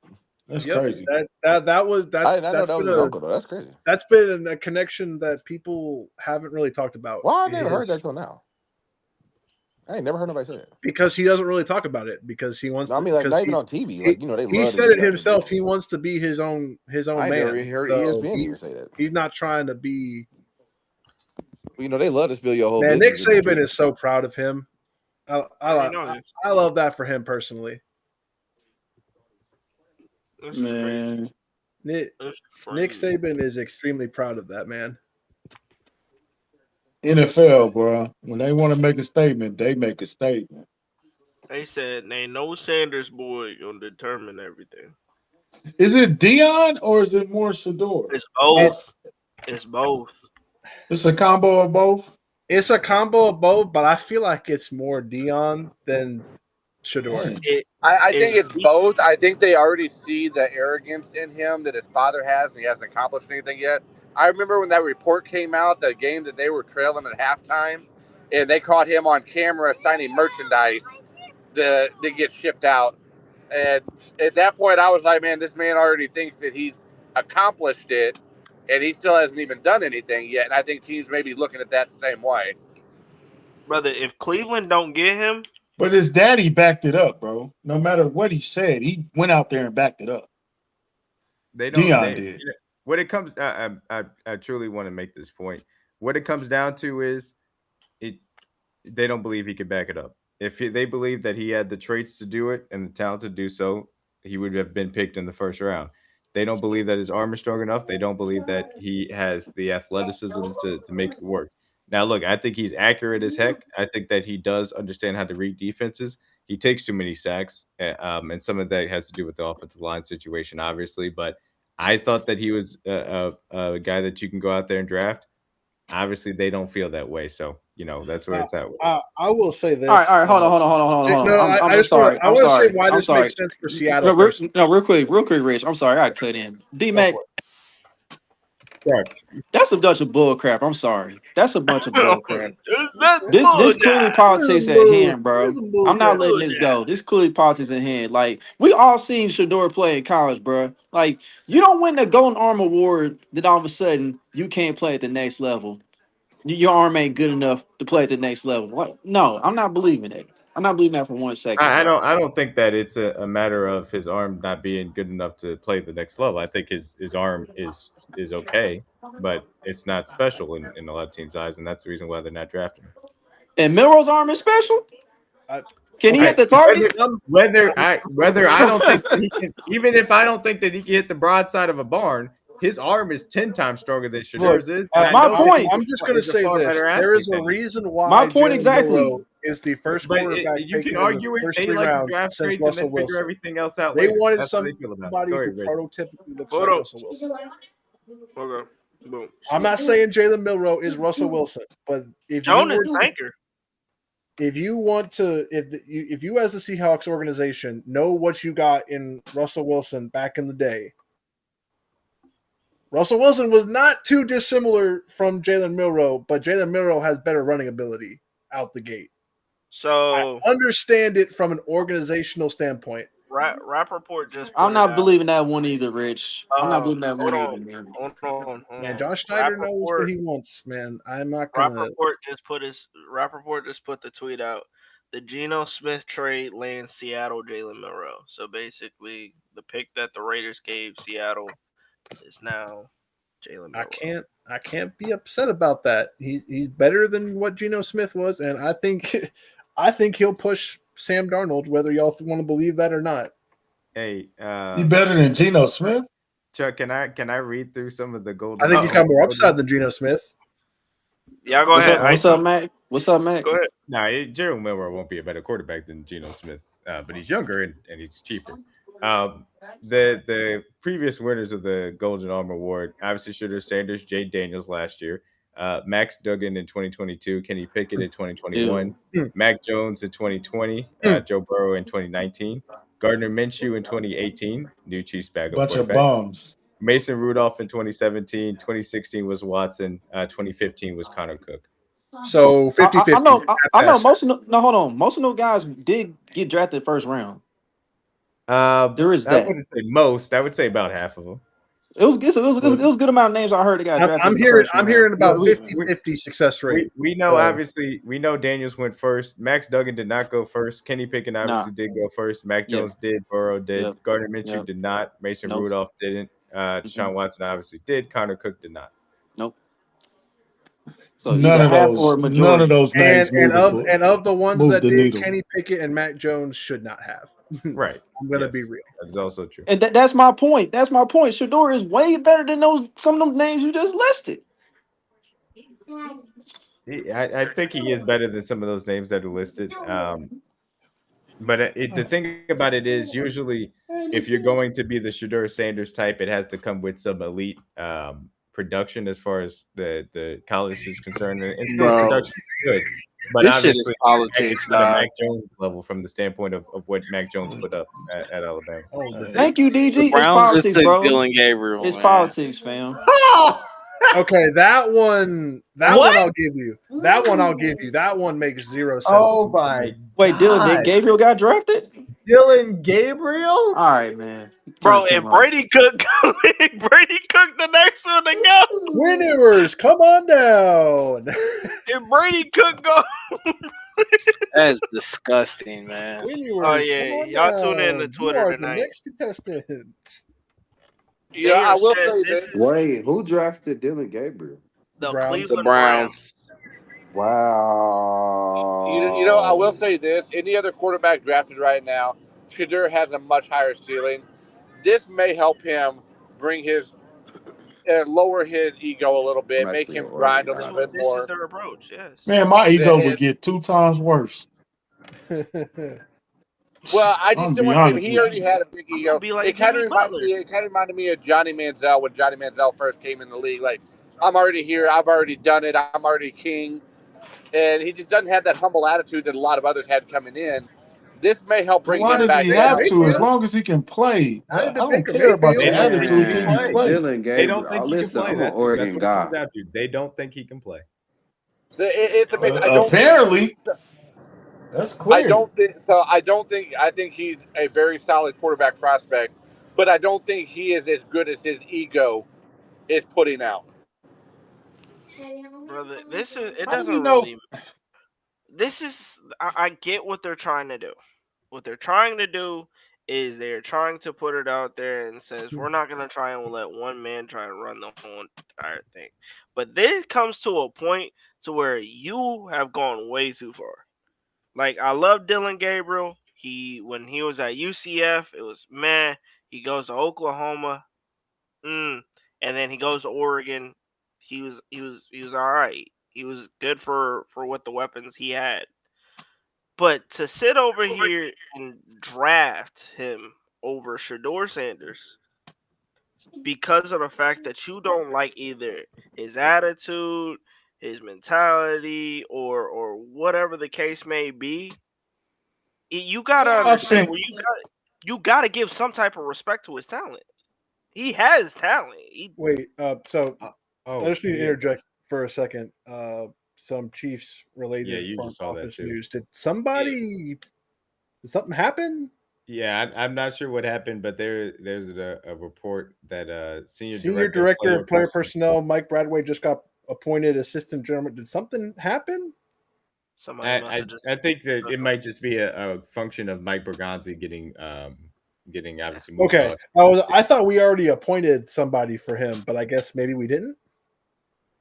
That's crazy. I didn't know that was his uncle though. That's crazy. That's been a connection that people haven't really talked about. Well, I never heard that till now. I ain't never heard nobody say it. Because he doesn't really talk about it because he wants. I mean, like not even on TV. Like they. He said it himself. He wants to be his own I man. never heard ESPN even say that. He's not trying to be. They love to spill your whole. Man, Nick Saban is so proud of him. I love that for him personally. Man, Nick Saban is extremely proud of that man. NFL, bro. When they want to make a statement, they make a statement. They said, "Ain't no Sanders boy gonna determine everything." Is it Dion or is it more Shador? It's both. It's both. It's a combo of both. It's a combo of both, but I feel like it's more Dion than Shador. I think it's both. I think they already see the arrogance in him that his father has, and he hasn't accomplished anything yet. I remember when that report came out, the game that they were trailing at halftime, and they caught him on camera signing merchandise that get shipped out. And at that point, I was like, man, this man already thinks that he's accomplished it, and he still hasn't even done anything yet. And I think teams may be looking at that the same way. Brother, if Cleveland don't get him, But his daddy backed it up, bro. No matter what he said, he went out there and backed it up. They don't. Dion They did. what it comes. I truly want to make this point. What it comes down to is it. They don't believe he could back it up. If they believe that he had the traits to do it and the talent to do so, he would have been picked in the first round. They don't believe that his arm is strong enough. They don't believe that he has the athleticism to make it work. Now, look, I think he's accurate as heck. I think that he does understand how to read defenses. He takes too many sacks, and some of that has to do with the offensive line situation, obviously. But I thought that he was a guy that you can go out there and draft. Obviously, they don't feel that way, so that's where it's at. I will say this. All right, hold on. No, I'm I just sorry. I want to say why I'm this sorry. makes sense for Seattle. Real quick, Rich. I'm sorry, I cut in. D-Mac, that's a bunch of bull crap. I'm sorry. That's a bunch of bull crap. This clearly politics at hand, bro. I'm not letting this go. This clearly politics at hand. Like, we all seen Shador play in college, bro. Like, you don't win the Golden Arm Award, then all of a sudden you can't play at the next level. Your arm ain't good enough to play at the next level. What? No, I'm not believing it. I'm not believing that for 1 second. I don't think that it's a matter of his arm not being good enough to play the next level. I think his arm is okay, but it's not special in a lot of teams' eyes, and that's the reason why they're not drafting him. And Milroe's arm is special. Can he hit the target? Whether I don't think that he can, even if I don't think that he can hit the broadside of a barn, his arm is 10 times stronger than Shador's is. My point. I'm just going to say this: there is a reason why. My point Jalen exactly Milroe is the first quarterback you taken can argue in the it. first They 3 like rounds draft since trades and Russell then figure Wilson. everything else out. They later. wanted That's somebody who who prototypically looks like Russell Wilson. Okay. Boom. I'm not saying Jalen Milroe is Russell Wilson, but if you want to, if you as a Seahawks organization know what you got in Russell Wilson back in the day, Russell Wilson was not too dissimilar from Jalen Milroe, but Jalen Milroe has better running ability out the gate. So I understand it from an organizational standpoint. Rappaport just. I'm not believing that one either, Rich. I'm not believing that one either, man. Hold on. Man, John Schneider knows what he wants, man. I'm not gonna. Rappaport just put the tweet out. The Geno Smith trade lands Seattle Jalen Milroe. So basically, the pick that the Raiders gave Seattle is now Jalen Milroe. I can't be upset about that. He's better than what Geno Smith was, and I think he'll push Sam Darnold, whether y'all want to believe that or not. Hey, he better than Geno Smith? Chuck, can I read through some of the golden? I think he's got more upside than Geno Smith. Yeah, go ahead. What's up, Mac? What's up, Mac? Go ahead. Nah, Gerald Milroe won't be a better quarterback than Geno Smith, but he's younger and he's cheaper. The previous winners of the Golden Arm Award, obviously Shedeur Sanders, Jay Daniels last year, Max Duggan in 2022, Kenny Pickett in 2021, Mac Jones in 2020, Joe Burrow in 2019, Gardner Minshew in 2018, new Chiefs backup bunch of quarterback. bums. Mason Rudolph in 2017, 2016 was Watson, 2015 was Connor Cook. So 50-50. I know most of most of those guys did get drafted first round. There is that. I wouldn't say most. I would say about half of them. It was a good amount of names I heard that got drafted. I'm hearing about 50-50 success rate. We know obviously Daniels went first. Max Duggan did not go first. Kenny Pickett obviously did go first. Mac Jones did. Burrow did. Gardner Minshew did not. Mason Rudolph didn't. Deshaun Watson obviously did. Connor Cook did not. Nope. So none of those names. And of the ones that did, Kenny Pickett and Mac Jones should not have. Right. I'm gonna be real. That's also true. And that's my point. That's my point. Shedeur is way better than some of them names you just listed. I think he is better than some of those names that are listed. But the thing about it is, usually, if you're going to be the Shedeur Sanders type, it has to come with some elite production as far as the college is concerned. And still production is good. But this obviously, shit is politics, it's not a Mac Jones level from the standpoint of what Mac Jones put up at Alabama. Thank you, DG. It's politics, bro. Gabriel, it's politics, fam. Okay, that one I'll give you. That one makes zero sense. Oh my! Wait, Dylan Gabriel got drafted? Dylan Gabriel? All right, man. Bro, and Brady Cook the next one to go. Winners, come on down. If Brady Cook go That's disgusting, man. Oh Queeniewers, yeah, come on y'all tune in to down. You Twitter are the tonight. next contestant. You know, I They will said say this this. is Wait, who drafted Dylan Gabriel? the Browns. The Cleveland Browns. Browns. I will Wow. say this. Any other quarterback drafted right now, Shadur has a much higher ceiling. This may help him bring his lower his ego a little I'm bit, make actually an him grind Oregon a This little guy. what bit this is more. their approach. Yes. Man, my ego would And, get 2 times worse. well, I I'm just gonna don't be want. I mean, honest he with already you. had a big I'm gonna ego. be like It kind of Jimmy reminded Butler. me. It kind of reminded me of Johnny Manziel when Johnny Manziel first came in the league. Like, I'm already here. I've already done it. I'm already king. And he just doesn't have that humble attitude that a lot of others had coming in. This may help But bring why him does back he Baker have down. to? As Mayfield. long as he can play, Not I even don't Baker care about They your Mayfield. don't think he attitude. can Can you Man, play. play? Dylan They don't Gabriel. think he can Listen, play. I'm an That's Oregon what it comes guy. down to. They don't think he can play. It's amazing. I don't think. Apparently, that's I clear. don't think so. I don't think. I think he's a very solid quarterback prospect, but I don't think he is as good as his ego is putting out. Brother, this is it How do we doesn't know? really this is I get what they're trying to do. What they're trying to do is they're trying to put it out there and says we're not gonna try and let one man try to run the whole entire thing. But this comes to a point to where you have gone way too far. Like I love Dylan Gabriel. When he was at UCF, it was man. He goes to Oklahoma, and then he goes to Oregon. He was all right. He was good for what the weapons he had. But to sit over here and draft him over Shador Sanders because of the fact that you don't like either his attitude, his mentality, or whatever the case may be, you gotta I've understand seen. where you gotta give some type of respect to his talent. He has talent. Wait, so I Oh, just need to yeah. interject for a second. Some Chiefs Yeah, related you front just saw that office too. news. Did something happen? Yeah, I'm not sure what happened, but there's a report that senior Senior director director of of player personnel. personnel, Mike Bradway, just got appointed assistant general. Did something happen? Somebody must have just I think that it might just be a function of Mike Bergonzi getting obviously moved Okay, on. I thought we already appointed somebody for him, but I guess maybe we didn't.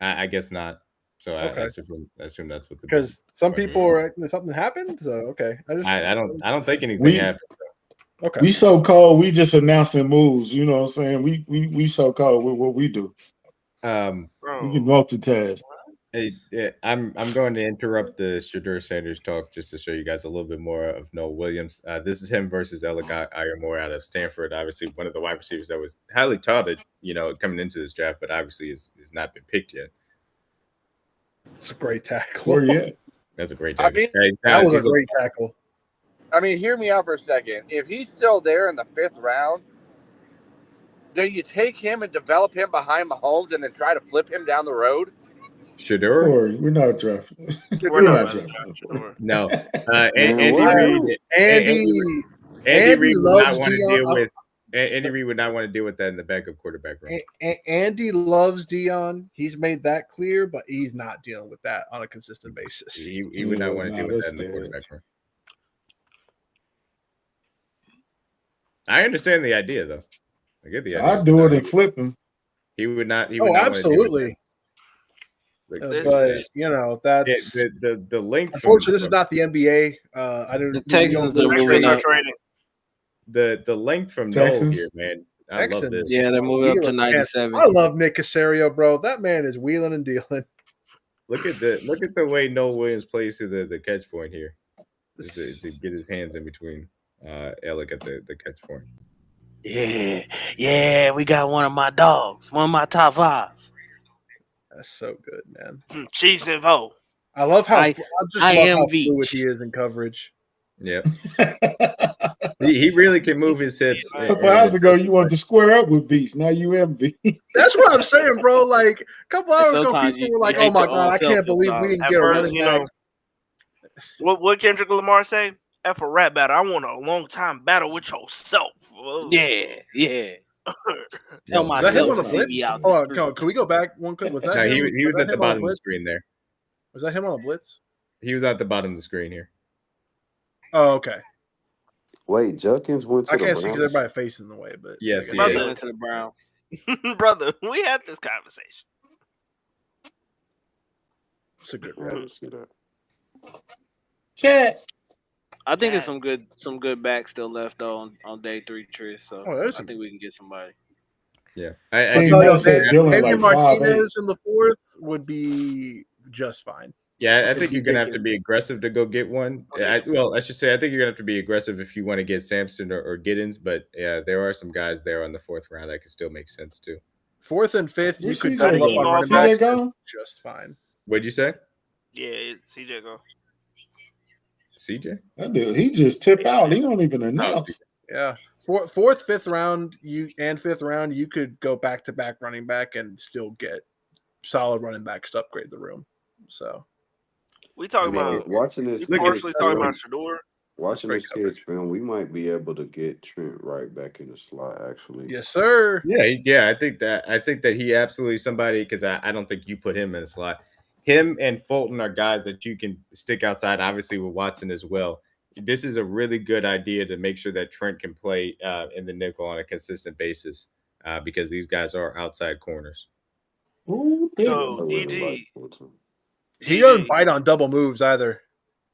I guess not. So I Okay, assume that's what the because some question people is. are acting something happened. So okay, I don't think anything We happened. okay. we so cold. We just announcing moves. You know what I'm saying? We so cold with what we do. We can bro. multitask. I'm going to interrupt the Shadur Sanders talk just to show you guys a little bit more of Noah Williams. This is him versus Elegant Moore out of Stanford. Obviously, one of the wide receivers that was highly touted, coming into this draft, but obviously has not been picked yet. It's a great tackle. Where you at? That's a great I tackle. mean, That was a great tackle. I mean, hear me out for a second. If he's still there in the 5th round, do you take him and develop him behind Mahomes and then try to flip him down the road? Shadur? Corey, we're not drafting. We're We're not not about to drafting. draft Shador. No. Man, Andy what? Reid. Andy Andy Reid would not loves want to Dion. deal with. Andy Reid would not want to deal with that in the backup quarterback room. Andy loves Dion. He's made that clear, but he's not dealing with that on a consistent basis. He would not want to deal with that in the good. quarterback room. I understand the idea, though. I get the idea. I'd do it and flip him. He would not. He would Oh, not want to deal with absolutely. that. But that's the length. unfortunately this is not the NBA. I don't. The Texans are moving Texans are up. trading. The length from Texans? Noel here, man. I love this. Yeah, they're moving up to Wheeling, man. 97. I love Nick Casario, bro. That man is wheeling and dealing. Look at the way Noel Williams plays to the catch point here. To get his hands in between Alec at the catch point. Yeah, we got one of my dogs, one of my top 5. That's so good, man. Cheese and Vo. I love how I am how Veach. fluid he is in coverage. Yep. he really can move his hips. A couple hours ago, you wanted to square up with Beast. Now you envy. That's what I'm saying, bro. Like a couple hours ago, Sometimes people you were like, hate "Oh my your god, own I self can't believe we sometimes. didn't At get a first, running back." what Kendrick Lamar say? F a rap battle. I want a long time battle with yourself. Whoa. Yeah. Tell Was that him myself on the to see blitz? me out. Hold on, can we go back one clip? Was that No, him? he was that at the him on bottom of the blitz? screen there. Was that him on a blitz? He was at the bottom of the screen here. Oh, okay. Wait, Judkins went to I the can't see because Browns? everybody's face in the way, but Yes, I he guess is. He went to the Browns. Brother, we had this conversation. it's a good I rep. didn't see that. Chat. I think there's some good backs still left though on day 3, Trish. So Oh, there's I some. think we can get somebody. Yeah, I'll King tell you, Mel said Dylan Xavier like 5'8". Martinez in the 4th would be just fine. Yeah, I If think you you're gonna take have to it. be aggressive to go get one. I should say I think you're gonna have to be aggressive if you want to get Sampson or Giddens. But yeah, there are some guys there on the 4th round that could still make sense too. 4th and 5th, you Where's could CJ double up go? on running CJ backs gone? just fine. What'd you say, Yeah, CJ go. CJ? That dude, he just tip out. He don't even announce. Yeah, 4th, 5th round, and 5th round, you could go back to back running back and still get solid running backs to upgrade the room. So we talking about watching this. We partially talking about Shador. Watching this kid's film, we might be able to get Trent right back in the slot. Actually, yes, sir. Yeah. I think that he absolutely somebody because I don't think you put him in a slot. Him and Fulton are guys that you can stick outside. Obviously with Watson as well. This is a really good idea to make sure that Trent can play in the nickel on a consistent basis because these guys are outside corners. Ooh, So, I really like DG, Fulton. He doesn't bite on double moves either.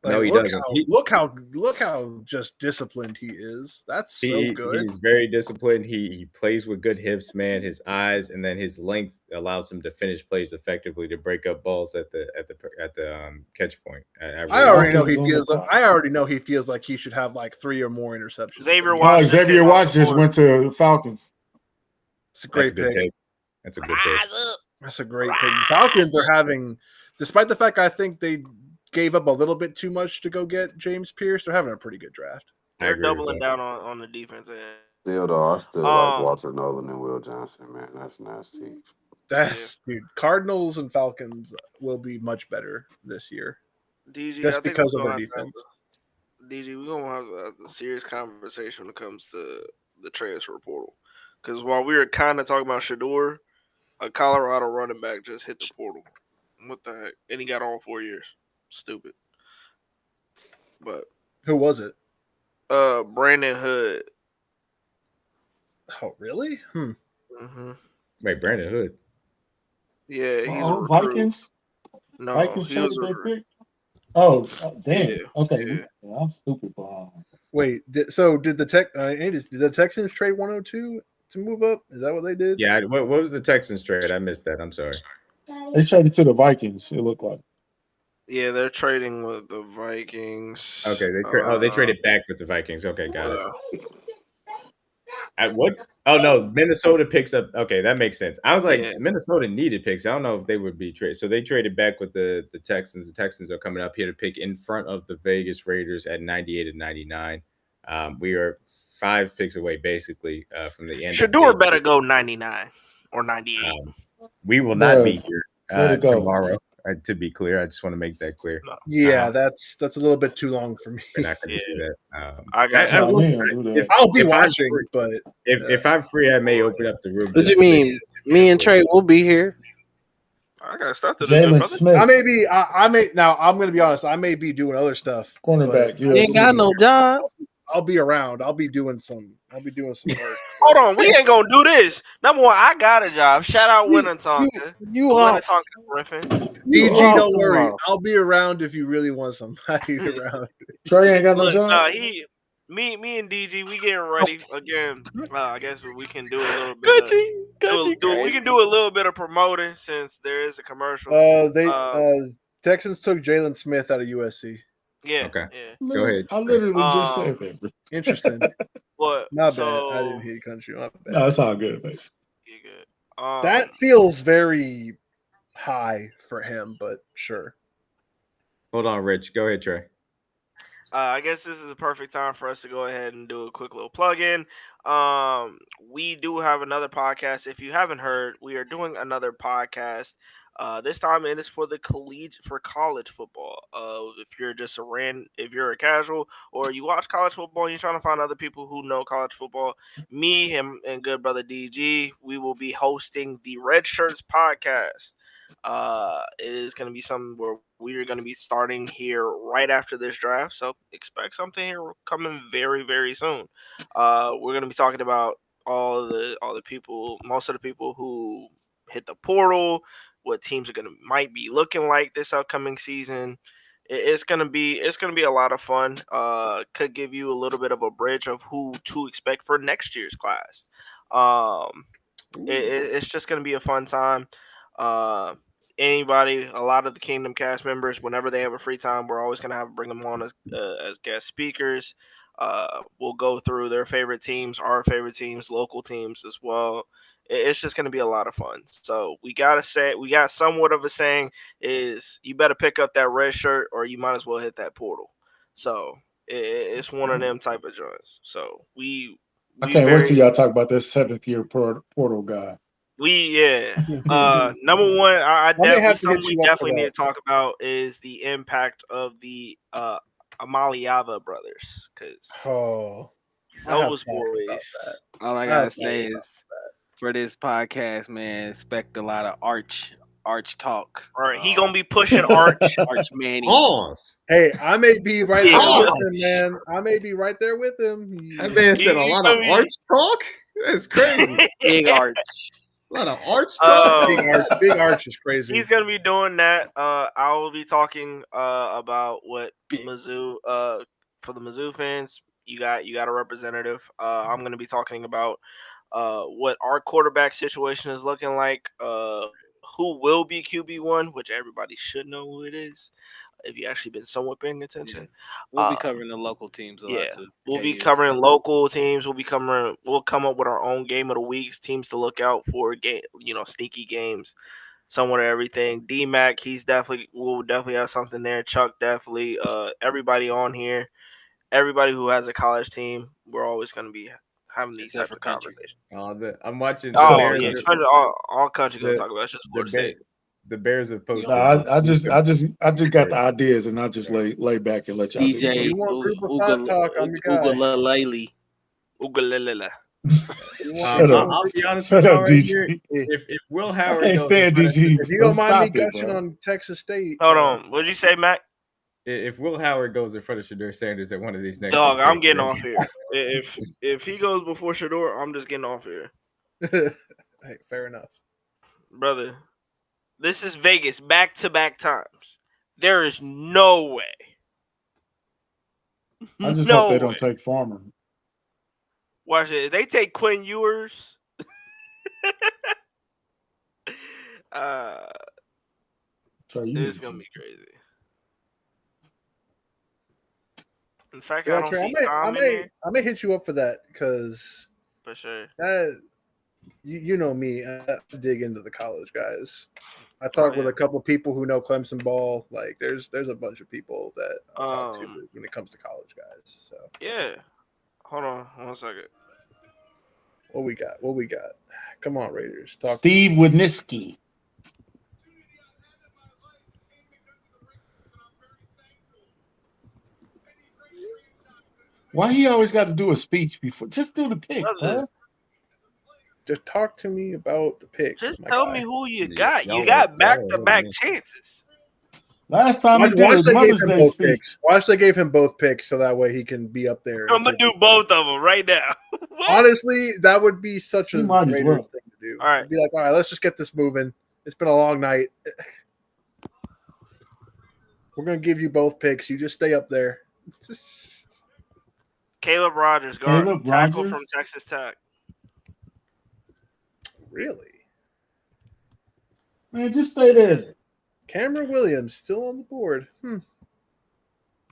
Like, No, he doesn't. Look how just disciplined he is. That's so good. He's very disciplined. He plays with good hips, man. His eyes and then his length allows him to finish plays effectively to break up balls at the catch point. I already know he feels. I already know he feels like he should have like 3 or more interceptions. Xavier Watts. Xavier Watts just went to Falcons. It's a great pick. That's a good pick. That's a great pick. Falcons are having, despite the fact I think they gave up a little bit too much to go get James Pierce, they're having a pretty good draft. They're doubling down on the defense end. Still though, I still like Walter Nolan and Will Johnson. Man, that's nasty. Dude. Cardinals and Falcons will be much better this year, DG, just because of their defense. DG, we're gonna have a serious conversation when it comes to the transfer portal. Because while we were kind of talking about Shador, a Colorado running back just hit the portal. What the heck? And he got all 4 years. Stupid. But who was it? Brandon Hood. Oh, really? Mm-hmm. Wait, Brandon Hood. Yeah, he's a recruit. Vikings. No, Vikings he was a pick. Oh, damn. Yeah, okay, yeah. I'm stupid. Wait, did the Texans trade 102 to move up? Is that what they did? Yeah. What was the Texans trade? I missed that. I'm sorry. They traded to the Vikings. It looked like. Yeah, they're trading with the Vikings. Okay, they traded back with the Vikings. Okay, got it. At what? Oh no, Minnesota picks up. Okay, that makes sense. I was like, Minnesota needed picks. I don't know if they would be traded. So they traded back with the Texans. The Texans are coming up here to pick in front of the Vegas Raiders at 98 and 99. We are 5 picks away, basically, from the end. Shador better go 99 or 98. We will not be here tomorrow. To be clear, I just want to make that clear. Yeah, that's a little bit too long for me. We're not going to do that. I'll be watching, but if I'm free, I may open up the room. What do you mean? Me and Trey will be here. I gotta start the Jalen Smith. I'm going to be honest. I may be doing other stuff. Cornerback. You ain't got no job. I'll be around. I'll be doing some work. Hold on, we ain't gonna do this. Number one, I got a job. Shout out Winnetonka. Winnetonka Griffins. DG, don't worry. I'll be around if you really want somebody around. Trey ain't got no job. Me and DG, we getting ready again. I guess we can do a little bit. We can do a little bit of promoting since there is a commercial. Texans took Jalen Smith out of USC. Yeah. Okay. Yeah. Go ahead. I literally just said that. Interesting. What? Not bad. I didn't hate country. Not bad. No, it's all good, man. You're good. That feels very high for him, but sure. Hold on, Rich. Go ahead, Trey. I guess this is a perfect time for us to go ahead and do a quick little plug-in. We do have another podcast. If you haven't heard, we are doing another podcast. This time it is for college football. If you're just if you're a casual or you watch college football and you're trying to find other people who know college football, me, him, and good brother DG, we will be hosting the Red Shirts podcast. It is going to be something where we are going to be starting here right after this draft. So expect something here coming very, very soon. We're going to be talking about all the people, most of the people who hit the portal, what teams are might be looking like this upcoming season. It's gonna be a lot of fun. Could give you a little bit of a bridge of who to expect for next year's class. Um, it's just going to be a fun time. Uh, a lot of the Kingdom cast members, whenever they have a free time, we're always going to bring them on as guest speakers. We'll go through their favorite teams, our favorite teams, local teams as well. It's just going to be a lot of fun. So we got somewhat of a saying is you better pick up that red shirt or you might as well hit that portal. So it's one of them type of joints. So I can't wait till y'all talk about this 7th-year portal guy. Number one, I may have to hit we you up for definitely need to that. talk about is the impact of the Amaliava brothers, because I have those thoughts about boys. that. All I I gotta have say thoughts is for this podcast, man, expect a lot of arch talk. All right, he gonna be pushing Arch. Arch Manny. Pause. Hey, I may be right Yeah. there with him, man. I may be right there with him. That man said a lot of arch talk. That's crazy. Big arch. A lot of arch talk. Big arch is crazy. He's gonna be doing that. I will be talking about what Mizzou for the Mizzou fans. You got a representative. I'm gonna be talking about what our quarterback situation is looking like. Who will be QB1, which everybody should know who it is if you actually been somewhat paying attention. We'll be covering the local teams a lot too. We'll be covering local teams. We'll come up with our own game of the weeks, teams to look out for, sneaky games, somewhat of everything. D-Mac, we'll definitely have something there. Chuck definitely. Everybody on here, everybody who has a college team, we're always going to be having these type of conversations. I'm watching. All country going to talk about. It's just Florida State. The Bears have posted. No, I just got the ideas, and I just lay back and let y'all do DJ it. You want group of five talk? I'm your guy. Ugalele. I'll be honest with y'all right here. If Will Howard, I can't stand DG. If you don't mind me gushing on Texas State, hold on. What did you say, Mac? If Will Howard goes in front of Shedeur Sanders at one of these next, dog, I'm getting off here. If he goes before Shedeur, I'm just getting off here. Hey, fair enough, brother. This is Vegas, back-to-back times. There is no way. I just hope they don't take Farmer. Watch it. If they take Quinn Ewers, it's gonna be crazy. In fact, I don't see I may hit you up for that because for sure. You know me, I dig into the college guys. I talk with a couple of people who know Clemson ball. Like, there's a bunch of people that I talk to when it comes to college guys. So yeah, hold on 1 second. What we got? Come on, Raiders. Talk. Steve Wisniewski. Why he always got to do a speech before? Just do the pick, huh? Just talk to me about the pick. Just tell me who you got. You got back-to-back chances. Last time watch they gave him both picks. Watch they gave him both picks so that way he can be up there. I'm gonna do both of them right now. Honestly, that would be such a Raiders thing to do. All right, be like, all right, let's just get this moving. It's been a long night. We're gonna give you both picks. You just stay up there. Caleb Rogers, tackle from Texas Tech. Really? Man, just stay there. Cameron Williams still on the board.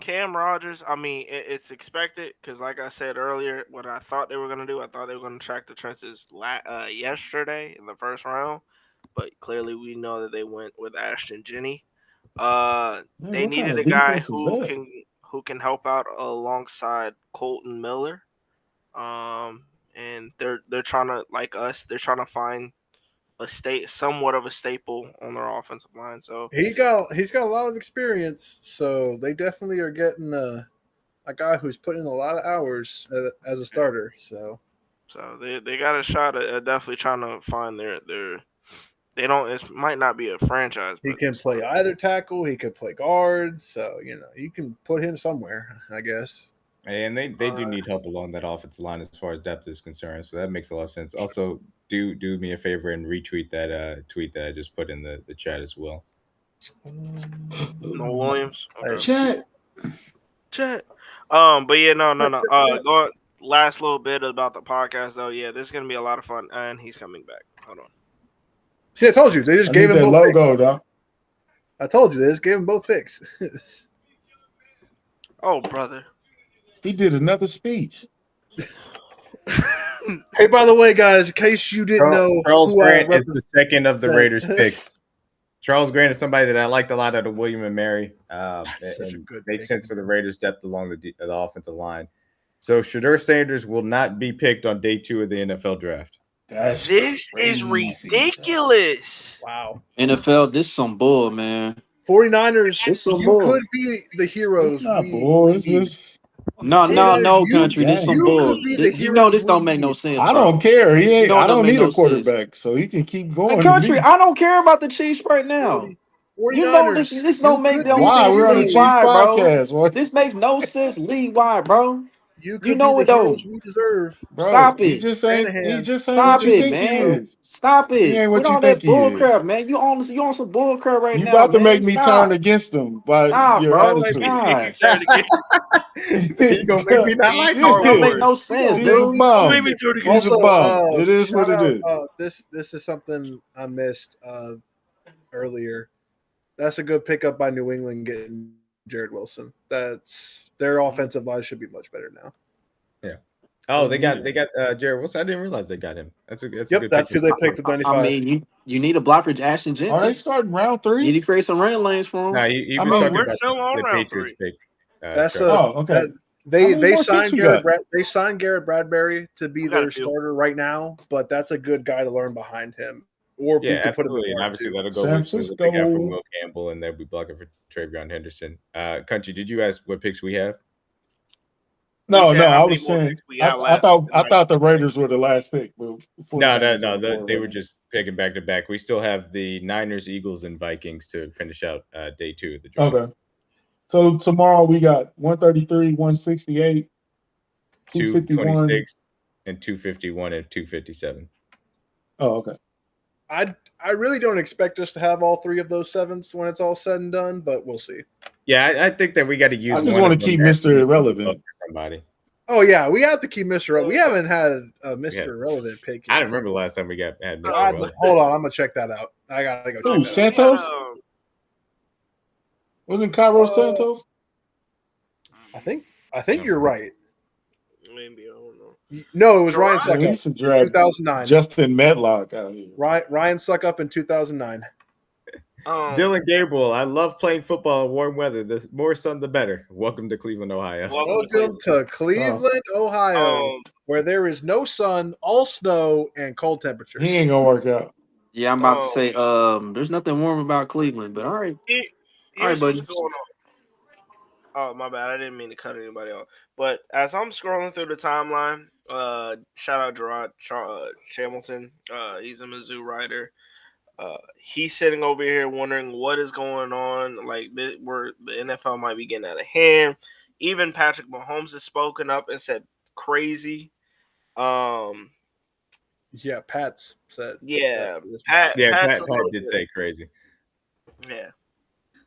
Cam Rogers, I mean, it's expected because, like I said earlier, what I thought they were going to do, I thought they were going to track the trenches yesterday in the first round, but clearly we know that they went with Ashton Jenney. They needed a guy who can help out alongside Colton Miller, and they're trying to, like us, they're trying to find somewhat of a staple on their offensive line. So he's got a lot of experience. So they definitely are getting a guy who's putting in a lot of hours as a starter. So they got a shot at definitely trying to find their they don't. It might not be a franchise. He But can play either tackle. He could play guard. So you can put him somewhere, I guess. And they do need help along that offensive line as far as depth is concerned. So that makes a lot of sense. Also, do me a favor and retweet that tweet that I just put in the chat as well. No Williams. Chat. But yeah, no. Going last little bit about the podcast though. Yeah, this is gonna be a lot of fun, and he's coming back. Hold on. See, I told you they just I gave need him that both logo, picks. dog. I told you they just gave him both picks. Oh, brother. He did another speech. Hey, by the way, guys, in case you didn't know, Charles who Grant I is the second of the Raiders picks. Charles Grant is somebody that I liked a lot out of William and Mary. such a good makes pick. sense for the Raiders' depth along the offensive line. So Shedeur Sanders will not be picked on day 2 of the NFL draft. This is ridiculous. Wow. NFL, this some bull, man. 49ers, It's some you bull. could be the heroes. It's just No, country. This some bull. could be the You know this heroes don't we make no need. sense. I bro. don't care. He ain't. You know I it don't make need no a quarterback, so he can keep going. Hey, to country, me. I don't care about the Chiefs right now. 49ers, You know this don't make no Why? sense We're on a league Chiefs wide, bro. podcast. What? This makes no sense league wide, bro. You You know be it the don't. heroes we deserve. Bro, Stop he it. just ain't. He Shanahan. just ain't Stop what you it, think he man. is. Stop He it. ain't what Quit you all that think he bull is. crap, man. You on some bull crap right You now, about to man. make me turn Stop. against him by Stop, your bro. attitude. God. You gonna make me not like It don't make him? no sense, He's a dude. bum. Maybe turn He's a Also, bum. It is what shout it out, is. this is something I missed earlier. That's a good pickup by New England getting Jared Wilson. That's their offensive line should be much better now. Yeah. Oh, they got Jared Wilson. I didn't realize they got him. That's a good That's pick. who they picked with 95. I mean, you need a block for Ashton Are they Jensen. starting round You 3? need to create some running lanes for him. No, he I was mean, talking we're about still on the round Patriots 3. pick. That's Trevor. okay. How They many more signed picks we Garrett. got? They signed Garrett Bradbury to be We got a their few. starter right now, but that's a good guy to learn behind him. Or Yeah, we could put him absolutely. in And guard obviously too. that'll go San with what they got for Francisco. Will Campbell, and they'll be blocking for Travion Henderson. Country, did you ask what picks we have? No, said no. how I many was more saying. picks we got I left. thought the Raiders were the last pick. But No. They were just picking back to back. We still have the Niners, Eagles, and Vikings to finish out day 2 of the draft. Okay. So tomorrow we got 133, 168, 251. 226, and 251 and 257. Oh, okay. I really don't expect us to have all 3 of those 7s when it's all said and done, but we'll see. Yeah, I think that we got to use. I just want to keep Mr. Irrelevant. Somebody. Oh yeah, we have to keep Mr. We haven't had a Mr. Irrelevant pick yet. I don't remember the last time we had Mr. Irrelevant. Hold on, I'm gonna check that out. I gotta go. Ooh, check that out. Santos? Wasn't Cairo Santos? I think you're right. Maybe I don't know. No, it was Ryan We Suckup. used to draft 2009. Justin Medlock out here. Ryan Suckup in 2009. Dylan Gabriel, I love playing football in warm weather. The more sun, the better. Welcome to Cleveland, Ohio. Welcome to Cleveland, Ohio, where there is no sun, all snow, and cold temperatures. He ain't gonna work out. Yeah, I'm about to say, there's nothing warm about Cleveland, but all right. All right, buddy. What's going on. Oh, my bad. I didn't mean to cut anybody off. But as I'm scrolling through the timeline, shout out Gerard Hamilton. He's a Mizzou writer. He's sitting over here wondering what is going on. Like, where the NFL might be getting out of hand. Even Patrick Mahomes has spoken up and said crazy. Yeah, Pat's said. Yeah, Pat Pat's did say crazy. Yeah,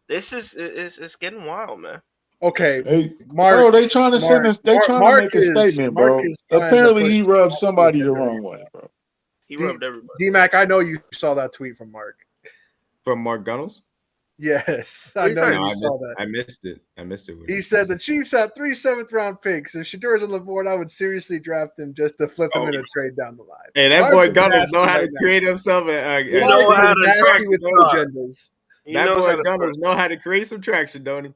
this is it's getting wild, man. Okay, Bro, they trying to send us. They trying to make a statement, bro. Apparently, he rubbed somebody the wrong way, bro. He rubbed everybody. D-Mac, I know you saw that tweet from Mark. From Mark Gunnels? Yes, I know you saw that. I missed it. He said the Chiefs had 3 7th-round picks. If Shadeur's on the board, I would seriously draft him just to flip him in a trade down the line. Hey, that boy Gunnels know how to create himself you know how to nasty with no agendas. That boy Gunnels know how to create some traction, don't he?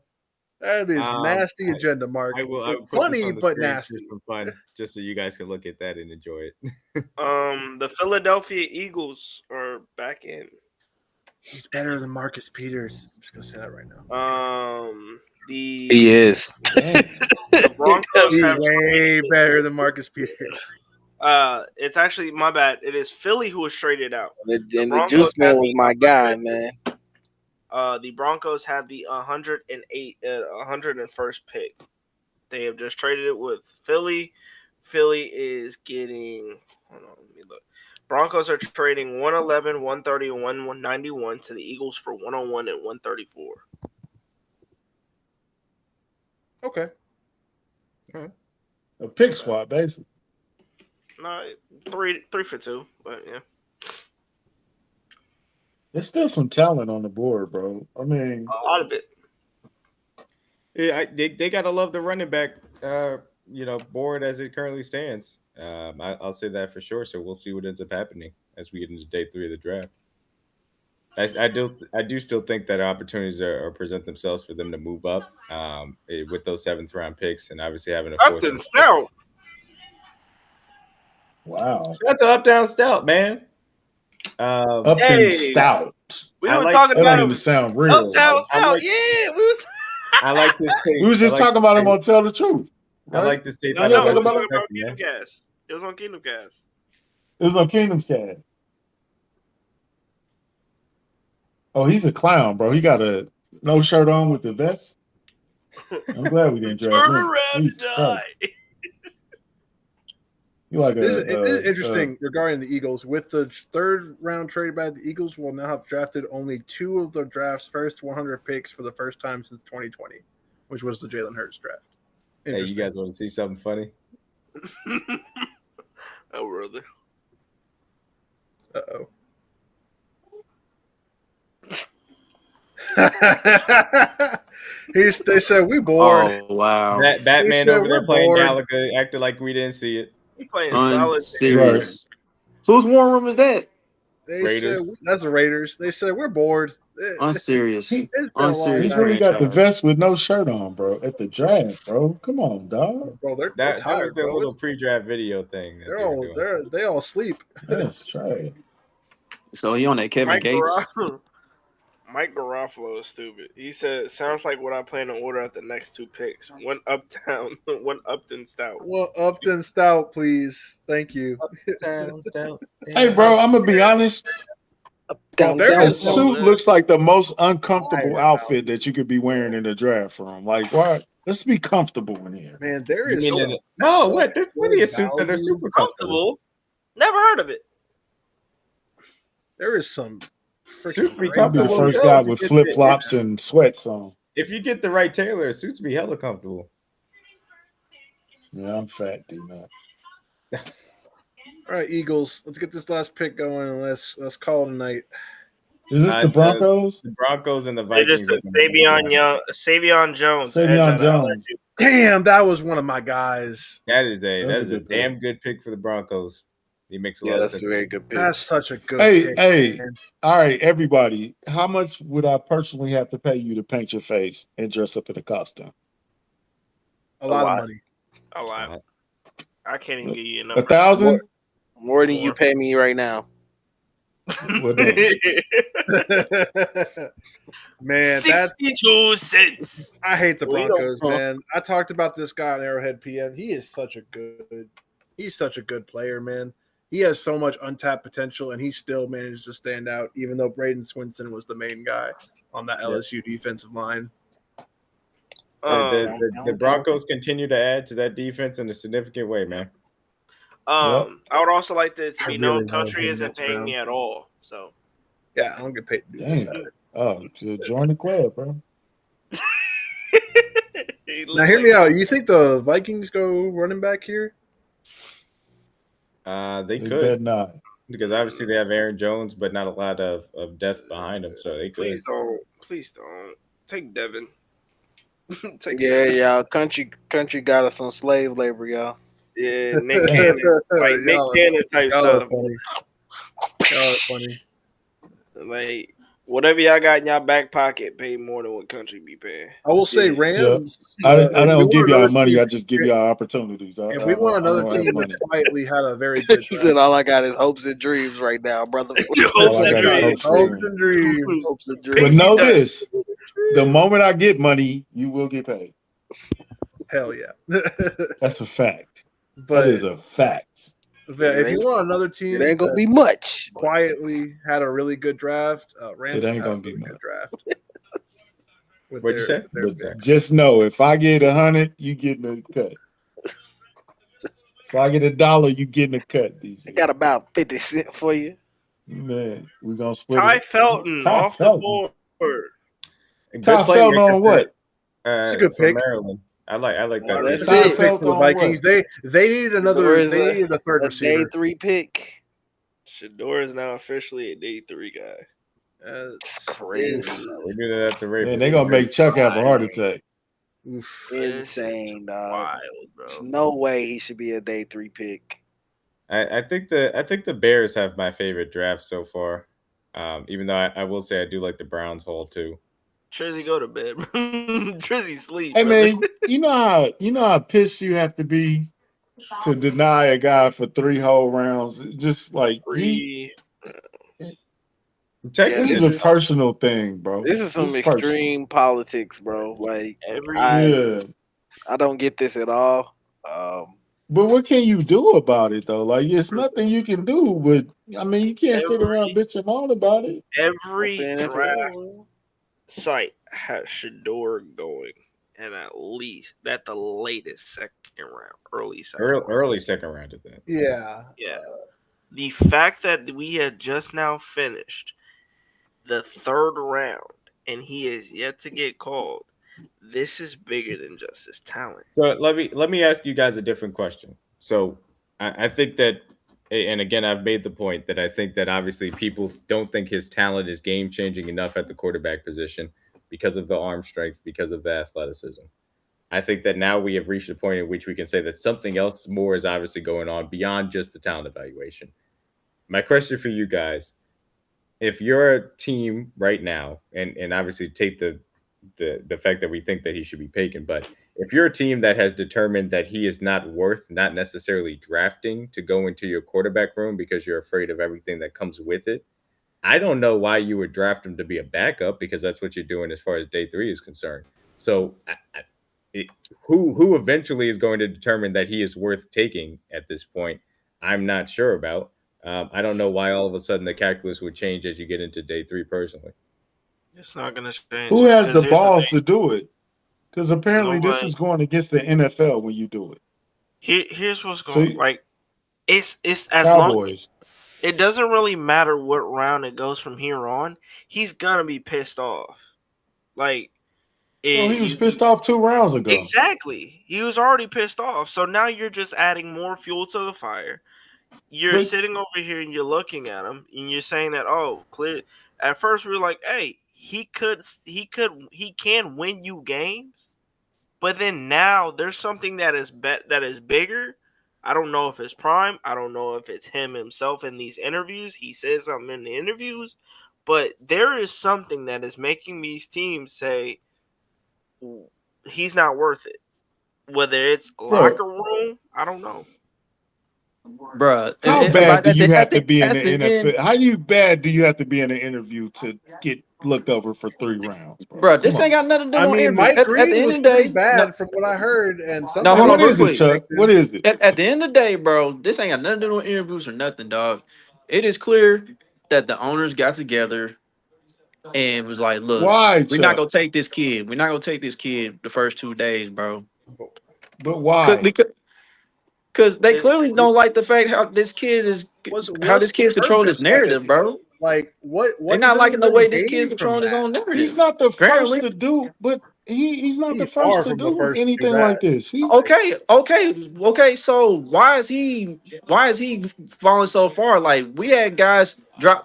That is nasty agenda, Mark. I will Funny but nasty. For some fun, just so you guys can look at that and enjoy it. The Philadelphia Eagles are back in. He's better than Marcus Peters. I'm just gonna say that right now. He is. The Broncos He's have way better than Marcus Peters. It's actually my bad. It is Philly who was traded out. And the Juice Man was my guy, man. The Broncos have the 101st pick. They have just traded it with Philly. Philly is getting. Hold on, let me look. Broncos are trading 111, 130, and 191 to the Eagles for 101 and 134. Okay. A pick swap, basically. No, three for two, but yeah. There's still some talent on the board, bro. I mean, a lot of it. Yeah, they gotta love the running back, board as it currently stands. I'll say that for sure. So we'll see what ends up happening as we get into day 3 of the draft. I do still think that opportunities are present themselves for them to move up with those 7th round picks, and obviously having a 4th. Upton Stout. wow. Shout out to Up Down Stout, man. Upton Stout. We were talking that about don't him. even sound real. Uptown Stout. Yeah, we was. I like this tape. We was just talking about him on Tell the Truth. Right? I like this tape. No, it was on Kingdom Cast. It was on Kingdom Cast. It was on Kingdom Cast. Oh, he's a clown, bro. He got a no shirt on with the vest. I'm glad we didn't draft him. Turn around and die. You like It is interesting regarding the Eagles. With the 3rd round trade by the Eagles, will now have drafted only 2 of the draft's first 100 picks for the first time since 2020, which was the Jalen Hurts draft. Hey, you guys want to see something funny? Oh, brother. Uh-oh. They said we bored. Oh wow! Batman over there playing Gallagher, acting like we didn't see it. He playing solid. Serious. Whose war room is that? They Raiders. said that's the Raiders. They said we're bored. Unserious. He's really got the vest with no shirt on, bro. At the draft, bro. Come on, dog. Bro, they're That tired, was their bro. little pre-draft video thing. They all sleep. That's right. So he on that Kevin Gates. Mike Garofalo is stupid. He said, "Sounds like what I plan to order at the next 2 picks. One Uptown, one Upton Stout. Well, Upton Stout, please. Thank you." Uptown Stout. Hey, bro, I'm gonna be honest. That suit looks like the most uncomfortable outfit that you could be wearing in the draft room. Like, what? Let's be comfortable in here. Man, there is what? There's plenty of suits that are super comfortable. Never heard of it. There is some suits be I'll be the first guy with flip flops and sweats on. If you get the right tailor, suits be hella comfortable. Yeah, I'm fat, dude. All right, Eagles. Let's get this last pick going and let's call it a night. Is this the Broncos? The Broncos and the They Vikings. just took Savion Jones. Savion Jones. Damn, that was one of my guys. That is a damn good pick for the Broncos. He makes a lot of sense. That's a very good pick. That's such a good pick. Hey, man. all right, everybody. How much would I personally have to pay you to paint your face and dress up in a costume? A lot of money. A lot. I can't even give you a number. 1,000? More than you pay me right now. Man, 62 cents. I hate the Broncos, man. I talked about this guy on Arrowhead PM. He's such a good player, man. He has so much untapped potential, and he still managed to stand out, even though Braden Swinson was the main guy on that LSU defensive line. The Broncos continue to add to that defense in a significant way, man. I would also like to be known country isn't paying me at all. So yeah, I don't get paid to do this. Oh, join the club, bro. Now hear me out. You think the Vikings go running back here? They could. Bet not. Because obviously they have Aaron Jones, but not a lot of depth behind him. So they could. Please don't. Take Devin. Y'all. Country got us on slave labor, y'all. Yeah, Nick Cannon. Like Nick Cannon type stuff. Y'all are funny. Like whatever y'all got in y'all back pocket, pay more than what country be paying. I will say Rams. I don't give y'all money. I just give y'all opportunities. If we want another team that's quietly had a very good he said, all I got is hopes and dreams right now, brother. Hopes and dreams. But know this. The moment I get money, you will get paid. Hell yeah. That's a fact. That is a fact. If you want another team, it ain't gonna that be much. quietly had a really good draft. Rams It ain't had a gonna be really much. good draft. With What'd you say? their But picks. just know, if I get 100, you getting a cut. If I get $1, you getting a cut. I DJ. got about 50 cents for you. Man, we're gonna split Ty it. Felton Ty off the Felton. board. Good Ty playmaker Felton on what? It's a good for pick. Maryland. I like that. That's It's a good it. pick for the Vikings. They needed Shador is they needed a third a receiver. day 3 pick. Shador is now officially a day 3 guy. It's crazy. We do that at the rate. Man, they gonna make Chuck have a heart attack. Insane, dog. Wild, bro. There's no way he should be a day 3 pick. I think the Bears have my favorite draft so far. Even though I will say I do like the Browns haul too. Trizzy, go to bed. Trizzy sleep. Hey brother. man, you know how pissed you have to be to deny a guy for 3 whole rounds. Just like Texas this is a personal thing, bro. This is some extreme politics, bro. Like Yeah. I don't get this at all. But what can you do about it though? Like it's nothing you can do. But I mean, you can't sit around bitching on about it. Every draft site has Shador going, and at the latest second round, early second round at that. Yeah. The fact that we had just now finished the 3rd round and he is yet to get called, this is bigger than just his talent. So let me ask you guys a different question. So I think that, and again, I've made the point that I think that obviously people don't think his talent is game changing enough at the quarterback position because of the arm strength, because of the athleticism. I think that now we have reached a point in which we can say that something else more is obviously going on beyond just the talent evaluation. My question for you guys, if you're a team right now, and obviously take the fact that we think that he should be taken, but if you're a team that has determined that he is not worth not necessarily drafting to go into your quarterback room because you're afraid of everything that comes with it, I don't know why you would draft him to be a backup, because that's what you're doing as far as day 3 is concerned. So who eventually is going to determine that he is worth taking at this point, I'm not sure about. I don't know why all of a sudden the calculus would change as you get into day 3 personally. It's not going to change. Who has the balls to do it? Because apparently this is going against the NFL when you do it. Here's what's going on. It's as Cowboys. Long it doesn't really matter what round it goes from here on. He's gonna be pissed off. He was pissed off 2 rounds ago. Exactly. He was already pissed off. So now you're just adding more fuel to the fire. You're sitting over here and you're looking at him and you're saying that, clear. At first we were like, hey, he can win you games. But then now there's something that is bigger. I don't know if it's prime. I don't know if it's him himself in these interviews. He says something in the interviews. But there is something that is making these teams say he's not worth it. Whether it's locker room, I don't know. Bruh, how bad do you have to be in the NFL? How bad do you have to be in an interview to get looked over for 3 rounds, bro? This ain't got nothing to do with interviews. Mike Green at the end of the day, bad from what I heard. And no, hold on, what is it, Chuck? What is it? At the end of the day, bro, this ain't got nothing to do with interviews or nothing, dog. It is clear that the owners got together and was like, look, we're not gonna take this kid. We're not gonna take this kid the first 2 days, bro. But why? Because they clearly don't like the fact how this kid is controlling his narrative, bro. Like what? They're not liking the way this kid's controlling his own narrative. He's not the first to do, but he's not the first to do anything like this. Okay. So why is he falling so far? Like, we had guys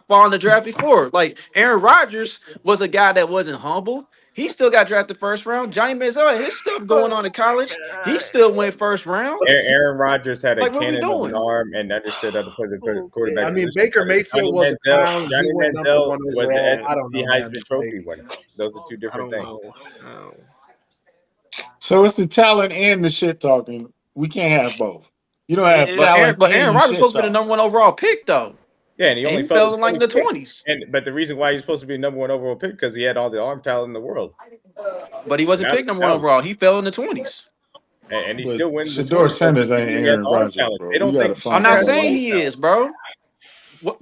fall in the draft before. Like, Aaron Rodgers was a guy that wasn't humble. He still got drafted first round. Johnny Manziel had his stuff going on in college. He still went first round. Aaron Rodgers had a Like, what we cannon of doing? an arm and understood how to play the quarterback. I mean, Baker Mayfield was a clown. Johnny He went number Manziel 1 was the overall. I don't SEC know, Heisman Trophy winner. Those are 2 different things. So it's the talent and the shit talking. We can't have both. You don't have talent. But Aaron Rodgers was supposed to be the number 1 overall pick, though. Yeah, and he only fell in like the 20s. But the reason why he's supposed to be the number 1 overall pick because he had all the arm talent in the world. But he wasn't picked number 1 overall. He fell in the 20s. and he But still wins the Shador tournament. Sanders ain't He has Aaron arm Rodgers, talent. bro. They don't We gotta think I'm find not Shador has somebody saying arm else. he talent. is, bro. What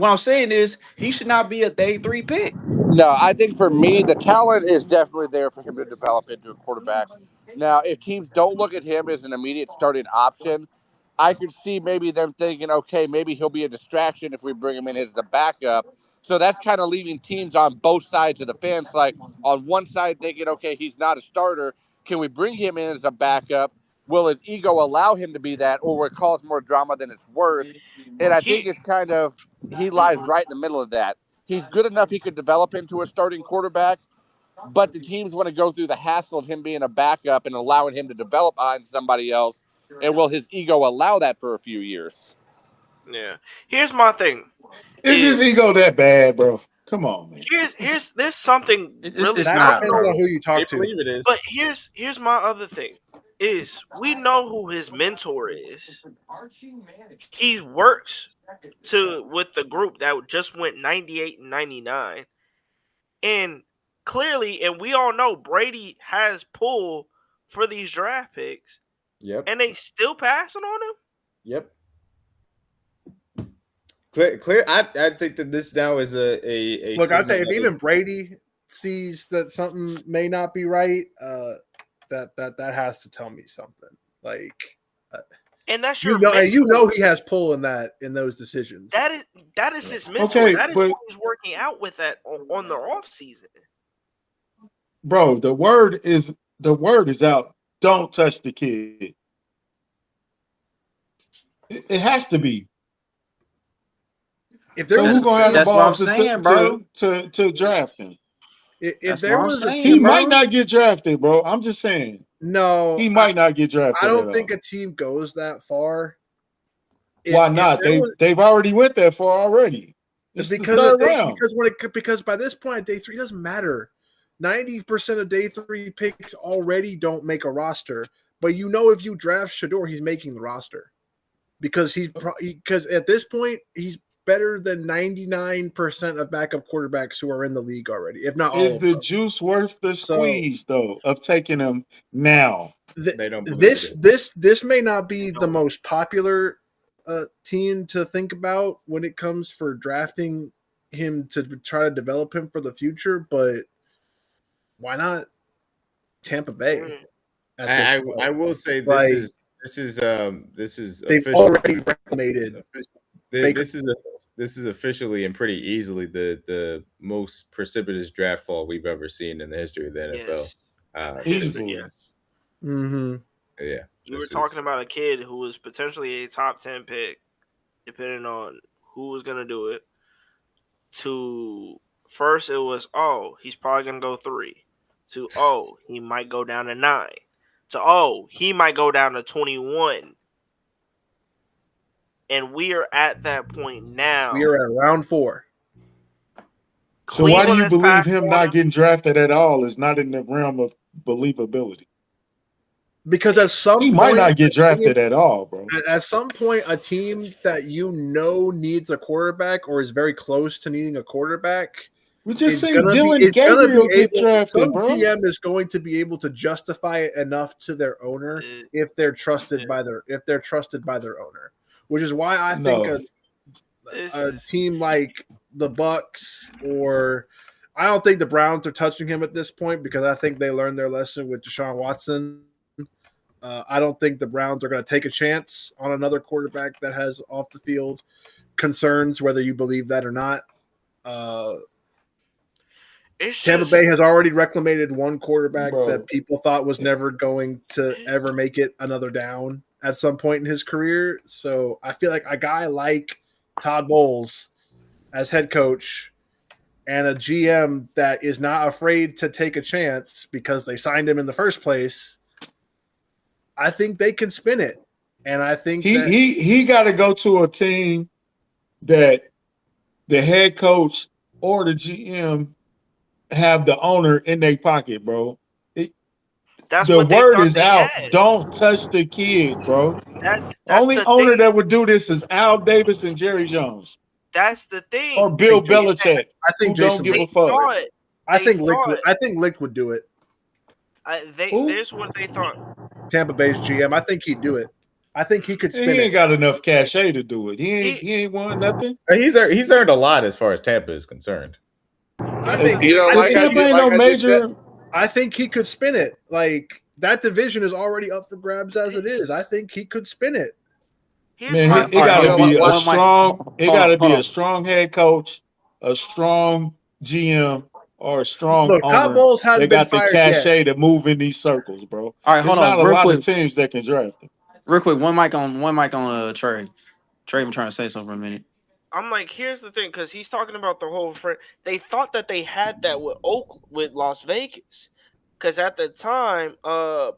I'm saying is he should not be a day 3 pick. No, I think for me, the talent is definitely there for him to develop into a quarterback. Now, if teams don't look at him as an immediate starting option, I could see maybe them thinking, okay, maybe he'll be a distraction if we bring him in as the backup. So that's kind of leaving teams on both sides of the fence. Like on one side thinking, okay, he's not a starter. Can we bring him in as a backup? Will his ego allow him to be that, or will it cause more drama than it's worth? And I think He it's kind of, he lies right in the middle of that. He's good enough he could develop into a starting quarterback, but the teams want to go through the hassle of him being a backup and allowing him to develop on somebody else. And will his ego allow that for a few years? yeah. Here's my thing. Is his ego that bad, bro? Come on, man. Here's there's something really It's That I don't not, depends know, on bro. who you They talk to. believe it is. but here's my other thing. Is we know who his mentor is. He works with the group that just went 98 and 99. And clearly, and we all know Brady has pull for these draft picks, Yep. and they still passing on him. Yep. Clear. I think that this now is a Look, I'd say signal if that even Brady sees that something may not be right, that has to tell me something. Like, And that's you your know, and you mentor. know he has pull in those decisions. That is his mentor. Okay, That is but what he's working out with that on the off season. bro, the word is out. Don't touch the kid. It has to be. If there So was who a gonna have the That's what I'm balls saying, bro. to draft him? if That's what there I'm was a saying, He team, bro. might not get drafted, bro. I'm just saying. no, He might not get drafted. I don't at think all. a team goes that far. Why not? They've already went that far already. It's the third round. Because by this point, day 3 doesn't matter. 90% of day 3 picks already don't make a roster. But you know, if you draft Shador, he's making the roster because because at this point he's better than 99% of backup quarterbacks who are in the league already, if not all Is of the them. juice worth the So squeeze though of taking him now? they don't believe it is. this may not be the most popular team to think about when it comes for drafting him to try to develop him for the future, but why not Tampa Bay? At this point? I will say Like, this is they've official. already reclamated Baker. This is officially and pretty easily the most precipitous draft fall we've ever seen in the history of the NFL. Yes. Easily. Yes. Mm-hmm. Yeah. You were talking about a kid who was potentially a top 10 pick, depending on who was going to do it. To first, it was, oh, he's probably going to go 3. To, oh, he might go down to 9. To, oh, he might go down to 21. And we are at that point now. We are at round 4. So why do you has believe passed him on not getting drafted at all is not in the realm of believability? Because at some He point, might not get drafted at all, bro. At some point, a team that you know needs a quarterback or is very close to needing a quarterback, We just seen gonna Dylan be Gabriel get able, drafted, some bro. GM is going to be able to justify it enough to their owner if they're trusted by their owner, which is why I think a team like the Bucks, or I don't think the Browns are touching him at this point because I think they learned their lesson with Deshaun Watson. I don't think the Browns are going to take a chance on another quarterback that has off the field concerns, whether you believe that or not. Tampa Bay has already reclamated one quarterback that people thought was never going to ever make it another down at some point in his career. So I feel like a guy like Todd Bowles as head coach and a GM that is not afraid to take a chance because they signed him in the first place, I think they can spin it. And I think he got to go to a team that the head coach or the GM have the owner in their pocket, bro. The word is out. Don't touch the kid, bro. That's Only the owner thing. that would do this is Al Davis and Jerry Jones. That's the thing. Or Bill Belichick. I think who don't give a fuck. I think Lick would do it. There's what they thought. Tampa Bay's GM. I think he'd do it. I think he could spin He ain't it. got enough cachet to do it. He ain't won nothing. He's earned a lot as far as Tampa is concerned. I think Tampa ain't no major. I think he could spin it. Like that division is already up for grabs as it is. I think he could spin it. Man, it got to be a strong. It got to be a strong head coach, a strong GM, or a strong Look, Todd owner. Bowles hasn't They been got the fired cachet to move in these circles, bro. All right, hold There's not on, a real lot quick. of teams that can draft him. Real quick, one mic on Trey. Trey been trying to say something for a minute. I'm like, here's the thing, because he's talking about the whole friend. They thought that they had that with Las Vegas, because at the time,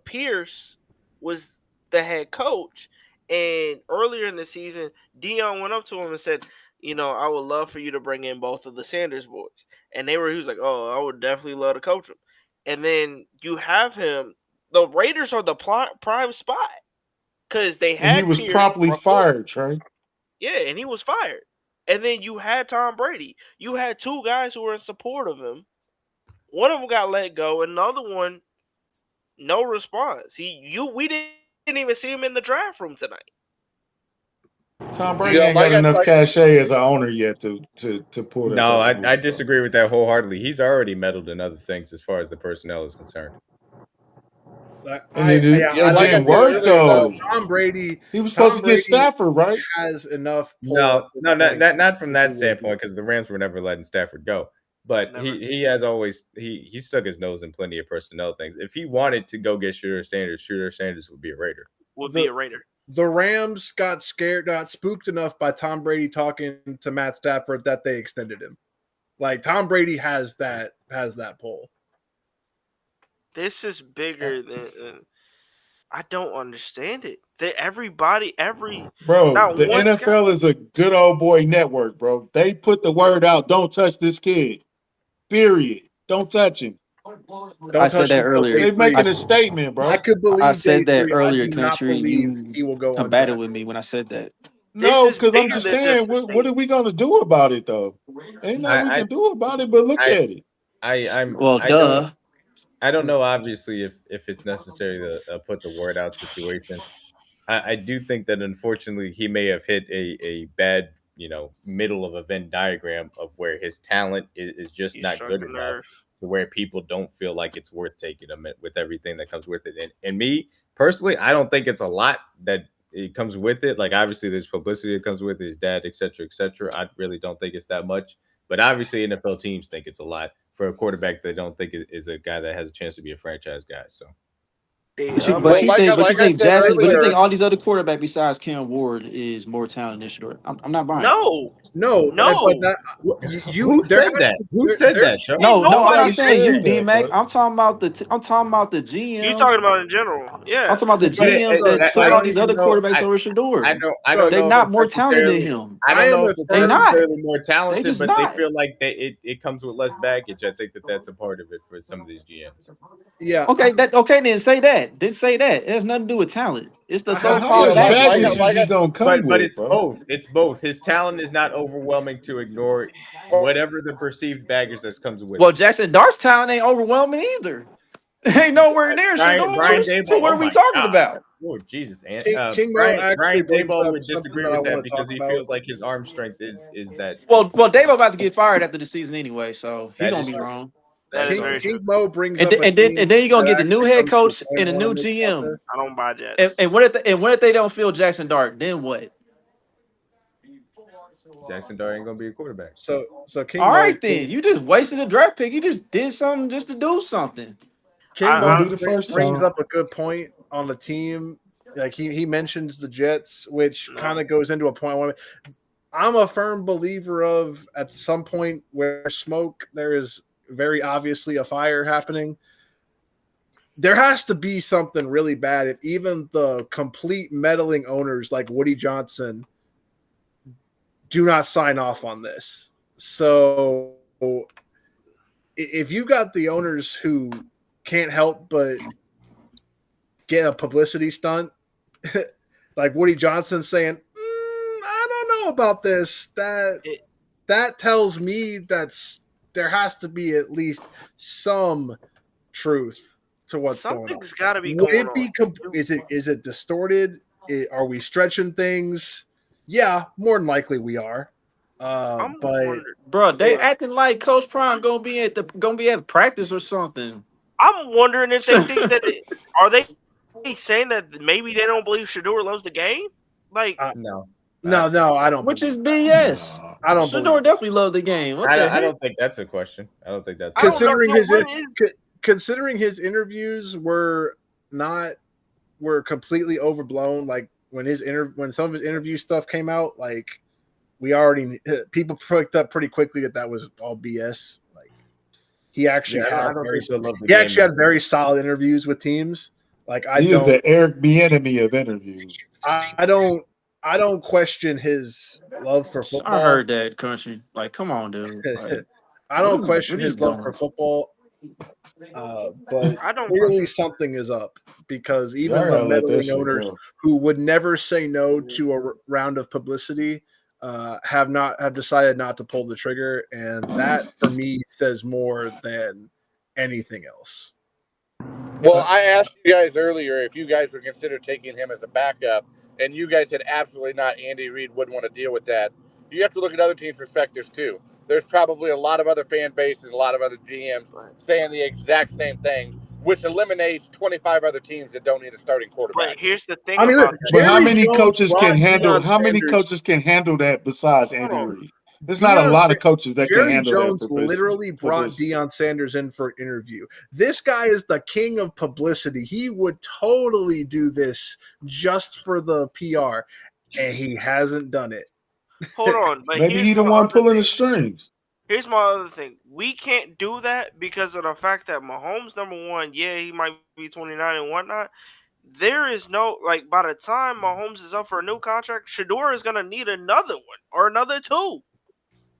Pierce was the head coach, and earlier in the season, Dion went up to him and said, I would love for you to bring in both of the Sanders boys, and he was like, oh, I would definitely love to coach him, and then you have him. The Raiders are the prime spot because they had. And he was Pierce promptly fired, Trey. Yeah, and he was fired. And then you had Tom Brady. You had two guys who were in support of him. One of them got let go, and another one, no response. We didn't even see him in the draft room tonight. Tom Brady ain't got enough cachet as an owner yet to pull that. No, I disagree with that wholeheartedly. He's already meddled in other things as far as the personnel is concerned. It didn't work though. Tom Brady. He was supposed to get Stafford, right? Has enough. No, not from that standpoint, because the Rams were never letting Stafford go. But he has always he stuck his nose in plenty of personnel things. If he wanted to go get Shooter Sanders would be a Raider. The Rams got spooked enough by Tom Brady talking to Matt Stafford that they extended him. Like Tom Brady has that pull. This is bigger than. I don't understand it. The NFL is a good old boy network, bro. They put the word out, don't touch this kid. Period. Don't touch him. I said that earlier. They're making a statement, bro. I could believe I said that J3. earlier, I do not Country. believe he will go combated with me when I said that. No, because I'm just saying, what are we going to do about it, though? Ain't nothing we can do about it, but look at it. I don't know, obviously, if it's necessary to put the word out situation. I do think that, unfortunately, he may have hit a bad, middle of a Venn diagram of where his talent is just not good enough to where people don't feel like it's worth taking him with everything that comes with it. And me, personally, I don't think it's a lot that it comes with it. Like, obviously, there's publicity that comes with it, his dad, et cetera, et cetera. I really don't think it's that much. But obviously, NFL teams think it's a lot for a quarterback they don't think is a guy that has a chance to be a franchise guy. So, but you think all these other quarterbacks besides Cam Ward is more talented than Shador? I'm not buying. No. Who said that? Who said that? Joe? No, I'm not saying you, D-Mac. I'm talking about the GMs. You talking about in general? Yeah, I'm talking about the GMs that took all these other quarterbacks over Shador. I don't they're know not more talented than him. I don't know if they're not necessarily more talented, but not. they feel like it comes with less baggage. I think that's a part of it for some of these GMs. Yeah. Okay. Then say that. Then say that. It has nothing to do with talent. It's the so-called baggage. But it's both. It's both. His talent is not overwhelming to ignore whatever the perceived baggage that comes with. Well, Jackson Dart's talent ain't overwhelming either. Ain't nowhere near Shador's. So what are we talking about? Oh, Jesus. And Brian Daboll would disagree with that because he feels like his arm strength is that. Well, Daboll about to get fired after the season anyway, so he gonna be wrong. King Mo brings and then you're gonna get the new head coach and a new GM. I don't buy Jets. And what if they don't feel Jackson Dart? Then what? Jackson Dart ain't gonna be a quarterback. So King. All right, then you just wasted a draft pick. You just did something just to do something. King Mo brings up a good point on the team. Like he mentions the Jets, which kind of goes into a point. I'm a firm believer of at some point where smoke, there is very obviously a fire happening. There has to be something really bad if even the complete meddling owners like Woody Johnson do not sign off on this. So if you got the owners who can't help but get a publicity stunt, like Woody Johnson saying, I don't know about this, that tells me there has to be at least some truth to what's going on. Something's got to be Would going it be? on. Is it distorted? Are we stretching things? Yeah, more than likely we are. I'm But wondering. Bro, they acting like Coach Prime gonna be at practice or something. I'm wondering if they think that are they saying that maybe they don't believe Shador loves the game? Like, No. no, I don't. Which is believe BS. that. I don't Shador believe definitely loved the game. What the I heck? don't think that's a question. I don't think that's I don't know. Considering his interviews were completely overblown. Like when some of his interview stuff came out, like people picked up pretty quickly that was all BS. Like he actually had very solid interviews with teams. Like he is the Eric Bieniemy of interviews. I don't question his love for football. I heard that, country. Like, come on, dude. Like, I don't question his love for football. But clearly something is up because even the meddling owners who would never say no to a round of publicity have decided not to pull the trigger, and that for me says more than anything else. Well, I asked you guys earlier if you guys would consider taking him as a backup, and you guys said absolutely not. Andy Reid wouldn't want to deal with that. You have to look at other teams' perspectives too. There's probably a lot of other fan bases, a lot of other GMs saying the exact same thing, which eliminates 25 other teams that don't need a starting quarterback. But here's the thing but how many coaches can handle? How many coaches can handle that besides Andy Reid? There's not a lot of coaches that Jerry can handle Jones that. Literally brought Deion Sanders in for an interview. This guy is the king of publicity. He would totally do this just for the PR, and he hasn't done it. Hold on, but maybe he the one pulling the strings. Here's my other thing. We can't do that because of the fact that Mahomes, number one, yeah, he might be 29 and whatnot. There is no, like, by the time Mahomes is up for a new contract, Shador is going to need another one or another two.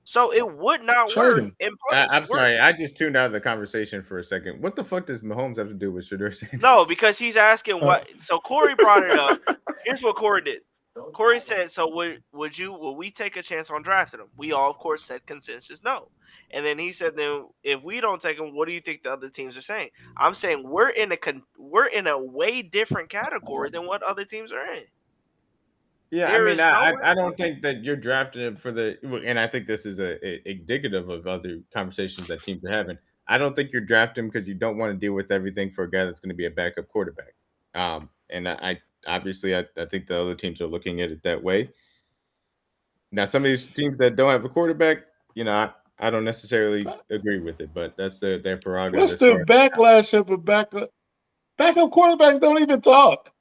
So it would not work in place. I'm sorry. I just tuned out of the conversation for a second. What the fuck does Mahomes have to do with Shador Sanders? No, because he's asking what. So Corey brought it up. Here's what Corey did. Corey said, "So would we take a chance on drafting him?" We all, of course, said consensus no. And then he said, "Then if we don't take him, what do you think the other teams are saying?" I'm saying we're in a way different category than what other teams are in. Yeah, I don't think that you're drafting him for and I think this is indicative of other conversations that teams are having. I don't think you're drafting him because you don't want to deal with everything for a guy that's going to be a backup quarterback. And I obviously think the other teams are looking at it that way. Now, some of these teams that don't have a quarterback, I don't necessarily agree with it, but that's their prerogative. What's the backlash of a backup? Backup quarterbacks don't even talk.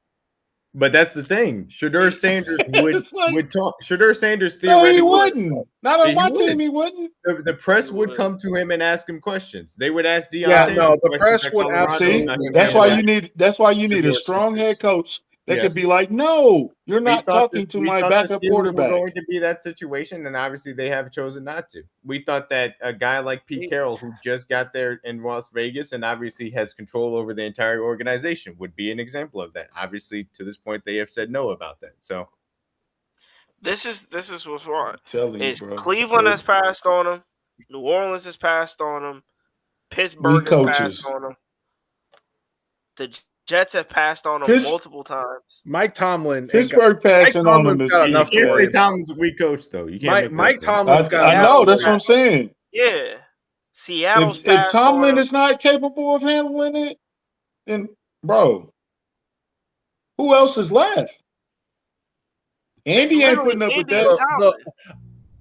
But that's the thing. Shador Sanders would talk. Shador Sanders theoretically he wouldn't. Not on my team, he wouldn't. The press would come to him and ask him questions. They would ask Deion. Yeah, no, the press would absolutely. That's why you need a strong head coach that could be like, no, you're not talking to my backup quarterback. Going to be that situation, and obviously they have chosen not to. We thought that a guy like Pete Carroll, who just got there in Las Vegas and obviously has control over the entire organization, would be an example of that. Obviously, to this point, they have said no about that. So this is what's wrong. Bro. Cleveland has passed on him. New Orleans has passed on him. Pittsburgh has passed on him. The Jets have passed on him multiple times. Mike Tomlin. Pittsburgh passing on him this year. You can't say Tomlin's a weak coach, though. You can't. Mike Tomlin's got. I know. That's what I'm saying. Yeah. Seattle's if Tomlin is not capable of handling it, then, bro, who else is left? Andy ain't putting up with that.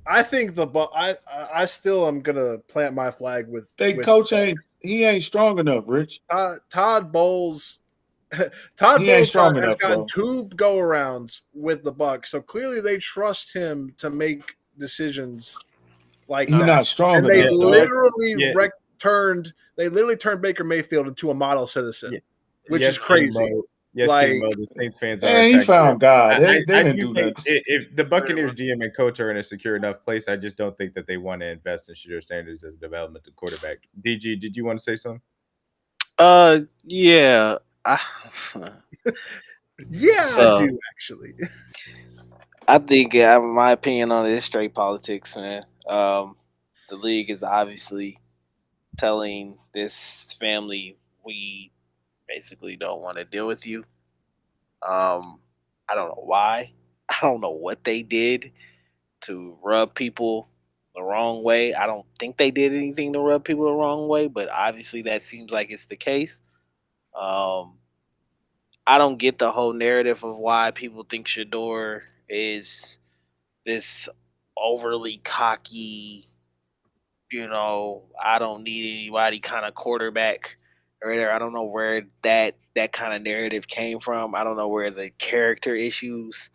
I think I still am gonna plant my flag with. Coach ain't strong enough, Rich. Todd Bowles. Todd Bowles has gotten 2 go-arounds with the Bucs, so clearly they trust him to make decisions like he's that. not strong and enough. They literally turned Baker Mayfield into a model citizen, which is crazy. Yes, the Saints fans are. He found God. They didn't do that. If the Buccaneers GM and coach are in a secure enough place, I just don't think that they want to invest in Shador Sanders as a developmental quarterback. DG, did you want to say something? Yeah. I do actually. I think, my opinion on it is straight politics, man. The league is obviously telling this family we basically don't want to deal with you. I don't know why. I don't know what they did to rub people the wrong way. I don't think they did anything to rub people the wrong way, but obviously that seems like it's the case. Um, I don't get the whole narrative of why people think Shador is this overly cocky, I don't need anybody kind of quarterback or whatever. I don't know where that kind of narrative came from. I don't know where the character issues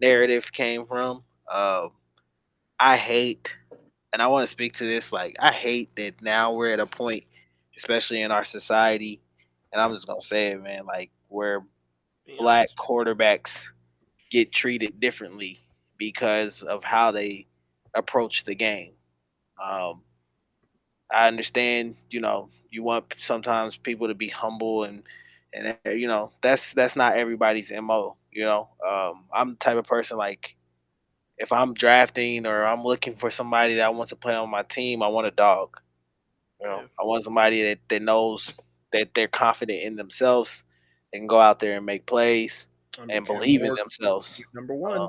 narrative came from. I hate, and I want to speak to this. Like, I hate that now we're at a point, especially in our society, and I'm just gonna say it, man. Like, where black quarterbacks get treated differently because of how they approach the game. Um, I understand, you want sometimes people to be humble and that's not everybody's MO, I'm the type of person like if I'm drafting or I'm looking for somebody that I want to play on my team, I want a dog. I want somebody that knows that they're confident in themselves. They can go out there and make plays and believe in themselves. Number one.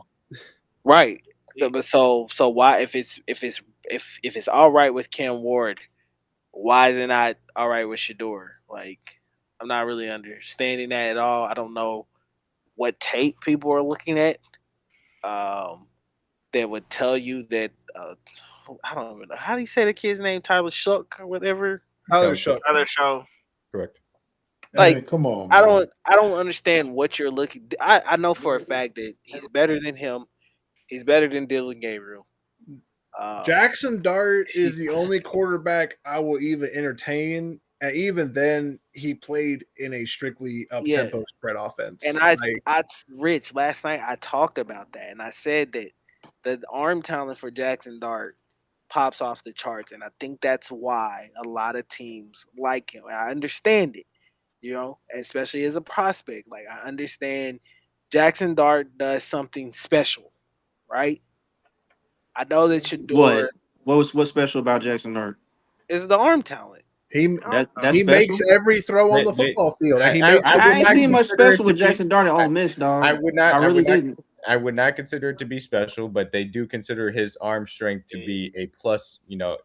Right. But so why if it's all right with Cam Ward, why is it not all right with Shador? Like, I'm not really understanding that at all. I don't know what tape people are looking at that would tell you that. I don't even know how do you say the kid's name, Tyler Shuck or whatever. Tyler Shuck. Other show. Correct. Like, Hey, come on, I man. don't understand what you're looking. I know for a fact that he's better than him. He's better than Dylan Gabriel. Jackson Dart is the only quarterback I will even entertain. And even then, he played in a strictly up-tempo spread offense. And Rich, last night I talked about that, and I said that the arm talent for Jackson Dart pops off the charts, and I think that's why a lot of teams like him. I understand it, especially as a prospect. Like, I understand Jackson Dart does something special, right? I know that Shador What's special about Jackson Dart? is the arm talent. He that's he special? makes every throw on the football field. And he makes I ain't seen much special with Jackson Dart at Ole Miss, dog. I would not. I really didn't. I would not consider it to be special, but they do consider his arm strength to be a plus,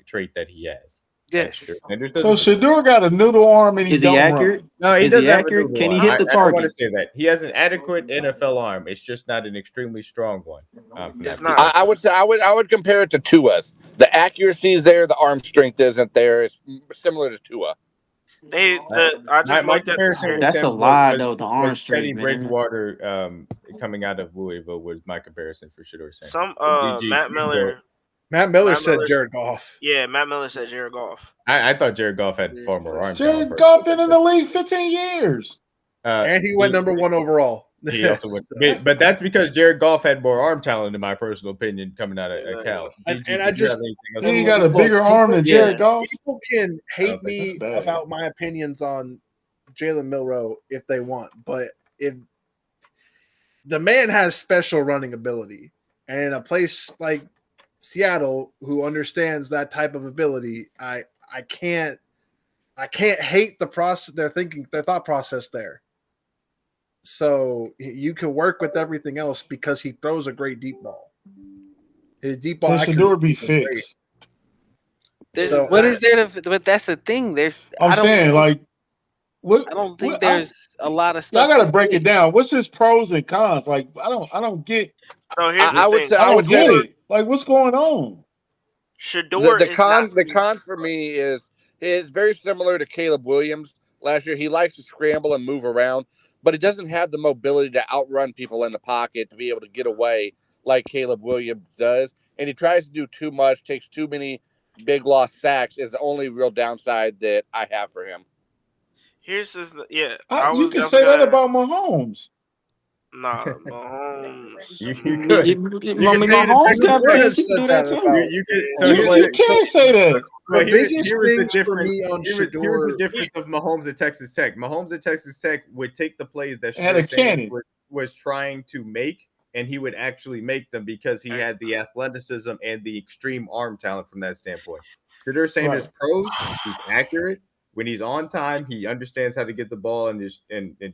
trait that he has. Yes. So Shador got a noodle arm and he Is he don't accurate? run. No, he Is doesn't he have a accurate? noodle Can he arm. hit the I don't want to target? say that. He has an adequate NFL arm. It's just not an extremely strong one. It's not. I would say I would compare it to Tua's. The accuracy is there, the arm strength isn't there. It's similar to Tua. I just My looked at comparison with That's a him lie, though. The arm was strength, Teddy man. Bridgewater coming out of Louisville was my comparison for Shador. Matt Miller said Jared Goff. Yeah, Matt Miller said Jared Goff. I thought Jared Goff had far more arm talent. Jared Goff been in the league 15 years. And he went number one overall. He also went, but that's because Jared Goff had more arm talent, in my personal opinion, coming out of Cal. And I just he got a bigger arm than Jared Goff. People can hate me about my opinions on Jalen Milroe if they want, but if the man has special running ability, and in a place like Seattle, who understands that type of ability, I can't hate the process, their thought process there. So you can work with everything else because he throws a great deep ball. His deep ball Shador be fixed. What is there to? But that's the thing. I don't think there's a lot of stuff. Y'all got to break it down. What's his pros and cons? Like I don't get. So here's I would get it. Like, what's going on? Shador the cons for me is it's very similar to Caleb Williams last year. He likes to scramble and move around, but he doesn't have the mobility to outrun people in the pocket to be able to get away like Caleb Williams does. And he tries to do too much, takes too many big lost sacks is the only real downside that I have for him. Here's his, you can say that about Mahomes. Nah, Mahomes. You can't say that. Well, here's the difference of Mahomes at Texas Tech. Mahomes at Texas Tech would take the plays that had a cannon was trying to make, and he would actually make them because he had the athleticism and the extreme arm talent from that standpoint. Shador saying his pros, he's accurate, When he's on time, he understands how to get the ball and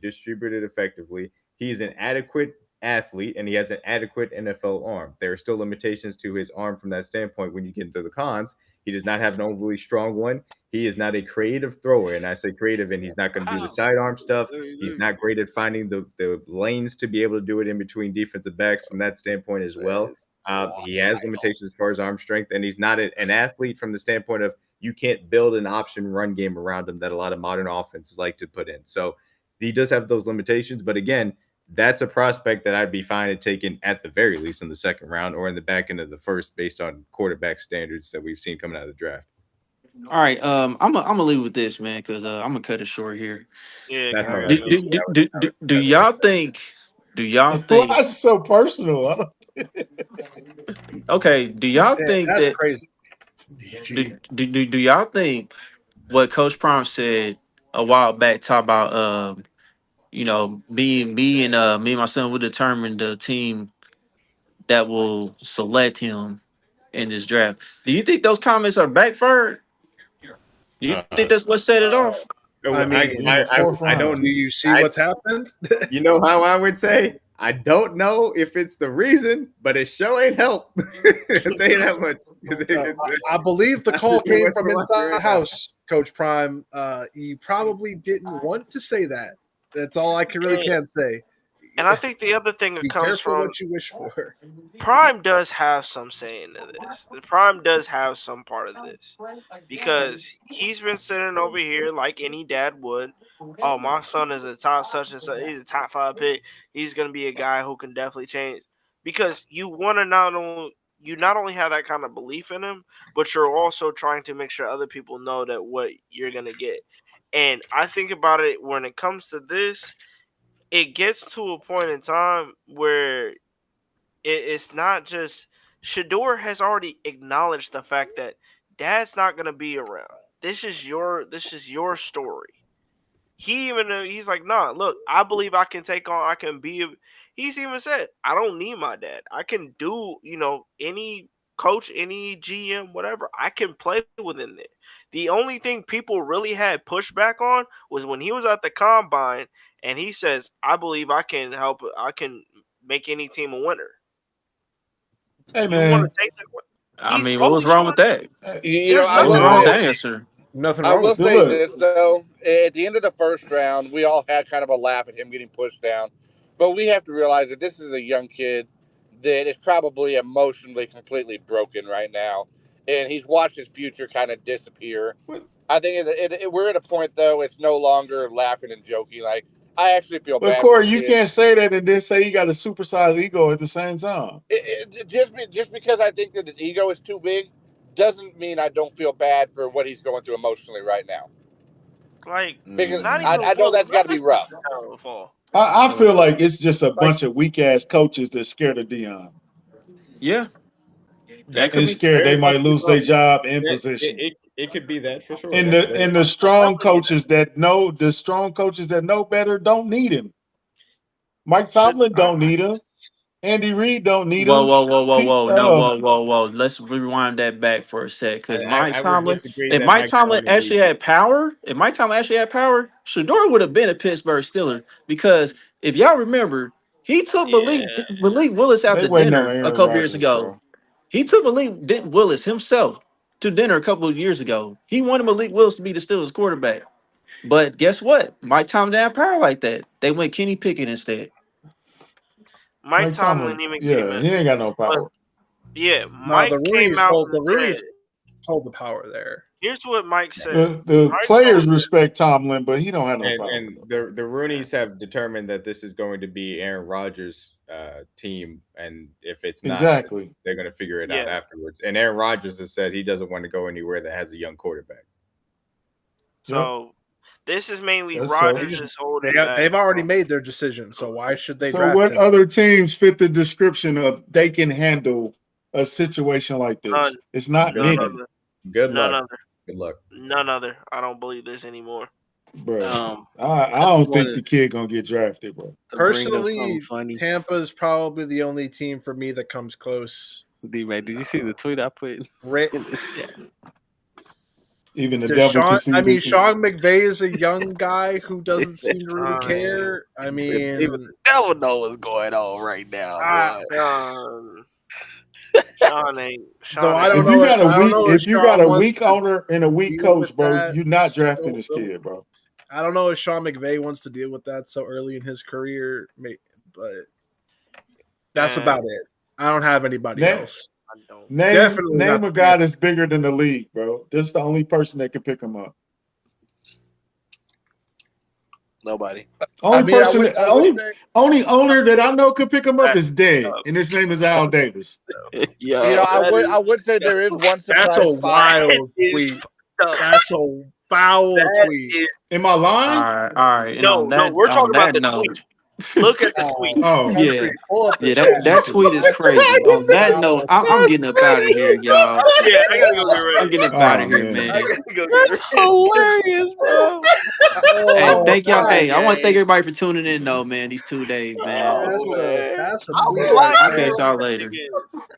distribute it effectively. He's an adequate athlete and he has an adequate NFL arm. There are still limitations to his arm from that standpoint when you get into the cons. He does not have an overly strong one. He is not a creative thrower, and I say creative, and he's not going to do the sidearm stuff. He's not great at finding the lanes to be able to do it in between defensive backs from that standpoint as well. He has limitations as far as arm strength, and he's not an athlete from the standpoint of you can't build an option run game around him that a lot of modern offenses like to put in. So he does have those limitations, but again, that's a prospect that I'd be fine at taking at the very least in the second round or in the back end of the first based on quarterback standards that we've seen coming out of the draft. All right, I'm gonna leave with this, man, because I'm gonna cut it short here. Yeah, That's all right. Do y'all think? Do y'all Why think? is it so personal? I don't... Okay, do y'all Yeah, think that's that? crazy. Do y'all think what Coach Prime said a while back? Talk about me and my son will determine the team that will select him in this draft. Do you think those comments are backfired? Do you think that's what set it off? I mean, in the fourth I round. do don't. you see what's happened? You know how I would say? I don't know if it's the reason, but it sure ain't help. I'll tell you that much. I believe the call That's too came much from to watch inside right the now. house, Coach Prime. You probably didn't want to say that. That's all I can say. And I think the other thing that Be comes careful from what you wish for. Prime does have some say into this. The Prime does have some part of this because he's been sitting over here like any dad would. Oh, my son is a top such and such. He's a top 5 pick. He's gonna be a guy who can definitely change. Because you not only have that kind of belief in him, but you're also trying to make sure other people know that what you're gonna get. And I think about it when it comes to this, it gets to a point in time where it's not just Shador has already acknowledged the fact that dad's not gonna be around. This is your story. He's like, nah, look, I believe I can take on, I can be. He's even said, I don't need my dad. I can do, any coach, any GM, whatever. I can play within there. The only thing people really had pushback on was when he was at the combine and he says, I believe I can help. I can make any team a winner. Hey You want man, to take that? I He's mean, what was always wrong trying. with that? There's I What nothing was mean, wrong with wrong that with it. answer? nothing I wrong will with say it. look, this though: at the end of the first round, we all had kind of a laugh at him getting pushed down, but we have to realize that this is a young kid that is probably emotionally completely broken right now, and he's watched his future kind of disappear. I think we're at a point though; it's no longer laughing and joking. Like I actually feel but bad for Corey, the you kid. can't say that and then say he got a supersized ego at the same time. Just because I think that his ego is too big doesn't mean I don't feel bad for what he's going through emotionally right now. Like, Because not I, even I know Willis. that's got to be Willis rough. is down to fall. I feel like it's just a Like, bunch of weak ass coaches that's scared of Dion Yeah, that could and be. scared they Very much might lose so. their job in Yeah, position. it could be that for sure. And That's the very and the possible. strong Definitely coaches that know the strong coaches that know better don't need him. Mike should. Tomlin don't need him. Andy Reid don't need Whoa, him. whoa, whoa, whoa, Pete, whoa, no, whoa. Let's rewind that back for a sec. Because Mike I would Tomlin, disagree if that Mike Mike Tomlin Tomlin actually needs it. had power, Shador would have been a Pittsburgh Steeler. Because if y'all remember, he took Yeah. Malik Willis out they to waiting on dinner a Aaron couple years Rodgers, ago. bro. He took Willis himself to dinner a couple of years ago. He wanted Malik Willis to be the Steelers quarterback. But guess what? Mike Tomlin didn't have power like that. They went Kenny Pickett instead. Mike Mike Tomlin Tomlin, even came yeah, in, he ain't got no but power. yeah, no, Mike came out and the said, Rooney's hold the power there. "Here's what Mike said." The Mike told players him, respect Tomlin, but he don't have no power. And the Roonies have determined that this is going to be Aaron Rodgers' team, and if it's not, Exactly. they're going to figure it out yeah. afterwards. And Aaron Rodgers has said he doesn't want to go anywhere that has a young quarterback. So this is mainly That's so. Rodgers just holding back. They've already made their decision. So why should they So draft what him? other teams fit the description of they can handle a situation like this? None. It's not None many, other. Good None luck. other. Good luck. None other. I don't believe this anymore. bro. I I don't just think wanted the kid gonna get drafted, bro. to bring up something Personally, funny. Tampa's probably the only team for me that comes close. D-Mac, did you see the tweet I put Rick, in the chat? Even the Does devil can Sean? see I mean, this shit. Sean McVay is a young guy who doesn't seem to really care. I Even mean, the devil know what's going on right now, boy. Sean ain't. though I Sean don't If ain't. you know. got a I don't weak, know if if you got Sean a wants weak to owner and a weak deal with coach, bro, that. you're not drafting so this early. kid, bro. I don't know if Sean McVay wants to deal with that so early in his career, but that's Man, about it. I don't have anybody Na- else. I don't. Definitely name not a guy that's bigger than the league, bro. This is the only person that can pick him up. Nobody. Only mean, I person, would say, only owner that I know could pick him up is dead, and his name is Al Davis. I would say there is one That's surprise a spot. wild tweet. That's a foul tweet. Am I lying? All right. And No, we're talking about the tweet. Look at the tweet. Oh, yeah, Pull up the yeah. chat. That tweet is crazy. On that note, I'm getting up out of here, y'all. Yeah, I gotta go get ready. I'm getting up Oh, out of here, man. man. I gotta go get ready. Hilarious, bro. Hey, Oh, thank y'all. my Hey, I want to thank God. everybody for tuning in, though, man. These 2 days, man. That's a I'll tweet be right I'll there. catch y'all later.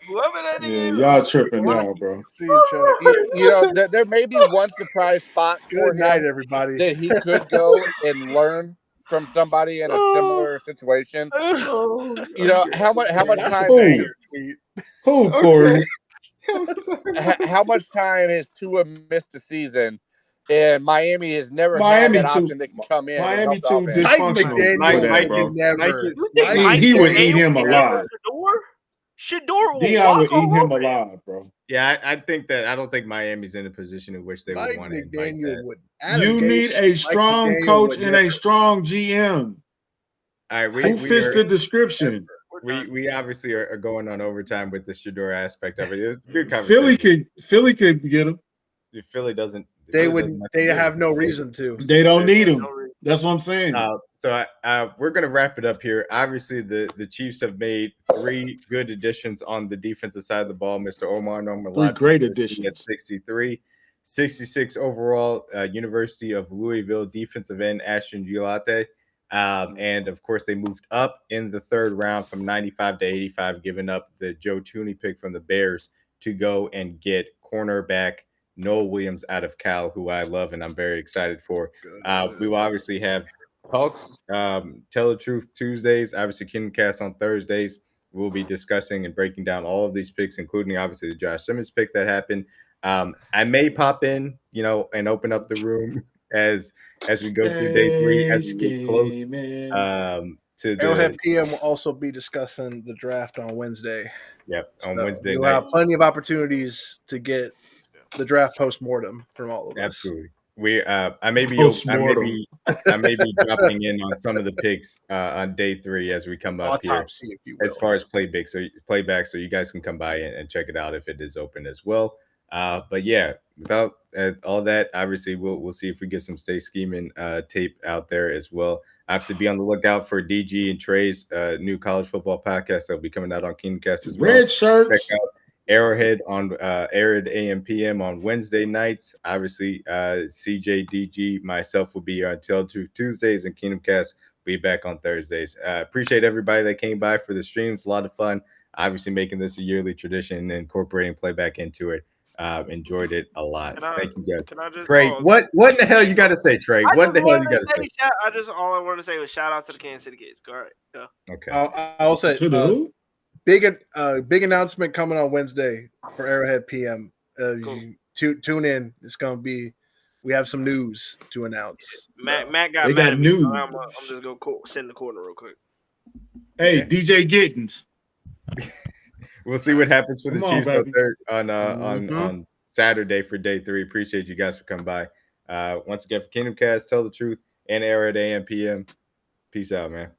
Whoever that nigga Yeah, is. y'all tripping now, bro. See you, Chuck. You know, there may be one surprise spot for Good night, him everybody. that he could go and learn from somebody in a similar situation. You know, how much That's a time Who? tweet. Who, Corey? how much time has Tua missed a season, and Miami has never had Miami that too. option that can come in and Miami help the too offense. Mike dysfunctional for McDaniel that, bro. would never. He would eat him alive. Shador will Dion walk would eat all him over him. alive, bro. Yeah, I don't think Miami's in a position in which they would Mike want to invite McDaniel that. would. Adam You Gase, need a Mike strong McDaniel coach would and never. a strong GM. All right, Who fits the description? we obviously are going on overtime with the Shador aspect of it. It's a good conversation. Philly could get him. If Philly doesn't, They Philly would. doesn't They to have get no him. reason to. They don't need him. That's what I'm saying. So we're going to wrap it up here. Obviously, the Chiefs have made 3 good additions on the defensive side of the ball. Mr. Omar Norman, 3 great at additions. 63, 66 overall. University of Louisville defensive end Ashton Gilate. And of course, they moved up in the 3rd round from 95 to 85, giving up the Joe Tooney pick from the Bears to go and get cornerback Noel Williams out of Cal, who I love and I'm very excited for. We will obviously have talks, Tell the Truth Tuesdays, obviously Kingdom Cast on Thursdays. We'll be discussing and breaking down all of these picks, including obviously the Josh Simmons pick that happened. I may pop in, and open up the room as we go through day 3, as we get close to the Arrowhead PM will also be discussing the draft on Wednesday. Yep, on Wednesday you'll night. have plenty of opportunities to get the draft post-mortem from all of us. Absolutely. I may be dropping in on some of the picks on day 3 as we come up Autopsy, here, if you will. as far as playback, so you guys can come by and check it out if it is open as well. But yeah, without all that, obviously we'll see if we get some Stay Scheming tape out there as well. Obviously, be on the lookout for DG and Trey's new college football podcast that'll be coming out on Kingdom Cast as well. Red shirts. Check out Arrowhead on Arrowhead AM PM on Wednesday nights. Obviously, CJ, DG, myself will be on Tell Truth Tuesdays, and Kingdom Cast will be back on Thursdays. Appreciate everybody that came by for the streams. A lot of fun. Obviously, making this a yearly tradition and incorporating playback into it. Enjoyed it a lot. Thank you guys. Can I just Trey, what in the hell you got to say, Trey? What the hell you got to say? All I wanted to say was shout out to the Kansas City Kids. All right, go. Okay. I'll say To the who? big announcement coming on Wednesday for Arrowhead PM. Cool. Tune in. It's gonna be. We have some news to announce. Matt got They mad got at me, so news. I'm just gonna send the corner real quick. Hey, DJ Gittins. We'll see what happens for the Come on, Chiefs baby. on Saturday for day 3. Appreciate you guys for coming by. Once again, for Kingdom Cast, Tell the Truth, and Arrowhead AM PM. Peace out, man.